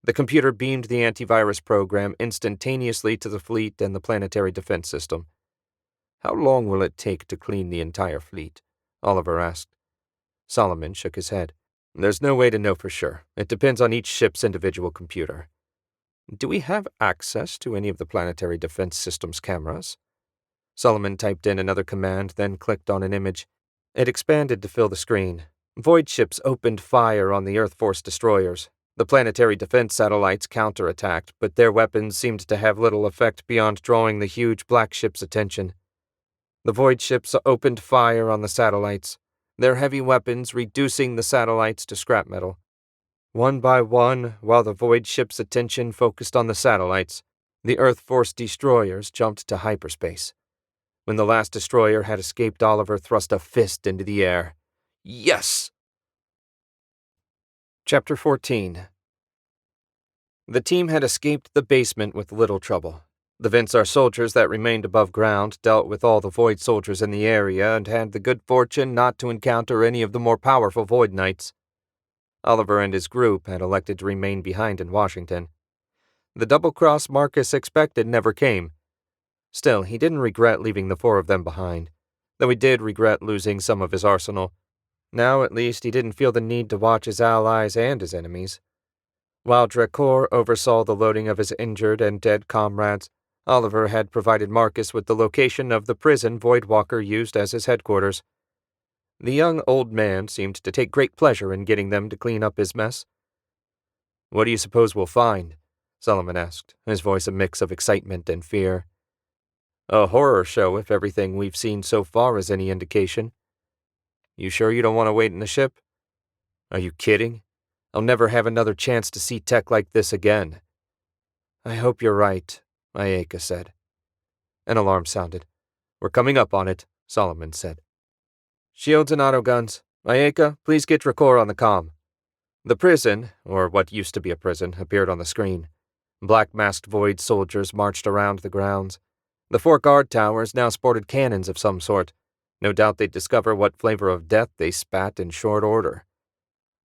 The computer beamed the antivirus program instantaneously to the fleet and the planetary defense system. How long will it take to clean the entire fleet? Oliver asked. Solomon shook his head. There's no way to know for sure. It depends on each ship's individual computer. Do we have access to any of the planetary defense system's cameras? Solomon typed in another command, then clicked on an image. It expanded to fill the screen. Void ships opened fire on the Earth Force destroyers. The planetary defense satellites counterattacked, but their weapons seemed to have little effect beyond drawing the huge black ship's attention. The void ships opened fire on the satellites, their heavy weapons reducing the satellites to scrap metal. One by one, while the void ship's attention focused on the satellites, the Earth Force destroyers jumped to hyperspace. When the last destroyer had escaped, Oliver thrust a fist into the air. Yes! Chapter 14. The team had escaped the basement with little trouble. The Vensar soldiers that remained above ground dealt with all the Void soldiers in the area and had the good fortune not to encounter any of the more powerful Void Knights. Oliver and his group had elected to remain behind in Washington. The double-cross Marcus expected never came. Still, he didn't regret leaving the four of them behind, though he did regret losing some of his arsenal. Now, at least, he didn't feel the need to watch his allies and his enemies. While Drakor oversaw the loading of his injured and dead comrades, Oliver had provided Marcus with the location of the prison Voidwalker used as his headquarters. The young old man seemed to take great pleasure in getting them to clean up his mess. What do you suppose we'll find? Solomon asked, his voice a mix of excitement and fear. A horror show if everything we've seen so far is any indication. You sure you don't want to wait in the ship? Are you kidding? I'll never have another chance to see tech like this again. I hope you're right, Ayaka said. An alarm sounded. We're coming up on it, Solomon said. Shields and autoguns. Ayaka, please get Drakor on the comm. The prison, or what used to be a prison, appeared on the screen. Black-masked Void soldiers marched around the grounds. The 4 guard towers now sported cannons of some sort. No doubt they'd discover what flavor of death they spat in short order.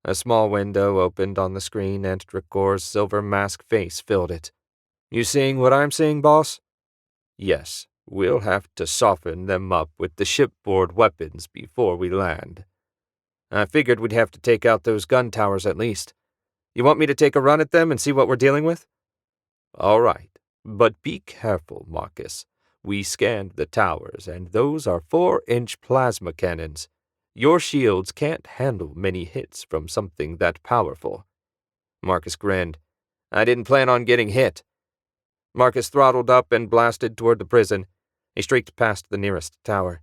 A small window opened on the screen and Drakor's silver mask face filled it. You seeing what I'm seeing, boss? Yes, we'll have to soften them up with the shipboard weapons before we land. I figured we'd have to take out those gun towers at least. You want me to take a run at them and see what we're dealing with? All right, But be careful, Marcus. We scanned the towers, and those are 4-inch plasma cannons. Your shields can't handle many hits from something that powerful. Marcus grinned. I didn't plan on getting hit. Marcus throttled up and blasted toward the prison. He streaked past the nearest tower.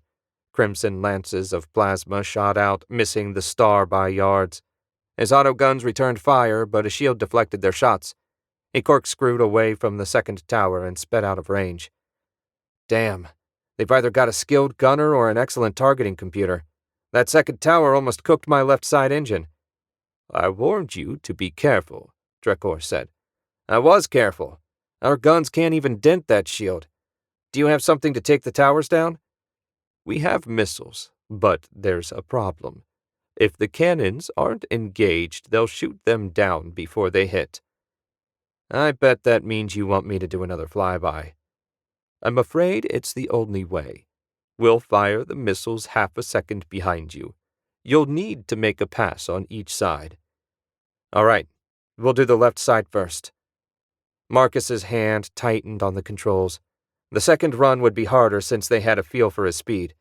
Crimson lances of plasma shot out, missing the star by yards. His autoguns returned fire, but a shield deflected their shots. He corkscrewed away from the second tower and sped out of range. Damn, they've either got a skilled gunner or an excellent targeting computer. That second tower almost cooked my left side engine. I warned you to be careful, Drekor said. I was careful. Our guns can't even dent that shield. Do you have something to take the towers down? We have missiles, but there's a problem. If the cannons aren't engaged, they'll shoot them down before they hit. I bet that means you want me to do another flyby. I'm afraid it's the only way. We'll fire the missiles half a second behind you. You'll need to make a pass on each side. All right, we'll do the left side first. Marcus's hand tightened on the controls. The second run would be harder since they had a feel for his speed.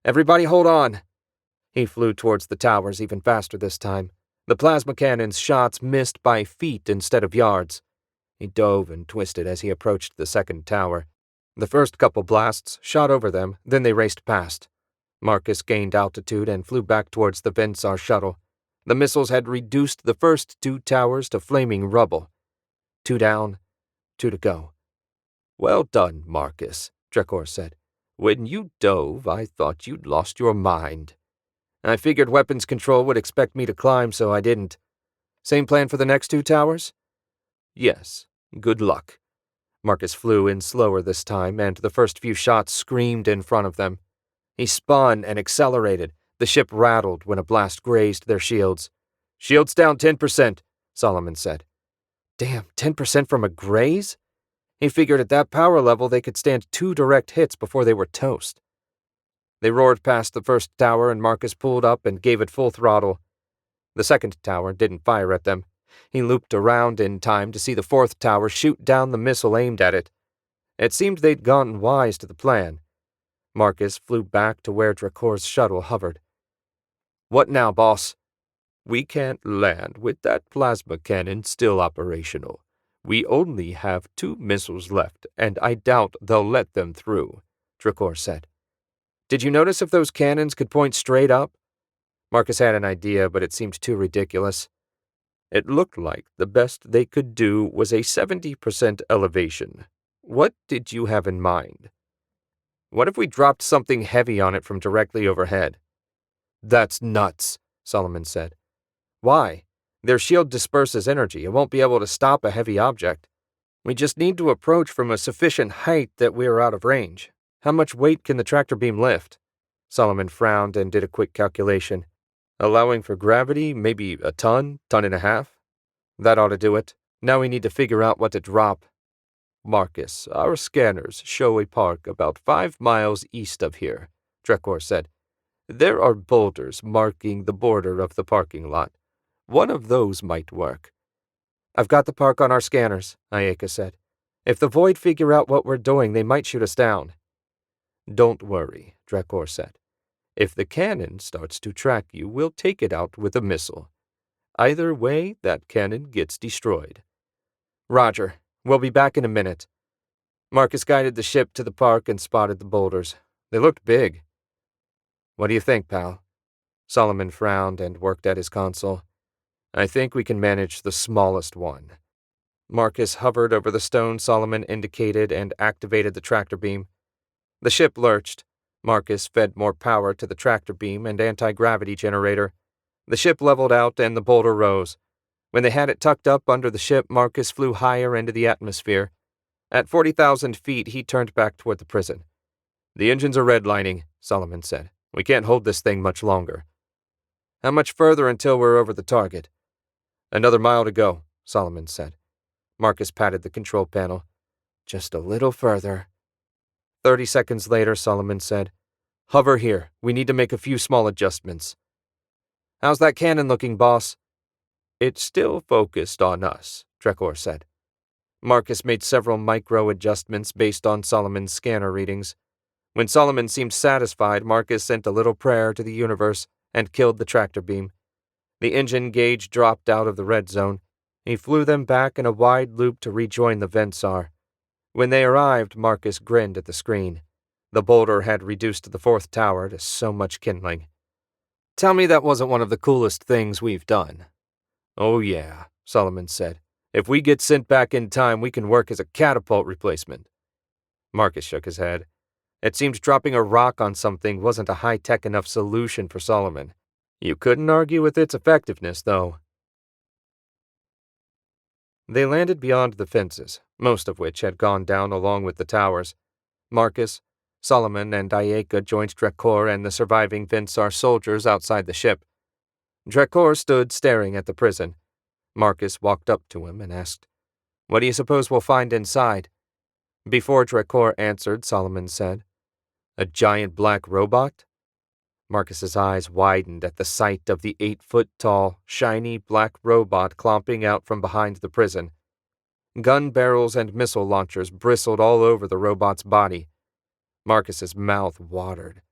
Everybody hold on. He flew towards the towers even faster this time. The plasma cannon's shots missed by feet instead of yards. He dove and twisted as he approached the second tower. The first couple blasts shot over them, then they raced past. Marcus gained altitude and flew back towards the Vensar shuttle. The missiles had reduced the first 2 towers to flaming rubble. 2 down, 2 to go. Well done, Marcus, Drekor said. When you dove, I thought you'd lost your mind. I figured weapons control would expect me to climb, so I didn't. Same plan for the next 2 towers? Yes, good luck. Marcus flew in slower this time, and the first few shots screamed in front of them. He spun and accelerated. The ship rattled when a blast grazed their shields. Shields down 10%, Solomon said. Damn, 10% from a graze? He figured at that power level they could stand 2 direct hits before they were toast. They roared past the first tower and Marcus pulled up and gave it full throttle. The second tower didn't fire at them. He looped around in time to see the fourth tower shoot down the missile aimed at it. It seemed they'd gotten wise to the plan. Marcus flew back to where Drekor's shuttle hovered. What now, boss? We can't land with that plasma cannon still operational. We only have 2 missiles left, and I doubt they'll let them through, Drekor said. Did you notice if those cannons could point straight up? Marcus had an idea, but it seemed too ridiculous. It looked like the best they could do was a 70% elevation. What did you have in mind? What if we dropped something heavy on it from directly overhead? That's nuts, Solomon said. Why? Their shield disperses energy. It won't be able to stop a heavy object. We just need to approach from a sufficient height that we are out of range. How much weight can the tractor beam lift? Solomon frowned and did a quick calculation. Allowing for gravity, maybe a ton and a half? That ought to do it. Now we need to figure out what to drop. Marcus, our scanners show a park about 5 miles east of here, Drekor said. There are boulders marking the border of the parking lot. One of those might work. I've got the park on our scanners, Ayaka said. If the Void figure out what we're doing, they might shoot us down. Don't worry, Drekor said. If the cannon starts to track you, we'll take it out with a missile. Either way, that cannon gets destroyed. Roger. We'll be back in a minute. Marcus guided the ship to the park and spotted the boulders. They looked big. What do you think, pal? Solomon frowned and worked at his console. I think we can manage the smallest one. Marcus hovered over the stone Solomon indicated and activated the tractor beam. The ship lurched. Marcus fed more power to the tractor beam and anti-gravity generator. The ship leveled out and the boulder rose. When they had it tucked up under the ship, Marcus flew higher into the atmosphere. At 40,000 feet, he turned back toward the prison. The engines are redlining, Solomon said. We can't hold this thing much longer. How much further until we're over the target? Another mile to go, Solomon said. Marcus patted the control panel. Just a little further. 30 seconds later, Solomon said, Hover here. We need to make a few small adjustments. How's that cannon looking, boss? It's still focused on us, Drekor said. Marcus made several micro-adjustments based on Solomon's scanner readings. When Solomon seemed satisfied, Marcus sent a little prayer to the universe and killed the tractor beam. The engine gauge dropped out of the red zone. He flew them back in a wide loop to rejoin the Vensar. When they arrived, Marcus grinned at the screen. The boulder had reduced the fourth tower to so much kindling. "Tell me that wasn't one of the coolest things we've done." "Oh yeah," Solomon said. "If we get sent back in time, we can work as a catapult replacement." Marcus shook his head. It seemed dropping a rock on something wasn't a high-tech enough solution for Solomon. You couldn't argue with its effectiveness, though. They landed beyond the fences, most of which had gone down along with the towers. Marcus, Solomon, and Ayaka joined Drekor and the surviving Vensar soldiers outside the ship. Drekor stood staring at the prison. Marcus walked up to him and asked, "What do you suppose we'll find inside?" Before Drekor answered, Solomon said, "A giant black robot?" Marcus's eyes widened at the sight of the 8-foot-tall, shiny black robot clomping out from behind the prison. Gun barrels and missile launchers bristled all over the robot's body. Marcus's mouth watered.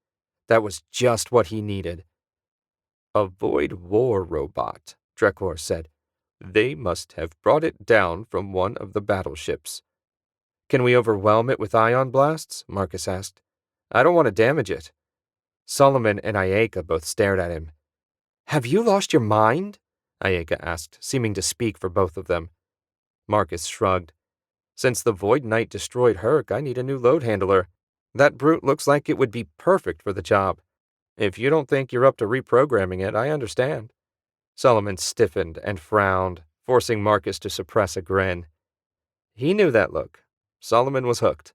That was just what he needed. "A Void War robot," Drekor said. "They must have brought it down from one of the battleships." "Can we overwhelm it with ion blasts?" Marcus asked. "I don't want to damage it." Solomon and Ayaka both stared at him. "Have you lost your mind?" Ayaka asked, seeming to speak for both of them. Marcus shrugged. "Since the Void Knight destroyed Herc, I need a new load handler. That brute looks like it would be perfect for the job. If you don't think you're up to reprogramming it, I understand." Solomon stiffened and frowned, forcing Marcus to suppress a grin. He knew that look. Solomon was hooked.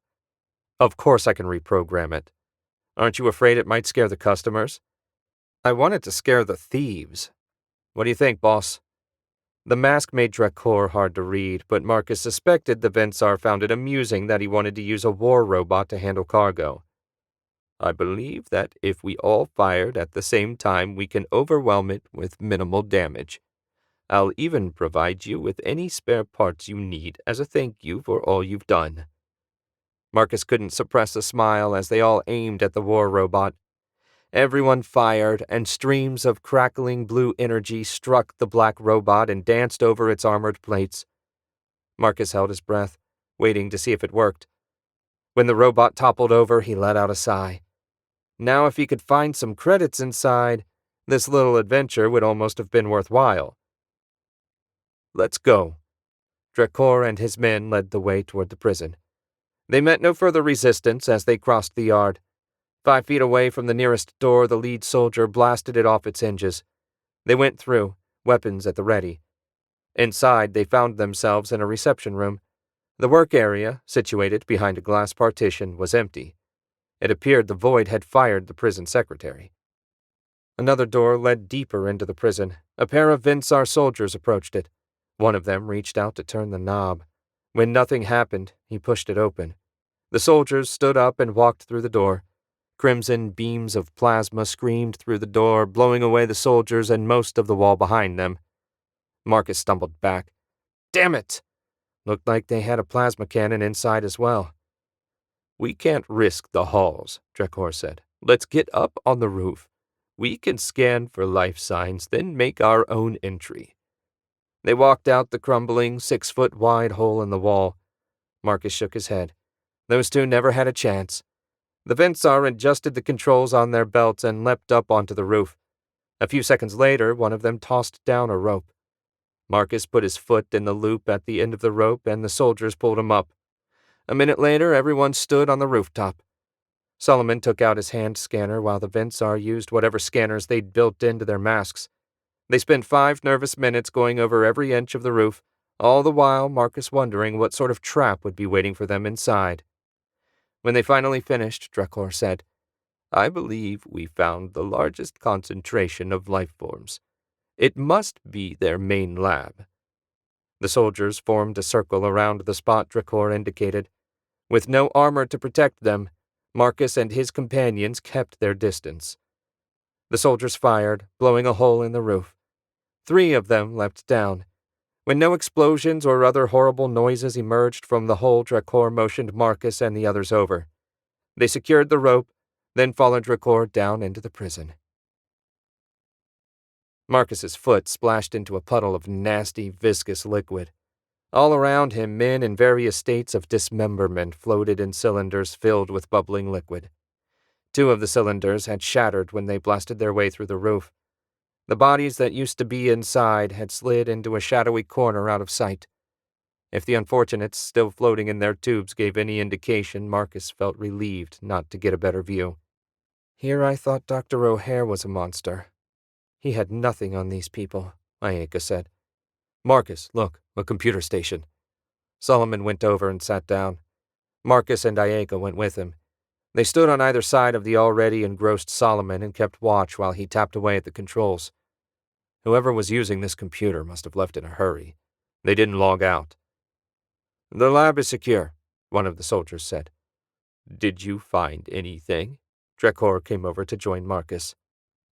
"Of course I can reprogram it. Aren't you afraid it might scare the customers?" "I want it to scare the thieves. What do you think, boss?" The mask made Drekor hard to read, but Marcus suspected the Vensar found it amusing that he wanted to use a war robot to handle cargo. "I believe that if we all fired at the same time, we can overwhelm it with minimal damage. I'll even provide you with any spare parts you need as a thank you for all you've done." Marcus couldn't suppress a smile as they all aimed at the war robot. Everyone fired, and streams of crackling blue energy struck the black robot and danced over its armored plates. Marcus held his breath, waiting to see if it worked. When the robot toppled over, he let out a sigh. Now if he could find some credits inside, this little adventure would almost have been worthwhile. "Let's go." Drekor and his men led the way toward the prison. They met no further resistance as they crossed the yard. 5 feet away from the nearest door, the lead soldier blasted it off its hinges. They went through, weapons at the ready. Inside, they found themselves in a reception room. The work area, situated behind a glass partition, was empty. It appeared the Void had fired the prison secretary. Another door led deeper into the prison. A pair of Vensar soldiers approached it. One of them reached out to turn the knob. When nothing happened, he pushed it open. The soldiers stood up and walked through the door. Crimson beams of plasma screamed through the door, blowing away the soldiers and most of the wall behind them. Marcus stumbled back. "Damn it!" Looked like they had a plasma cannon inside as well. "We can't risk the halls," Drekor said. "Let's get up on the roof. We can scan for life signs, then make our own entry." They walked out the crumbling, 6-foot-wide hole in the wall. Marcus shook his head. Those two never had a chance. The Vensar adjusted the controls on their belts and leapt up onto the roof. A few seconds later, one of them tossed down a rope. Marcus put his foot in the loop at the end of the rope, and the soldiers pulled him up. A minute later, everyone stood on the rooftop. Solomon took out his hand scanner while the Vensar used whatever scanners they'd built into their masks. They spent 5 nervous minutes going over every inch of the roof, all the while Marcus wondering what sort of trap would be waiting for them inside. When they finally finished, Drekor said, "I believe we found the largest concentration of life forms. It must be their main lab." The soldiers formed a circle around the spot Drekor indicated. With no armor to protect them, Marcus and his companions kept their distance. The soldiers fired, blowing a hole in the roof. 3 of them leapt down. When no explosions or other horrible noises emerged from the hole, Drakor motioned Marcus and the others over. They secured the rope, then followed Drakor down into the prison. Marcus's foot splashed into a puddle of nasty, viscous liquid. All around him, men in various states of dismemberment floated in cylinders filled with bubbling liquid. 2 of the cylinders had shattered when they blasted their way through the roof. The bodies that used to be inside had slid into a shadowy corner out of sight. If the unfortunates still floating in their tubes gave any indication, Marcus felt relieved not to get a better view. Here I thought Dr. O'Hare was a monster. He had nothing on these people, Ayaka said. Marcus, look, a computer station. Solomon went over and sat down. Marcus and Ayaka went with him. They stood on either side of the already engrossed Solomon and kept watch while he tapped away at the controls. Whoever was using this computer must have left in a hurry. They didn't log out. The lab is secure, one of the soldiers said. Did you find anything? Drakor came over to join Marcus.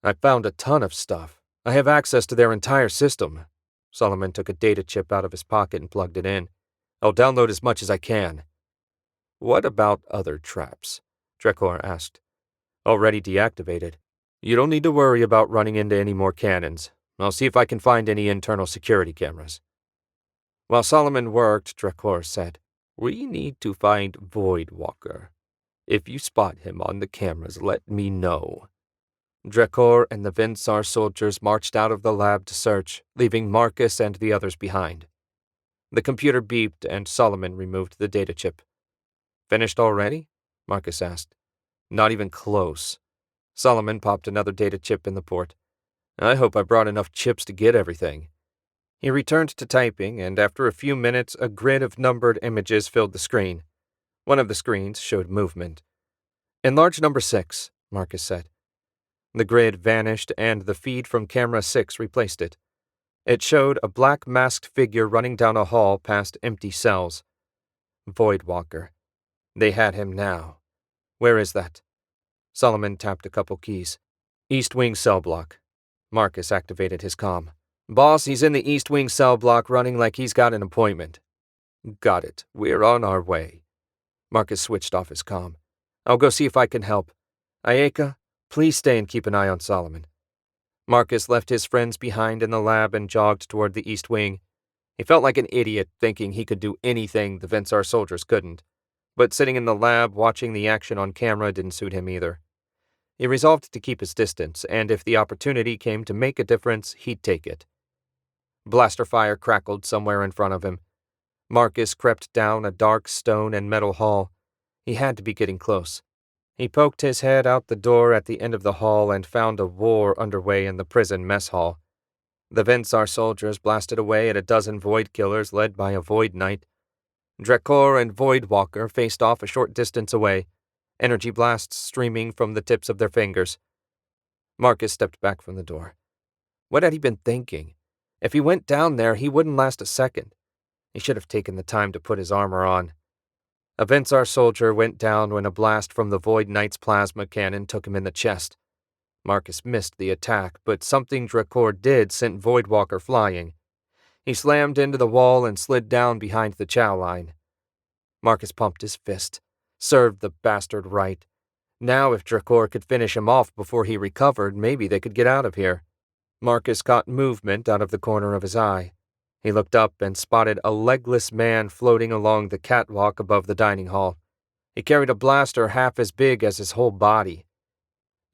I found a ton of stuff. I have access to their entire system. Solomon took a data chip out of his pocket and plugged it in. I'll download as much as I can. What about other traps? Drakor asked. Already deactivated. You don't need to worry about running into any more cannons. I'll see if I can find any internal security cameras. While Solomon worked, Drakor said, We need to find Voidwalker. If you spot him on the cameras, let me know. Drakor and the Vinsar soldiers marched out of the lab to search, leaving Marcus and the others behind. The computer beeped and Solomon removed the data chip. Finished already? Marcus asked. Not even close. Solomon popped another data chip in the port. I hope I brought enough chips to get everything. He returned to typing, and after a few minutes, a grid of numbered images filled the screen. One of the screens showed movement. Enlarge number 6, Marcus said. The grid vanished, and the feed from camera 6 replaced it. It showed a black masked figure running down a hall past empty cells. Voidwalker. They had him now. Where is that? Solomon tapped a couple keys. East Wing cell block. Marcus activated his comm. Boss, he's in the East Wing cell block running like he's got an appointment. Got it. We're on our way. Marcus switched off his comm. I'll go see if I can help. Ayaka, please stay and keep an eye on Solomon. Marcus left his friends behind in the lab and jogged toward the East Wing. He felt like an idiot thinking he could do anything the Vinsar soldiers couldn't. But sitting in the lab watching the action on camera didn't suit him either. He resolved to keep his distance, and if the opportunity came to make a difference, he'd take it. Blaster fire crackled somewhere in front of him. Marcus crept down a dark stone and metal hall. He had to be getting close. He poked his head out the door at the end of the hall and found a war underway in the prison mess hall. The Vinsar soldiers blasted away at a dozen Void Killers led by a Void Knight. Drakor and Voidwalker faced off a short distance away, energy blasts streaming from the tips of their fingers. Marcus stepped back from the door. What had he been thinking? If he went down there, he wouldn't last a second. He should have taken the time to put his armor on. A Vinsar soldier went down when a blast from the Void Knight's plasma cannon took him in the chest. Marcus missed the attack, but something Drakor did sent Voidwalker flying. He slammed into the wall and slid down behind the chow line. Marcus pumped his fist. Served the bastard right. Now if Drakor could finish him off before he recovered, maybe they could get out of here. Marcus caught movement out of the corner of his eye. He looked up and spotted a legless man floating along the catwalk above the dining hall. He carried a blaster half as big as his whole body.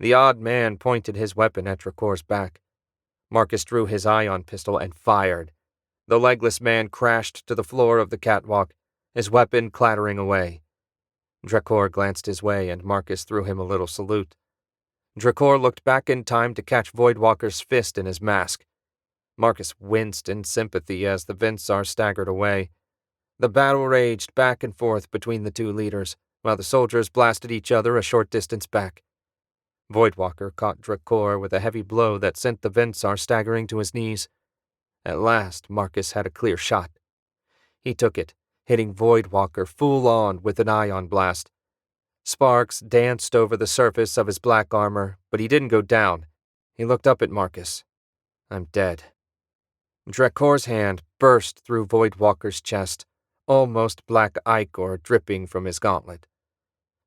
The odd man pointed his weapon at Drakor's back. Marcus drew his ion pistol and fired. The legless man crashed to the floor of the catwalk, his weapon clattering away. Drakor glanced his way and Marcus threw him a little salute. Drakor looked back in time to catch Voidwalker's fist in his mask. Marcus winced in sympathy as the Vinsar staggered away. The battle raged back and forth between the two leaders, while the soldiers blasted each other a short distance back. Voidwalker caught Drakor with a heavy blow that sent the Vinsar staggering to his knees. At last, Marcus had a clear shot. He took it, hitting Voidwalker full on with an ion blast. Sparks danced over the surface of his black armor, but he didn't go down. He looked up at Marcus. I'm dead. Dracor's hand burst through Voidwalker's chest, almost black ichor dripping from his gauntlet.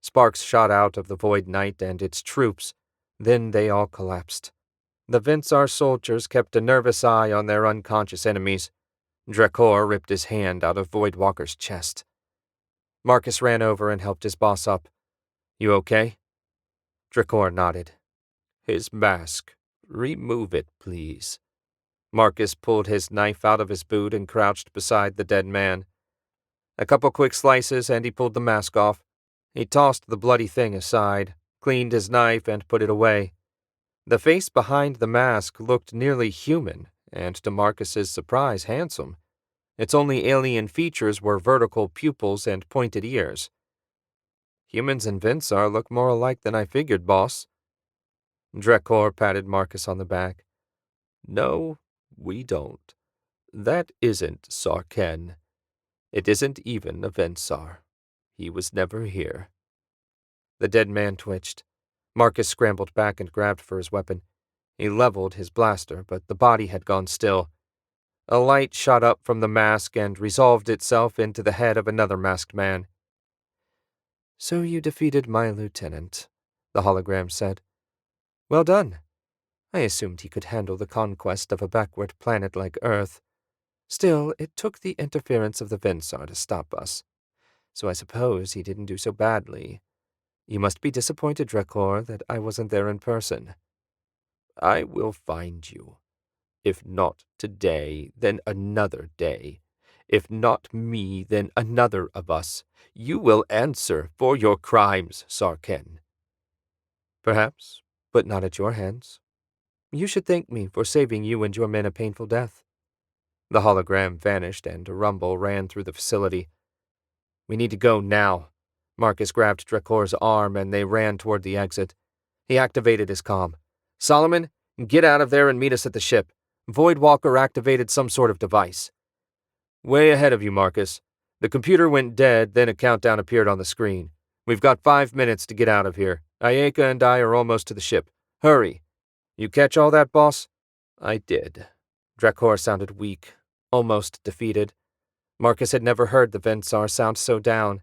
Sparks shot out of the Void Knight and its troops, then they all collapsed. The Vinsar soldiers kept a nervous eye on their unconscious enemies. Dracor ripped his hand out of Voidwalker's chest. Marcus ran over and helped his boss up. "You okay?" Dracor nodded. "His mask. Remove it, please." Marcus pulled his knife out of his boot and crouched beside the dead man. A couple quick slices and he pulled the mask off. He tossed the bloody thing aside, cleaned his knife and put it away. The face behind the mask looked nearly human, and to Marcus's surprise, handsome. Its only alien features were vertical pupils and pointed ears. "Humans and Vinsar look more alike than I figured, boss." Dracor patted Marcus on the back. "No, we don't. That isn't Sarken. It isn't even a Vinsar. He was never here." The dead man twitched. Marcus scrambled back and grabbed for his weapon. He leveled his blaster, but the body had gone still. A light shot up from the mask and resolved itself into the head of another masked man. "So you defeated my lieutenant," the hologram said. "Well done. I assumed he could handle the conquest of a backward planet like Earth. Still, it took the interference of the Vinsar to stop us, so I suppose he didn't do so badly. You must be disappointed, Dracor, that I wasn't there in person." "I will find you. If not today, then another day. If not me, then another of us. You will answer for your crimes, Sarken." "Perhaps, but not at your hands. You should thank me for saving you and your men a painful death." The hologram vanished and a rumble ran through the facility. "We need to go now." Marcus grabbed Dracor's arm and they ran toward the exit. He activated his comm. "Solomon, get out of there and meet us at the ship. Voidwalker activated some sort of device." "Way ahead of you, Marcus. The computer went dead, then a countdown appeared on the screen. We've got 5 minutes to get out of here. Ayaka and I are almost to the ship. Hurry." "You catch all that, boss?" "I did." Dracor sounded weak, almost defeated. Marcus had never heard the Vinsar sound so down.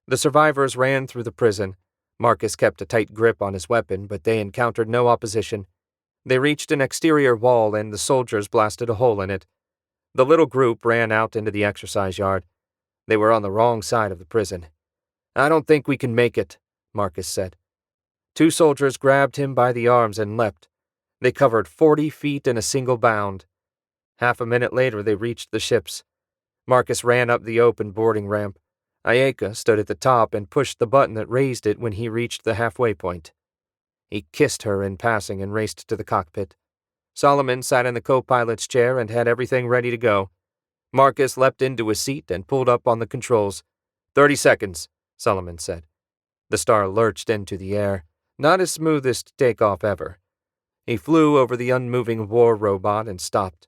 The survivors ran through the prison. Marcus kept a tight grip on his weapon, but they encountered no opposition. They reached an exterior wall and the soldiers blasted a hole in it. The little group ran out into the exercise yard. They were on the wrong side of the prison. "I don't think we can make it," Marcus said. 2 soldiers grabbed him by the arms and leapt. They covered 40 feet in a single bound. Half a minute later they reached the ships. Marcus ran up the open boarding ramp. Ayaka stood at the top and pushed the button that raised it when he reached the halfway point. He kissed her in passing and raced to the cockpit. Solomon sat in the co-pilot's chair and had everything ready to go. Marcus leapt into his seat and pulled up on the controls. 30 seconds, Solomon said. The star lurched into the air, not his smoothest takeoff ever. He flew over the unmoving war robot and stopped.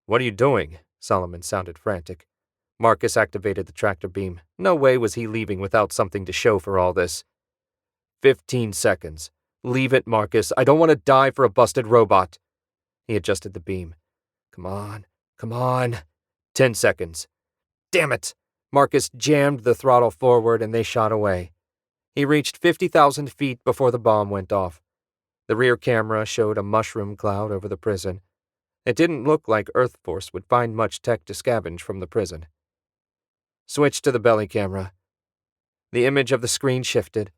"What are you doing?" Solomon sounded frantic. Marcus activated the tractor beam. No way was he leaving without something to show for all this. 15 seconds. Leave it, Marcus. I don't want to die for a busted robot. He adjusted the beam. Come on. Come on. 10 seconds. Damn it! Marcus jammed the throttle forward and they shot away. He reached 50,000 feet before the bomb went off. The rear camera showed a mushroom cloud over the prison. It didn't look like Earth Force would find much tech to scavenge from the prison. Switch to the belly camera. The image of the screen shifted.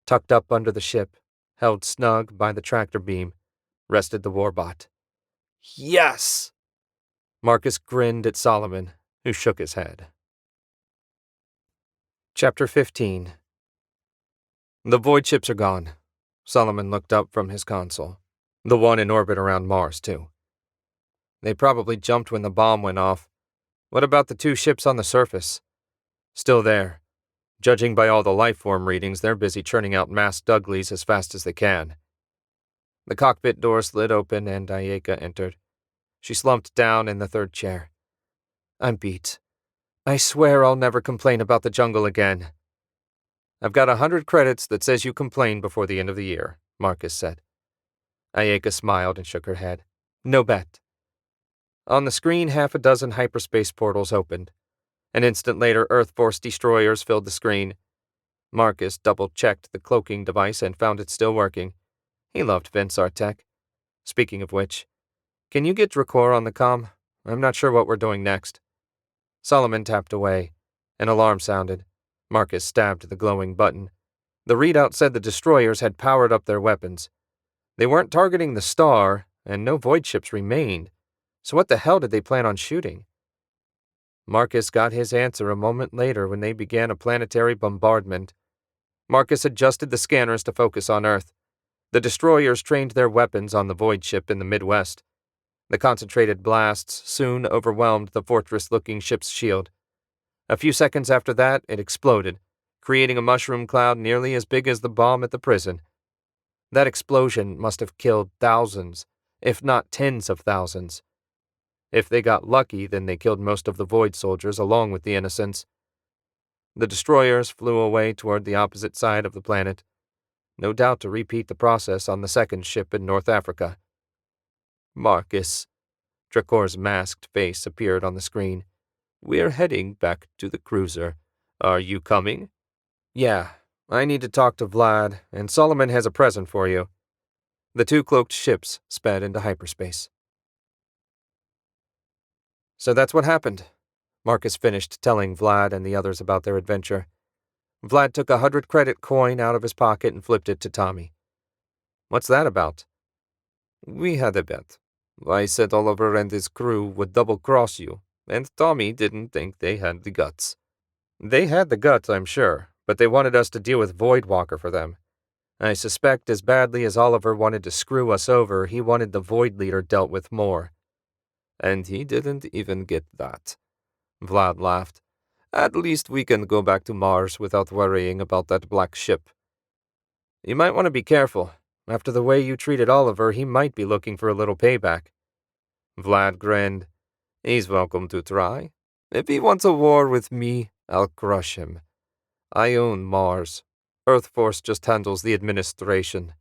Tucked up under the ship, held snug by the tractor beam, rested the warbot. Yes! Marcus grinned at Solomon, who shook his head. Chapter 15. The void ships are gone. Solomon looked up from his console. The one in orbit around Mars, too. They probably jumped when the bomb went off. What about the 2 ships on the surface? Still there. Judging by all the lifeform readings, they're busy churning out mass Duglies as fast as they can. The cockpit door slid open and Ayaka entered. She slumped down in the 3rd chair. I'm beat. I swear I'll never complain about the jungle again. I've got 100 credits that says you complain before the end of the year, Marcus said. Ayaka smiled and shook her head. No bet. On the screen, half a dozen hyperspace portals opened. An instant later, Earth Force destroyers filled the screen. Marcus double-checked the cloaking device and found it still working. He loved Vinsar tech. Speaking of which, can you get Dracor on the comm? I'm not sure what we're doing next. Solomon tapped away. An alarm sounded. Marcus stabbed the glowing button. The readout said the destroyers had powered up their weapons. They weren't targeting the star, and no void ships remained. So what the hell did they plan on shooting? Marcus got his answer a moment later when they began a planetary bombardment. Marcus adjusted the scanners to focus on Earth. The destroyers trained their weapons on the void ship in the Midwest. The concentrated blasts soon overwhelmed the fortress-looking ship's shield. A few seconds after that, it exploded, creating a mushroom cloud nearly as big as the bomb at the prison. That explosion must have killed thousands, if not tens of thousands. If they got lucky, then they killed most of the Void soldiers along with the innocents. The destroyers flew away toward the opposite side of the planet, no doubt to repeat the process on the second ship in North Africa. Marcus. Dracor's masked face appeared on the screen. We're heading back to the cruiser. Are you coming? Yeah, I need to talk to Vlad, and Solomon has a present for you. The two cloaked ships sped into hyperspace. So that's what happened. Marcus finished telling Vlad and the others about their adventure. Vlad took a 100-credit coin out of his pocket and flipped it to Tommy. What's that about? We had a bet. I said Oliver and his crew would double-cross you, and Tommy didn't think they had the guts. They had the guts, I'm sure, but they wanted us to deal with Voidwalker for them. I suspect as badly as Oliver wanted to screw us over, he wanted the Void Leader dealt with more. And he didn't even get that. Vlad laughed. At least we can go back to Mars without worrying about that black ship. You might want to be careful. After the way you treated Oliver, he might be looking for a little payback. Vlad grinned. He's welcome to try. If he wants a war with me, I'll crush him. I own Mars. Earth Force just handles the administration.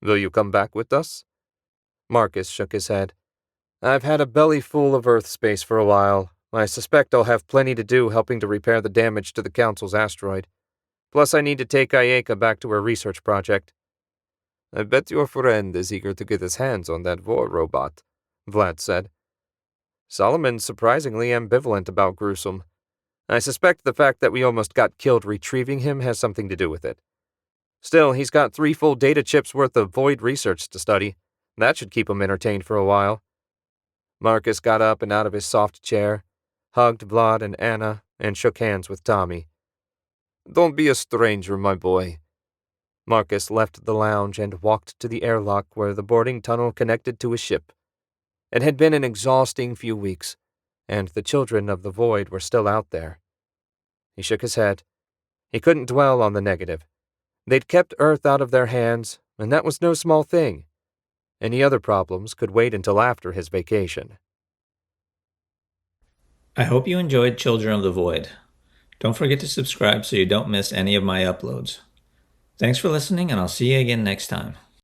Will you come back with us? Marcus shook his head. I've had a belly full of Earth space for a while. I suspect I'll have plenty to do helping to repair the damage to the Council's asteroid. Plus, I need to take Ayaka back to her research project. I bet your friend is eager to get his hands on that war robot, Vlad said. Solomon's surprisingly ambivalent about Gruesome. I suspect the fact that we almost got killed retrieving him has something to do with it. Still, he's got 3 full data chips worth of Void research to study. That should keep him entertained for a while. Marcus got up and out of his soft chair, hugged Vlad and Anna, and shook hands with Tommy. Don't be a stranger, my boy. Marcus left the lounge and walked to the airlock where the boarding tunnel connected to his ship. It had been an exhausting few weeks, and the children of the Void were still out there. He shook his head. He couldn't dwell on the negative. They'd kept Earth out of their hands, and that was no small thing. Any other problems could wait until after his vacation. I hope you enjoyed Children of the Void. Don't forget to subscribe so you don't miss any of my uploads. Thanks for listening, and I'll see you again next time.